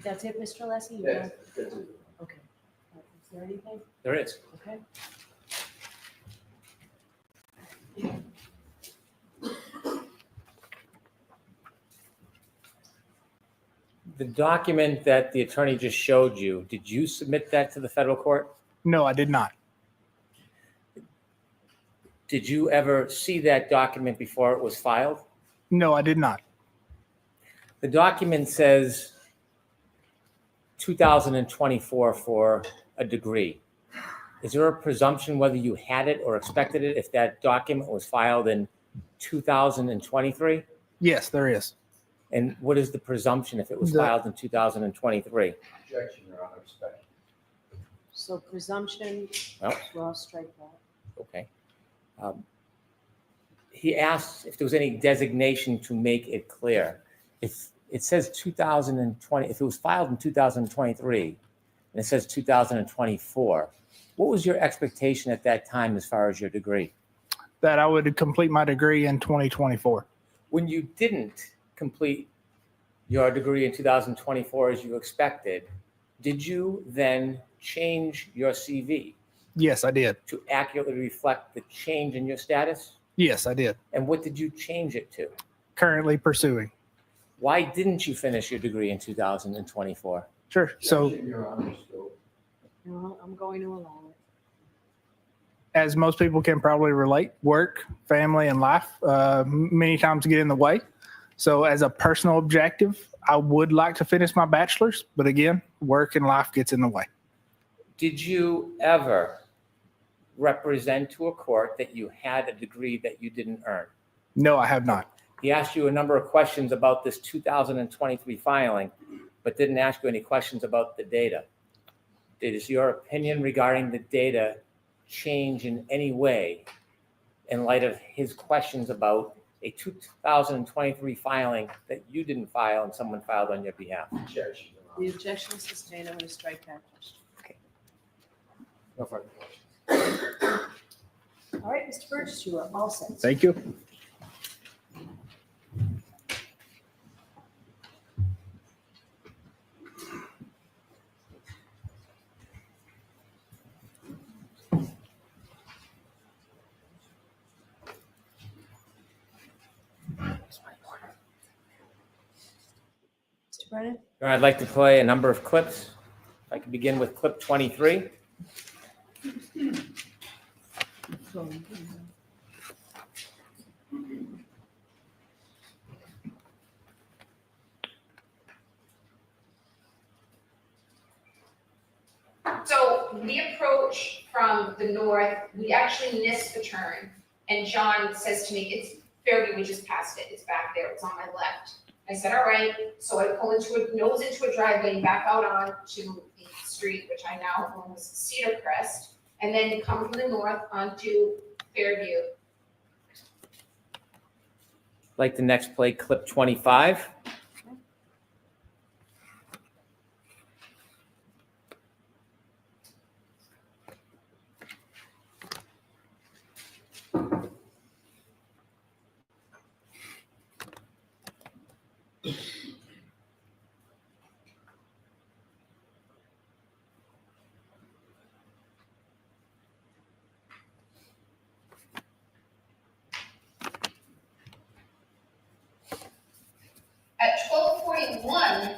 That's it, Mr. Alessi? That's it. Okay. Is there anything? There is. Okay. The document that the attorney just showed you, did you submit that to the federal court? No, I did not. Did you ever see that document before it was filed? No, I did not. The document says 2024 for a degree. Is there a presumption whether you had it or expected it if that document was filed in 2023? Yes, there is. And what is the presumption if it was filed in 2023? Objection, Your Honor, respect. So presumption, Well, well, strike that. okay. He asked if there was any designation to make it clear. If it says 2020, if it was filed in 2023 and it says 2024, what was your expectation at that time as far as your degree? That I would complete my degree in 2024. When you didn't complete your degree in 2024 as you expected, did you then change your CV Yes, I did. to accurately reflect the change in your status? Yes, I did. And what did you change it to? Currently pursuing. Why didn't you finish your degree in 2024? Sure. So Your Honor, still. No, I'm going to allow it. as most people can probably relate, work, family, and life many times get in the way. So as a personal objective, I would like to finish my bachelor's, but again, work and life gets in the way. Did you ever represent to a court that you had a degree that you didn't earn? No, I have not. He asked you a number of questions about this 2023 filing, but didn't ask you any questions about the data. Does your opinion regarding the data change in any way in light of his questions about a 2023 filing that you didn't file and someone filed on your behalf? Objection, Your Honor. The objection is sustained. I'm going to strike that question. No further questions. All right, Mr. Burgess, you are all set. Thank you. Mr. Brennan? I'd like to play a number of clips. If I could begin with clip 23. So the approach from the north, we actually missed the turn. And John says to me, it's Fairview, we just passed it. It's back there. It's on my left. I said, all right. So I pull nose into a driveway and back out onto the street, which I now own as Cedar Crest, and then come from the north onto Fairview. Like the next play, clip 25. At 12:41,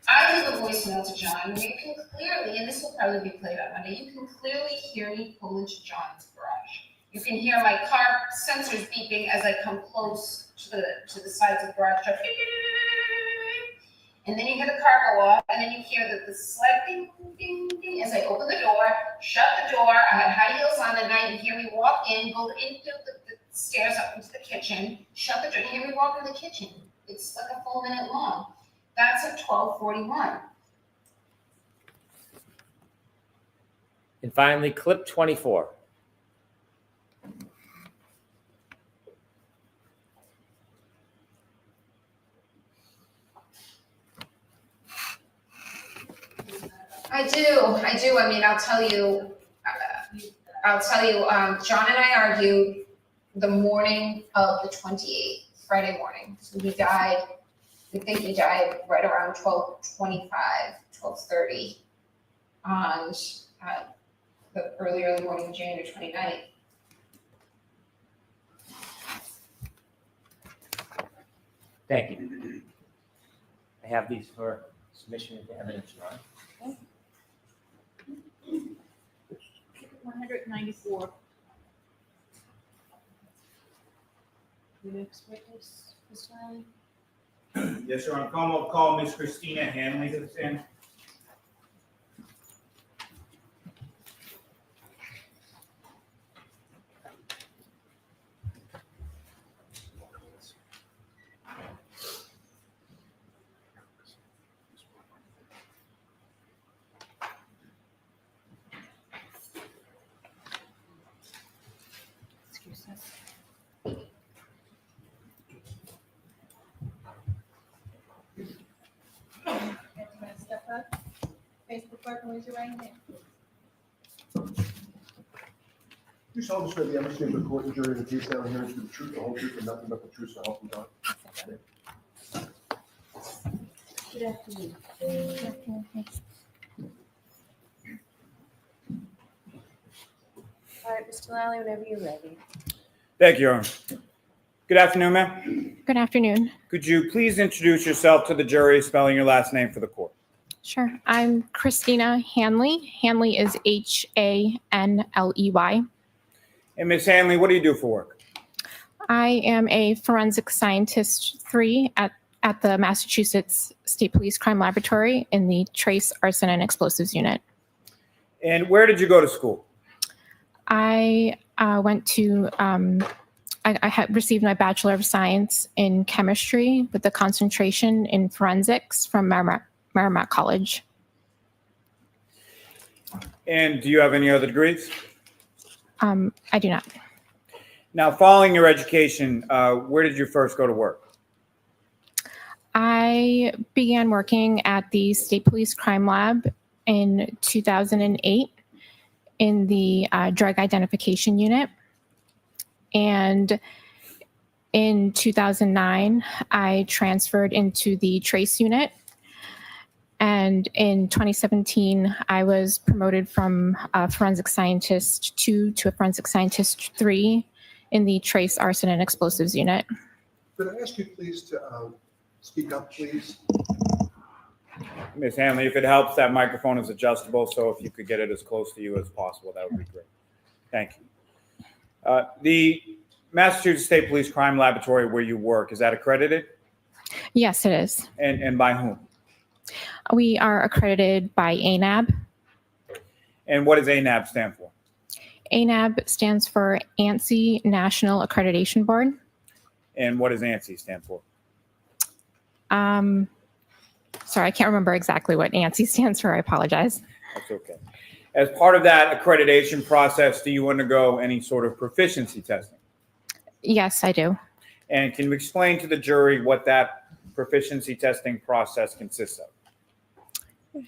I leave a voicemail to John, where you can clearly, and this will probably be played on Monday, you can clearly hear me pull into John's garage. You can hear my car sensors beeping as I come close to the sides of the garage. And then you hear the car go off, and then you hear the slight ding, ding, ding as I open the door, shut the door. I had high heels on that night. You hear me walk in, go into the stairs up into the kitchen, shut the door, and you hear me walk in the kitchen. It's like a full minute long. That's at 12:41. And finally, clip 24. I do. I mean, I'll tell you, John and I argued the morning of the 28th, Friday morning. So we think he died right around 12:25, 12:30 on the early morning of January 29th. Thank you. I have these for submission into evidence, Ron. 194. The next witness, Mr. Allen? Yes, sir. I'm calling, call Miss Christina Hanley to stand. Excuse us. Step up, face the clerk, and raise your right hand. You solemnly swear the evidence given to the court and jury in the case now and hearing to be the truth, the whole truth, and nothing but the truth, so help you God. Good afternoon. All right, Mr. Lally, whenever you're ready. Thank you, Your Honor. Good afternoon, ma'am. Good afternoon. Could you please introduce yourself to the jury, spelling your last name for the court? Sure. I'm Christina Hanley. Hanley is Hanley. And Ms. Hanley, what do you do for work? I am a forensic scientist 3 at the Massachusetts State Police Crime Laboratory in the Trace Arson and Explosives Unit. And where did you go to school? I went to, I had received my Bachelor of Science in Chemistry with a concentration in forensics from Merrimack College. And do you have any other degrees? I do not. Now, following your education, where did you first go to work? I began working at the State Police Crime Lab in 2008 in the drug identification unit. And in 2009, I transferred into the trace unit. And in 2017, I was promoted from a forensic scientist 2 to a forensic scientist 3 in the trace arson and explosives unit. Could I ask you please to speak up, please? Ms. Hanley, if it helps, that microphone is adjustable, so if you could get it as close to you as possible, that would be great. Thank you. The Massachusetts State Police Crime Laboratory where you work, is that accredited? Yes, it is. And by whom? We are accredited by ANAB. And what does ANAB stand for? ANAB stands for ANSI National Accreditation Board. And what does ANSI stand for? Sorry, I can't remember exactly what ANSI stands for. I apologize. That's okay. As part of that accreditation process, do you undergo any sort of proficiency testing? Yes, I do. And can you explain to the jury what that proficiency testing process consists of?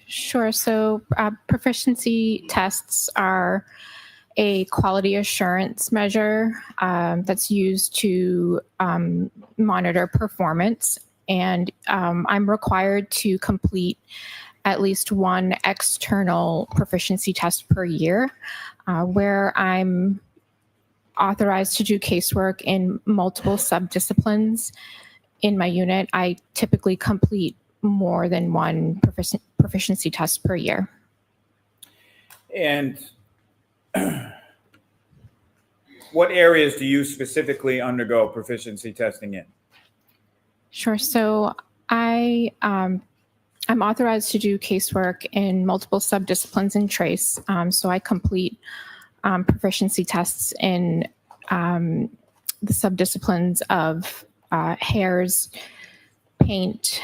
Sure. So proficiency tests are a quality assurance measure that's used to monitor performance. And I'm required to complete at least one external proficiency test per year, where I'm authorized to do casework in multiple subdisciplines. In my unit, I typically complete more than one proficiency test per year. And what areas do you specifically undergo proficiency testing in? Sure. So I'm authorized to do casework in multiple subdisciplines in trace. So I complete proficiency tests in the subdisciplines of hairs, paint,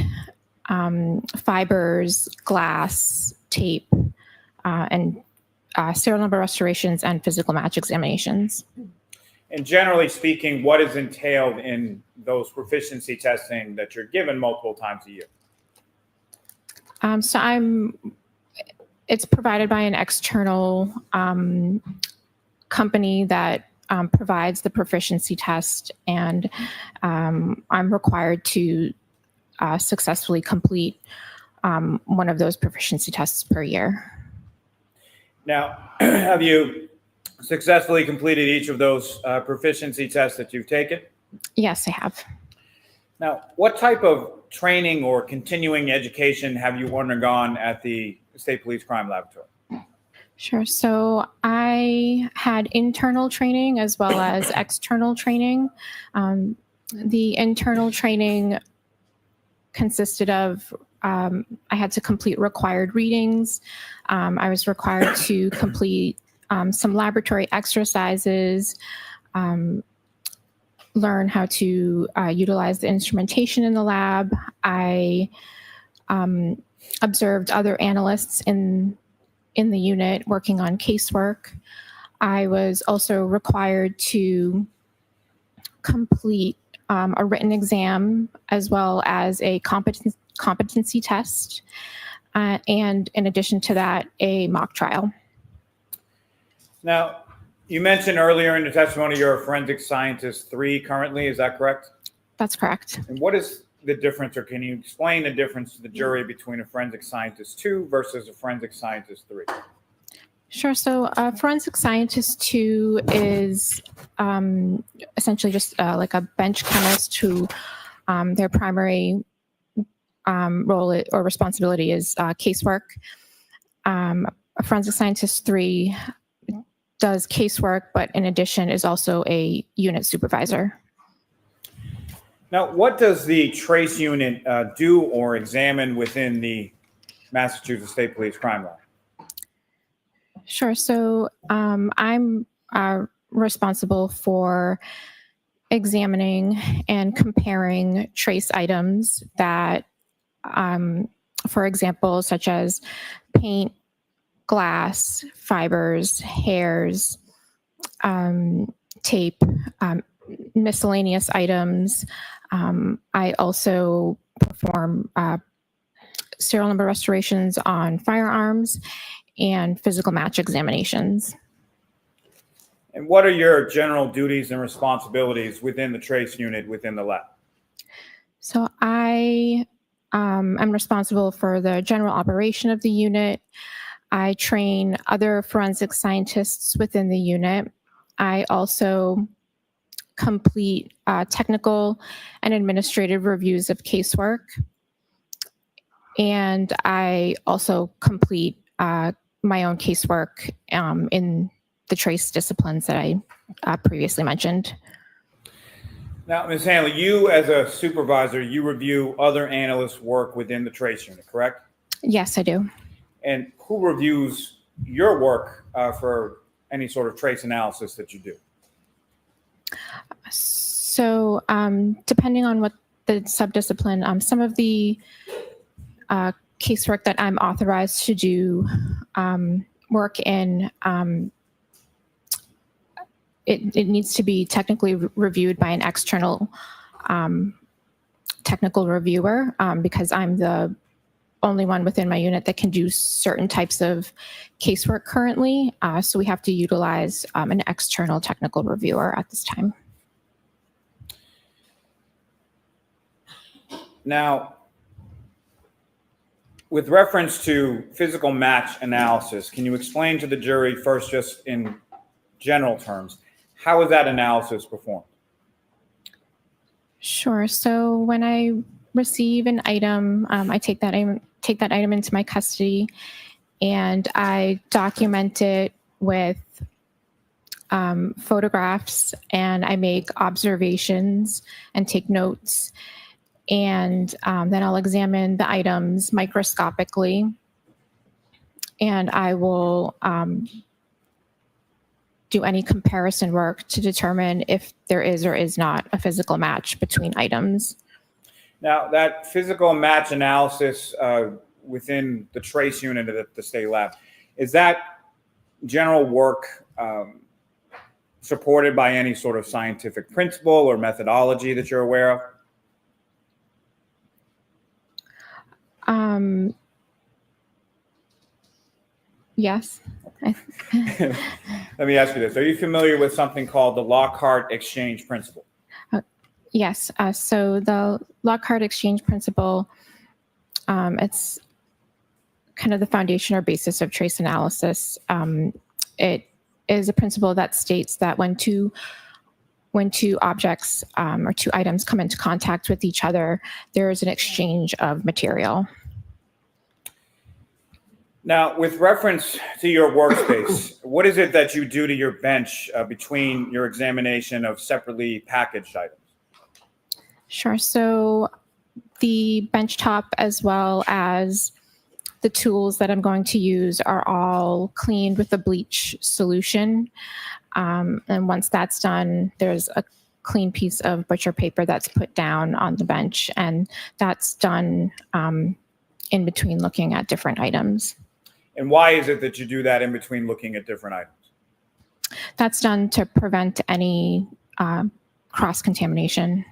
fibers, glass, tape, and serial number restorations and physical match examinations. And generally speaking, what is entailed in those proficiency testing that you're given multiple times a year? It's provided by an external company that provides the proficiency test, and I'm required to successfully complete one of those proficiency tests per year. Now, have you successfully completed each of those proficiency tests that you've taken? Yes, I have. Now, what type of training or continuing education have you undergone at the State Police Crime Laboratory? Sure. So I had internal training as well as external training. The internal training consisted of I had to complete required readings. I was required to complete some laboratory exercises, learn how to utilize the instrumentation in the lab. I observed other analysts in the unit working on casework. I was also required to complete a written exam as well as a competency test, and in addition to that, a mock trial. Now, you mentioned earlier in the testimony you're a forensic scientist 3 currently, is that correct? That's correct. And what is the difference, or can you explain the difference to the jury between a forensic scientist 2 versus a forensic scientist 3? Sure. So forensic scientist 2 is essentially just like a bench chemist who their primary role or responsibility is casework. A forensic scientist 3 does casework, but in addition is also a unit supervisor. Now, what does the trace unit do or examine within the Massachusetts State Police crime lab? Sure. So I'm responsible for examining and comparing trace items that, for example, such as paint, glass, fibers, hairs, tape, miscellaneous items. I also perform serial number restorations on firearms and physical match examinations. And what are your general duties and responsibilities within the trace unit within the lab? So I am responsible for the general operation of the unit. I train other forensic scientists within the unit. I also complete technical and administrative reviews of casework. And I also complete my own casework in the trace disciplines that I previously mentioned. Now, Ms. Hanley, you as a supervisor, you review other analysts' work within the trace unit, correct? Yes, I do. And who reviews your work for any sort of trace analysis that you do? So depending on what the subdiscipline, some of the casework that I'm authorized to do work in, it needs to be technically reviewed by an external technical reviewer because I'm the only one within my unit that can do certain types of casework currently. So we have to utilize an external technical reviewer at this time. Now, with reference to physical match analysis, can you explain to the jury first, just in general terms, how is that analysis performed? Sure. So when I receive an item, I take that item into my custody, and I document it with photographs, and I make observations and take notes. And then I'll examine the items microscopically, and I will do any comparison work to determine if there is or is not a physical match between items. Now, that physical match analysis within the trace unit at the state lab, is that general work supported by any sort of scientific principle or methodology that you're aware of? Yes. Let me ask you this. Are you familiar with something called the Lockhart exchange principle? Yes. So the Lockhart exchange principle, it's kind of the foundation or basis of trace analysis. It is a principle that states that when two objects or two items come into contact with each other, there is an exchange of material. Now, with reference to your workspace, what is it that you do to your bench between your examination of separately packaged items? Sure. So the benchtop as well as the tools that I'm going to use are all cleaned with a bleach solution. And once that's done, there's a clean piece of butcher paper that's put down on the bench, and that's done in between looking at different items. And why is it that you do that in between looking at different items? That's done to prevent any cross-contamination.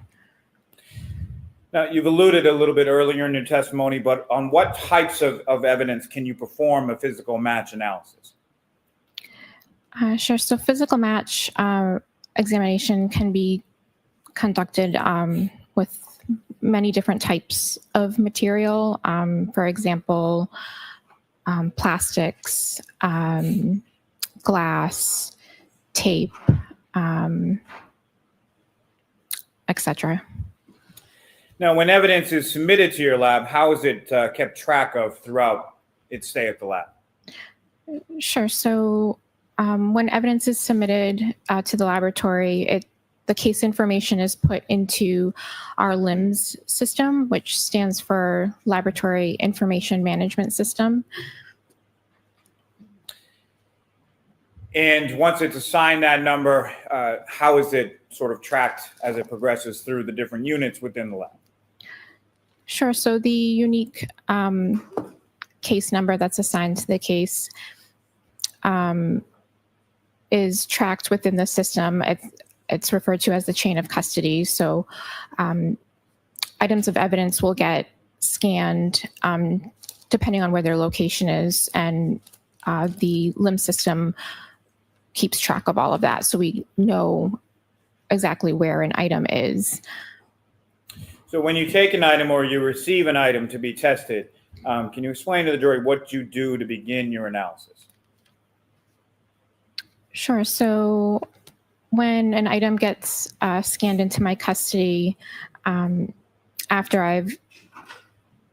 Now, you've alluded a little bit earlier in your testimony, but on what types of evidence can you perform a physical match analysis? Sure. So physical match examination can be conducted with many different types of material. For example, plastics, glass, tape, etc. Now, when evidence is submitted to your lab, how is it kept track of throughout its stay at the lab? Sure. So when evidence is submitted to the laboratory, the case information is put into our LIMS system, which stands for Laboratory Information Management System. And once it's assigned that number, how is it sort of tracked as it progresses through the different units within the lab? Sure. So the unique case number that's assigned to the case is tracked within the system. It's referred to as the chain of custody. So items of evidence will get scanned depending on where their location is, and the LIM system keeps track of all of that, so we know exactly where an item is. So when you take an item or you receive an item to be tested, can you explain to the jury what you do to begin your analysis? Sure. So when an item gets scanned into my custody, after I've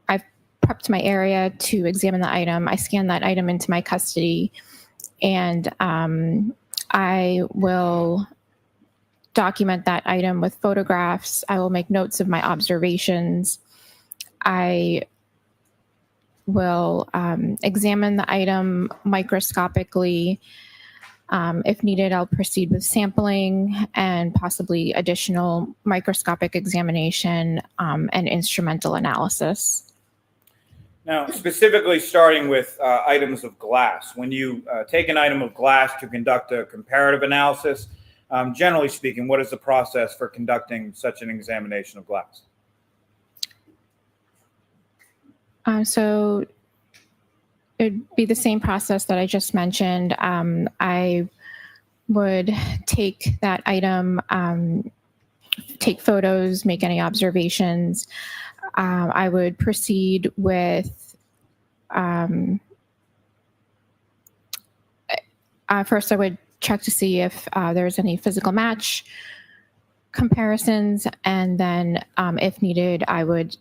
prepped my area to examine the item, I scan that item into my custody, and I will document that item with photographs. I will make notes of my observations. I will examine the item microscopically. If needed, I'll proceed with sampling and possibly additional microscopic examination and instrumental analysis. Now, specifically starting with items of glass, when you take an item of glass to conduct a comparative analysis, generally speaking, what is the process for conducting such an examination of glass? So it'd be the same process that I just mentioned. I would take that item, take photos, make any observations. I would proceed with, first I would check to see if there's any physical match comparisons, and then if needed, I would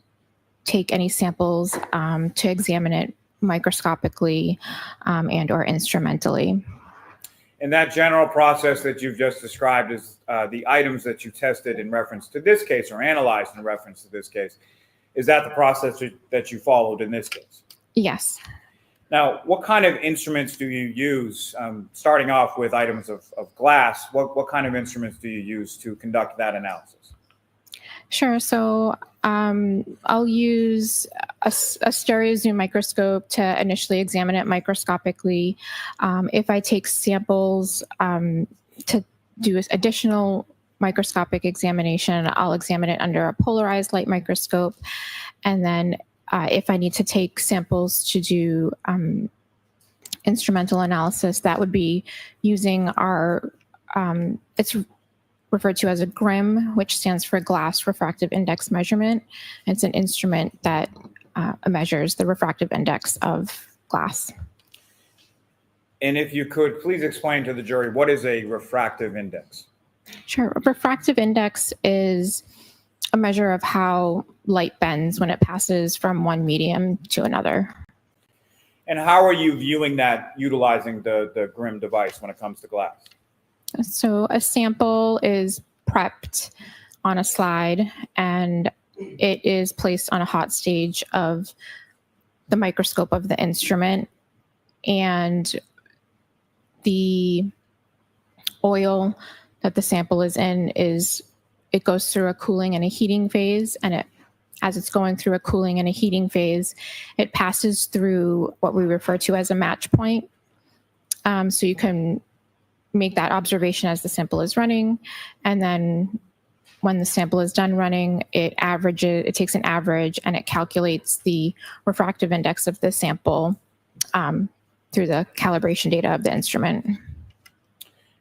take any samples to examine it microscopically and or instrumentally. And that general process that you've just described is the items that you tested in reference to this case or analyzed in reference to this case. Is that the process that you followed in this case? Yes. Now, what kind of instruments do you use, starting off with items of glass, what kind of instruments do you use to conduct that analysis? Sure. So I'll use a stereo zoom microscope to initially examine it microscopically. If I take samples to do additional microscopic examination, I'll examine it under a polarized light microscope. And then if I need to take samples to do instrumental analysis, that would be using our, it's referred to as a GRIM, which stands for Glass Refractive Index Measurement. It's an instrument that measures the refractive index of glass. And if you could, please explain to the jury, what is a refractive index? Sure. A refractive index is a measure of how light bends when it passes from one medium to another. And how are you viewing that utilizing the GRIM device when it comes to glass? So a sample is prepped on a slide, and it is placed on a hot stage of the microscope of the instrument, and the oil that the sample is in it goes through a cooling and a heating phase, and as it's going through a cooling and a heating phase, it passes through what we refer to as a match point. So you can make that observation as the sample is running, and then when the sample is done running, it takes an average and it calculates the refractive index of the sample through the calibration data of the instrument.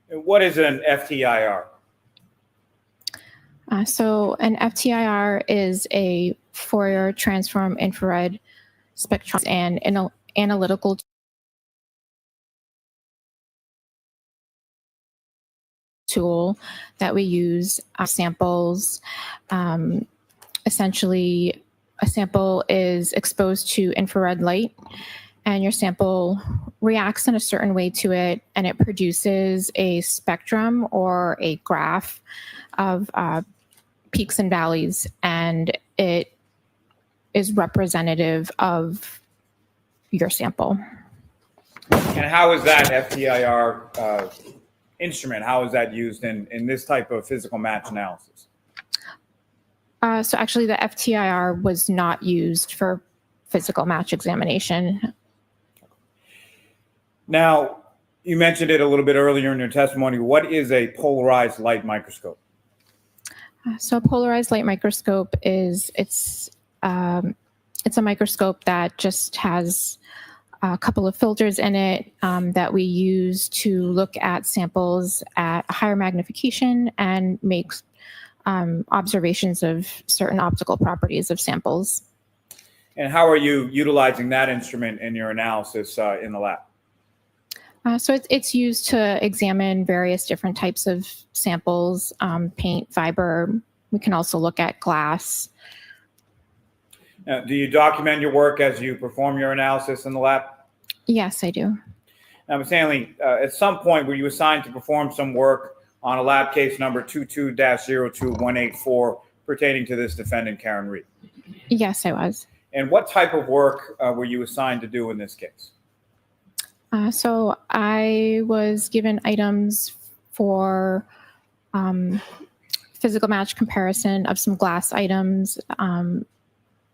And what is an FTIR? So an FTIR is a Fourier transform infrared spectrum and analytical tool that we use samples. Essentially, a sample is exposed to infrared light, and your sample reacts in a certain way to it, and it produces a spectrum or a graph of peaks and valleys, and it is representative of your sample. And how is that FTIR instrument, how is that used in this type of physical match analysis? So actually the FTIR was not used for physical match examination. Now, you mentioned it a little bit earlier in your testimony. What is a polarized light microscope? So a polarized light microscope it's a microscope that just has a couple of filters in it that we use to look at samples at a higher magnification and make observations of certain optical properties of samples. And how are you utilizing that instrument in your analysis in the lab? So it's used to examine various different types of samples, paint, fiber. We can also look at glass. Do you document your work as you perform your analysis in the lab? Yes, I do. Now, Ms. Hanley, at some point were you assigned to perform some work on a lab case number 22-02184 pertaining to this defendant, Karen Reed? Yes, I was. And what type of work were you assigned to do in this case? So I was given items for physical match comparison of some glass items,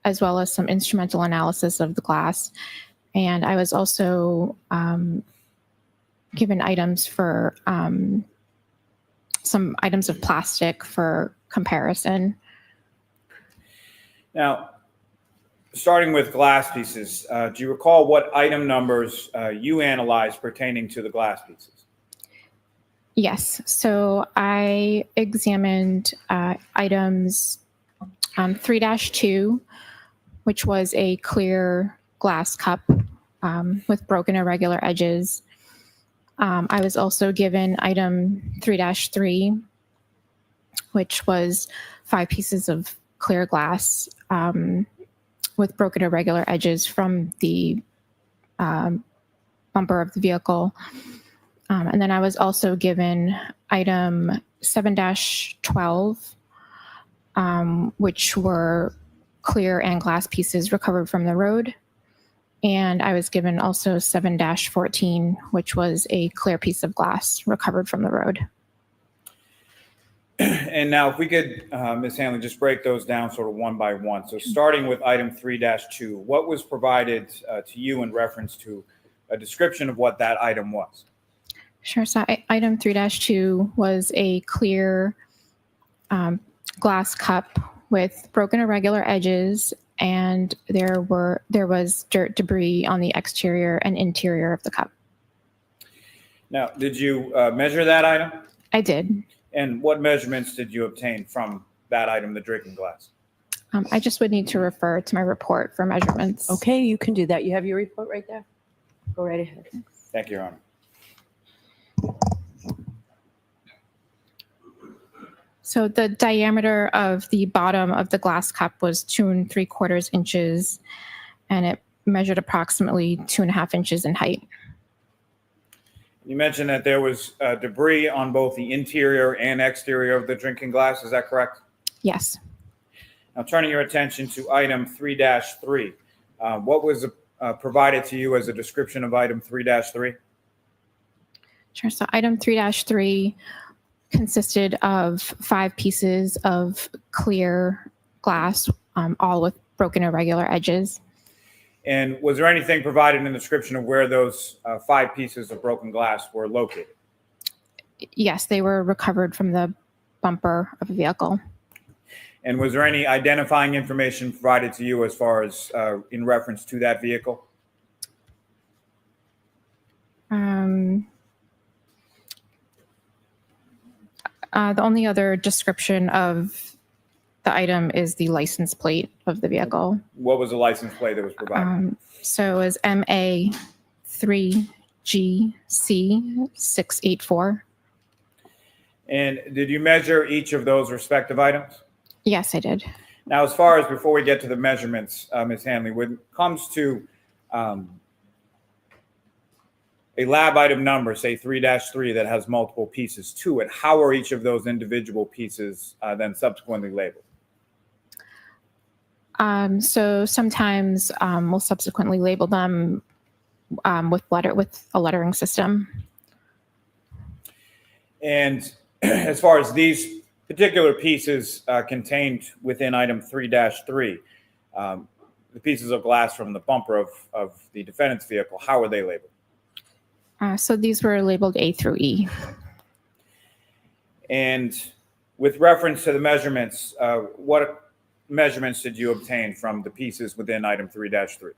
as well as some instrumental analysis of the glass. And I was also given items for some items of plastic for comparison. Now, starting with glass pieces, do you recall what item numbers you analyzed pertaining to the glass pieces? Yes. So I examined items 3-2, which was a clear glass cup with broken irregular edges. I was also given item 3-3, which was 5 pieces of clear glass with broken irregular edges from the bumper of the vehicle. And then I was also given item 7-12, which were clear and glass pieces recovered from the road. And I was given also 7-14, which was a clear piece of glass recovered from the road. And now if we could, Ms. Hanley, just break those down sort of one by one. So starting with item 3-2, what was provided to you in reference to a description of what that item was? Sure. So item 3-2 was a clear glass cup with broken irregular edges, and there was dirt debris on the exterior and interior of the cup. Now, did you measure that item? I did. And what measurements did you obtain from that item, the drinking glass? I just would need to refer to my report for measurements. Okay, you can do that. You have your report right there. Go right ahead. Thank you, Your Honor. So the diameter of the bottom of the glass cup was 2 3/4 inches, and it measured approximately 2.5 inches in height. You mentioned that there was debris on both the interior and exterior of the drinking glass. Is that correct? Yes. Now, turning your attention to item 3-3, what was provided to you as a description of item 3-3? Sure. So item 3-3 consisted of 5 pieces of clear glass, all with broken irregular edges. And was there anything provided in the description of where those 5 pieces of broken glass were located? Yes, they were recovered from the bumper of a vehicle. And was there any identifying information provided to you as far as in reference to that vehicle? The only other description of the item is the license plate of the vehicle. What was the license plate that was provided? So it was MA3GC684. And did you measure each of those respective items? Yes, I did. Now, as far as before we get to the measurements, Ms. Hanley, when it comes to a lab item number, say 3-3, that has multiple pieces to it, how are each of those individual pieces then subsequently labeled? So sometimes we'll subsequently label them with a lettering system. And as far as these particular pieces contained within item 3-3, the pieces of glass from the bumper of the defendant's vehicle, how are they labeled? So these were labeled A through E. And with reference to the measurements, what measurements did you obtain from the pieces within item 3-3?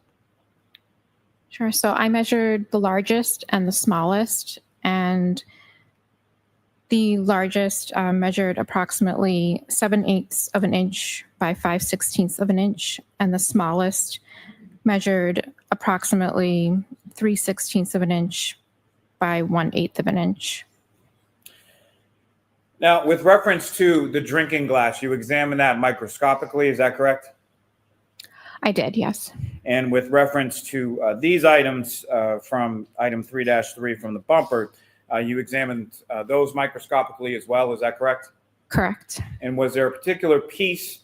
Sure. So I measured the largest and the smallest, and the largest measured approximately 7/8 of an inch by 5/16 of an inch, and the smallest measured approximately 3/16 of an inch by 1/8 of an inch. Now, with reference to the drinking glass, you examined that microscopically, is that correct? I did, yes. And with reference to these items from item 3-3 from the bumper, you examined those microscopically as well, is that correct? Correct. And was there a particular piece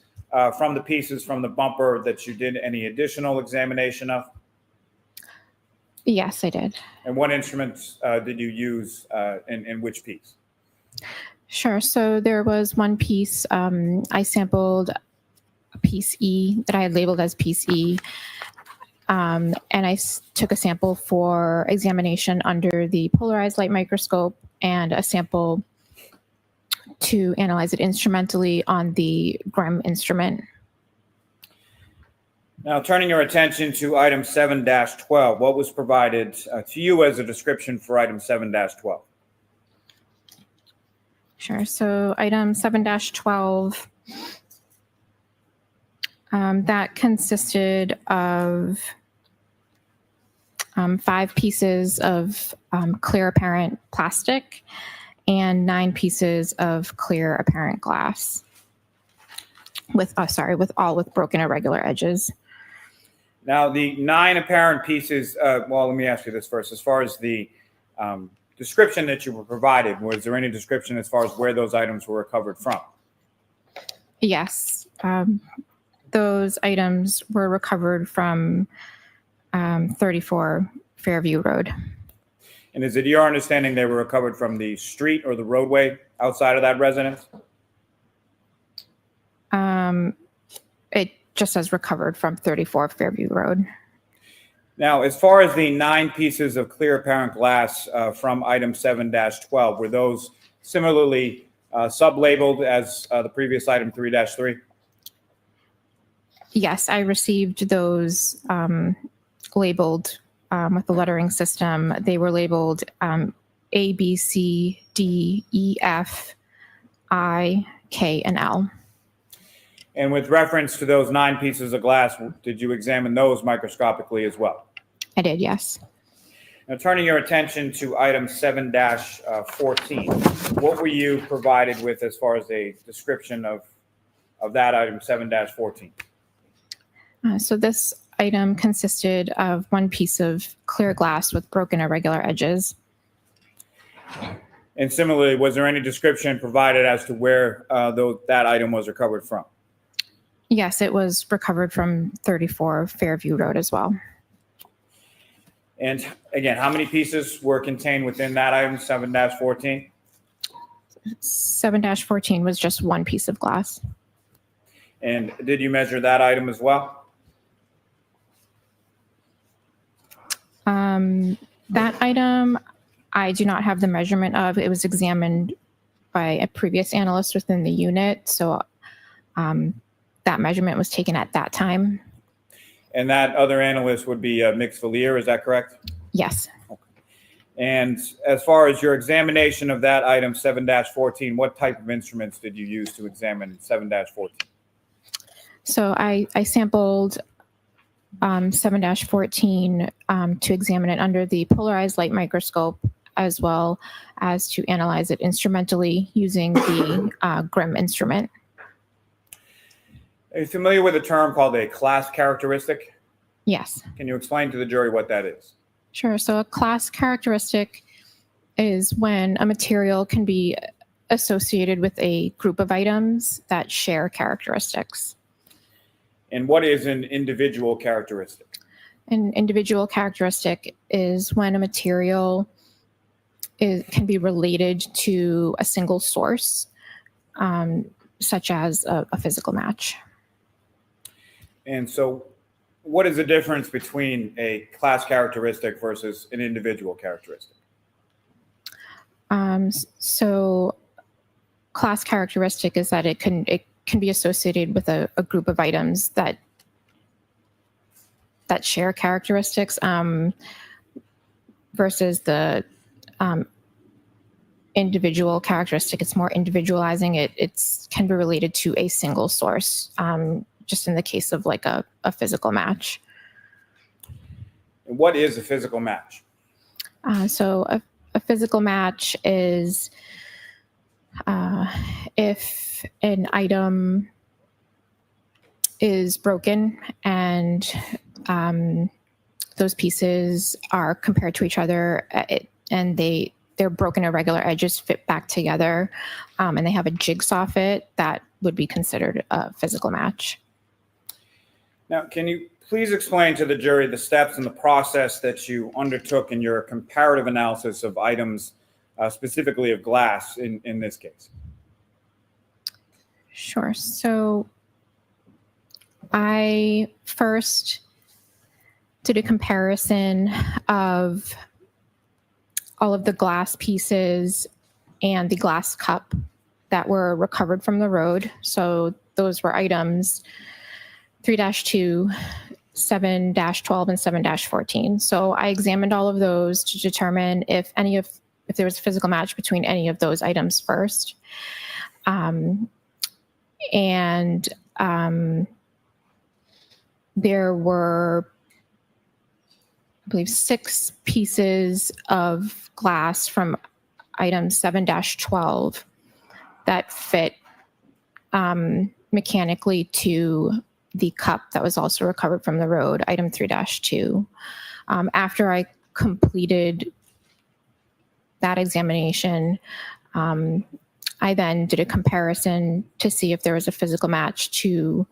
from the pieces from the bumper that you did any additional examination of? Yes, I did. And what instruments did you use in which piece? Sure. So there was one piece, I sampled a piece E that I had labeled as piece E. And I took a sample for examination under the polarized light microscope and a sample to analyze it instrumentally on the Grimm instrument. Now, turning your attention to item 7-12, what was provided to you as a description for item 7-12? Sure. So item 7-12, that consisted of 5 pieces of clear apparent plastic and 9 pieces of clear apparent glass with broken irregular edges. Now, the 9 apparent pieces, well, let me ask you this first. As far as the description that you were provided, was there any description as far as where those items were recovered from? Yes. Those items were recovered from 34 Fairview Road. And is it your understanding they were recovered from the street or the roadway outside of that residence? It just says recovered from 34 Fairview Road. Now, as far as the 9 pieces of clear apparent glass from item 7-12, were those similarly sub-labeled as the previous item 3-3? Yes, I received those labeled with the lettering system. They were labeled A, B, C, D, E, F, I, K, and L. And with reference to those 9 pieces of glass, did you examine those microscopically as well? I did, yes. Now, turning your attention to item 7-14, what were you provided with as far as a description of that item 7-14? So this item consisted of 1 piece of clear glass with broken irregular edges. And similarly, was there any description provided as to where that item was recovered from? Yes, it was recovered from 34 Fairview Road as well. And again, how many pieces were contained within that item 7-14? 7-14 was just 1 piece of glass. And did you measure that item as well? That item, I do not have the measurement of. It was examined by a previous analyst within the unit, so that measurement was taken at that time. And that other analyst would be Mix Valier, is that correct? Yes. Okay. And as far as your examination of that item 7-14, what type of instruments did you use to examine 7-14? So I sampled 7-14 to examine it under the polarized light microscope, as well as to analyze it instrumentally using the GRIM instrument. Are you familiar with a term called a class characteristic? Yes. Can you explain to the jury what that is? Sure. So a class characteristic is when a material can be associated with a group of items that share characteristics. And what is an individual characteristic? An individual characteristic is when a material can be related to a single source, such as a physical match. And so what is the difference between a class characteristic versus an individual characteristic? So class characteristic is that it can be associated with a group of items that share characteristics, versus the individual characteristic. It's more individualizing. It can be related to a single source, just in the case of like a physical match. And what is a physical match? So a physical match is if an item is broken and those pieces are compared to each other, and they're broken irregular edges fit back together, and they have a jigsaw fit, that would be considered a physical match. Now, can you please explain to the jury the steps and the process that you undertook in your comparative analysis of items, specifically of glass in this case? Sure. So I first did a comparison of all of the glass pieces and the glass cup that were recovered from the road. So those were items 3-2, 7-12, and 7-14. So I examined all of those to determine if there was a physical match between any of those items first. There were, I believe, 6 pieces of glass from item 7-12 that fit mechanically to the cup that was also recovered from the road, item 3-2. After I completed that examination, I then did a comparison to see if there was a physical match to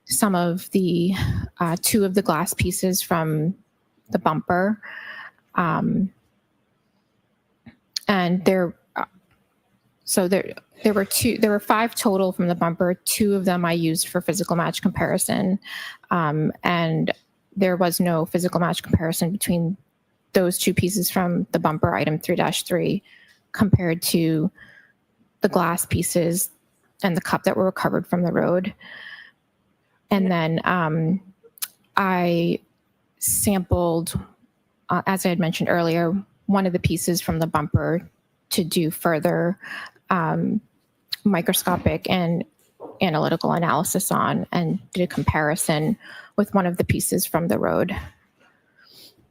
some of the 2 of the glass pieces from the bumper. And there were 5 total from the bumper. 2 of them I used for physical match comparison. And there was no physical match comparison between those 2 pieces from the bumper, item 3-3, compared to the glass pieces and the cup that were recovered from the road. And then I sampled, as I had mentioned earlier, one of the pieces from the bumper to do further microscopic and analytical analysis on, and did a comparison with one of the pieces from the road.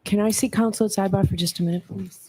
Can I see counsel at sidebar for just a minute, please?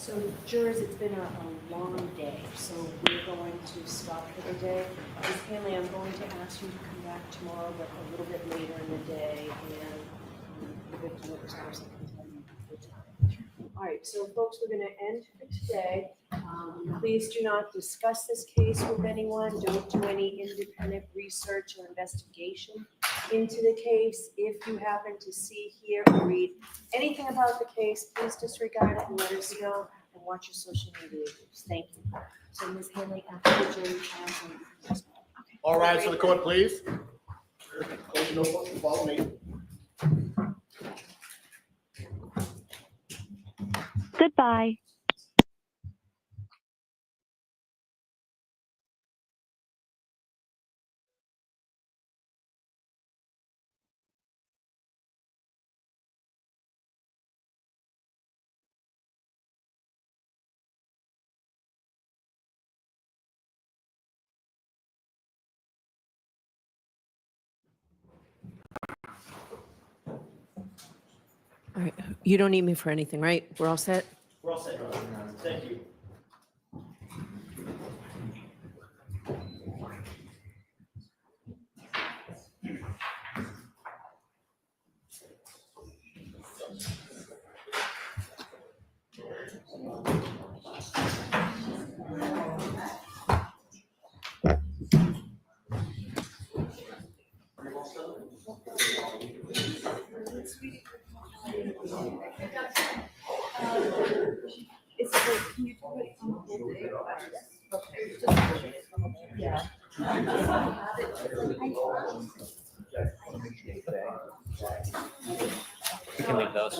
So jurors, it's been a long day, so we're going to stop for the day. Ms. Hanley, I'm going to ask you to come back tomorrow, but a little bit later in the day, and the victim witness person can tell you the time. All right, so folks, we're gonna end for today. Please do not discuss this case with anyone. Don't do any independent research or investigation into the case. If you happen to see, hear, or read anything about the case, please disregard it and let us know, and watch your social media use. Thank you. So Ms. Hanley, after the jury trial. All rise for the court, please. Close your notebook and follow me. Goodbye. All right, you don't need me for anything, right? We're all set? We're all set. Thank you. We can leave those.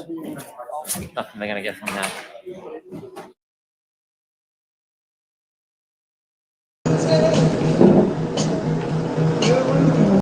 Nothing they're gonna get from that.